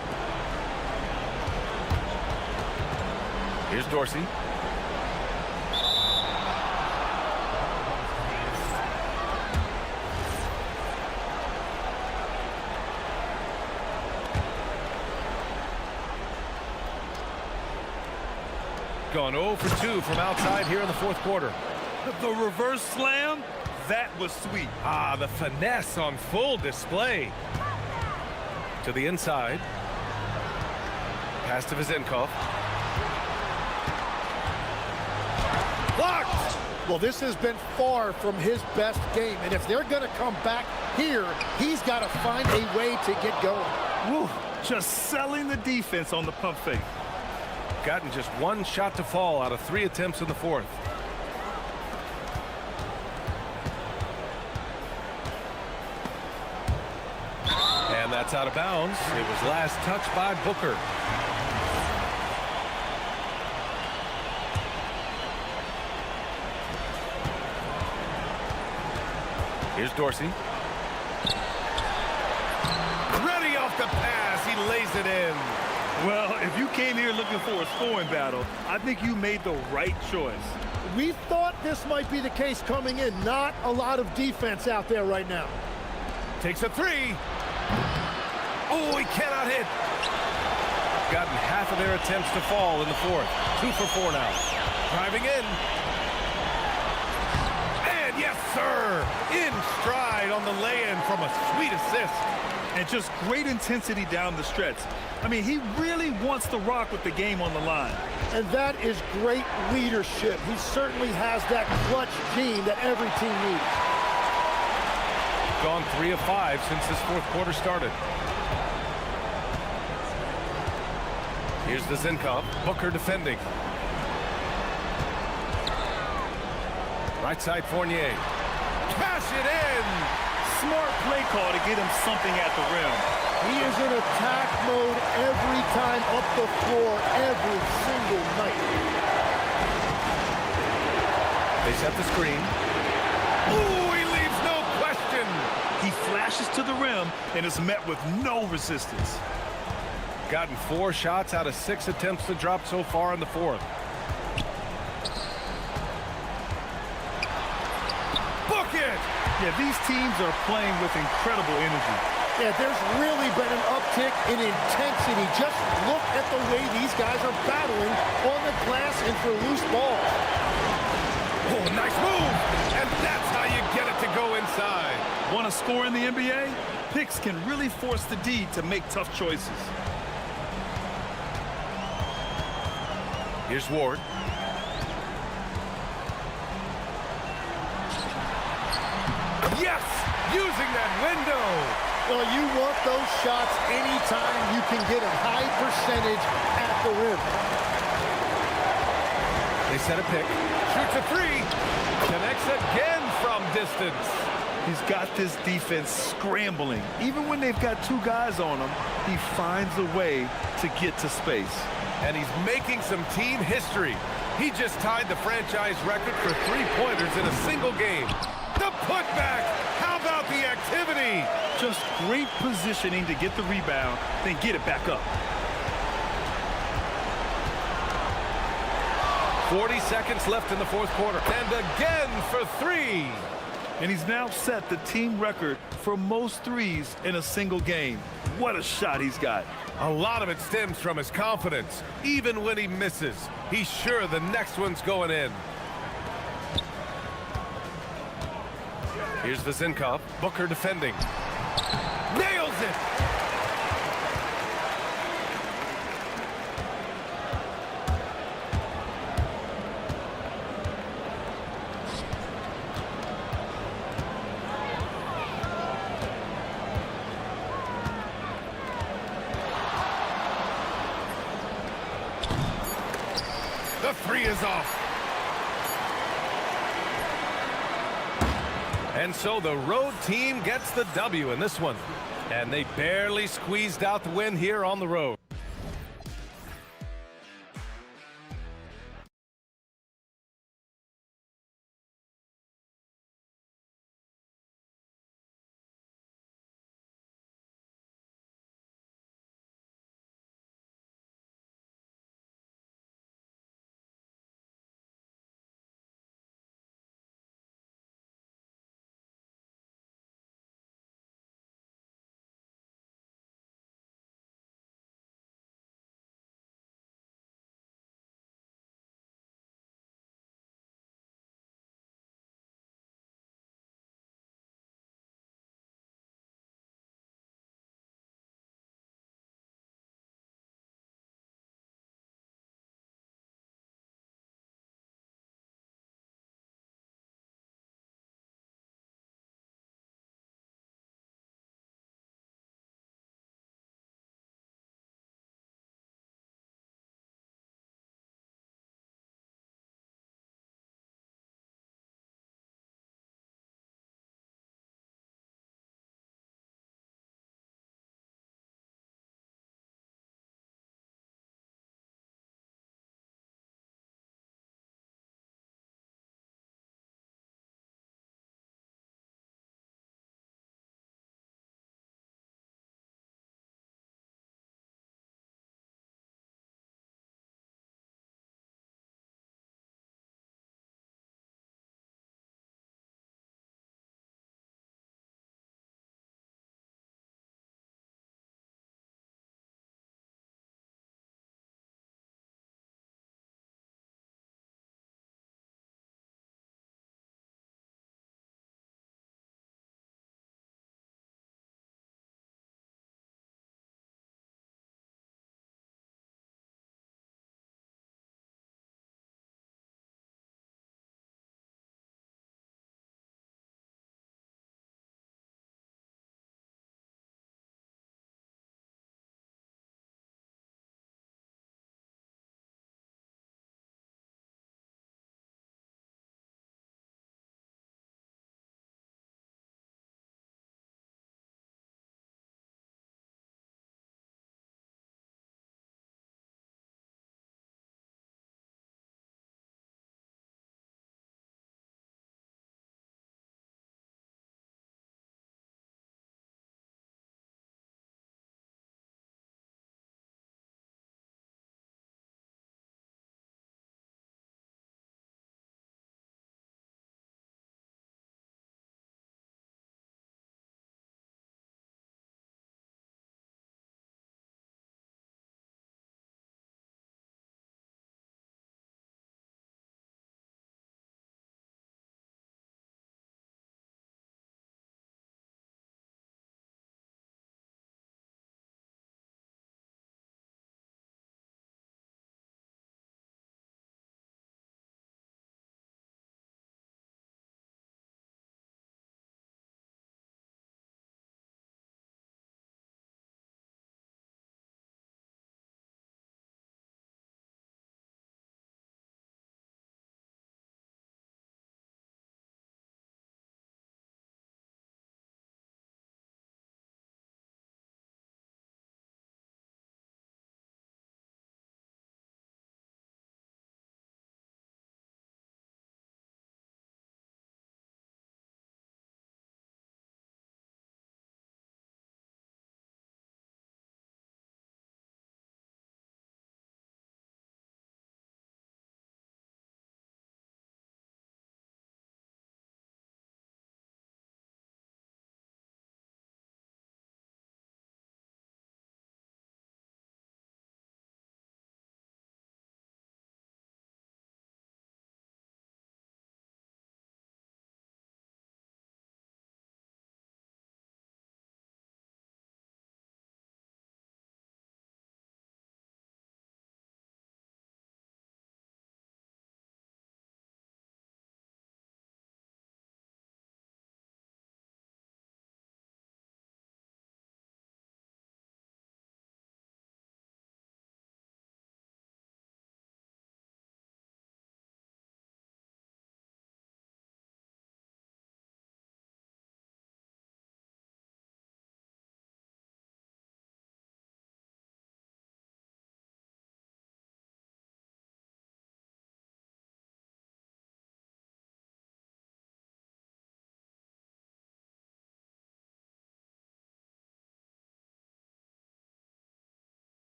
Here's Dorsey. Gone 0 for 2 from outside here in the fourth quarter. The reverse slam, that was sweet. Ah, the finesse on full display. To the inside. Pass to Vizenkov. Blocked! Well, this has been far from his best game, and if they're going to come back here, he's got to find a way to get going. Woo, just selling the defense on the pump fake. Gotten just 1 shot to fall out of 3 attempts in the fourth. And that's out of bounds. It was last touched by Booker. Here's Dorsey. Ready off the pass. He lays it in. Well, if you came here looking for a scoring battle, I think you made the right choice. We thought this might be the case coming in. Not a lot of defense out there right now. Takes a 3. Oh, he cannot hit. Gotten half of their attempts to fall in the fourth. 2 for 4 now. Driving in. And yes, sir. In stride on the lay-in from a sweet assist. And just great intensity down the stretch. I mean, he really wants to rock with the game on the line. And that is great leadership. He certainly has that clutch gene that every team needs. Gone 3 of 5 since this fourth quarter started. Here's the Vizenkov. Booker defending. Right side Fournier. Cash it in! Smart play call to get him something at the rim. He is in attack mode every time up the floor, every single night. They set the screen. Ooh, he leaves no question. He flashes to the rim and is met with no resistance. Gotten 4 shots out of 6 attempts to drop so far in the fourth. Book it! Yeah, these teams are playing with incredible energy. Yeah, there's really been an uptick in intensity. Just look at the way these guys are battling on the glass and for loose balls. Oh, nice move! And that's how you get it to go inside. Want to score in the NBA? Picks can really force the D to make tough choices. Here's Ward. Yes! Using that window! Well, you want those shots anytime you can get a high percentage at the rim. They set a pick. Shoots a three. Connects again from distance. He's got this defense scrambling. Even when they've got two guys on him, he finds a way to get to space. And he's making some team history. He just tied the franchise record for three-pointers in a single game. The putback! How about the activity? Just great positioning to get the rebound, then get it back up. 40 seconds left in the fourth quarter. And again for three. And he's now set the team record for most threes in a single game. What a shot he's got. A lot of it stems from his confidence. Even when he misses, he's sure the next one's going in. Here's Vezinkov. Booker defending. Nails it! The three is off. And so the road team gets the W in this one. And they barely squeezed out the win here on the road.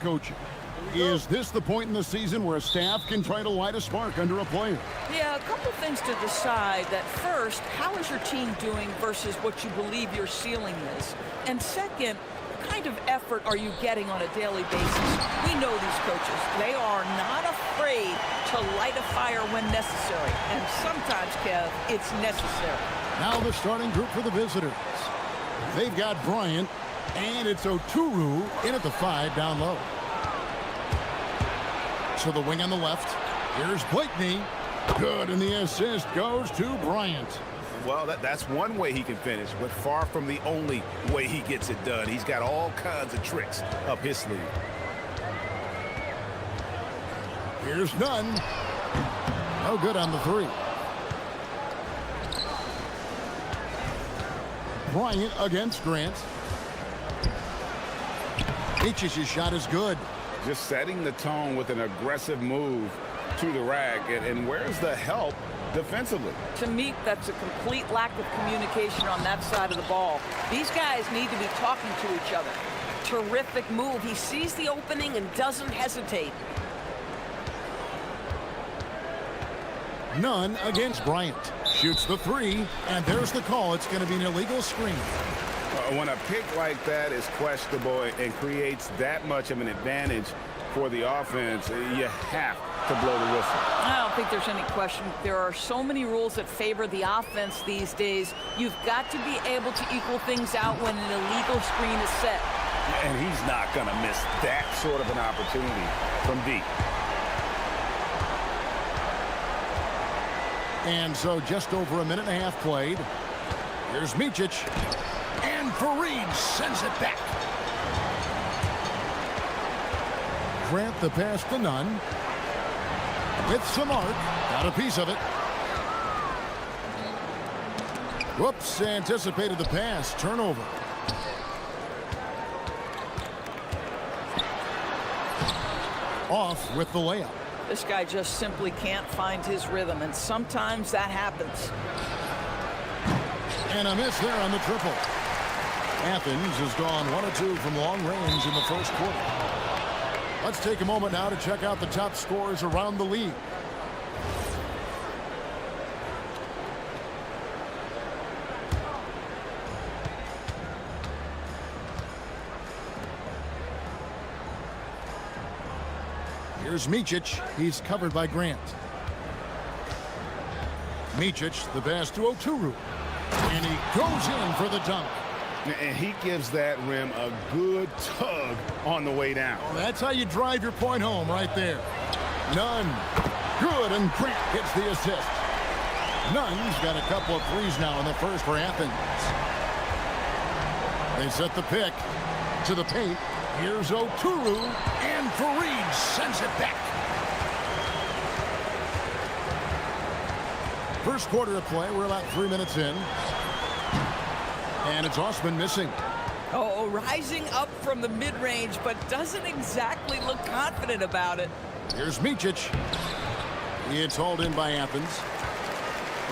coaching. Is this the point in the season where a staff can try to light a spark under a player? Yeah, a couple things to decide. That first, how is your team doing versus what you believe your ceiling is? And second, what kind of effort are you getting on a daily basis? We know these coaches. They are not afraid to light a fire when necessary. And sometimes, Kev, it's necessary. Now the starting group for the visitors. They've got Bryant, and it's Oturu in at the 5 down low. To the wing on the left. Here's Blakeney. Good, and the assist goes to Bryant. Well, that's one way he can finish, but far from the only way he gets it done. He's got all kinds of tricks up his sleeve. Here's Nunn. No good on the 3. Bryant against Grant. H's shot is good. Just setting the tone with an aggressive move to the rack. And where's the help defensively? To me, that's a complete lack of communication on that side of the ball. These guys need to be talking to each other. Terrific move. He sees the opening and doesn't hesitate. Nunn against Bryant. Shoots the 3, and there's the call. It's going to be an illegal screen. When a pick like that is questionable and creates that much of an advantage for the offense, you have to blow the whistle. I don't think there's any question. There are so many rules that favor the offense these days. You've got to be able to equal things out when an illegal screen is set. And he's not going to miss that sort of an opportunity from deep. And so just over a minute and a half played. Here's Micic. And Fareed sends it back. Grant the pass to Nunn. With some arc. Got a piece of it. Whoops, anticipated the pass. Turnover. Off with the layup. This guy just simply can't find his rhythm, and sometimes that happens. And a miss there on the triple. Athens has gone 1 of 2 from long range in the first quarter. Let's take a moment now to check out the top scores around the league. Here's Micic. He's covered by Grant. Micic, the pass to Oturu. And he goes in for the dunk. And he gives that rim a good tug on the way down. Well, that's how you drive your point home right there. Nunn. Good, and Grant gets the assist. Nunn's got a couple of threes now in the first for Athens. They set the pick to the paint. Here's Oturu, and Fareed sends it back. First quarter of play, we're about 3 minutes in. And it's Osman missing. Oh, rising up from the mid-range, but doesn't exactly look confident about it. Here's Micic. It's hauled in by Athens.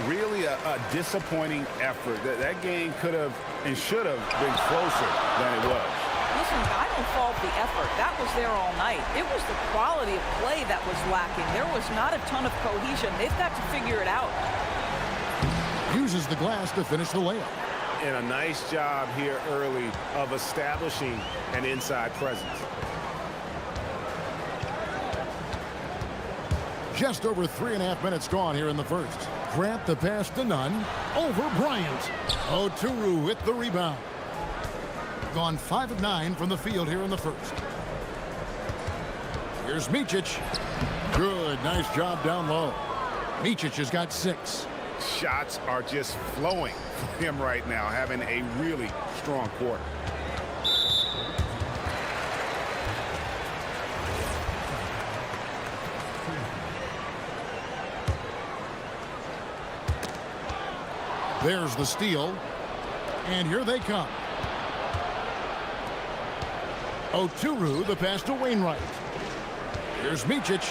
Really a disappointing effort. That game could have and should have been closer than it was. Listen, I don't fault the effort. That was there all night. It was the quality of play that was lacking. There was not a ton of cohesion. They've got to figure it out. Uses the glass to finish the layup. And a nice job here early of establishing an inside presence. Just over 3.5 minutes gone here in the first. Grant the pass to Nunn. Over Bryant. Oturu with the rebound. Gone 5 of 9 from the field here in the first. Here's Micic. Good, nice job down low. Micic has got 6. Shots are just flowing for him right now, having a really strong quarter. There's the steal. And here they come. Oturu, the pass to Wainwright. Here's Micic,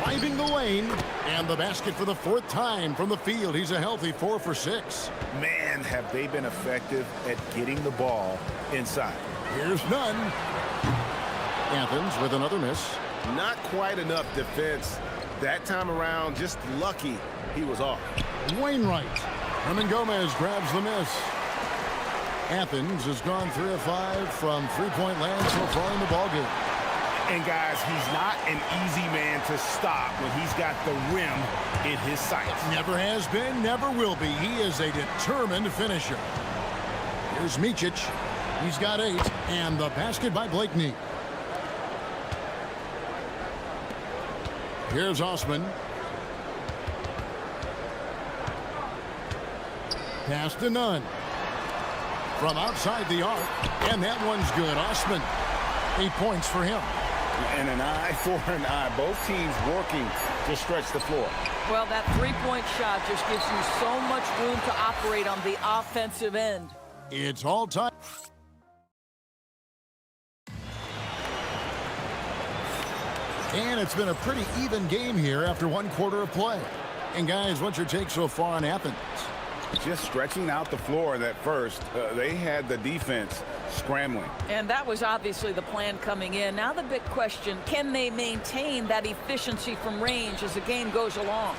driving the lane, and the basket for the 4th time from the field. He's a healthy 4 for 6. Man, have they been effective at getting the ball inside. Here's Nunn. Athens with another miss. Not quite enough defense. That time around, just lucky he was off. Wainwright. Herman Gomez grabs the miss. Athens has gone 3 of 5 from three-point land so far in the ballgame. And guys, he's not an easy man to stop when he's got the rim in his sights. Never has been, never will be. He is a determined finisher. Here's Micic. He's got 8, and the basket by Blakeney. Here's Osman. Pass to Nunn. From outside the arc, and that one's good. Osman, 8 points for him. And an eye for an eye. Both teams working to stretch the floor. Well, that three-point shot just gives you so much room to operate on the offensive end. It's all time. And it's been a pretty even game here after 1 quarter of play. And guys, what's your take so far on Athens? Just stretching out the floor in that first. They had the defense scrambling. And that was obviously the plan coming in. Now the big question, can they maintain that efficiency from range as the game goes along?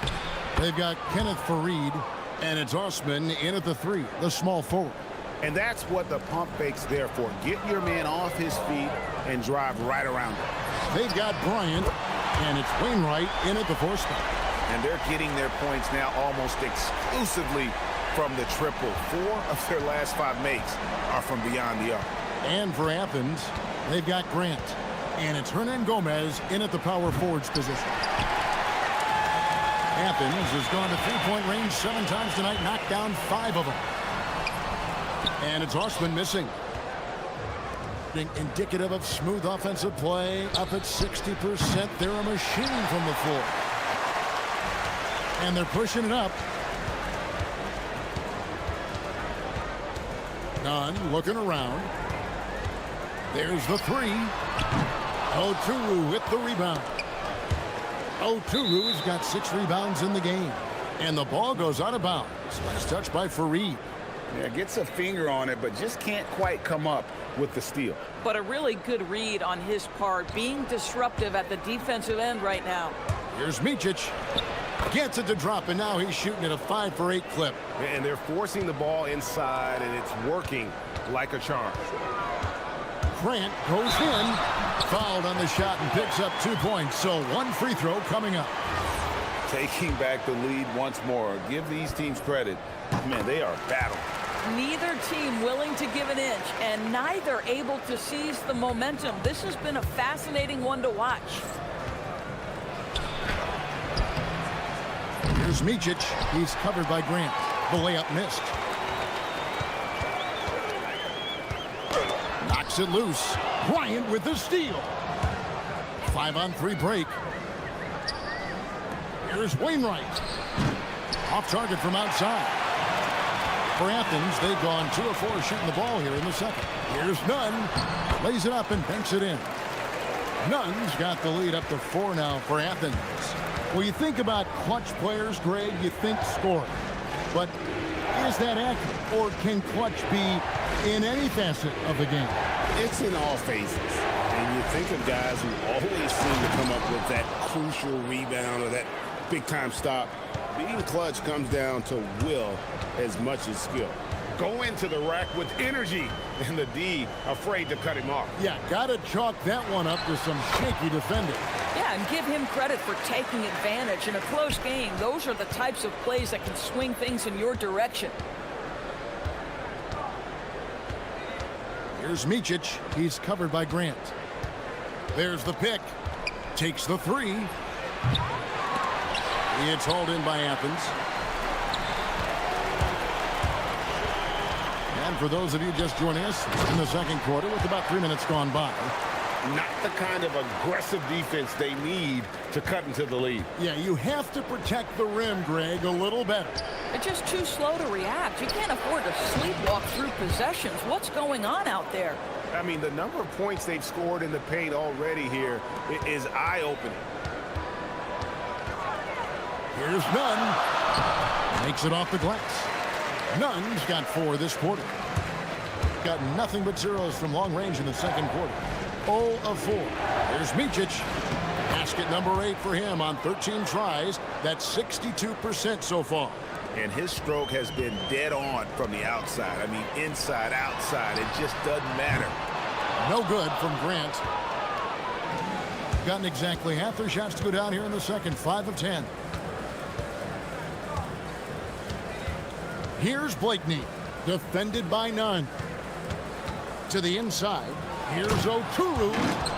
They've got Kenneth Fareed, and it's Osman in at the 3, the small forward. And that's what the pump fake's there for. Get your man off his feet and drive right around him. They've got Bryant, and it's Wainwright in at the 4 spot. And they're getting their points now almost exclusively from the triple. 4 of their last 5 makes are from beyond the arc. And for Athens, they've got Grant. And it's Hernan Gomez in at the power forwards position. Athens has gone to three-point range 7 times tonight, knocked down 5 of them. And it's Osman missing. Indicative of smooth offensive play, up at 60%. They're a machine from the floor. And they're pushing it up. Nunn looking around. There's the 3. Oturu with the rebound. Oturu's got 6 rebounds in the game. And the ball goes out of bounds. Nice touch by Fareed. Yeah, gets a finger on it, but just can't quite come up with the steal. But a really good read on his part, being disruptive at the defensive end right now. Here's Micic. Gets it to drop, and now he's shooting at a 5 for 8 clip. And they're forcing the ball inside, and it's working like a charm. Grant goes in, fouled on the shot, and picks up 2 points. So 1 free throw coming up. Taking back the lead once more. Give these teams credit. Man, they are battling. Neither team willing to give an inch, and neither able to seize the momentum. This has been a fascinating one to watch. Here's Micic. He's covered by Grant. The layup missed. Knocks it loose. Bryant with the steal. 5-on-3 break. Here's Wainwright. Off target from outside. For Athens, they've gone 2 of 4 shooting the ball here in the second. Here's Nunn. Lays it up and banks it in. Nunn's got the lead up to 4 now for Athens. When you think about clutch players, Greg, you think scoring. But is that accurate? Or can clutch be in any facet of the game? It's in all phases. And you think of guys who always seem to come up with that crucial rebound or that big-time stop. Being clutch comes down to will as much as skill. Go into the rack with energy, and the D afraid to cut him off. Yeah, gotta chalk that one up to some shaky defending. Yeah, and give him credit for taking advantage. In a close game, those are the types of plays that can swing things in your direction. Here's Micic. He's covered by Grant. There's the pick. Takes the 3. It's hauled in by Athens. And for those of you just joining us, it's in the second quarter with about 3 minutes gone by. Not the kind of aggressive defense they need to cut into the lead. Yeah, you have to protect the rim, Greg, a little better. They're just too slow to react. You can't afford to sleepwalk through possessions. What's going on out there? I mean, the number of points they've scored in the paint already here is eye-opening. Here's Nunn. Makes it off the glass. Nunn's got 4 this quarter. Got nothing but zeros from long range in the second quarter. 0 of 4. Here's Micic. Basket number 8 for him on 13 tries. That's 62% so far. And his stroke has been dead on from the outside. I mean, inside, outside. It just doesn't matter. No good from Grant. Gotten exactly half their shots to go down here in the second. 5 of 10. Here's Blakeney. Defended by none. To the inside. Here's Oturu.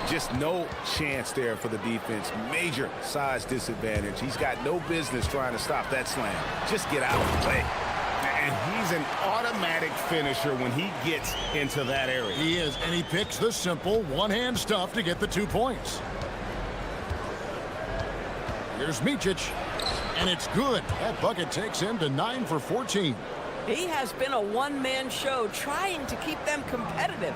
Just no chance there for the defense. Major size disadvantage. He's got no business trying to stop that slam. Just get out of the way. And he's an automatic finisher when he gets into that area. He is, and he picks the simple one-hand stuff to get the 2 points. Here's Micic, and it's good. That bucket takes him to 9 for 14. He has been a one-man show trying to keep them competitive.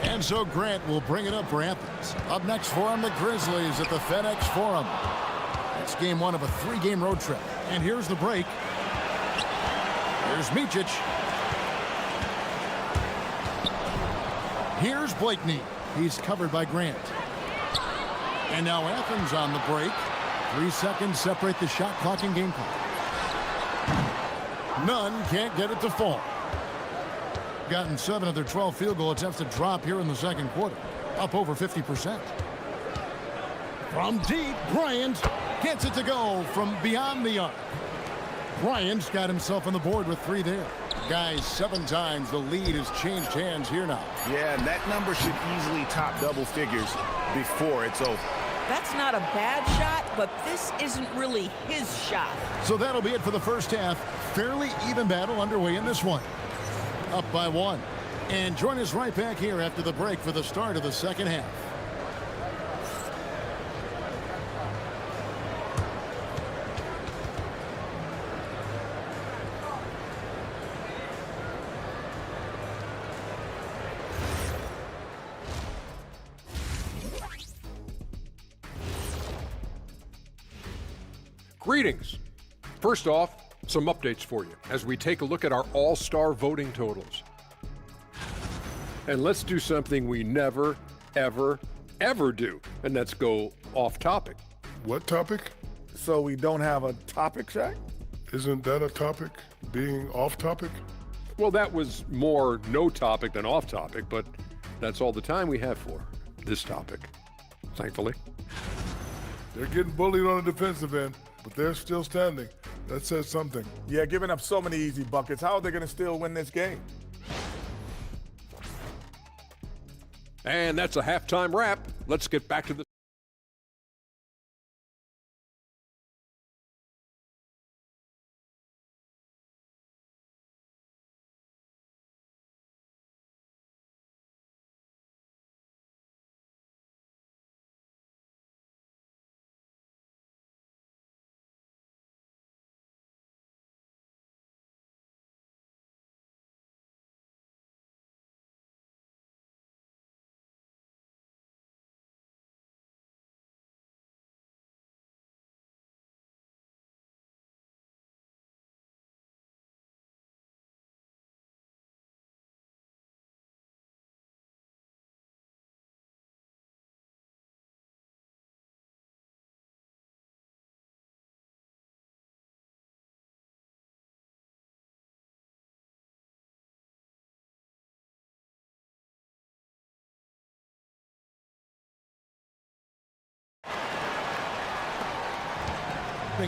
And so Grant will bring it up for Athens. Up next for him, the Grizzlies at the FedEx Forum. That's game 1 of a 3-game road trip. And here's the break. Here's Micic. Here's Blakeney. He's covered by Grant. And now Athens on the break. 3 seconds separate the shot clock and game clock. None can't get it to fall. Gotten 7 of their 12 field goal attempts to drop here in the second quarter. Up over 50%. From deep, Bryant gets it to go from beyond the arc. Bryant's got himself on the board with 3 there. Guys, 7 times the lead has changed hands here now. Yeah, and that number should easily top double figures before it's over. That's not a bad shot, but this isn't really his shot. So that'll be it for the first half. Fairly even battle underway in this one. Up by 1. And join us right back here after the break for the start of the second half. Greetings. First off, some updates for you as we take a look at our all-star voting totals. And let's do something we never, ever, ever do, and that's go off topic. What topic? So we don't have a topic, Shaq? Isn't that a topic? Being off topic? Well, that was more no topic than off topic, but that's all the time we have for this topic, thankfully. They're getting bullied on the defensive end, but they're still standing. That says something. Yeah, giving up so many easy buckets. How are they going to still win this game? And that's a halftime wrap. Let's get back to the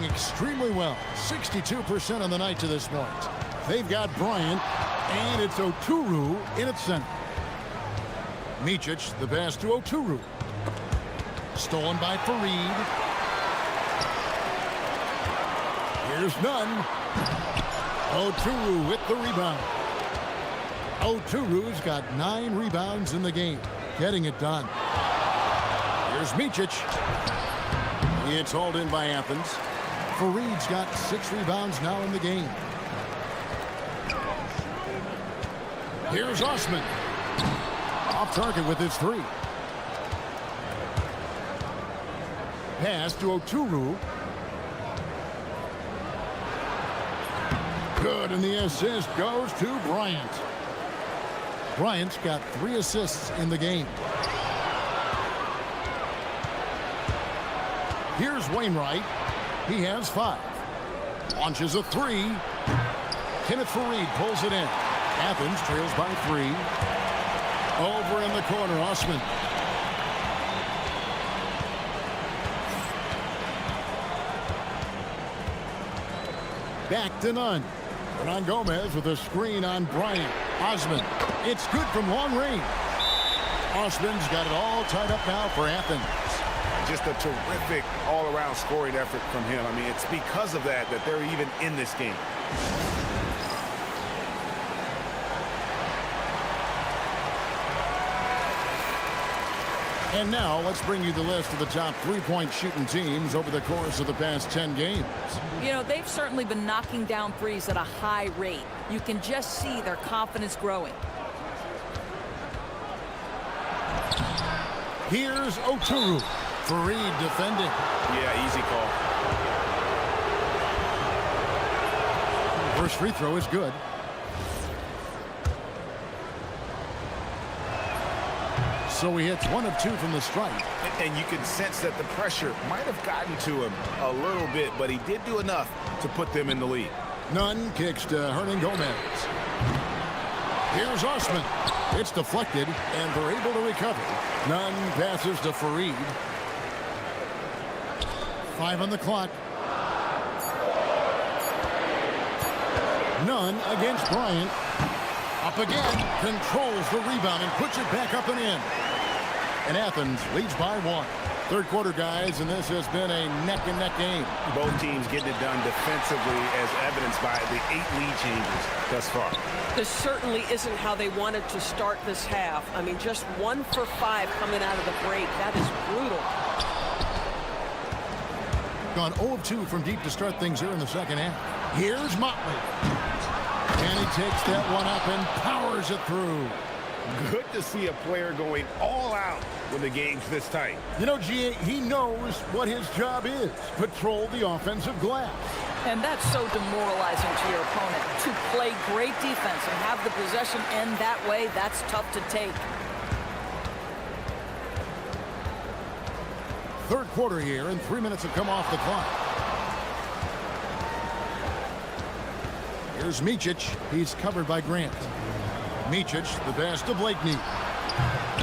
extremely well. 62% on the night to this point. They've got Bryant, and it's Oturu in its center. Micic, the pass to Oturu. Stolen by Fareed. Here's none. Oturu with the rebound. Oturu's got 9 rebounds in the game, getting it done. Here's Micic. It's hauled in by Athens. Fareed's got 6 rebounds now in the game. Here's Osman. Off target with his 3. Pass to Oturu. Good, and the assist goes to Bryant. Bryant's got 3 assists in the game. Here's Wainwright. He has 5. Launches a 3. Kenneth Fareed pulls it in. Athens trails by 3. Over in the corner, Osman. Back to Nunn. Hernan Gomez with a screen on Bryant. Osman. It's good from long range. Osman's got it all tied up now for Athens. Just a terrific all-around scoring effort from him. I mean, it's because of that they're even in this game. And now let's bring you the list of the top three-point shooting teams over the course of the past 10 games. You know, they've certainly been knocking down threes at a high rate. You can just see their confidence growing. Here's Oturu. Fareed defending. Yeah, easy call. First free throw is good. So he hits 1 of 2 from the stripe. And you can sense that the pressure might have gotten to him a little bit, but he did do enough to put them in the lead. Nunn kicks to Hernan Gomez. Here's Osman. It's deflected, and they're able to recover. Nunn passes to Fareed. 5 on the clock. Nunn against Bryant. Up again. Controls the rebound and puts it back up and in. And Athens leads by 1. Third quarter, guys, and this has been a neck-and-neck game. Both teams getting it done defensively, as evidenced by the 8 lead changes thus far. This certainly isn't how they wanted to start this half. I mean, just 1 for 5 coming out of the break. That is brutal. Gone 0 of 2 from deep to start things here in the second half. Here's Motley. And he takes that one up and powers it through. Good to see a player going all out when the game's this tight. You know, G.A., he knows what his job is. Patrol the offensive glass. And that's so demoralizing to your opponent. To play great defense and have the possession end that way, that's tough to take. Third quarter here, and 3 minutes have come off the clock. Here's Micic. He's covered by Grant. Micic, the pass to Blakeney.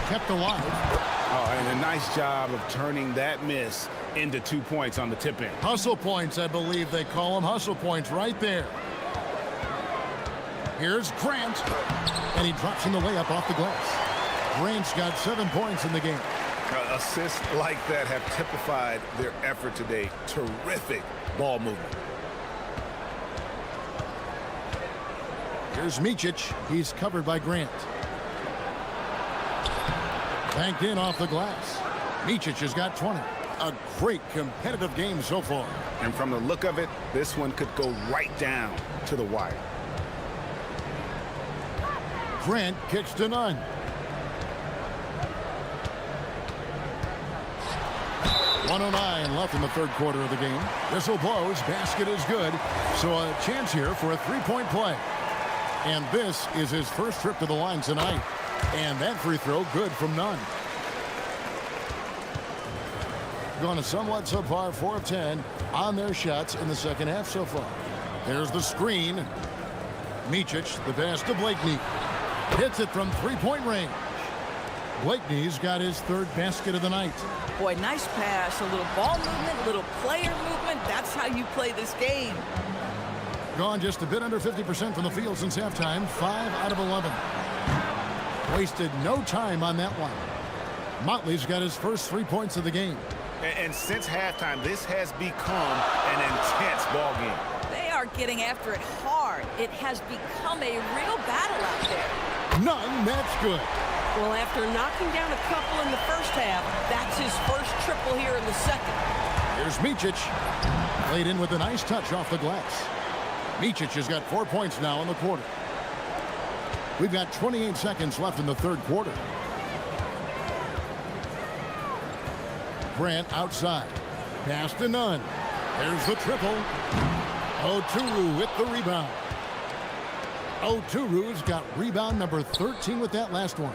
Kept alive. Oh, and a nice job of turning that miss into 2 points on the tip in. Hustle points, I believe they call them. Hustle points right there. Here's Grant. And he drops in the layup off the glass. Grant's got 7 points in the game. Assists like that have typified their effort today. Terrific ball movement. Here's Micic. He's covered by Grant. Banked in off the glass. Micic has got 20. A great competitive game so far. And from the look of it, this one could go right down to the wire. Grant kicks to Nunn. .109 left in the third quarter of the game. Whistle blows. Basket is good. So a chance here for a three-point play. And this is his first trip to the line tonight. And that free throw good from Nunn. Gone a somewhat subpar 4 of 10 on their shots in the second half so far. There's the screen. Micic, the pass to Blakeney. Hits it from three-point range. Blakeney's got his third basket of the night. Boy, nice pass. A little ball movement, little player movement. That's how you play this game. Gone just a bit under 50% from the field since halftime. 5 out of 11. Wasted no time on that one. Motley's got his first 3 points of the game. And since halftime, this has become an intense ball game. They are getting after it hard. It has become a real battle out there. Nunn, that's good. Well, after knocking down a couple in the first half, that's his first triple here in the second. Here's Micic. Played in with a nice touch off the glass. Micic has got 4 points now in the quarter. We've got 28 seconds left in the third quarter. Grant outside. Pass to Nunn. There's the triple. Oturu with the rebound. Oturu's got rebound number 13 with that last one.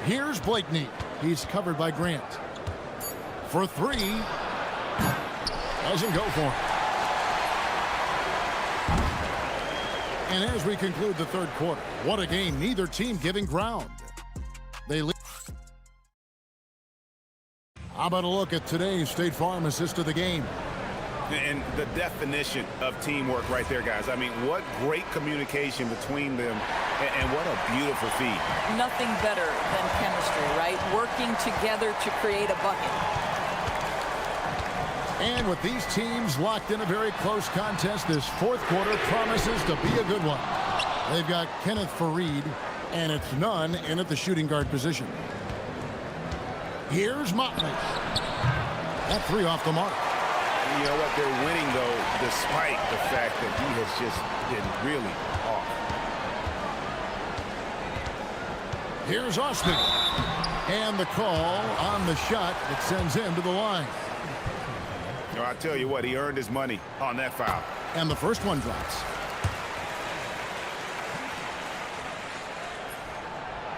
Here's Blakeney. He's covered by Grant. For three. Doesn't go for it. And as we conclude the third quarter, what a game. Neither team giving ground. They lead. How about a look at today's State Farm assist of the game? And the definition of teamwork right there, guys. I mean, what great communication between them, and what a beautiful feed. Nothing better than chemistry, right? Working together to create a bucket. And with these teams locked in a very close contest, this fourth quarter promises to be a good one. They've got Kenneth Fareed, and it's Nunn in at the shooting guard position. Here's Motley. That three off the mark. You know what? They're winning, though, despite the fact that he has just been really off. Here's Austin. And the call on the shot that sends him to the line. You know, I tell you what, he earned his money on that foul. And the first one drops.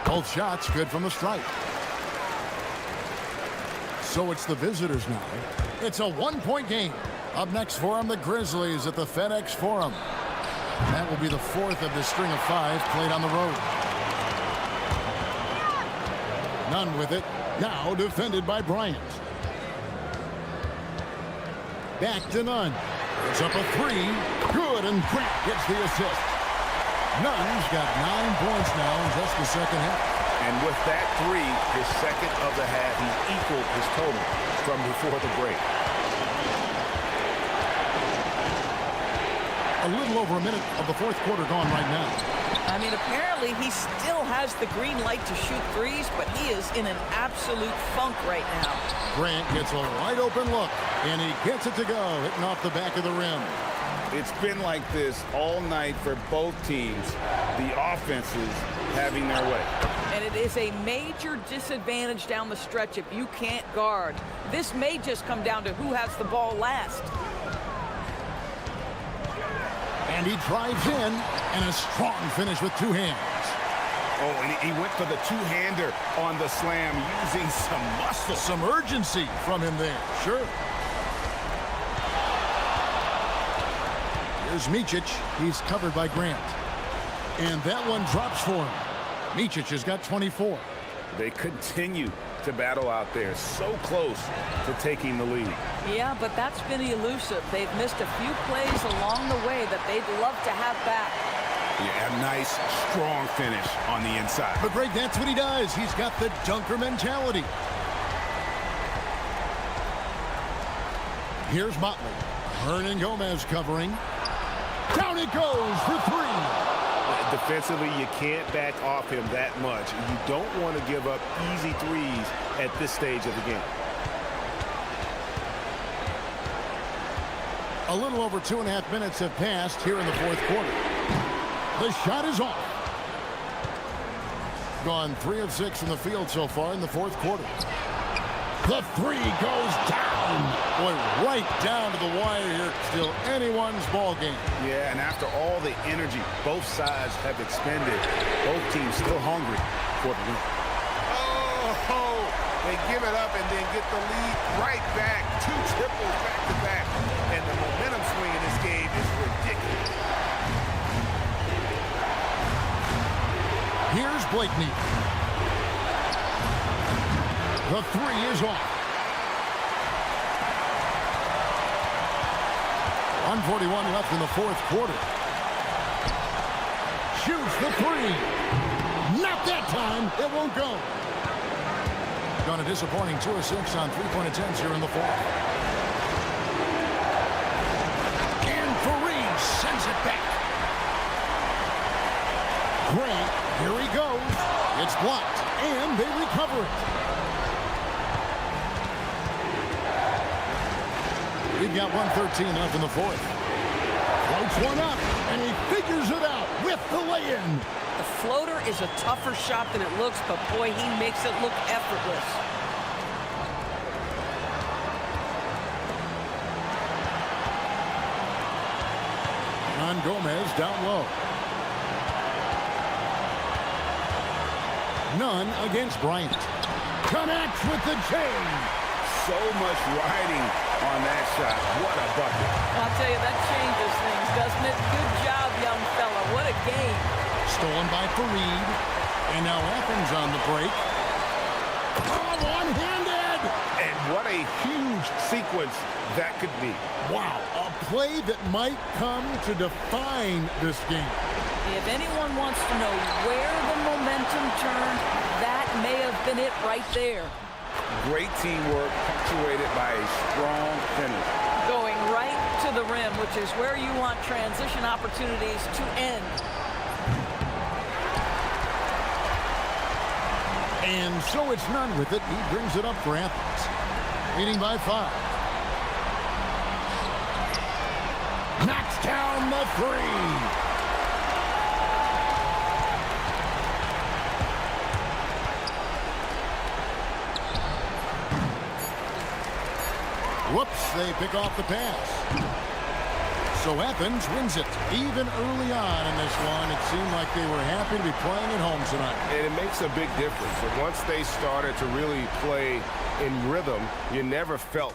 Both shots good from the stripe. So it's the visitors now. It's a one-point game. Up next for them, the Grizzlies at the FedEx Forum. That will be the fourth of the string of five played on the road. Nunn with it. Now defended by Bryant. Back to Nunn. It's up a three. Good, and Grant gets the assist. Nunn's got 9 points now in just the second half. And with that three, his second of the half, he equaled his total from before the break. A little over a minute of the fourth quarter gone right now. I mean, apparently he still has the green light to shoot threes, but he is in an absolute funk right now. Grant gets a wide open look, and he gets it to go, hitting off the back of the rim. It's been like this all night for both teams. The offenses having their way. And it is a major disadvantage down the stretch if you can't guard. This may just come down to who has the ball last. And he drives in, and a strong finish with two hands. Oh, and he went for the two-hander on the slam, using some muscle. Some urgency from him there, sure. Here's Micic. He's covered by Grant. And that one drops for him. Micic has got 24. They continue to battle out there, so close to taking the lead. Yeah, but that's been elusive. They've missed a few plays along the way that they'd love to have back. Yeah, a nice, strong finish on the inside. But Greg, that's what he does. He's got the dunker mentality. Here's Motley. Hernan Gomez covering. Down it goes for three. Defensively, you can't back off him that much. You don't want to give up easy threes at this stage of the game. A little over 2.5 minutes have passed here in the fourth quarter. The shot is off. Gone 3 of 6 in the field so far in the fourth quarter. The three goes down. Boy, right down to the wire here. Still anyone's ball game. Yeah, and after all the energy both sides have expended, both teams still hungry for the win. Oh, they give it up and then get the lead right back. 2 triples back to back. And the momentum swing in this game is ridiculous. Here's Blakeney. The three is off. 1:41 left in the fourth quarter. Shoots the three. Not that time. It won't go. Gone a disappointing 2 of 6 on three-point attempts here in the fourth. And Fareed sends it back. Grant, here he goes. It's blocked, and they recover it. We've got 1:13 left in the fourth. Floats one up, and he figures it out with the lay-in. The floater is a tougher shot than it looks, but boy, he makes it look effortless. On Gomez down low. Nunn against Bryant. Connects with the chain. So much riding on that shot. What a bucket. I'll tell you, that changes things, doesn't it? Good job, young fella. What a game. Stolen by Fareed. And now Athens on the break. Oh, one-handed! And what a huge sequence that could be. Wow, a play that might come to define this game. If anyone wants to know where the momentum turned, that may have been it right there. Great teamwork punctuated by a strong finish. Going right to the rim, which is where you want transition opportunities to end. And so it's none with it. He brings it up for Athens. Leading by 5. Knocks down the 3. Whoops, they pick off the pass. So Athens wins it. Even early on in this one, it seemed like they were happy to be playing at home tonight. And it makes a big difference. But once they started to really play in rhythm, you never felt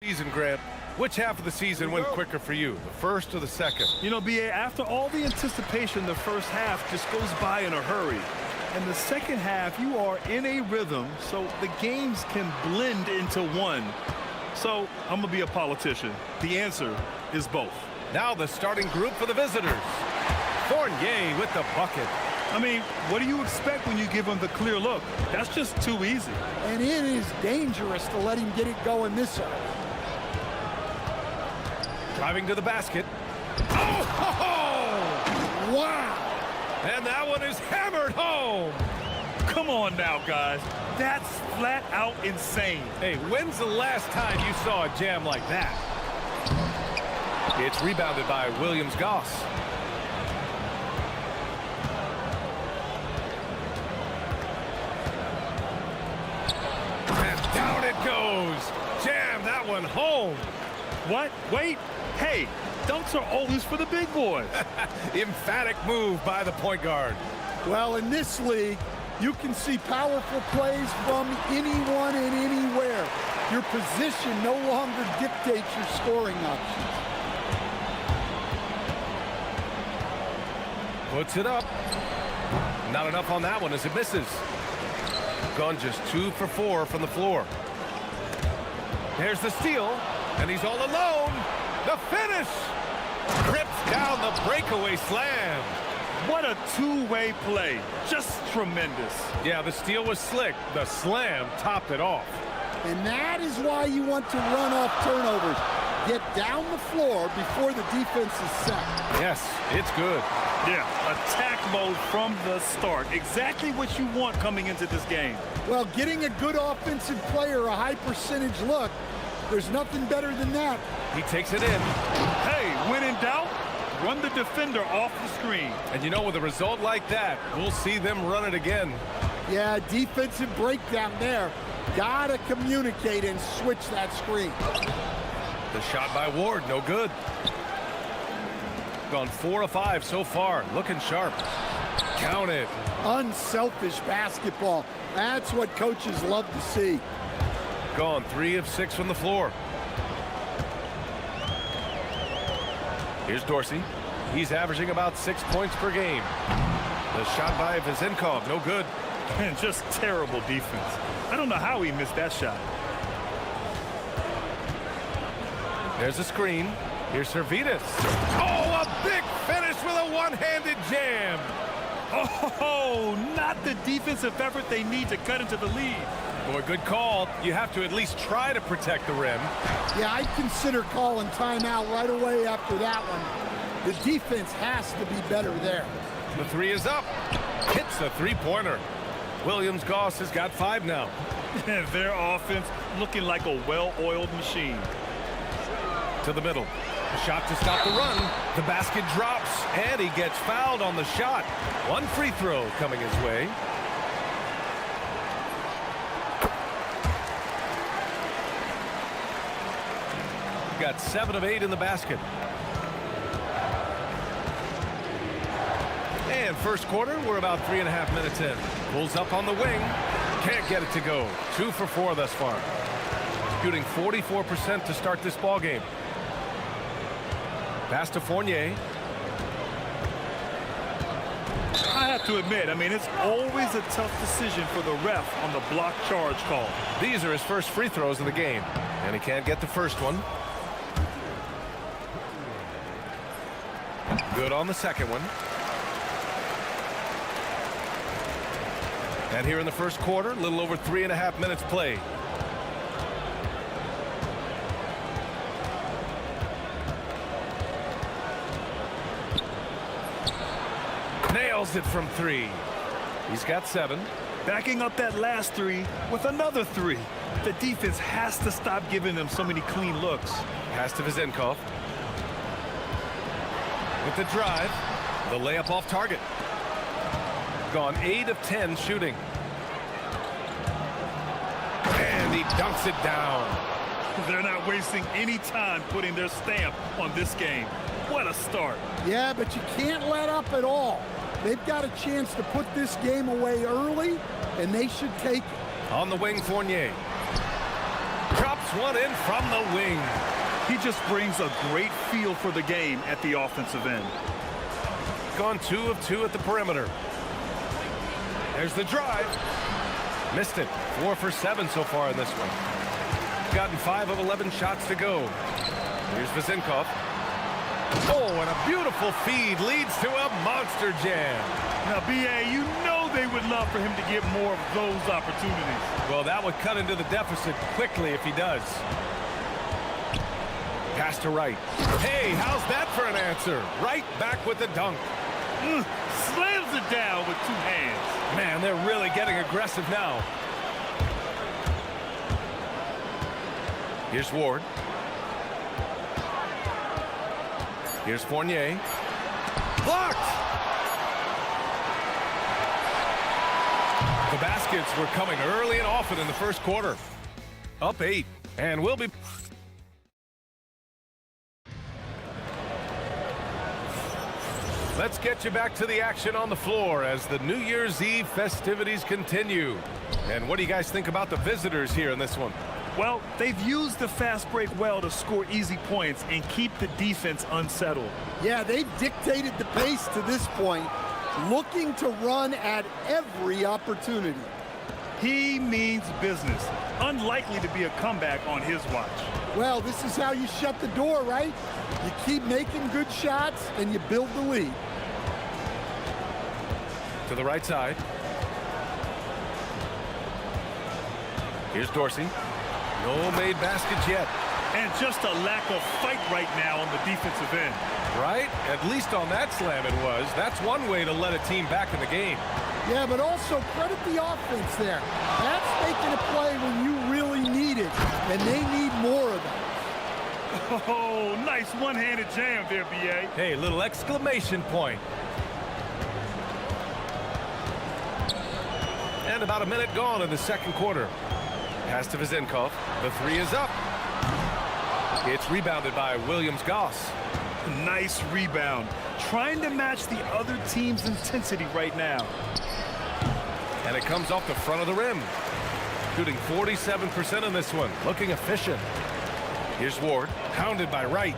season, Grant. Which half of the season went quicker for you, the first or the second? You know, B.A., after all the anticipation, the first half just goes by in a hurry. And the second half, you are in a rhythm, so the games can blend into one. So I'm going to be a politician. The answer is both. Now the starting group for the visitors. Fournier with the bucket. I mean, what do you expect when you give him the clear look? That's just too easy. And it is dangerous to let him get it going this early. Driving to the basket. Oh! Wow! And that one is hammered home. Come on now, guys. That's flat out insane. Hey, when's the last time you saw a jam like that? It's rebounded by Williams-Goss. And down it goes. Jam that one home. What? Wait. Hey, dunks are always for the big boys. Emphatic move by the point guard. Well, in this league, you can see powerful plays from anyone and anywhere. Your position no longer dictates your scoring options. Puts it up. Not enough on that one as it misses. Gone just 2 for 4 from the floor. There's the steal, and he's all alone. The finish! Rips down the breakaway slam. What a two-way play. Just tremendous. Yeah, the steal was slick. The slam topped it off. And that is why you want to run off turnovers. Get down the floor before the defense is set. Yes, it's good. Yeah, attack mode from the start. Exactly what you want coming into this game. Well, getting a good offensive player a high percentage look, there's nothing better than that. He takes it in. Hey, when in doubt, run the defender off the screen. And you know, with a result like that, we'll see them run it again. Yeah, defensive breakdown there. Gotta communicate and switch that screen. The shot by Ward, no good. Gone 4 of 5 so far, looking sharp. Count it. Unselfish basketball. That's what coaches love to see. Gone 3 of 6 from the floor. Here's Dorsey. He's averaging about 6 points per game. The shot by Vizenkov, no good. Man, just terrible defense. I don't know how he missed that shot. There's a screen. Here's Servetus. Oh, a big finish with a one-handed jam. Oh, not the defensive effort they need to cut into the lead. Boy, good call. You have to at least try to protect the rim. Yeah, I'd consider calling timeout right away after that one. The defense has to be better there. The 3 is up. Hits the three-pointer. Williams-Goss has got 5 now. Their offense looking like a well-oiled machine. To the middle. A shot to stop the run. The basket drops, and he gets fouled on the shot. 1 free throw coming his way. Got 7 of 8 in the basket. And first quarter, we're about 3.5 minutes in. Pulls up on the wing. Can't get it to go. 2 for 4 thus far. Shooting 44% to start this ball game. Pass to Fournier. I have to admit, I mean, it's always a tough decision for the ref on the block charge call. These are his first free throws of the game, and he can't get the first one. Good on the second one. And here in the first quarter, a little over 3.5 minutes played. Nails it from 3. He's got 7. Backing up that last 3 with another 3. The defense has to stop giving them so many clean looks. Pass to Vizenkov. With the drive, the layup off target. Gone 8 of 10 shooting. And he dunks it down. They're not wasting any time putting their stamp on this game. What a start. Yeah, but you can't let up at all. They've got a chance to put this game away early, and they should take it. On the wing, Fournier. Drops Drops one in from the wing. He just brings a great feel for the game at the offensive end. Gone 2 of 2 at the perimeter. There's the drive. Missed it. 4 for 7 so far in this one. Gotten 5 of 11 shots to go. Here's Vezinkov. Oh, and a beautiful feed leads to a monster jam. Now, B.A., you know they would love for him to get more of those opportunities. Well, that would cut into the deficit quickly if he does. Pass to Wright. Hey, how's that for an answer? Right back with the dunk. Slams it down with 2 hands. Man, they're really getting aggressive now. Here's Ward. Here's Fournier. Blocked! The baskets were coming early and often in the first quarter. Up 8, and we'll be... Let's get you back to the action on the floor as the New Year's Eve festivities continue. And what do you guys think about the visitors here in this one? Well, they've used the fast break well to score easy points and keep the defense unsettled. Yeah, they've dictated the pace to this point, looking to run at every opportunity. He means business. Unlikely to be a comeback on his watch. Well, this is how you shut the door, right? You keep making good shots and you build the lead. To the right side. Here's Dorsey. No made baskets yet. And just a lack of fight right now on the defensive end. Right? At least on that slam it was. That's one way to let a team back in the game. Yeah, but also credit the offense there. That's making a play when you really need it, and they need more of that. Oh, nice one-handed jam there, B.A. Hey, little exclamation point. And about a minute gone in the second quarter. Pass to Vezinkov. The 3 is up. It's rebounded by Williams-Goss. Nice rebound. Trying to match the other team's intensity right now. And it comes off the front of the rim. Shooting 47% in this one. Looking efficient. Here's Ward. Hounded by Wright.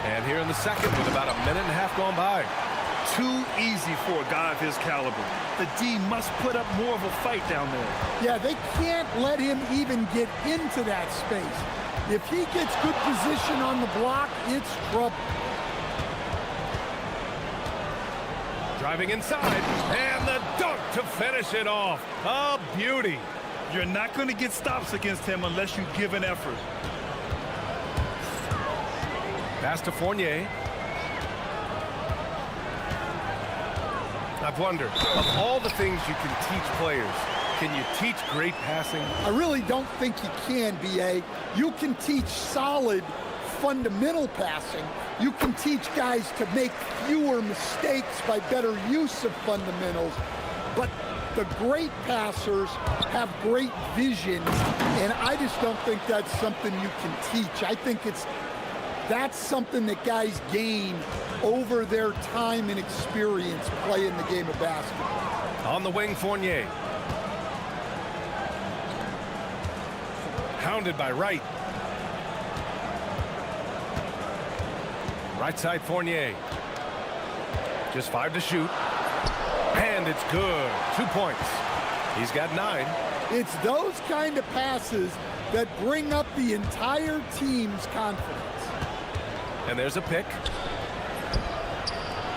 And here in the second with about a minute and a half gone by. Too easy for a guy of his caliber. The D must put up more of a fight down there. Yeah, they can't let him even get into that space. If he gets good position on the block, it's trouble. Driving inside, and the dunk to finish it off. A beauty. You're not going to get stops against him unless you give an effort. Pass to Fournier. I've wondered, of all the things you can teach players, can you teach great passing? I really don't think you can, B.A. You can teach solid, fundamental passing. You can teach guys to make fewer mistakes by better use of fundamentals. But the great passers have great vision, and I just don't think that's something you can teach. I think that's something that guys gain over their time and experience playing the game of basketball. On the wing, Fournier. Hounded by Wright. Right side, Fournier. Just 5 to shoot. And it's good. 2 points. He's got 9. It's those kind of passes that bring up the entire team's confidence. And there's a pick.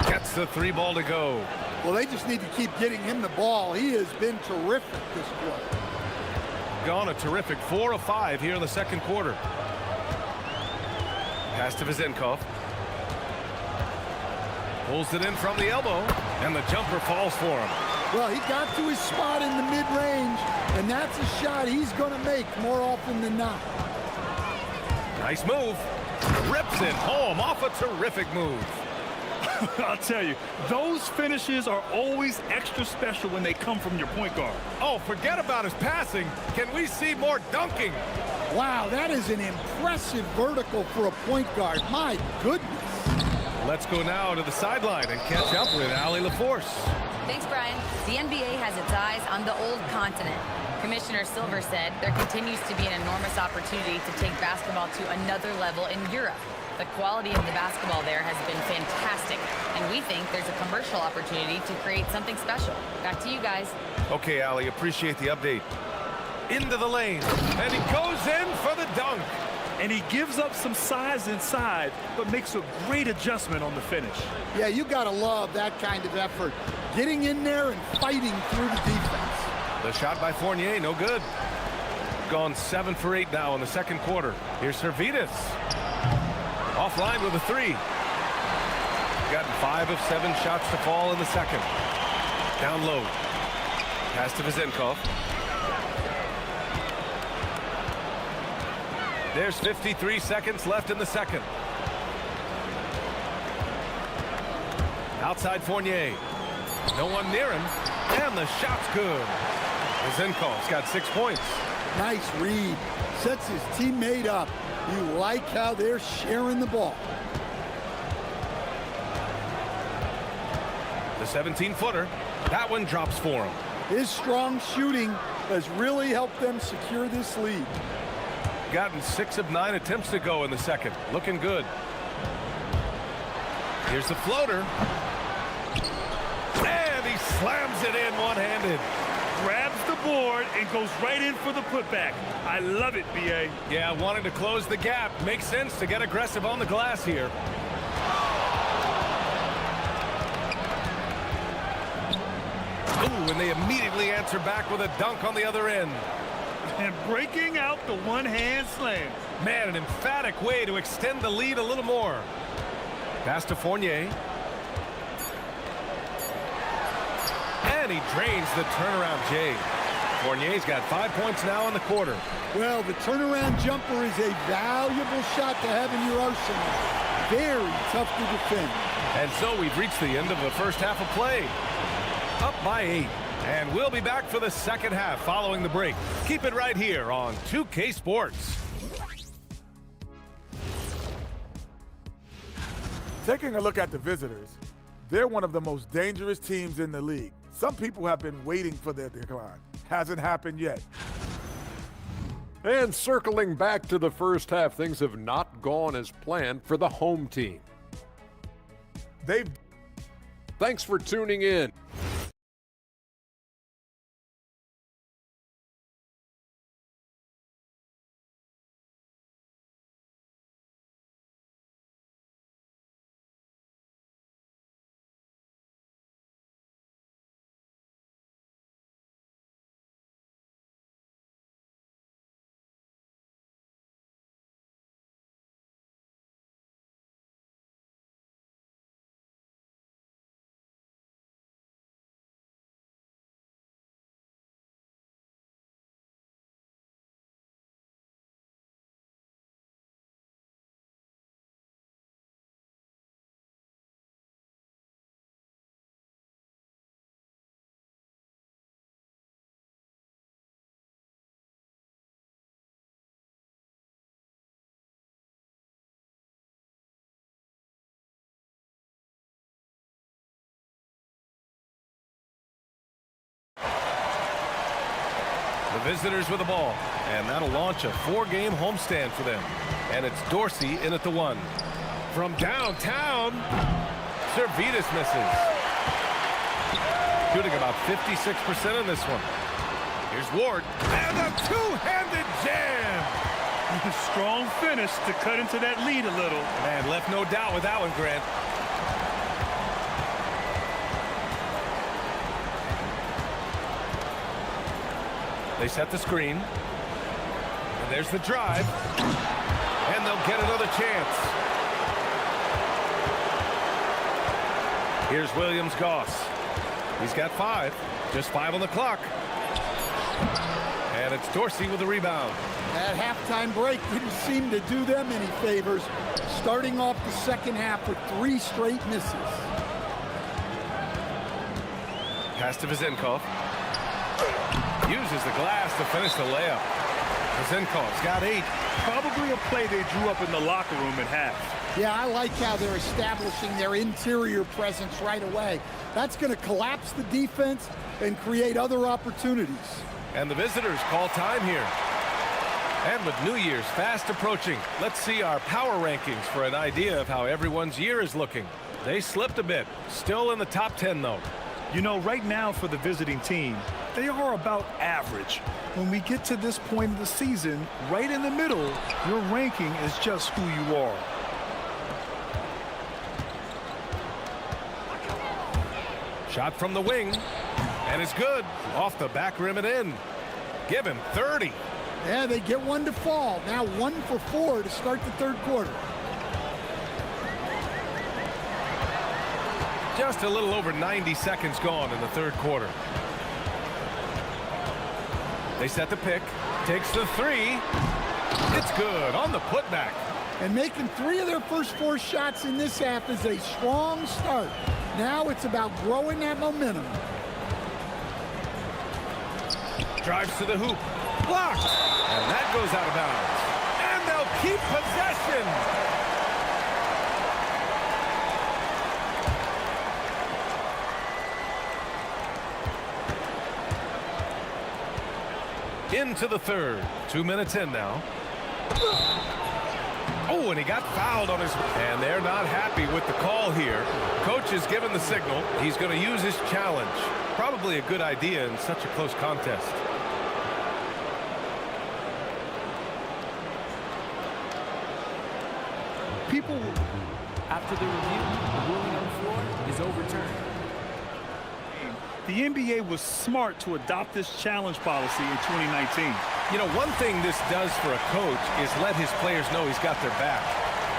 Gets the 3 ball to go. Well, they just need to keep getting him the ball. He has been terrific this quarter. Gone a terrific 4 of 5 here in the second quarter. Pass to Vezinkov. Pulls it in from the elbow, and the jumper falls for him. Well, he got to his spot in the mid-range, and that's a shot he's going to make more often than not. Nice move. Rips it home off a terrific move. I'll tell you, those finishes are always extra special when they come from your point guard. Oh, forget about his passing. Can we see more dunking? Wow, that is an impressive vertical for a point guard. My goodness. Let's go now to the sideline and catch up with Allie LaForce. Thanks, Brian. The NBA has its eyes on the old continent. Commissioner Silver said there continues to be an enormous opportunity to take basketball to another level in Europe. The quality of the basketball there has been fantastic, and we think there's a commercial opportunity to create something special. Back to you guys. Okay, Allie, appreciate the update. Into the lane, and he goes in for the dunk. And he gives up some size inside, but makes a great adjustment on the finish. Yeah, you got to love that kind of effort. Getting in there and fighting through the defense. The shot by Fournier, no good. Gone 7 for 8 now in the second quarter. Here's Servidis. Offline with a 3. Gotten 5 of 7 shots to fall in the second. Down low. Pass to Vezenkov. There's 53 seconds left in the second. Outside Fournier. No one near him. And the shot's good. Vezenkov's got 6 points. Nice read. Sets his teammate up. You like how they're sharing the ball. The 17-footer. That one drops for him. His strong shooting has really helped them secure this lead. Gotten 6 of 9 attempts to go in the second. Looking good. Here's the floater. And he slams it in one-handed. Grabs the board and goes right in for the putback. I love it, B.A. Yeah, wanting to close the gap. Makes sense to get aggressive on the glass here. Ooh, and they immediately answer back with a dunk on the other end. And breaking out the one-hand slam. Man, an emphatic way to extend the lead a little more. Pass to Fournier. And he drains the turnaround J. Fournier's got 5 points now in the quarter. Well, the turnaround jumper is a valuable shot to have in your arsenal. Very tough to defend. And so we've reached the end of the first half of play. Up by 8. And we'll be back for the second half following the break. Keep it right here on 2K Sports. Taking a look at the visitors, they're one of the most dangerous teams in the league. Some people have been waiting for their decline. Hasn't happened yet. And circling back to the first half, things have not gone as planned for the home team. Thanks for tuning in. The visitors with the ball, and that'll launch a 4-game homestand for them. And it's Dorsey in at the 1. From downtown, Servidis misses. Shooting about 56% in this one. Here's Ward, and a two-handed jam! Strong finish to cut into that lead a little. Man, left no doubt with that one, Grant. They set the screen. And there's the drive. And they'll get another chance. Here's Williams-Goss. He's got 5. Just 5 on the clock. And it's Dorsey with the rebound. That halftime break didn't seem to do them any favors. Starting off the second half with 3 straight misses. Pass to Vezenkov. Uses the glass to finish the layup. Zenkov's got 8. Probably a play they drew up in the locker room at half. Yeah, I like how they're establishing their interior presence right away. That's going to collapse the defense and create other opportunities. And the visitors call time here. And with New Year's fast approaching, let's see our power rankings for an idea of how everyone's year is looking. They slipped a bit. Still in the top 10, though. You know, right now for the visiting team, they are about average. When we get to this point of the season, right in the middle, your ranking is just who you are. Shot from the wing, and it's good. Off the back rim and in. Give him 30. Yeah, they get one to fall. Now 1 for 4 to start the third quarter. Just a little over 90 seconds gone in the third quarter. They set the pick. Takes the 3. It's good on the putback. And making 3 of their first 4 shots in this half is a strong start. Now it's about growing that momentum. Drives to the hoop. Blocked. And that goes out of bounds. And they'll keep possession. Into the third. 2 minutes in now. Oh, and he got fouled on his... And they're not happy with the call here. Coach has given the signal. He's going to use his challenge. Probably a good idea in such a close contest. People, after the review, the ruling on the floor is overturned. The NBA was smart to adopt this challenge policy in 2019. You know, one thing this does for a coach is let his players know he's got their back.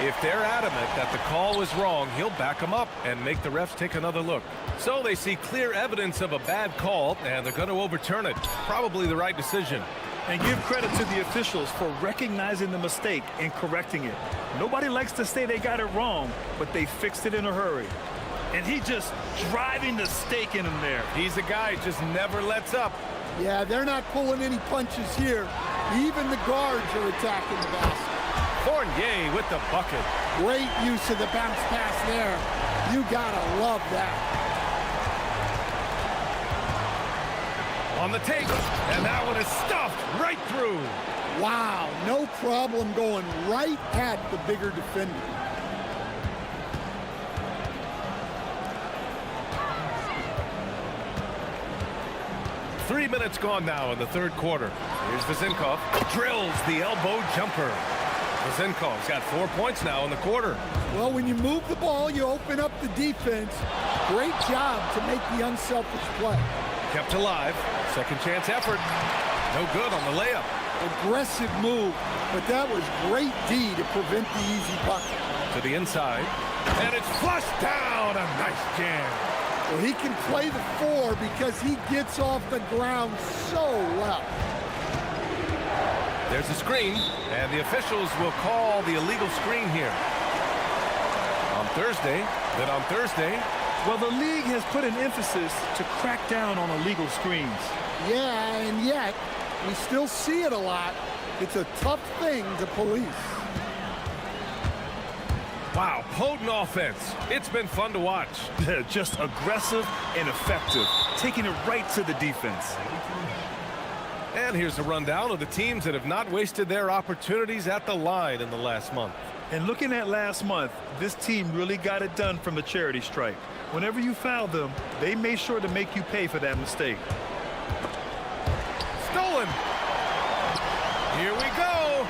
If they're adamant that the call was wrong, he'll back them up and make the refs take another look. So they see clear evidence of a bad call, and they're going to overturn it. Probably the right decision. And give credit to the officials for recognizing the mistake and correcting it. Nobody likes to say they got it wrong, but they fixed it in a hurry. And he just driving the stake in him there. He's a guy who just never lets up. Yeah, they're not pulling any punches here. Even the guards are attacking the basket. Fournier with the bucket. Great use of the bounce pass there. You gotta love that. On the take, and that one is stuffed right through. Wow, no problem going right at the bigger defender. Three minutes gone now in the third quarter. Here's Vezenkov. Drills the elbow jumper. Vezenkov's got 4 points now in the quarter. Well, when you move the ball, you open up the defense. Great job to make the unselfish play. Kept alive. Second chance effort. No good on the layup. Aggressive move, but that was great D to prevent the easy bucket. To the inside. And it's flushed down. A nice jam. Well, he can play the 4 because he gets off the ground so well. There's a screen, and the officials will call the illegal screen here. On Thursday, well, the league has put an emphasis to crack down on illegal screens. Yeah, and yet, we still see it a lot. It's a tough thing to police. Wow, potent offense. It's been fun to watch. Just aggressive and effective, taking it right to the defense. And here's a rundown of the teams that have not wasted their opportunities at the line in the last month. And looking at last month, this team really got it done from the charity stripe. Whenever you fouled them, they made sure to make you pay for that mistake. Stolen. Here we go.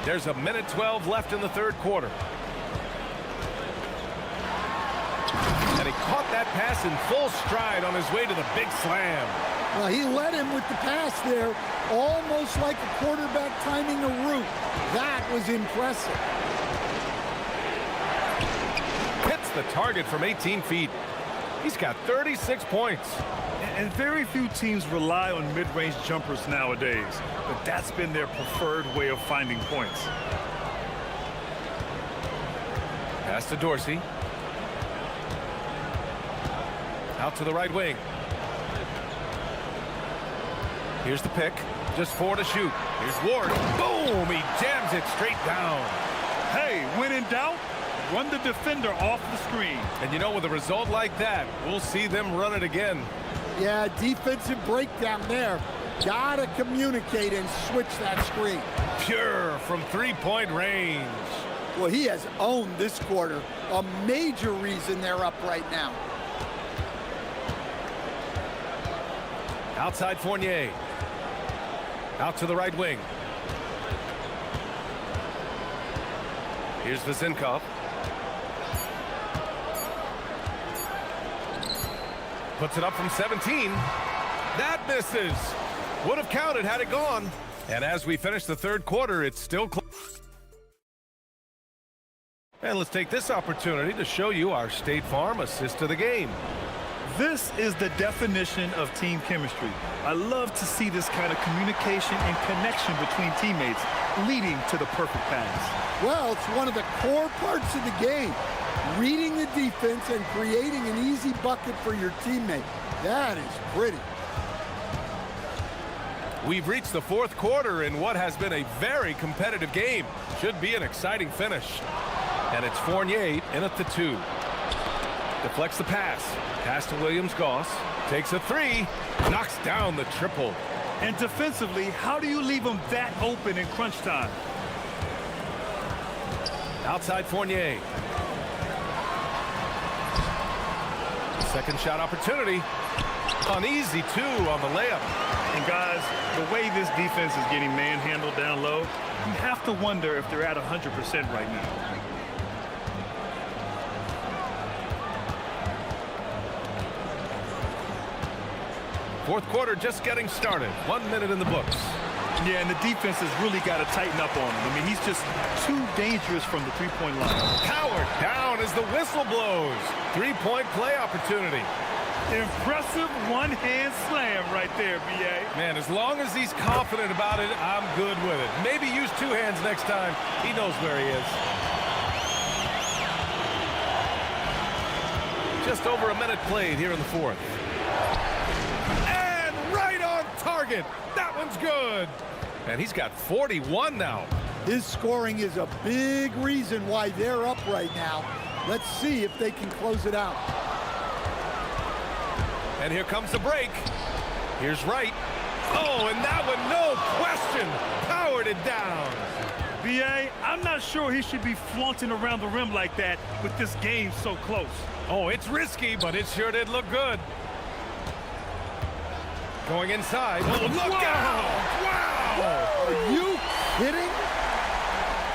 There's a minute 12 left in the third quarter. And he caught that pass in full stride on his way to the big slam. Well, he led him with the pass there, almost like a quarterback timing a route. That was impressive. Hits the target from 18 feet. He's got 36 points. And very few teams rely on mid-range jumpers nowadays, but that's been their preferred way of finding points. Pass to Dorsey. Out to the right wing. Here's the pick. Just 4 to shoot. Here's Ward. Boom! He jams it straight down. Hey, when in doubt, run the defender off the screen. And you know, with a result like that, we'll see them run it again. Yeah, defensive breakdown there. Gotta communicate and switch that screen. Pure from three-point range. Well, he has owned this quarter. A major reason they're up right now. Outside Fournier. Out to the right wing. Here's Vezinkov. Puts it up from 17. That misses. Would have counted had it gone. And as we finish the third quarter, it's still close. And let's take this opportunity to show you our State Farm assist of the game. This is the definition of team chemistry. I love to see this kind of communication and connection between teammates leading to the perfect pass. Well, it's one of the core parts of the game. Reading the defense and creating an easy bucket for your teammate. That is pretty. We've reached the fourth quarter in what has been a very competitive game. Should be an exciting finish. And it's Fournier in at the 2. Deflects the pass. Pass to Williams-Goss. Takes a 3. Knocks down the triple. And defensively, how do you leave them that open in crunch time? Outside Fournier. Second shot opportunity. An easy 2 on the layup. And guys, the way this defense is getting manhandled down low, you have to wonder if they're at 100% right now. Fourth quarter just getting started. 1 minute in the books. Yeah, and the defense has really got to tighten up on him. I mean, he's just too dangerous from the three-point line. Powered down as the whistle blows. Three-point play opportunity. Impressive one-hand slam right there, B.A. Man, as long as he's confident about it, I'm good with it. Maybe use 2 hands next time. He knows where he is. Just over a minute played here in the fourth. And right on target. That one's good. And he's got 41 now. His scoring is a big reason why they're up right now. Let's see if they can close it out. And here comes the break. Here's Wright. Oh, and that one, no question, powered it down. B.A., I'm not sure he should be flaunting around the rim like that with this game so close. Oh, it's risky, but it sure did look good. Going inside. Oh, look out! Wow! Are you kidding?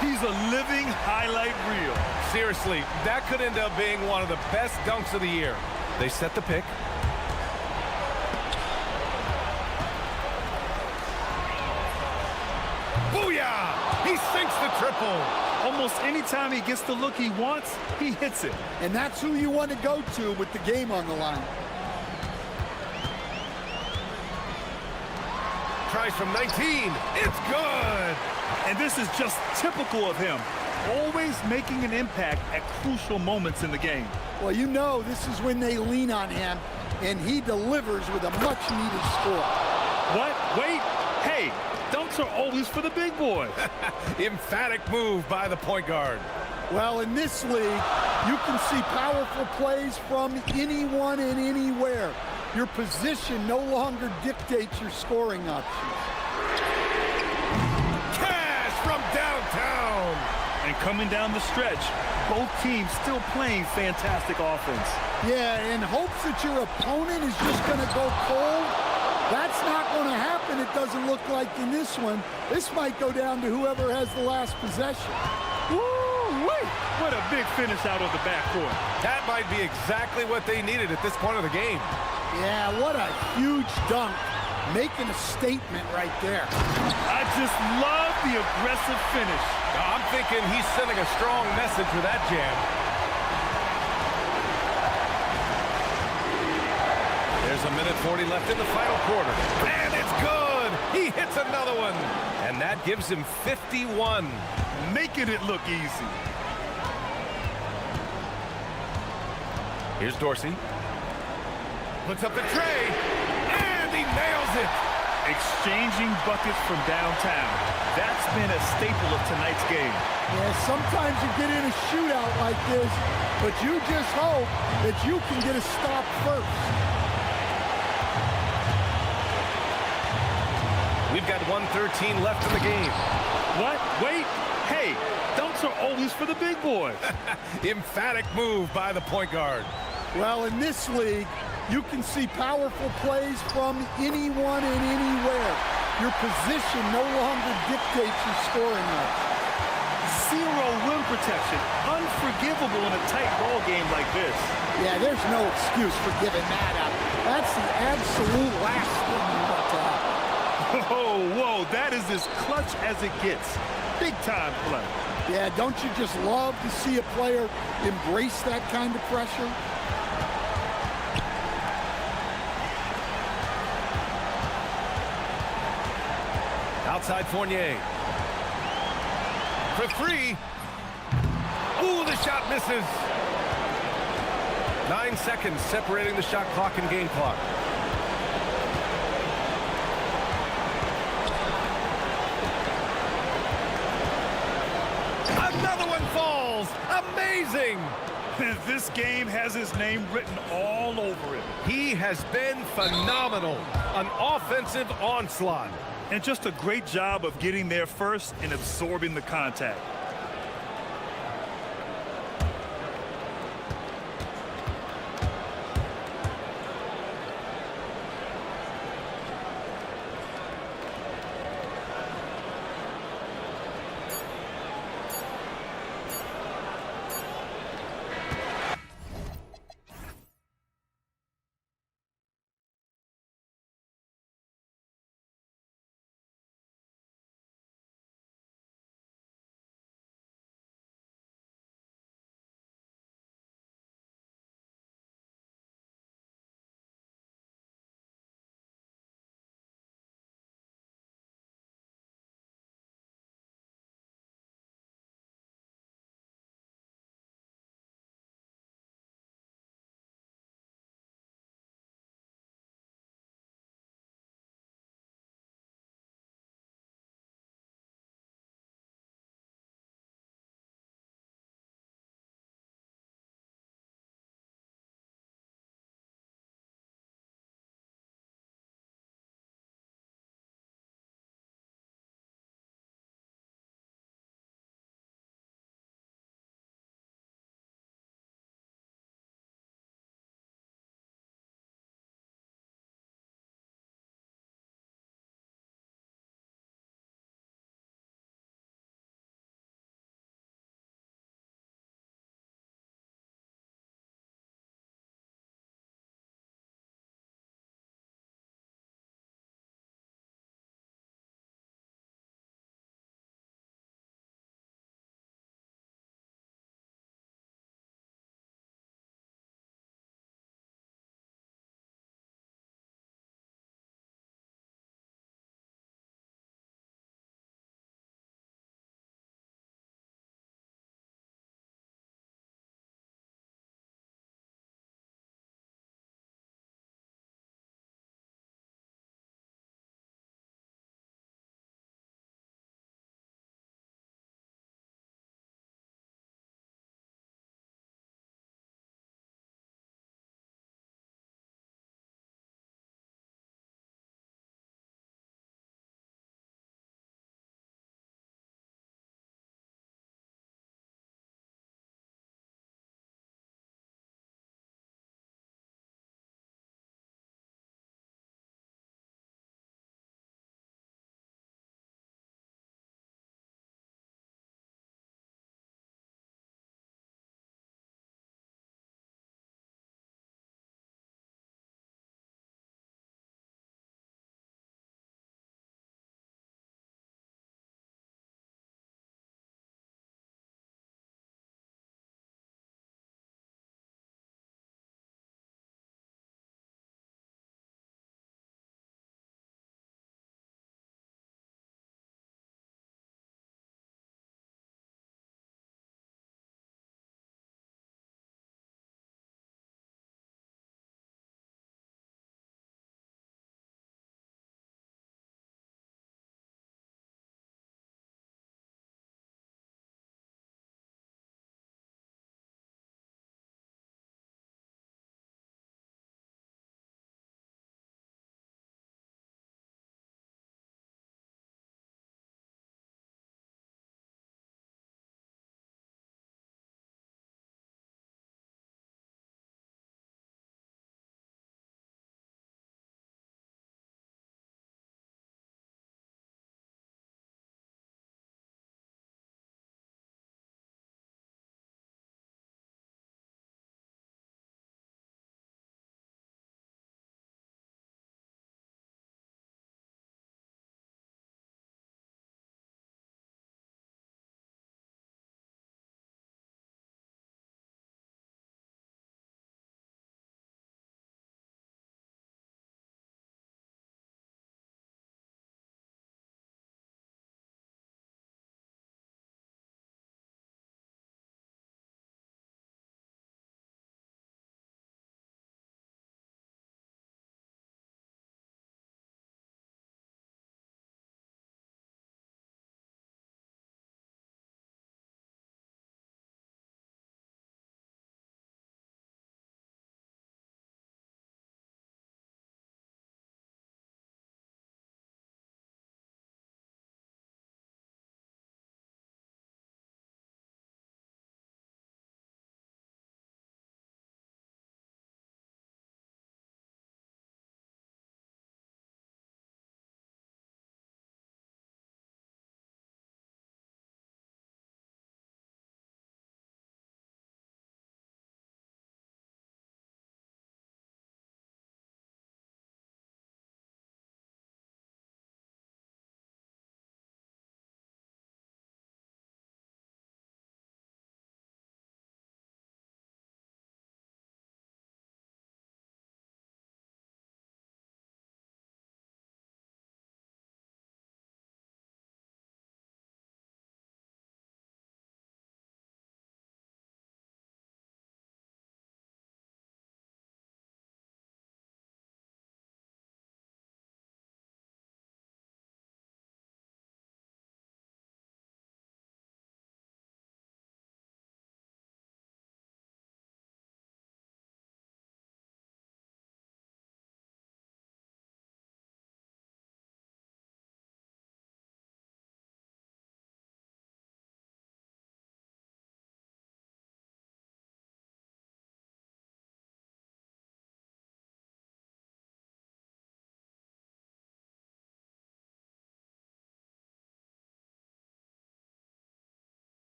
He's a living highlight reel. Seriously, that could end up being one of the best dunks of the year. They set the pick. Booyah! He sinks the triple. Almost any time he gets the look he wants, he hits it. And that's who you want to go to with the game on the line. Tries from 19. It's good. And this is just typical of him. Always making an impact at crucial moments in the game. Well, you know this is when they lean on him, and he delivers with a much-needed score. What? Wait. Hey, dunks are always for the big boys. Emphatic move by the point guard. Well, in this league, you can see powerful plays from anyone and anywhere. Your position no longer dictates your scoring options. Cash from downtown. And coming down the stretch, both teams still playing fantastic offense. Yeah, in hopes that your opponent is just going to go cold. That's not going to happen, it doesn't look like in this one. This might go down to whoever has the last possession. Woo-wee! What a big finish out of the backcourt. That might be exactly what they needed at this point of the game. Yeah, what a huge dunk. Making a statement right there. I just love the aggressive finish. I'm thinking he's sending a strong message with that jam. There's a minute 40 left in the final quarter. And it's good! He hits another one. And that gives him 51. Making it look easy. Here's Dorsey. Puts up the tray, and he nails it. Exchanging buckets from downtown. That's been a staple of tonight's game. Yeah, sometimes you get in a shootout like this, but you just hope that you can get a stop first. We've got 1:13 left in the game. What? Wait. Hey, dunks are always for the big boys. Emphatic move by the point guard. Well, in this league, you can see powerful plays from anyone and anywhere. Your position no longer dictates your scoring rate. Zero rim protection. Unforgivable in a tight ball game like this. Yeah, there's no excuse for giving that up. That's the absolute last thing you want to happen. Oh, whoa, that is as clutch as it gets. Big time play. Yeah, don't you just love to see a player embrace that kind of pressure? Outside Fournier. For three. Ooh, the shot misses. 9 seconds separating the shot clock and game clock. Another one falls. Amazing. This game has his name written all over it. He has been phenomenal. An offensive onslaught. And just a great job of getting there first and absorbing the contact.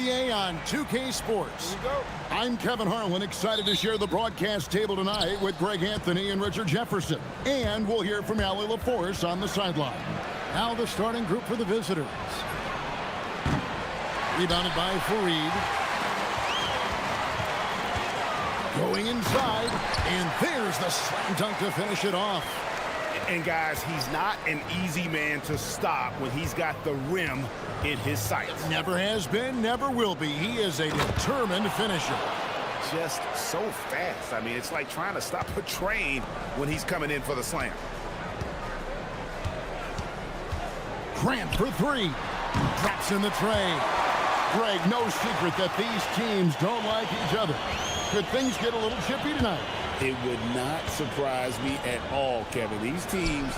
NBA on 2K Sports. I'm Kevin Harlan, excited to share the broadcast table tonight with Greg Anthony and Richard Jefferson. And we'll hear from Allie LaForce on the sideline. Now the starting group for the visitors. Rebounded by Fareed. Going inside, and there's the slam dunk to finish it off. And guys, he's not an easy man to stop when he's got the rim in his sights. Never has been, never will be. He is a determined finisher. Just so fast. I mean, it's like trying to stop a train when he's coming in for the slam. Grant for three. Drops in the tray. Greg, no secret that these teams don't like each other. Could things get a little chippy tonight? It would not surprise me at all, Kevin. These teams,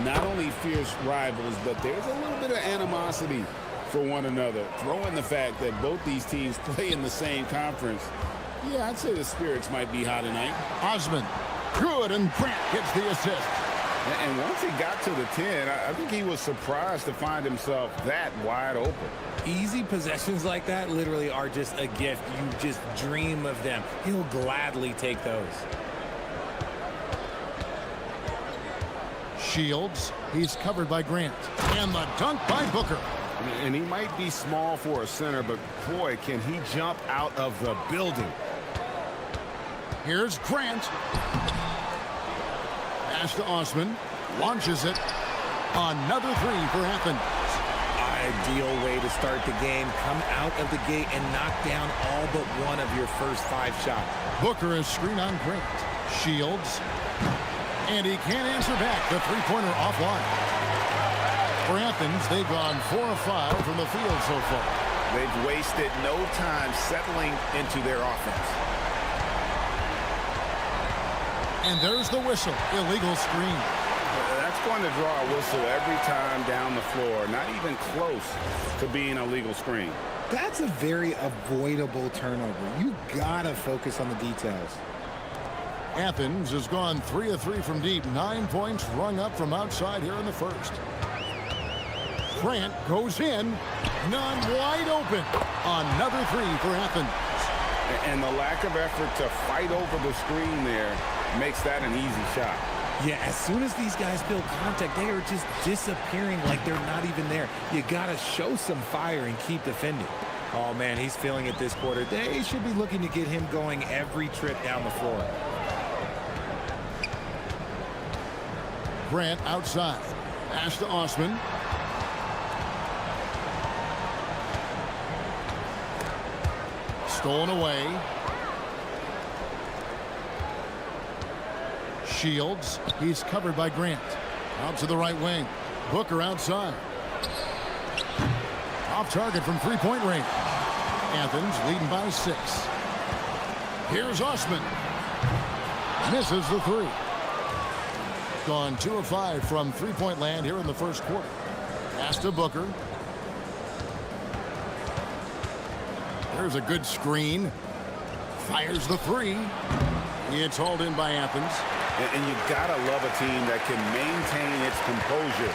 not only fierce rivals, but there's a little bit of animosity for one another. Throw in the fact that both these teams play in the same conference. Yeah, I'd say the spirits might be high tonight. Osman, good, and Grant gets the assist. And once he got to the 10, I think he was surprised to find himself that wide open. Easy possessions like that literally are just a gift. You just dream of them. He'll gladly take those. Shields, he's covered by Grant. And the dunk by Booker. And he might be small for a center, but boy, can he jump out of the building. Here's Grant. Pass to Osman. Launches it. Another three for Athens. Ideal way to start the game. Come out of the gate and knock down all but one of your first 5 shots. Booker is screen on Grant. Shields. And he can't answer back. The three-pointer offline. For Athens, they've gone 4 of 5 from the field so far. They've wasted no time settling into their offense. And there's the whistle. Illegal screen. That's going to draw a whistle every time down the floor. Not even close to being a legal screen. That's a very avoidable turnover. You gotta focus on the details. Athens has gone 3 of 3 from deep. 9 points rung up from outside here in the first. Grant goes in. None wide open. Another three for Athens. And the lack of effort to fight over the screen there makes that an easy shot. Yeah, as soon as these guys build contact, they are just disappearing like they're not even there. You got to show some fire and keep defending. Oh, man, he's feeling it this quarter. They should be looking to get him going every trip down the floor. Grant outside. Pass to Osman. Stolen away. Shields. He's covered by Grant. Out to the right wing. Booker outside. Off target from three-point range. Athens leading by 6. Here's Osman. Misses the three. Gone 2 of 5 from three-point land here in the first quarter. Pass to Booker. There's a good screen. Fires the three. It's hauled in by Athens. And you gotta love a team that can maintain its composure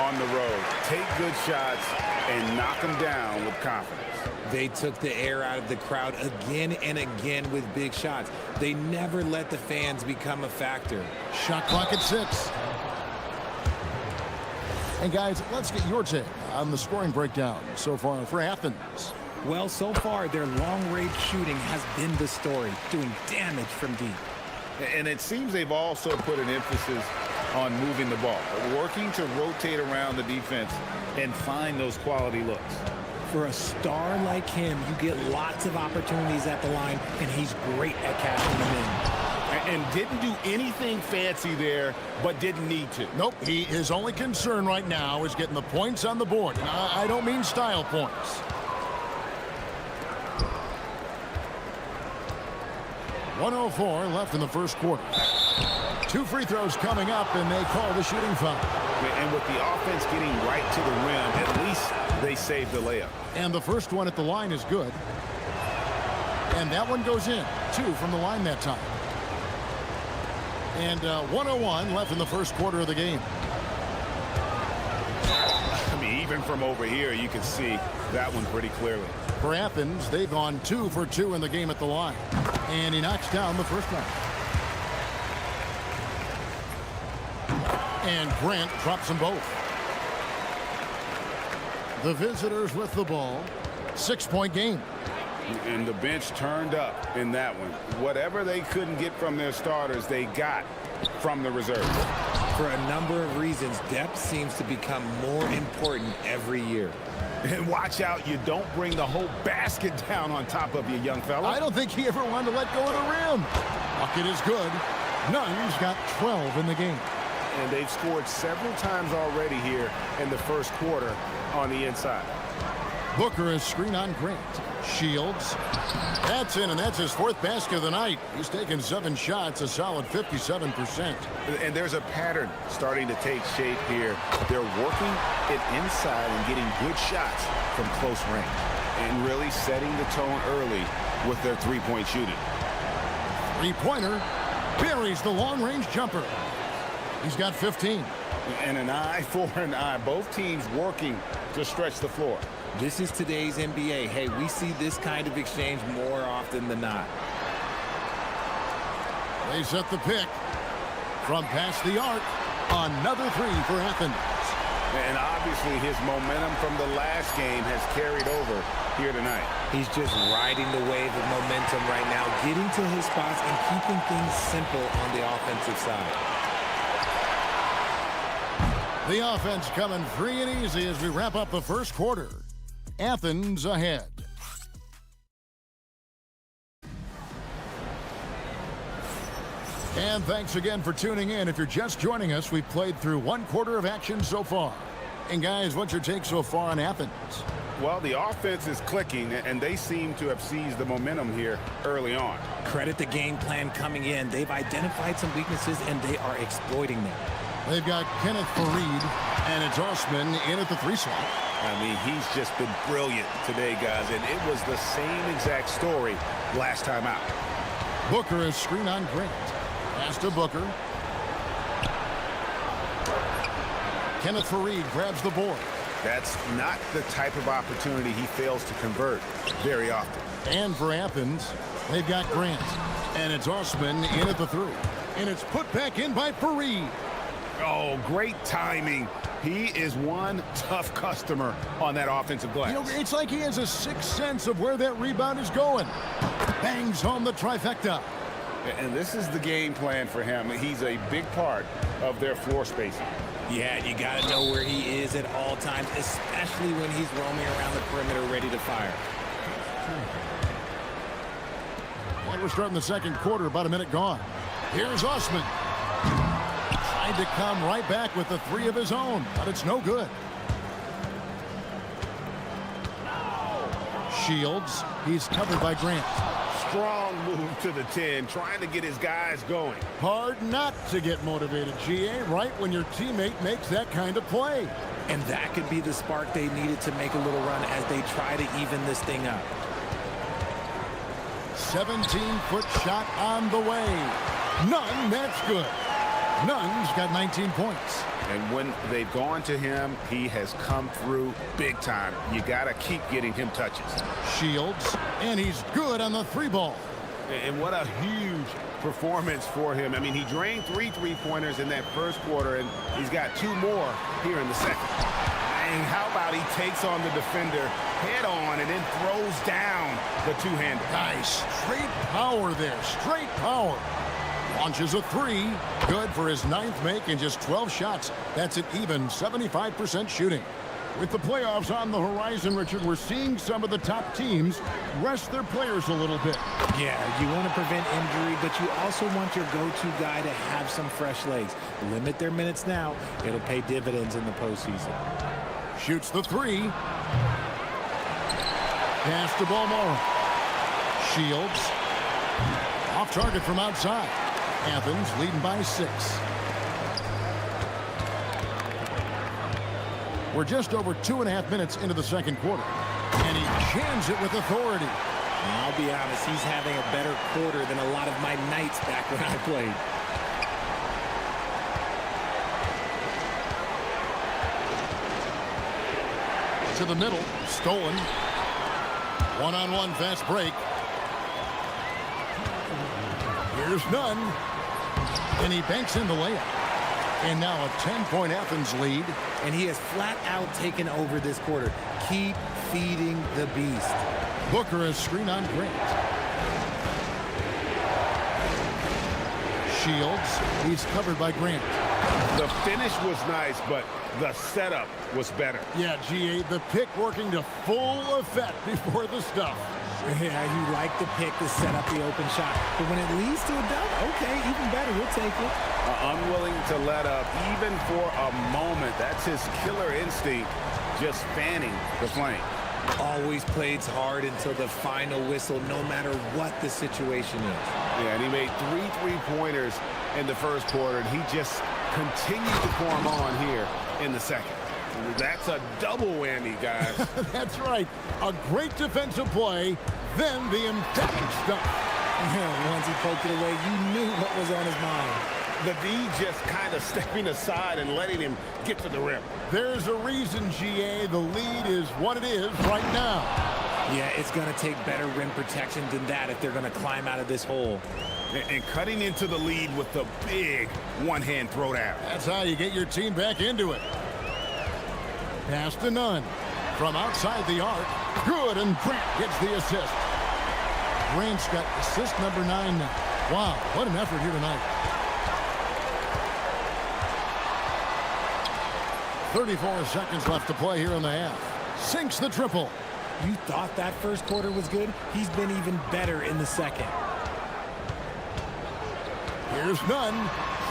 on the road. Take good shots and knock them down with confidence. They took the air out of the crowd again and again with big shots. They never let the fans become a factor. Shot clock at 6. And guys, let's get your take on the scoring breakdown so far for Athens. Well, so far, their long-range shooting has been the story, doing damage from deep. And it seems they've also put an emphasis on moving the ball, working to rotate around the defense and find those quality looks. For a star like him, you get lots of opportunities at the line, and he's great at cashing them in. And didn't do anything fancy there, but didn't need to. Nope, his only concern right now is getting the points on the board. And I don't mean style points. 1:04 left in the first quarter. 2 free throws coming up, and they call the shooting foul. And with the offense getting right to the rim, at least they saved the layup. And the first one at the line is good. And that one goes in. 2 from the line that time. And 1:01 left in the first quarter of the game. I mean, even from over here, you can see that one pretty clearly. For Athens, they've gone 2 for 2 in the game at the line. And he knocks down the first one. And Grant drops them both. The visitors with the ball. 6-point game. And the bench turned up in that one. Whatever they couldn't get from their starters, they got from the reserves. For a number of reasons, depth seems to become more important every year. And watch out, you don't bring the whole basket down on top of you, young fella. I don't think he ever wanted to let go of the rim. Bucket is good. Nunn's got 12 in the game. And they've scored several times already here in the first quarter on the inside. Booker is screen on Grant. Shields. That's in, and that's his 4th basket of the night. He's taken 7 shots, a solid 57%. And there's a pattern starting to take shape here. They're working it inside and getting good shots from close range. And really setting the tone early with their three-point shooting. Three-pointer buries the long-range jumper. He's got 15. And an eye for an eye. Both teams working to stretch the floor. This is today's NBA. Hey, we see this kind of exchange more often than not. They set the pick. From past the arc, another 3 for Athens. And obviously his momentum from the last game has carried over here tonight. He's just riding the wave of momentum right now, getting to his spots and keeping things simple on the offensive side. The offense coming free and easy as we wrap up the first quarter. Athens ahead. And thanks again for tuning in. If you're just joining us, we've played through 1 quarter of action so far. And guys, what's your take so far on Athens? Well, the offense is clicking, and they seem to have seized the momentum here early on. Credit the game plan coming in. They've identified some weaknesses, and they are exploiting them. They've got Kenneth Fareed, and it's Osman in at the 3 slot. I mean, he's just been brilliant today, guys, and it was the same exact story last time out. Booker is screen on Grant. Pass to Booker. Kenneth Fareed grabs the board. That's not the type of opportunity he fails to convert very often. And for Athens, they've got Grant, and it's Osman in at the 3. And it's put back in by Fareed. Oh, great timing. He is one tough customer on that offensive glass. You know, it's like he has a 6th sense of where that rebound is going. Bangs home the trifecta. And this is the game plan for him. He's a big part of their floor spacing. Yeah, you got to know where he is at all times, especially when he's roaming around the perimeter ready to fire. And we're starting the second quarter, about a minute gone. Here's Osman. Tried to come right back with the 3 of his own, but it's no good. Shields, he's covered by Grant. Strong move to the 10, trying to get his guys going. Hard not to get motivated, GA, right when your teammate makes that kind of play. And that could be the spark they needed to make a little run as they try to even this thing up. 17-foot shot on the way. Nunn, that's good. Nunn's got 19 points. And when they've gone to him, he has come through big time. You got to keep getting him touches. Shields, and he's good on the 3 ball. And what a huge performance for him. I mean, he drained 3 three-pointers in that first quarter, and he's got 2 more here in the second. And how about he takes on the defender head on and then throws down the two-hander. Nice. Straight power there. Straight power. Launches a 3. Good for his 9th make in just 12 shots. That's an even 75% shooting. With the playoffs on the horizon, Richard, we're seeing some of the top teams rest their players a little bit. Yeah, you want to prevent injury, but you also want your go-to guy to have some fresh legs. Limit their minutes now. It'll pay dividends in the postseason. Shoots the 3. Pass to Balmore. Shields. Off target from outside. Athens leading by 6. We're just over 2.5 minutes into the second quarter. And he jams it with authority. And I'll be honest, he's having a better quarter than a lot of my nights back when I played. To the middle. Stolen. One-on-one fast break. Here's none. And he banks in the layup. And now a 10-point Athens lead. And he has flat out taken over this quarter. Keep feeding the beast. Booker is screen on Grant. Shields, he's covered by Grant. The finish was nice, but the setup was better. Yeah, GA, the pick working to full effect before the stuff. Yeah, you like the pick to set up the open shot. But when it leads to a dunk, okay, even better, we'll take it. Unwilling to let up, even for a moment. That's his killer instinct, just fanning the flame. Always plays hard until the final whistle, no matter what the situation is. Yeah, and he made 3 3-pointers in the first quarter, and he just continued to pour them on here in the second. That's a double whammy, guys. That's right. A great defensive play, then the emphatic stuff. Once he poked it away, you knew what was on his mind. The D just kind of stepping aside and letting him get to the rim. There's a reason, GA, the lead is what it is right now. Yeah, it's going to take better rim protection than that if they're going to climb out of this hole. And cutting into the lead with the big one-hand throwdown. That's how you get your team back into it. Pass to Nunn. From outside the arc. Good, and Grant gets the assist. Grant's got assist number 9 now. Wow, what an effort here tonight. 34 seconds left to play here in the half. Sinks the triple. You thought that first quarter was good? He's been even better in the second. Here's Nunn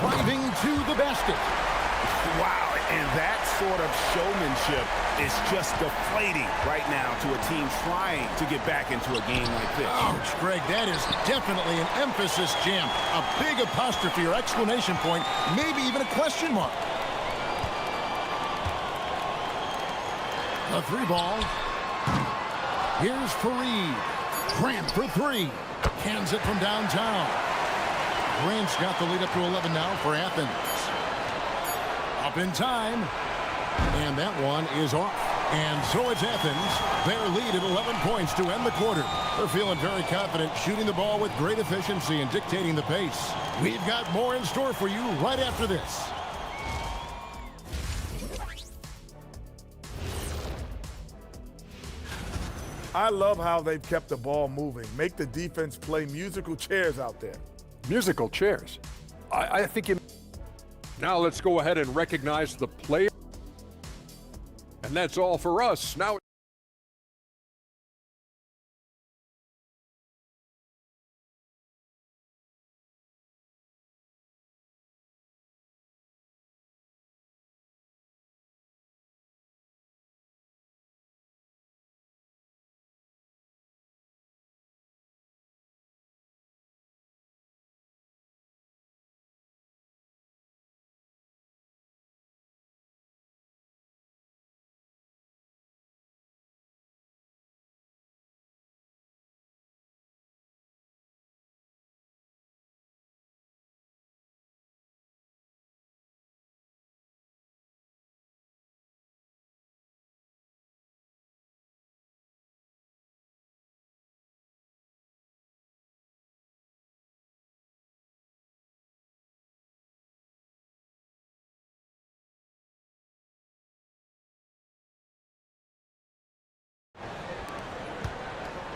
driving to the basket. Wow, and that sort of showmanship is just deflating right now to a team trying to get back into a game like this. Ouch, Greg, that is definitely an emphasis jam. A big apostrophe or exclamation point, maybe even a question mark. The 3 ball. Here's Fareed. Grant for 3. Cans it from downtown. Grant's got the lead up to 11 now for Athens. Up in time. And that one is off. And so it's Athens. Their lead at 11 points to end the quarter. They're feeling very confident, shooting the ball with great efficiency and dictating the pace. We've got more in store for you right after this. I love how they've kept the ball moving. Make the defense play musical chairs out there. Musical chairs. I think you... Now let's go ahead and recognize the player. And that's all for us. Now...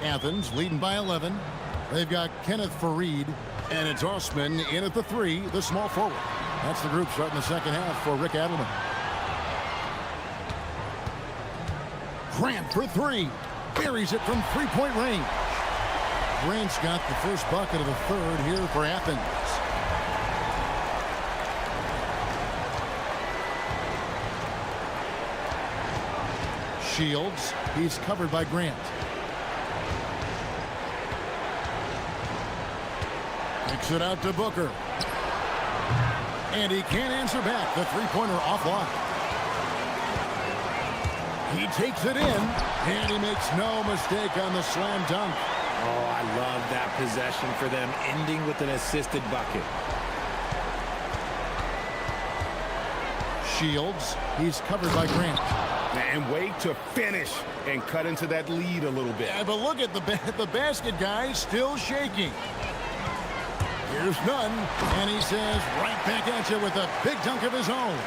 Athens leading by 11. They've got Kenneth Fareed, and it's Osman in at the 3, the small forward. That's the group starting the second half for Rick Adelman. Grant for 3. Buries it from 3-point range. Grant's got the first bucket of the third here for Athens. Shields, he's covered by Grant. Kicks it out to Booker. And he can't answer back. The 3-pointer offline. He takes it in, and he makes no mistake on the slam dunk. Oh, I love that possession for them, ending with an assisted bucket. Shields, he's covered by Grant. And way to finish and cut into that lead a little bit. Yeah, but look at the basket guy still shaking. Here's Nunn, and he says right back at you with a big dunk of his own.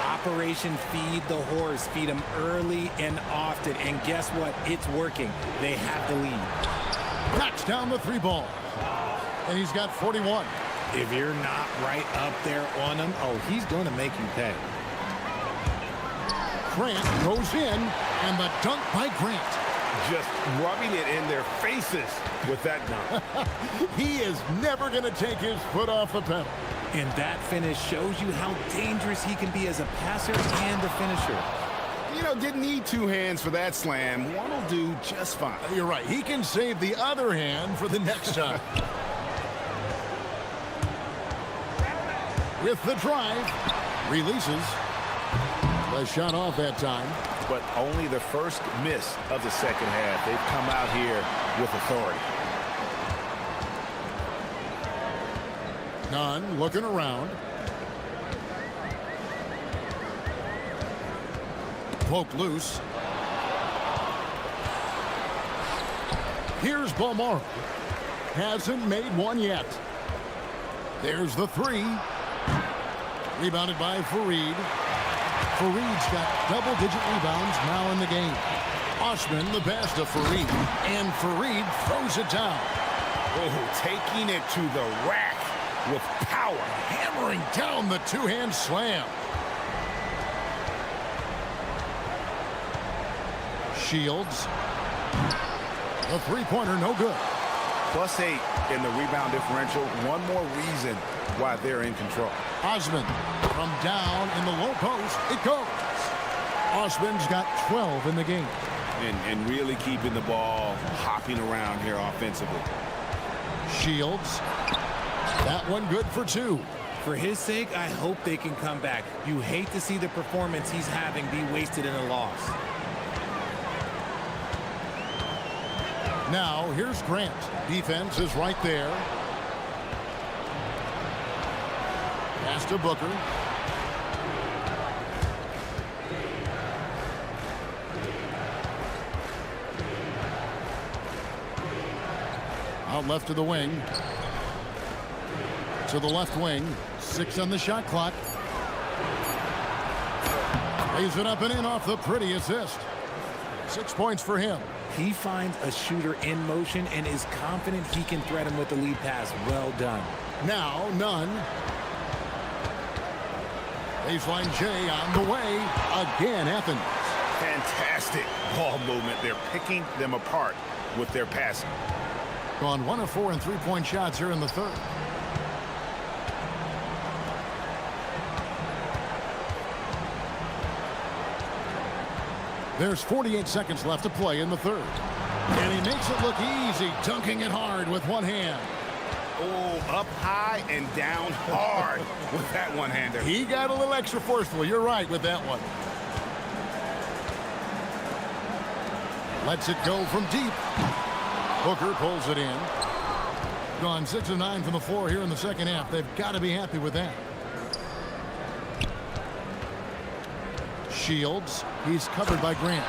Operation Feed the Horse. Feed him early and often. And guess what? It's working. They have the lead. Knocks down the three ball. And he's got 41. If you're not right up there on him, oh, he's going to make you pay. Grant goes in, and the dunk by Grant. Just rubbing it in their faces with that dunk. He is never going to take his foot off the pedal. And that finish shows you how dangerous he can be as a passer and a finisher. You know, didn't need two hands for that slam. One will do just fine. You're right. He can save the other hand for the next time. With the drive, releases. The shot off that time. But only the first miss of the second half. They've come out here with authority. Nunn looking around. Poke loose. Here's Balmaro. Hasn't made one yet. There's the three. Rebounded by Fareed. Fareed's got double-digit rebounds now in the game. Osman the best of Fareed. And Fareed throws it down. Oh, taking it to the rack with power. Hammering down the two-hand slam. Shields. The three-pointer no good. +8 in the rebound differential. One more reason why they're in control. Osman from down in the low post. It goes. Osman's got 12 in the game. And really keeping the ball hopping around here offensively. Shields. That one good for 2. For his sake, I hope they can come back. You hate to see the performance he's having be wasted in a loss. Now, here's Grant. Defense is right there. Pass to Booker. Out left to the wing. To the left wing. 6 on the shot clock. Lays it up and in off the pretty assist. 6 points for him. He finds a shooter in motion and is confident he can thread him with the lead pass. Well done. Now, Nunn. Baseline J on the way. Again, Athens. Fantastic ball movement. They're picking them apart with their passing. Gone 1 of 4 in three-point shots here in the third. There's 48 seconds left to play in the third. And he makes it look easy, dunking it hard with one hand. Oh, up high and down hard with that one-hander. He got a little extra forceful. You're right with that one. Lets it go from deep. Booker pulls it in. Gone 6 of 9 from the floor here in the second half. They've got to be happy with that. Shields. He's covered by Grant.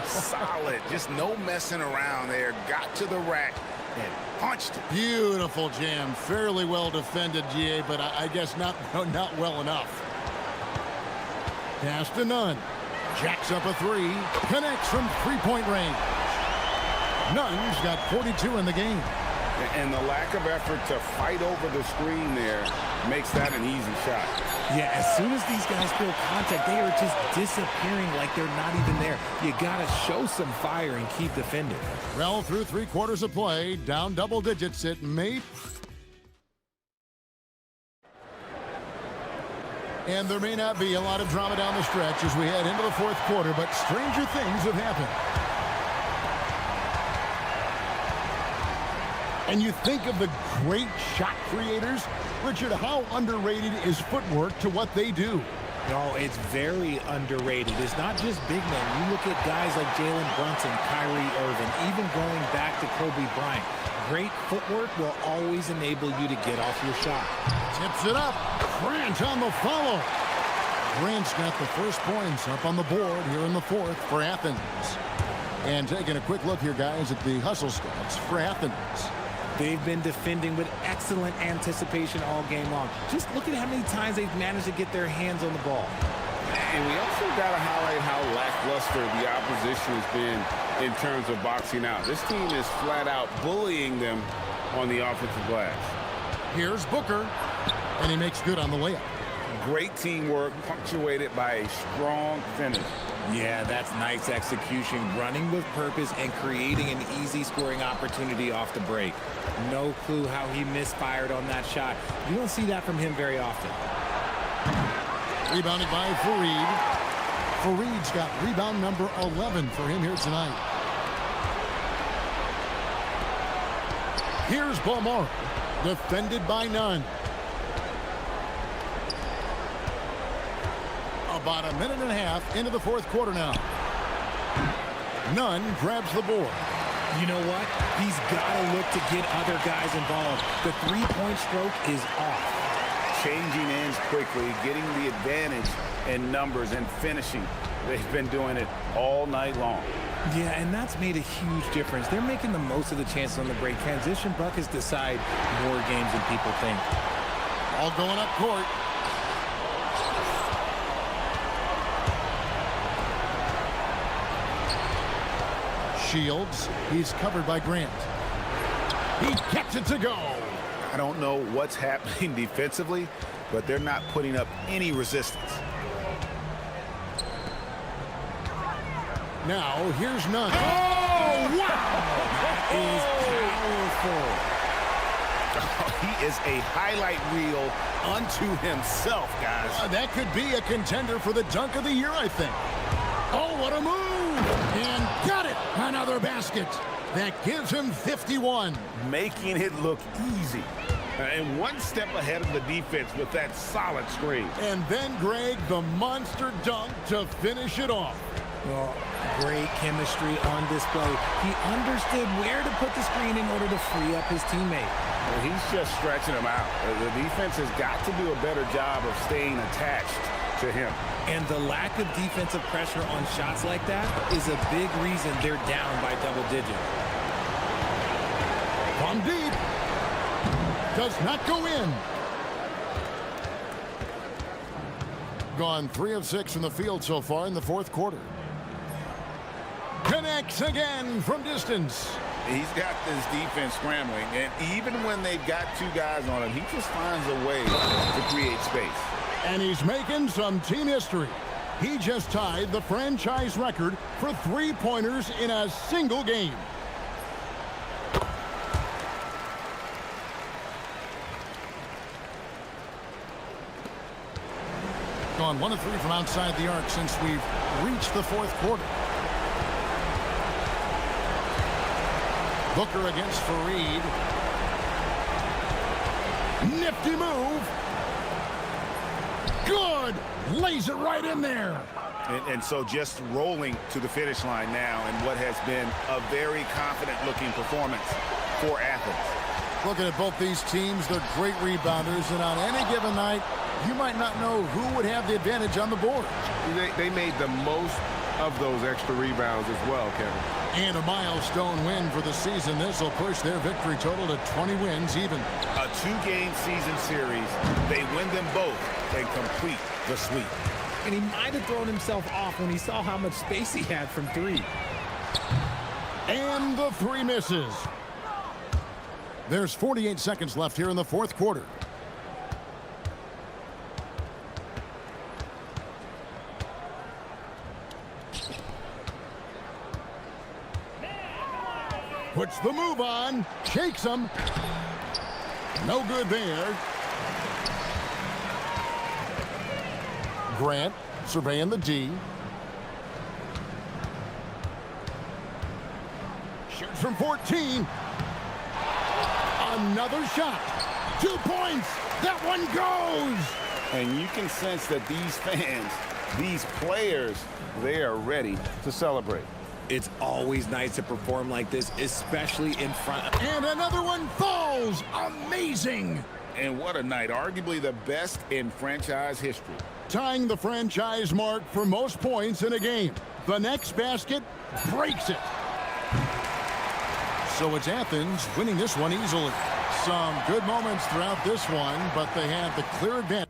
Solid. Just no messing around there. Got to the rack and punched it. Beautiful jam. Fairly well defended, GA, but I guess not well enough. Pass to Nunn. Jacks up a 3. Connects from three-point range. Nunn's got 42 in the game. And the lack of effort to fight over the screen there makes that an easy shot. Yeah, as soon as these guys feel contact, they are just disappearing like they're not even there. You got to show some fire and keep defending. Well, through 3 quarters of play, down double digits, it may. And there may not be a lot of drama down the stretch as we head into the fourth quarter, but stranger things have happened. And you think of the great shot creators. Richard, how underrated is footwork to what they do? No, it's very underrated. It's not just big men. You look at guys like Jalen Brunson, Kyrie Irving, even going back to Kobe Bryant. Great footwork will always enable you to get off your shot. Tips it up. Grant on the follow. Grant's got the first points up on the board here in the fourth for Athens. And taking a quick look here, guys, at the hustle stats for Athens. They've been defending with excellent anticipation all game long. Just look at how many times they've managed to get their hands on the ball. And we also got to highlight how lackluster the opposition has been in terms of boxing out. This team is flat out bullying them on the offensive glass. Here's Booker, and he makes good on the layup. Great teamwork punctuated by a strong finish. Yeah, that's nice execution, running with purpose and creating an easy scoring opportunity off the break. No clue how he misfired on that shot. You don't see that from him very often. Rebounded by Fareed. Fareed's got rebound number 11 for him here tonight. Here's Balmore, defended by Nunn. About a minute and a half into the fourth quarter now. Nunn grabs the board. You know what? He's got to look to get other guys involved. The three-point stroke is off. Changing ends quickly, getting the advantage in numbers and finishing. They've been doing it all night long. Yeah, and that's made a huge difference. They're making the most of the chances on the break. Transition buckets decide more games than people think. All going up court. Shields, he's covered by Grant. He gets it to go. I don't know what's happening defensively, but they're not putting up any resistance. Now, here's Nunn. Oh, wow! That is powerful. He is a highlight reel unto himself, guys. That could be a contender for the dunk of the year, I think. Oh, what a move! And got it! Another basket. That gives him 51. Making it look easy. And one step ahead of the defense with that solid screen. And then, Greg, the monster dunk to finish it off. Well, great chemistry on display. He understood where to put the screen in order to free up his teammate. Well, he's just stretching him out. The defense has got to do a better job of staying attached to him. And the lack of defensive pressure on shots like that is a big reason they're down by double digits. From deep. Does not go in. Gone 3 of 6 from the field so far in the fourth quarter. Connects again from distance. He's got this defense scrambling, and even when they've got two guys on him, he just finds a way to create space. And he's making some team history. He just tied the franchise record for three-pointers in a single game. Gone 1 of 3 from outside the arc since we've reached the fourth quarter. Booker against Fareed. Nifty move. Good. Lays it right in there. And so just rolling to the finish line now in what has been a very confident-looking performance for Athens. Looking at both these teams, they're great rebounders, and on any given night, you might not know who would have the advantage on the board. They made the most of those extra rebounds as well, Kevin. And a milestone win for the season. This will push their victory total to 20 wins even. A 2-game season series. They win them both and complete the sweep. And he might have thrown himself off when he saw how much space he had from 3. And the 3 misses. There's 48 seconds left here in the fourth quarter. Puts the move on. Shakes him. No good there. Grant surveying the D. Shoots from 14. Another shot. 2 points. That one goes. And you can sense that these fans, these players, they are ready to celebrate. It's always nice to perform like this, especially in front. And another one falls. Amazing. And what a night. Arguably the best in franchise history. tying the franchise mark for most points in a game. The next basket breaks it. So it's Athens winning this one easily. Some good moments throughout this one, but they had the clear advantage.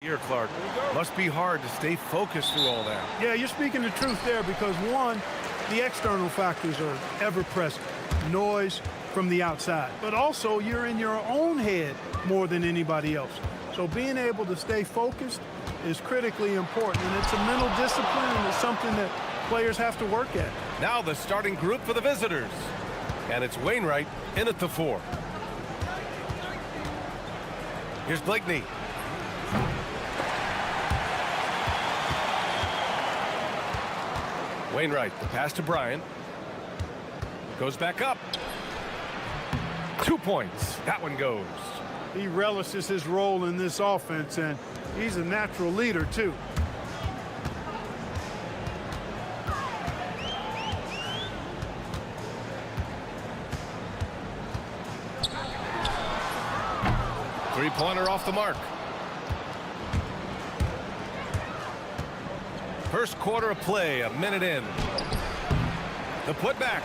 Here, Clark. Must be hard to stay focused through all that. Yeah, you're speaking the truth there because, one, the external factors are ever present. Noise from the outside. But also, you're in your own head more than anybody else. So being able to stay focused is critically important. And it's a mental discipline, and it's something that players have to work at. Now the starting group for the visitors. And it's Wainwright in at the 4. Here's Blakeney. Wainwright, the pass to Bryant. Goes back up. 2 points. That one goes. He relishes his role in this offense, and he's a natural leader, too. Three-pointer off the mark. First quarter of play, a minute in. The putback.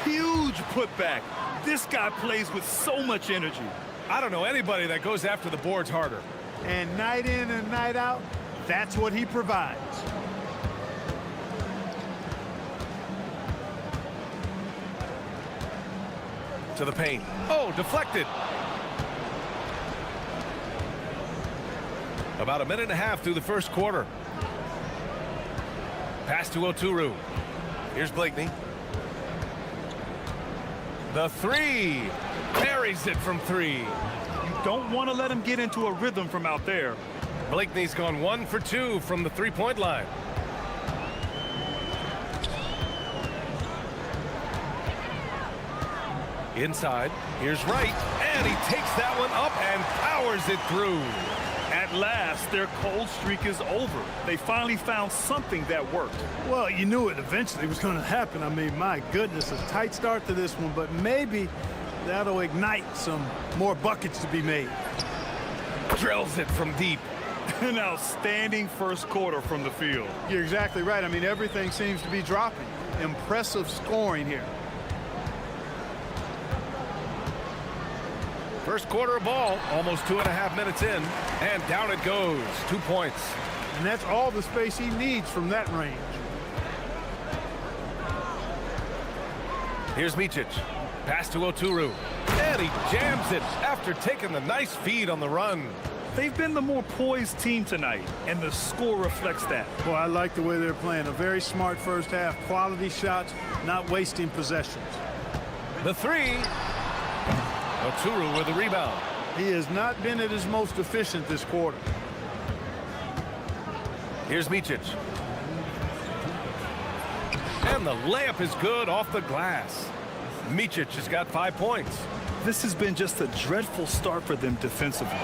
Huge putback. This guy plays with so much energy. I don't know anybody that goes after the boards harder. And night in and night out, that's what he provides. To the paint. Oh, deflected. About a minute and a half through the first quarter. Pass to Oturu. Here's Blakeney. The 3. Parries it from 3. You don't want to let him get into a rhythm from out there. Blakeney's gone 1 for 2 from the three-point line. Inside. Here's Wright. And he takes that one up and powers it through. At last, their cold streak is over. They finally found something that worked. Well, you knew it eventually was going to happen. I mean, my goodness, a tight start to this one, but maybe that'll ignite some more buckets to be made. Drills it from deep. An outstanding first quarter from the field. You're exactly right. I mean, everything seems to be dropping. Impressive scoring here. First quarter of ball, almost 2.5 minutes in, and down it goes. 2 points. And that's all the space he needs from that range. Here's Micic. Pass to Oturu. And he jams it after taking the nice feed on the run. They've been the more poised team tonight, and the score reflects that. Well, I like the way they're playing. A very smart first half. Quality shots, not wasting possessions. The 3. Oturu with the rebound. He has not been at his most efficient this quarter. Here's Micic. And the layup is good off the glass. Micic has got 5 points. This has been just a dreadful start for them defensively.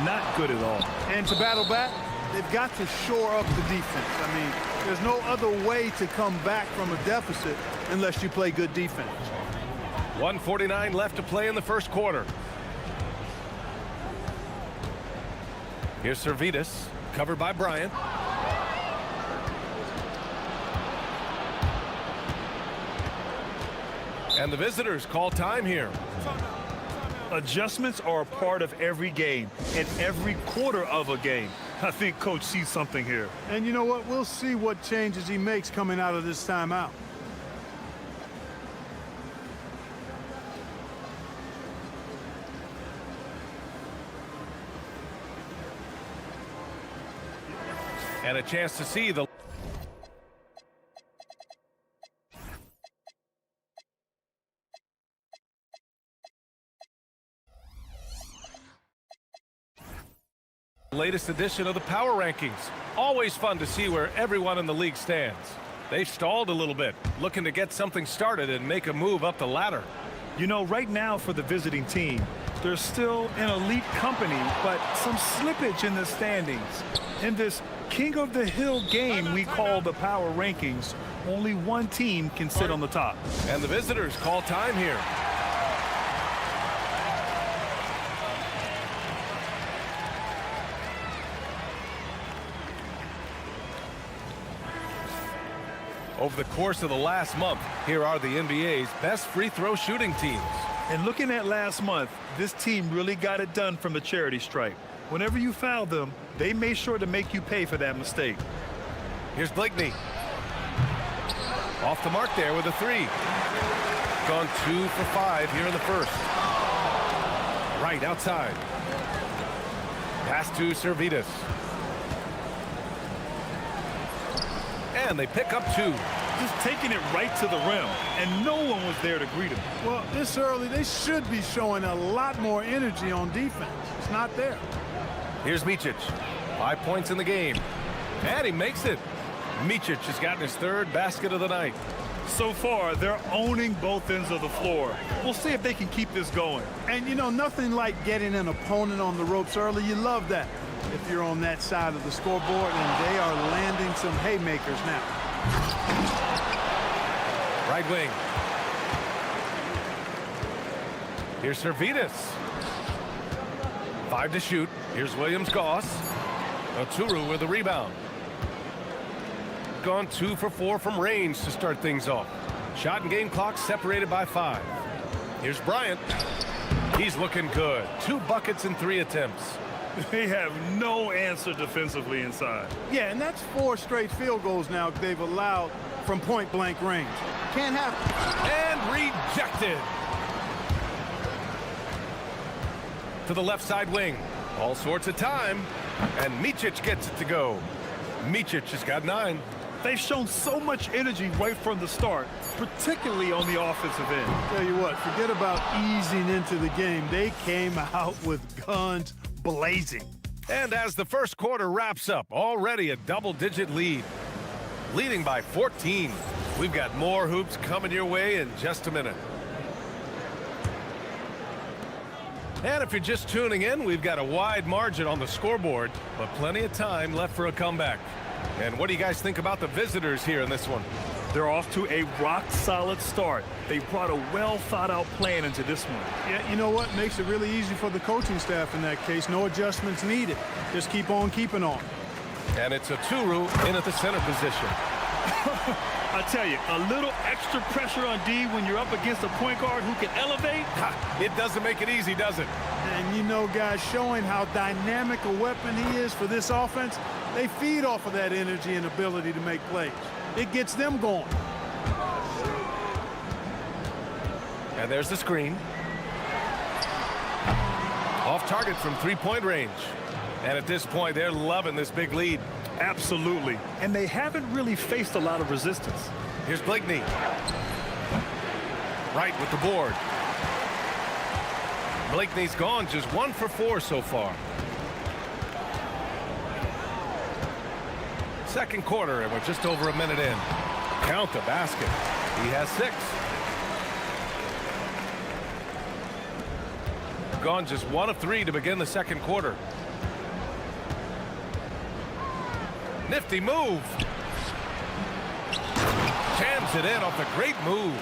Not good at all. And to battle back, they've got to shore up the defense. I mean, there's no other way to come back from a deficit unless you play good defense. 1:49 left to play in the first quarter. Here's Servetus, covered by Bryant. And the visitors call time here. Adjustments are a part of every game and every quarter of a game. I think Coach sees something here. And you know what? We'll see what changes he makes coming out of this timeout. And a chance to see the latest edition of the Power Rankings. Always fun to see where everyone in the league stands. They've stalled a little bit, looking to get something started and make a move up the ladder. You know, right now for the visiting team, they're still in elite company, but some slippage in the standings. In this King of the Hill game we call the Power Rankings, only one team can sit on the top. And the visitors call time here. Over the course of the last month, here are the NBA's best free throw shooting teams. And looking at last month, this team really got it done from the charity stripe. Whenever you foul them, They made sure to make you pay for that mistake. Here's Blakeney. Off the mark there with a three. Gone 2 for 5 here in the first. Right outside. Pass to Servetus. And they pick up 2. Just taking it right to the rim, and no one was there to greet him. Well, this early, they should be showing a lot more energy on defense. It's not there. Here's Micic. 5 points in the game. And he makes it. Micic has gotten his 3rd basket of the night. So far, they're owning both ends of the floor. We'll see if they can keep this going. And, you know, nothing like getting an opponent on the ropes early. You love that if you're on that side of the scoreboard, and they are landing some haymakers now. Right wing. Here's Servetus. 5 to shoot. Here's Williams-Goss. Oturu with the rebound. Gone 2 for 4 from range to start things off. Shot and game clock separated by 5. Here's Bryant. He's looking good. 2 buckets in 3 attempts. They have no answer defensively inside. Yeah, and that's 4 straight field goals now they've allowed from point-blank range. Can't happen. And rejected. To the left side wing. All sorts of time. And Micic gets it to go. Micic has got 9. They've shown so much energy right from the start, particularly on the offensive end. Tell you what, forget about easing into the game. They came out with guns blazing. And as the first quarter wraps up, already a double-digit lead. Leading by 14. We've got more hoops coming your way in just a minute. And if you're just tuning in, we've got a wide margin on the scoreboard, but plenty of time left for a comeback. And what do you guys think about the visitors here in this one? They're off to a rock-solid start. They brought a well-thought-out plan into this one. Yeah, you know what? Makes it really easy for the coaching staff in that case. No adjustments needed. Just keep on keeping on. And it's Oturu in at the center position. I tell you, a little extra pressure on D when you're up against a point guard who can elevate. It doesn't make it easy, does it? And you know, guys, showing how dynamic a weapon he is for this offense, they feed off of that energy and ability to make plays. It gets them going. And there's the screen. Off target from 3-point range. And at this point, they're loving this big lead. Absolutely. And they haven't really faced a lot of resistance. Here's Blakeney. Right with the board. Blakeney's gone just 1 for 4 so far. Second quarter, and we're just over a minute in. Count the basket. He has 6. Gone just 1 of 3 to begin the second quarter. Nifty move. Jams it in off a great move.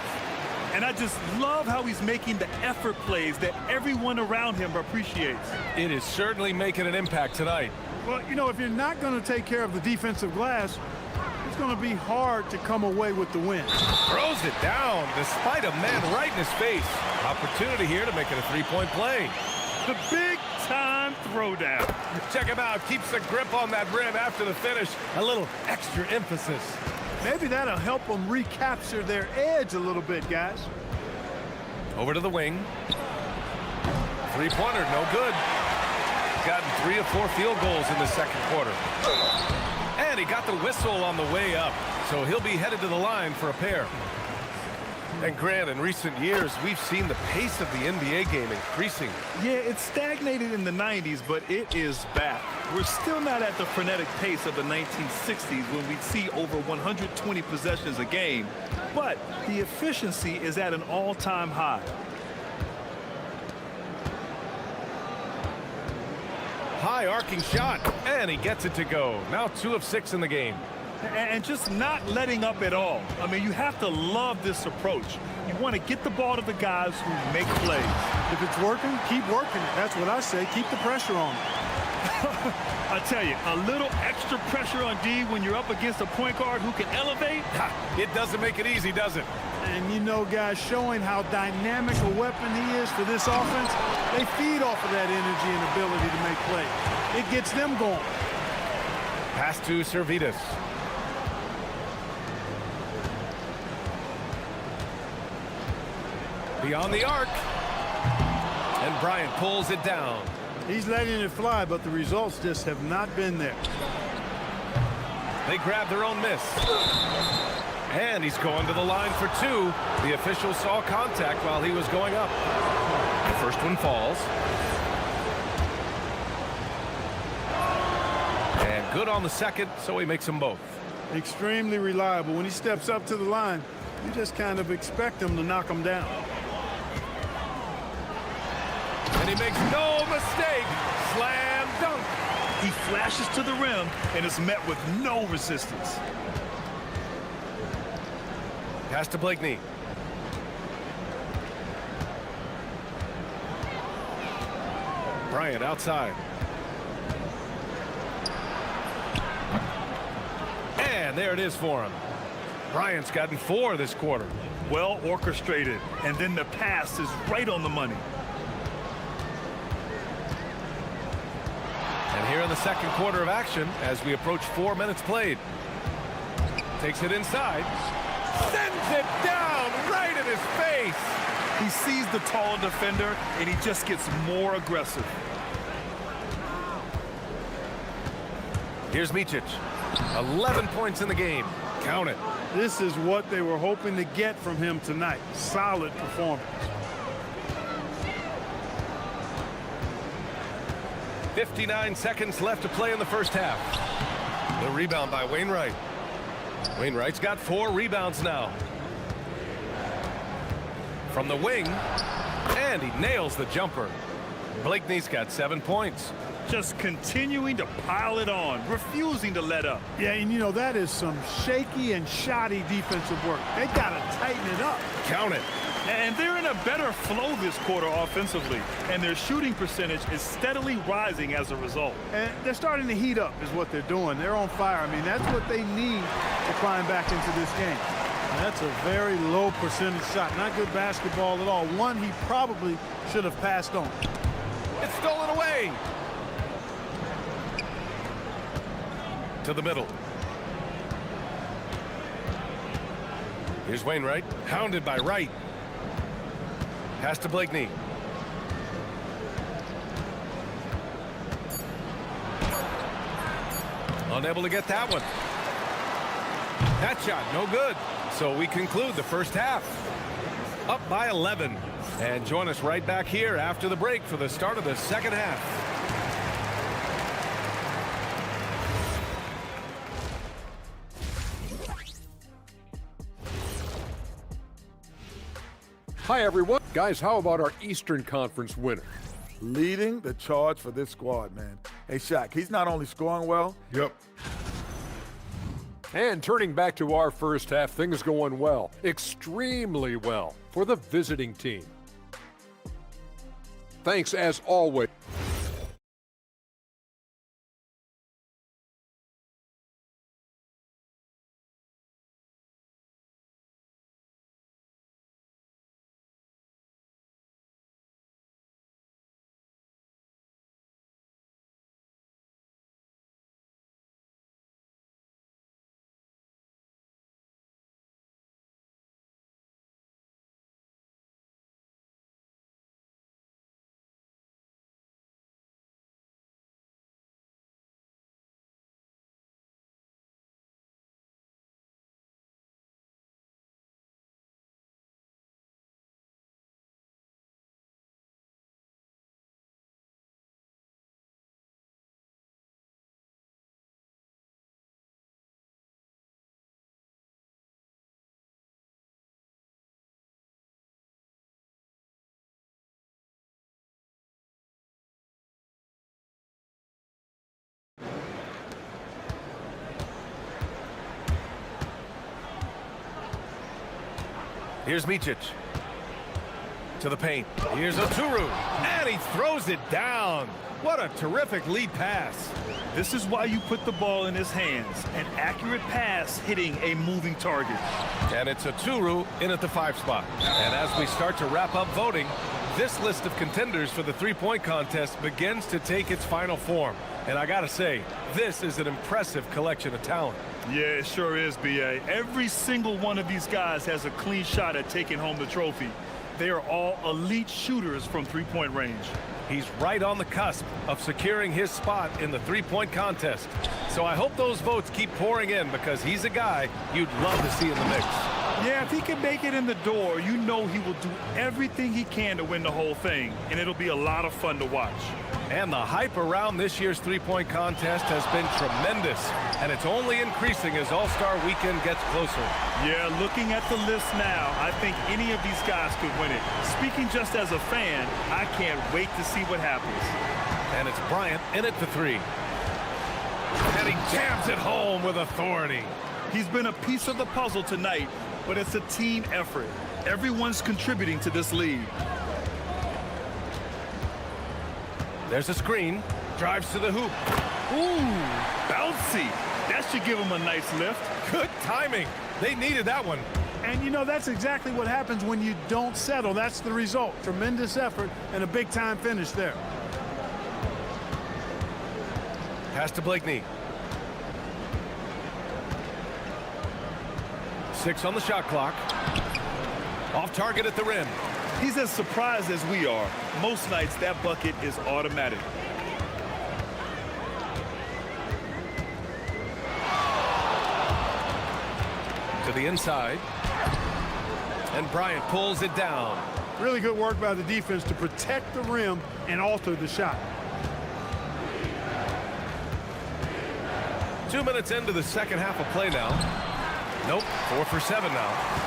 And I just love how he's making the effort plays that everyone around him appreciates. It is certainly making an impact tonight. Well, you know, if you're not going to take care of the defensive glass, it's going to be hard to come away with the win. Throws it down despite a man right in his face. Opportunity here to make it a 3-point play. The big-time throwdown. Check him out. Keeps the grip on that rim after the finish. A little extra emphasis. Maybe that'll help them recapture their edge a little bit, guys. Over to the wing. 3-pointer, no good. Gotten 3 of 4 field goals in the second quarter. And he got the whistle on the way up. So he'll be headed to the line for a pair. And Grant, in recent years, we've seen the pace of the NBA game increasing. Yeah, it stagnated in the 90s, but it is back. We're still not at the frenetic pace of the 1960s when we'd see over 120 possessions a game, but the efficiency is at an all-time high. High arcing shot, and he gets it to go. Now 2 of 6 in the game. And just not letting up at all. I mean, you have to love this approach. You want to get the ball to the guys who make plays. If it's working, keep working it. That's what I say. Keep the pressure on. I tell you, a little extra pressure on D when you're up against a point guard who can elevate. It doesn't make it easy, does it? And you know, guys, showing how dynamic a weapon he is for this offense, they feed off of that energy and ability to make plays. It gets them going. Pass to Servetus. Beyond the arc. And Bryant pulls it down. He's letting it fly, but the results just have not been there. They grab their own miss. And he's going to the line for two. The official saw contact while he was going up. The first one falls. And good on the second, so he makes them both. Extremely reliable. When he steps up to the line, you just kind of expect him to knock him down. And he makes no mistake. Slam dunk. He flashes to the rim and is met with no resistance. Pass to Blakeney. Bryant outside. And there it is for him. Bryant's gotten 4 this quarter. Well orchestrated, and then the pass is right on the money. And here in the second quarter of action, as we approach 4 minutes played. Takes it inside. Sends it down right in his face. He sees the tall defender, and he just gets more aggressive. Here's Micic. 11 points in the game. Count it. This is what they were hoping to get from him tonight. Solid performance. 59 seconds left to play in the first half. The rebound by Wainwright. Wainwright's got 4 rebounds now. From the wing, and he nails the jumper. Blakeney's got 7 points. Just continuing to pile it on, refusing to let up. Yeah, and you know, that is some shaky and shoddy defensive work. They got to tighten it up. Count it. And they're in a better flow this quarter offensively, and their shooting percentage is steadily rising as a result. And they're starting to heat up is what they're doing. They're on fire. I mean, that's what they need to climb back into this game. And that's a very low percentage shot. Not good basketball at all. One he probably should have passed on. It's stolen away. To the middle. Here's Wainwright, hounded by Wright. Pass to Blakeney. Unable to get that one. That shot, no good. So we conclude the first half. Up by 11. And join us right back here after the break for the start of the second half. Hi, everyone. Guys, how about our Eastern Conference winner? Leading the charge for this squad, man. Hey, Shaq, he's not only scoring well. Yep. And turning back to our first half, things going well, extremely well, for the visiting team. Thanks, as always. Here's Micic. To the paint. Here's Oturu. And he throws it down. What a terrific lead pass. This is why you put the ball in his hands. An accurate pass hitting a moving target. And it's a Turu in at the 5 spot. And as we start to wrap up voting, this list of contenders for the three-point contest begins to take its final form. And I gotta say, this is an impressive collection of talent. Yeah, it sure is, B.A. Every single one of these guys has a clean shot at taking home the trophy. They are all elite shooters from three-point range. He's right on the cusp of securing his spot in the three-point contest. So I hope those votes keep pouring in because he's a guy you'd love to see in the mix. Yeah, if he can make it in the door, you know he will do everything he can to win the whole thing, and it'll be a lot of fun to watch. And the hype around this year's three-point contest has been tremendous, and it's only increasing as All-Star Weekend gets closer. Yeah, looking at the list now, I think any of these guys could win it. Speaking just as a fan, I can't wait to see what happens. And it's Bryant in at the 3. And he jams it home with authority. He's been a piece of the puzzle tonight, but it's a team effort. Everyone's contributing to this lead. There's a screen. Drives to the hoop. Ooh, bouncy. That should give him a nice lift. Good timing. They needed that one. And, you know, that's exactly what happens when you don't settle. That's the result. Tremendous effort and a big-time finish there. Pass to Blakeney. 6 on the shot clock. Off target at the rim. He's as surprised as we are. Most nights, that bucket is automatic. To the inside. And Bryant pulls it down. Really good work by the defense to protect the rim and alter the shot. 2 minutes into the second half of play now. Nope, 4 for 7 now.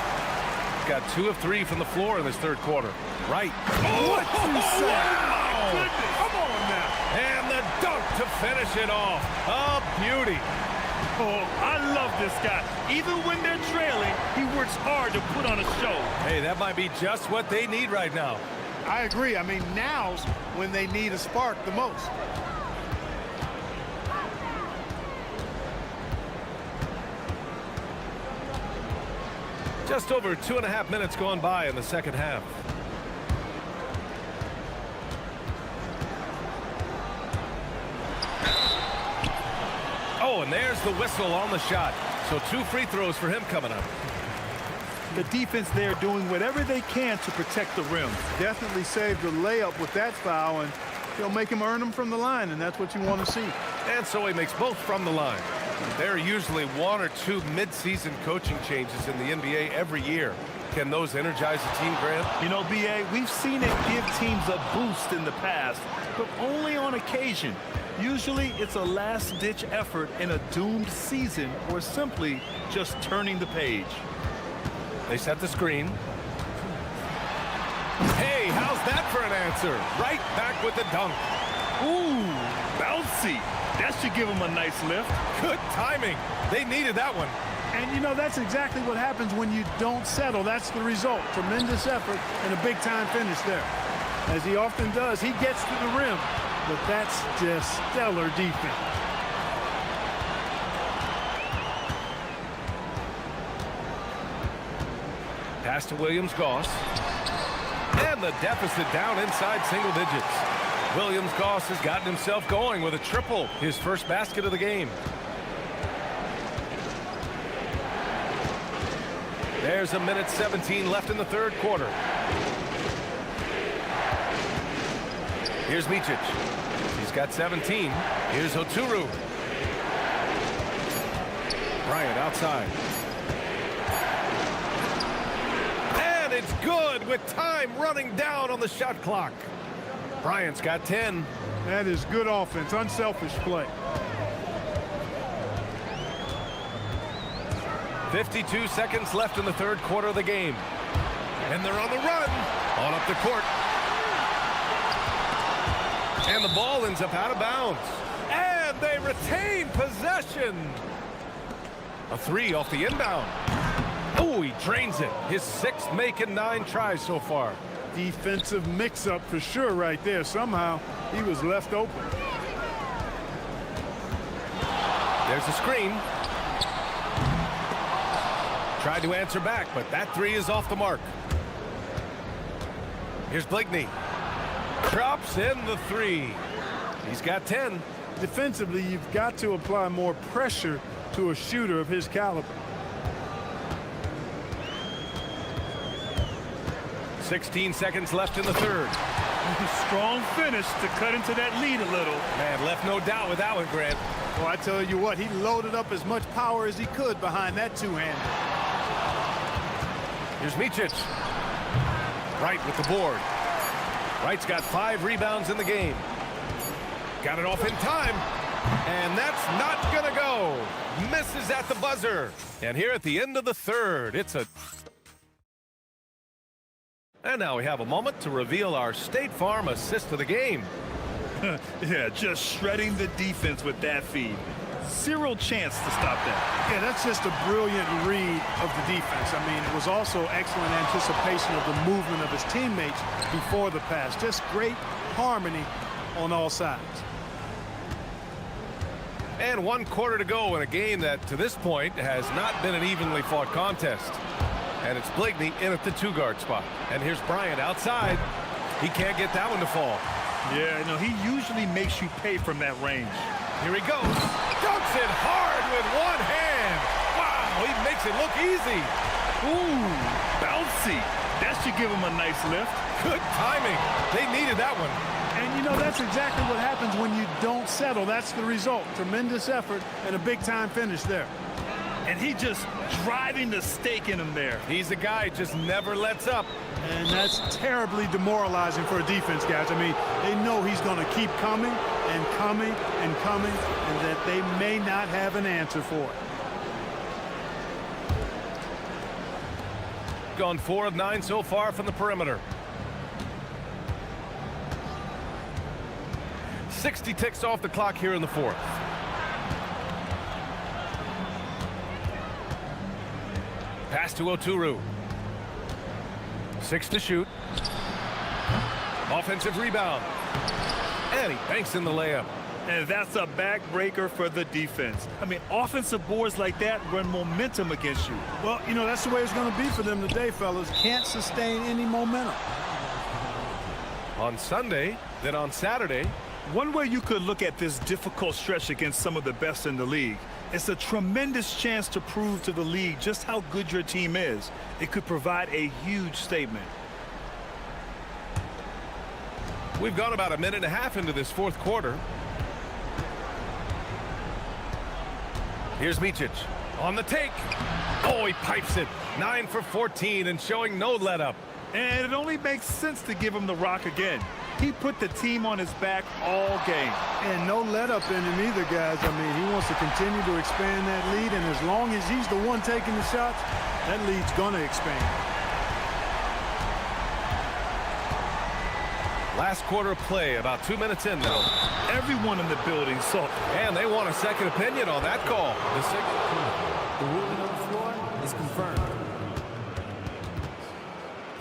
Got 2 of 3 from the floor in this third quarter. Right. Oh, what you say? Wow! Goodness. Come on now. And the dunk to finish it off. A beauty. Oh, I love this guy. Even when they're trailing, he works hard to put on a show. Hey, that might be just what they need right now. I agree. I mean, now's when they need a spark the most. Just over 2.5 minutes gone by in the second half. Oh, and there's the whistle on the shot. So 2 free throws for him coming up. The defense there doing whatever they can to protect the rim. Definitely saved the layup with that foul, and he'll make him earn them from the line, and that's what you want to see. And so he makes both from the line. There are usually 1 or 2 mid-season coaching changes in the NBA every year. Can those energize the team, Grant? You know, B.A., we've seen it give teams a boost in the past, but only on occasion. Usually it's a last-ditch effort in a doomed season or simply just turning the page. They set the screen. Hey, how's that for an answer? Right back with the dunk. Ooh, bouncy. That should give him a nice lift. Good timing. They needed that one. And, you know, that's exactly what happens when you don't settle. That's the result. Tremendous effort and a big-time finish there. As he often does, he gets to the rim, but that's just stellar defense. Pass to Williams-Goss. And the deficit down inside single digits. Williams-Goss has gotten himself going with a triple, his first basket of the game. There's a minute 17 left in the third quarter. Here's Micic. He's got 17. Here's Oturu. Bryant outside. And it's good with time running down on the shot clock. Bryant's got 10. That is good offense, unselfish play. 52 seconds left in the third quarter of the game. And they're on the run. On up the court. And the ball ends up out of bounds. And they retain possession. A 3 off the inbound. Oh, he drains it. His 6th make in 9 tries so far. Defensive mix-up for sure right there. Somehow he was left open. There's a screen. Tried to answer back, but that three is off the mark. Here's Bligney. Drops in the three. He's got 10. Defensively, you've got to apply more pressure to a shooter of his caliber. 16 seconds left in the third. Strong finish to cut into that lead a little. Man, left no doubt with that one, Grant. Well, I tell you what, he loaded up as much power as he could behind that two-hander. Here's Micic. Wright with the board. Wright's got 5 rebounds in the game. Got it off in time. And that's not going to go. Misses at the buzzer. And here at the end of the third, it's a... And now we have a moment to reveal our State Farm assist of the game. Yeah, just shredding the defense with that feed. Zero chance to stop that. Yeah, that's just a brilliant read of the defense. I mean, it was also excellent anticipation of the movement of his teammates before the pass. Just great harmony on all sides. And 1 quarter to go in a game that, to this point, has not been an evenly fought contest. And it's Bligney in at the 2-guard spot. And here's Bryant outside. He can't get that one to fall. Yeah, no, he usually makes you pay from that range. Here he goes. Dunks it hard with one hand. Wow, he makes it look easy. Ooh, bouncy. That should give him a nice lift. Good timing. They needed that one. And, you know, that's exactly what happens when you don't settle. That's the result. Tremendous effort and a big-time finish there. And he just driving the stake in him there. He's a guy who just never lets up. And that's terribly demoralizing for a defense, guys. I mean, they know he's going to keep coming and coming and coming, and that they may not have an answer for it. Gone 4 of 9 so far from the perimeter. 60 ticks off the clock here in the fourth. Pass to Oturu. 6 to shoot. Offensive rebound. And he banks in the layup. And that's a backbreaker for the defense. I mean, offensive boards like that run momentum against you. Well, you know, that's the way it's going to be for them today, fellas. Can't sustain any momentum. On Sunday, then on Saturday. One way you could look at this difficult stretch against some of the best in the league, it's a tremendous chance to prove to the league just how good your team is. It could provide a huge statement. We've gone about a minute and a half into this fourth quarter. Here's Micic on the take. Oh, he pipes it. 9 for 14 and showing no let up. And it only makes sense to give him the rock again. He put the team on his back all game. And no let up in him either, guys. I mean, he wants to continue to expand that lead, and as long as he's the one taking the shots, that lead's going to expand. Last quarter of play, about 2 minutes in now. Everyone in the building saw. And they want a second opinion on that call. The ruling on the floor is confirmed.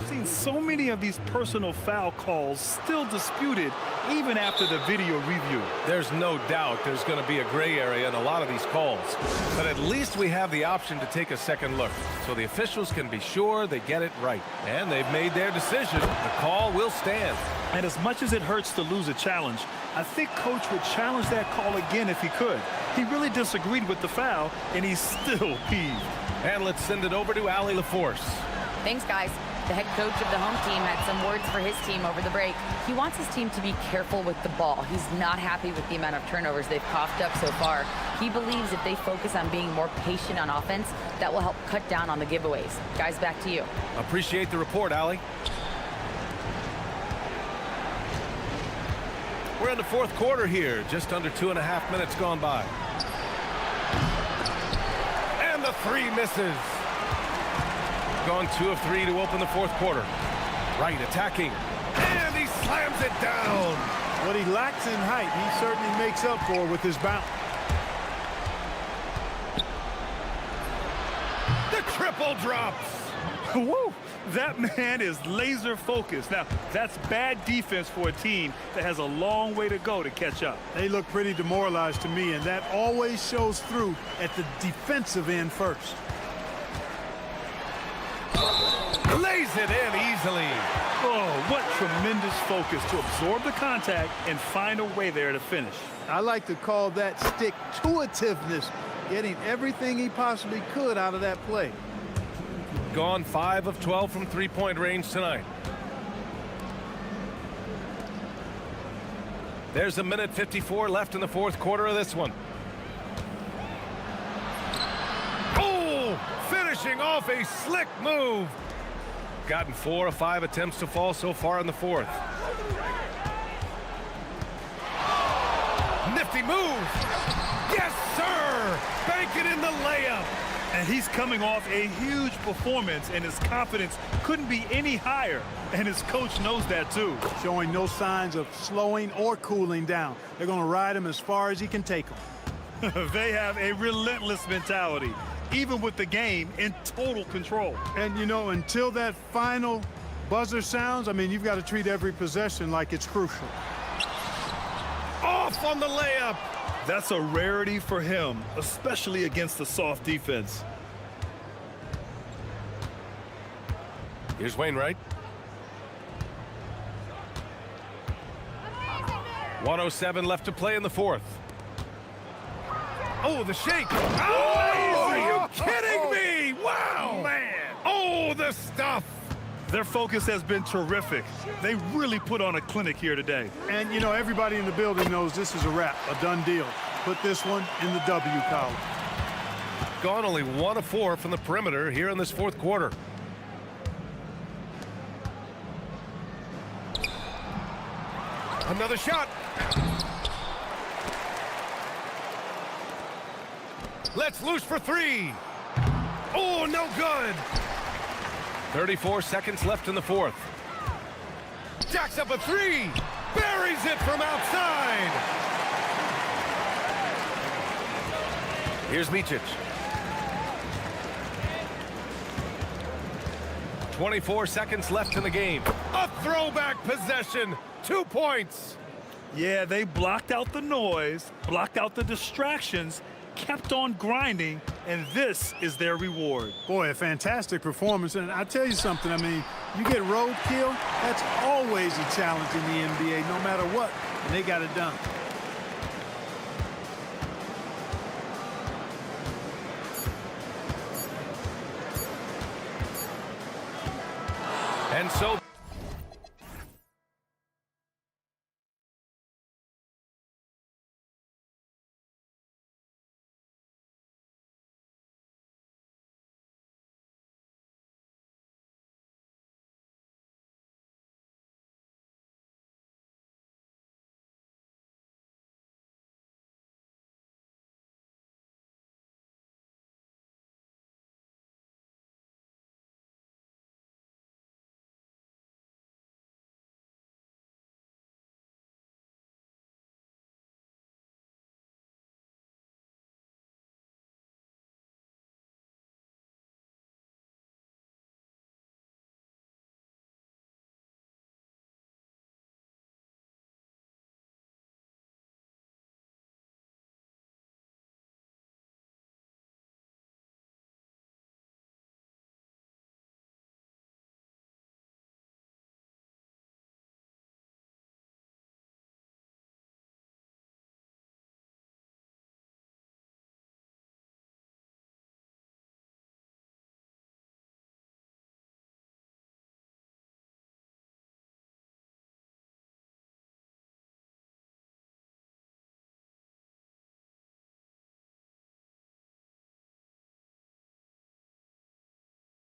I've seen so many of these personal foul calls still disputed even after the video review. There's no doubt there's going to be a gray area in a lot of these calls. But at least we have the option to take a second look, so the officials can be sure they get it right. And they've made their decision. The call will stand. And as much as it hurts to lose a challenge, I think Coach would challenge that call again if he could. He really disagreed with the foul, and he's still peeved. And let's send it over to Allie LaForce. Thanks, guys. The head coach of the home team had some words for his team over the break. He wants his team to be careful with the ball. He's not happy with the amount of turnovers they've coughed up so far. He believes if they focus on being more patient on offense, that will help cut down on the giveaways. Guys, back to you. Appreciate the report, Allie. We're in the fourth quarter here, just under 2.5 minutes gone by. And the three misses. Gone 2 of 3 to open the fourth quarter. Wright attacking. And he slams it down. What he lacks in height, he certainly makes up for with his bounce. The triple drops. Woo! That man is laser focused. Now, that's bad defense for a team that has a long way to go to catch up. They look pretty demoralized to me, and that always shows through at the defensive end first. Lays it in easily. Oh, what tremendous focus to absorb the contact and find a way there to finish. I like to call that stick-to-itiveness, getting everything he possibly could out of that play. Gone 5 of 12 from three-point range tonight. There's 1:54 left in the fourth quarter of this one. Oh, finishing off a slick move. Gotten 4 of 5 attempts to fall so far in the fourth. Nifty move. Yes, sir. Banking in the layup. And he's coming off a huge performance, and his confidence couldn't be any higher. And his coach knows that, too. Showing no signs of slowing or cooling down. They're going to ride him as far as he can take them. They have a relentless mentality, even with the game in total control. And, you know, until that final buzzer sounds, I mean, you've got to treat every possession like it's crucial. Off on the layup. That's a rarity for him, especially against the soft defense. Here's Wainwright. 1:07 left to play in the fourth. Oh, the shake. Oh, are you kidding me? Wow. Man. Oh, the stuff. Their focus has been terrific. They really put on a clinic here today. And, you know, everybody in the building knows this is a wrap, a done deal. Put this one in the W column. Gone only 1 of 4 from the perimeter here in this fourth quarter. Another shot. Let's loose for 3. Oh, no good. 34 seconds left in the fourth. Jacks up a 3. Buries it from outside. Here's Micic. 24 seconds left in the game. A throwback possession. 2 points. Yeah, they blocked out the noise, blocked out the distractions, kept on grinding, and this is their reward. Boy, a fantastic performance. And I tell you something, I mean, you get roadkill, that's always a challenge in the NBA, no matter what, and they got it done. And so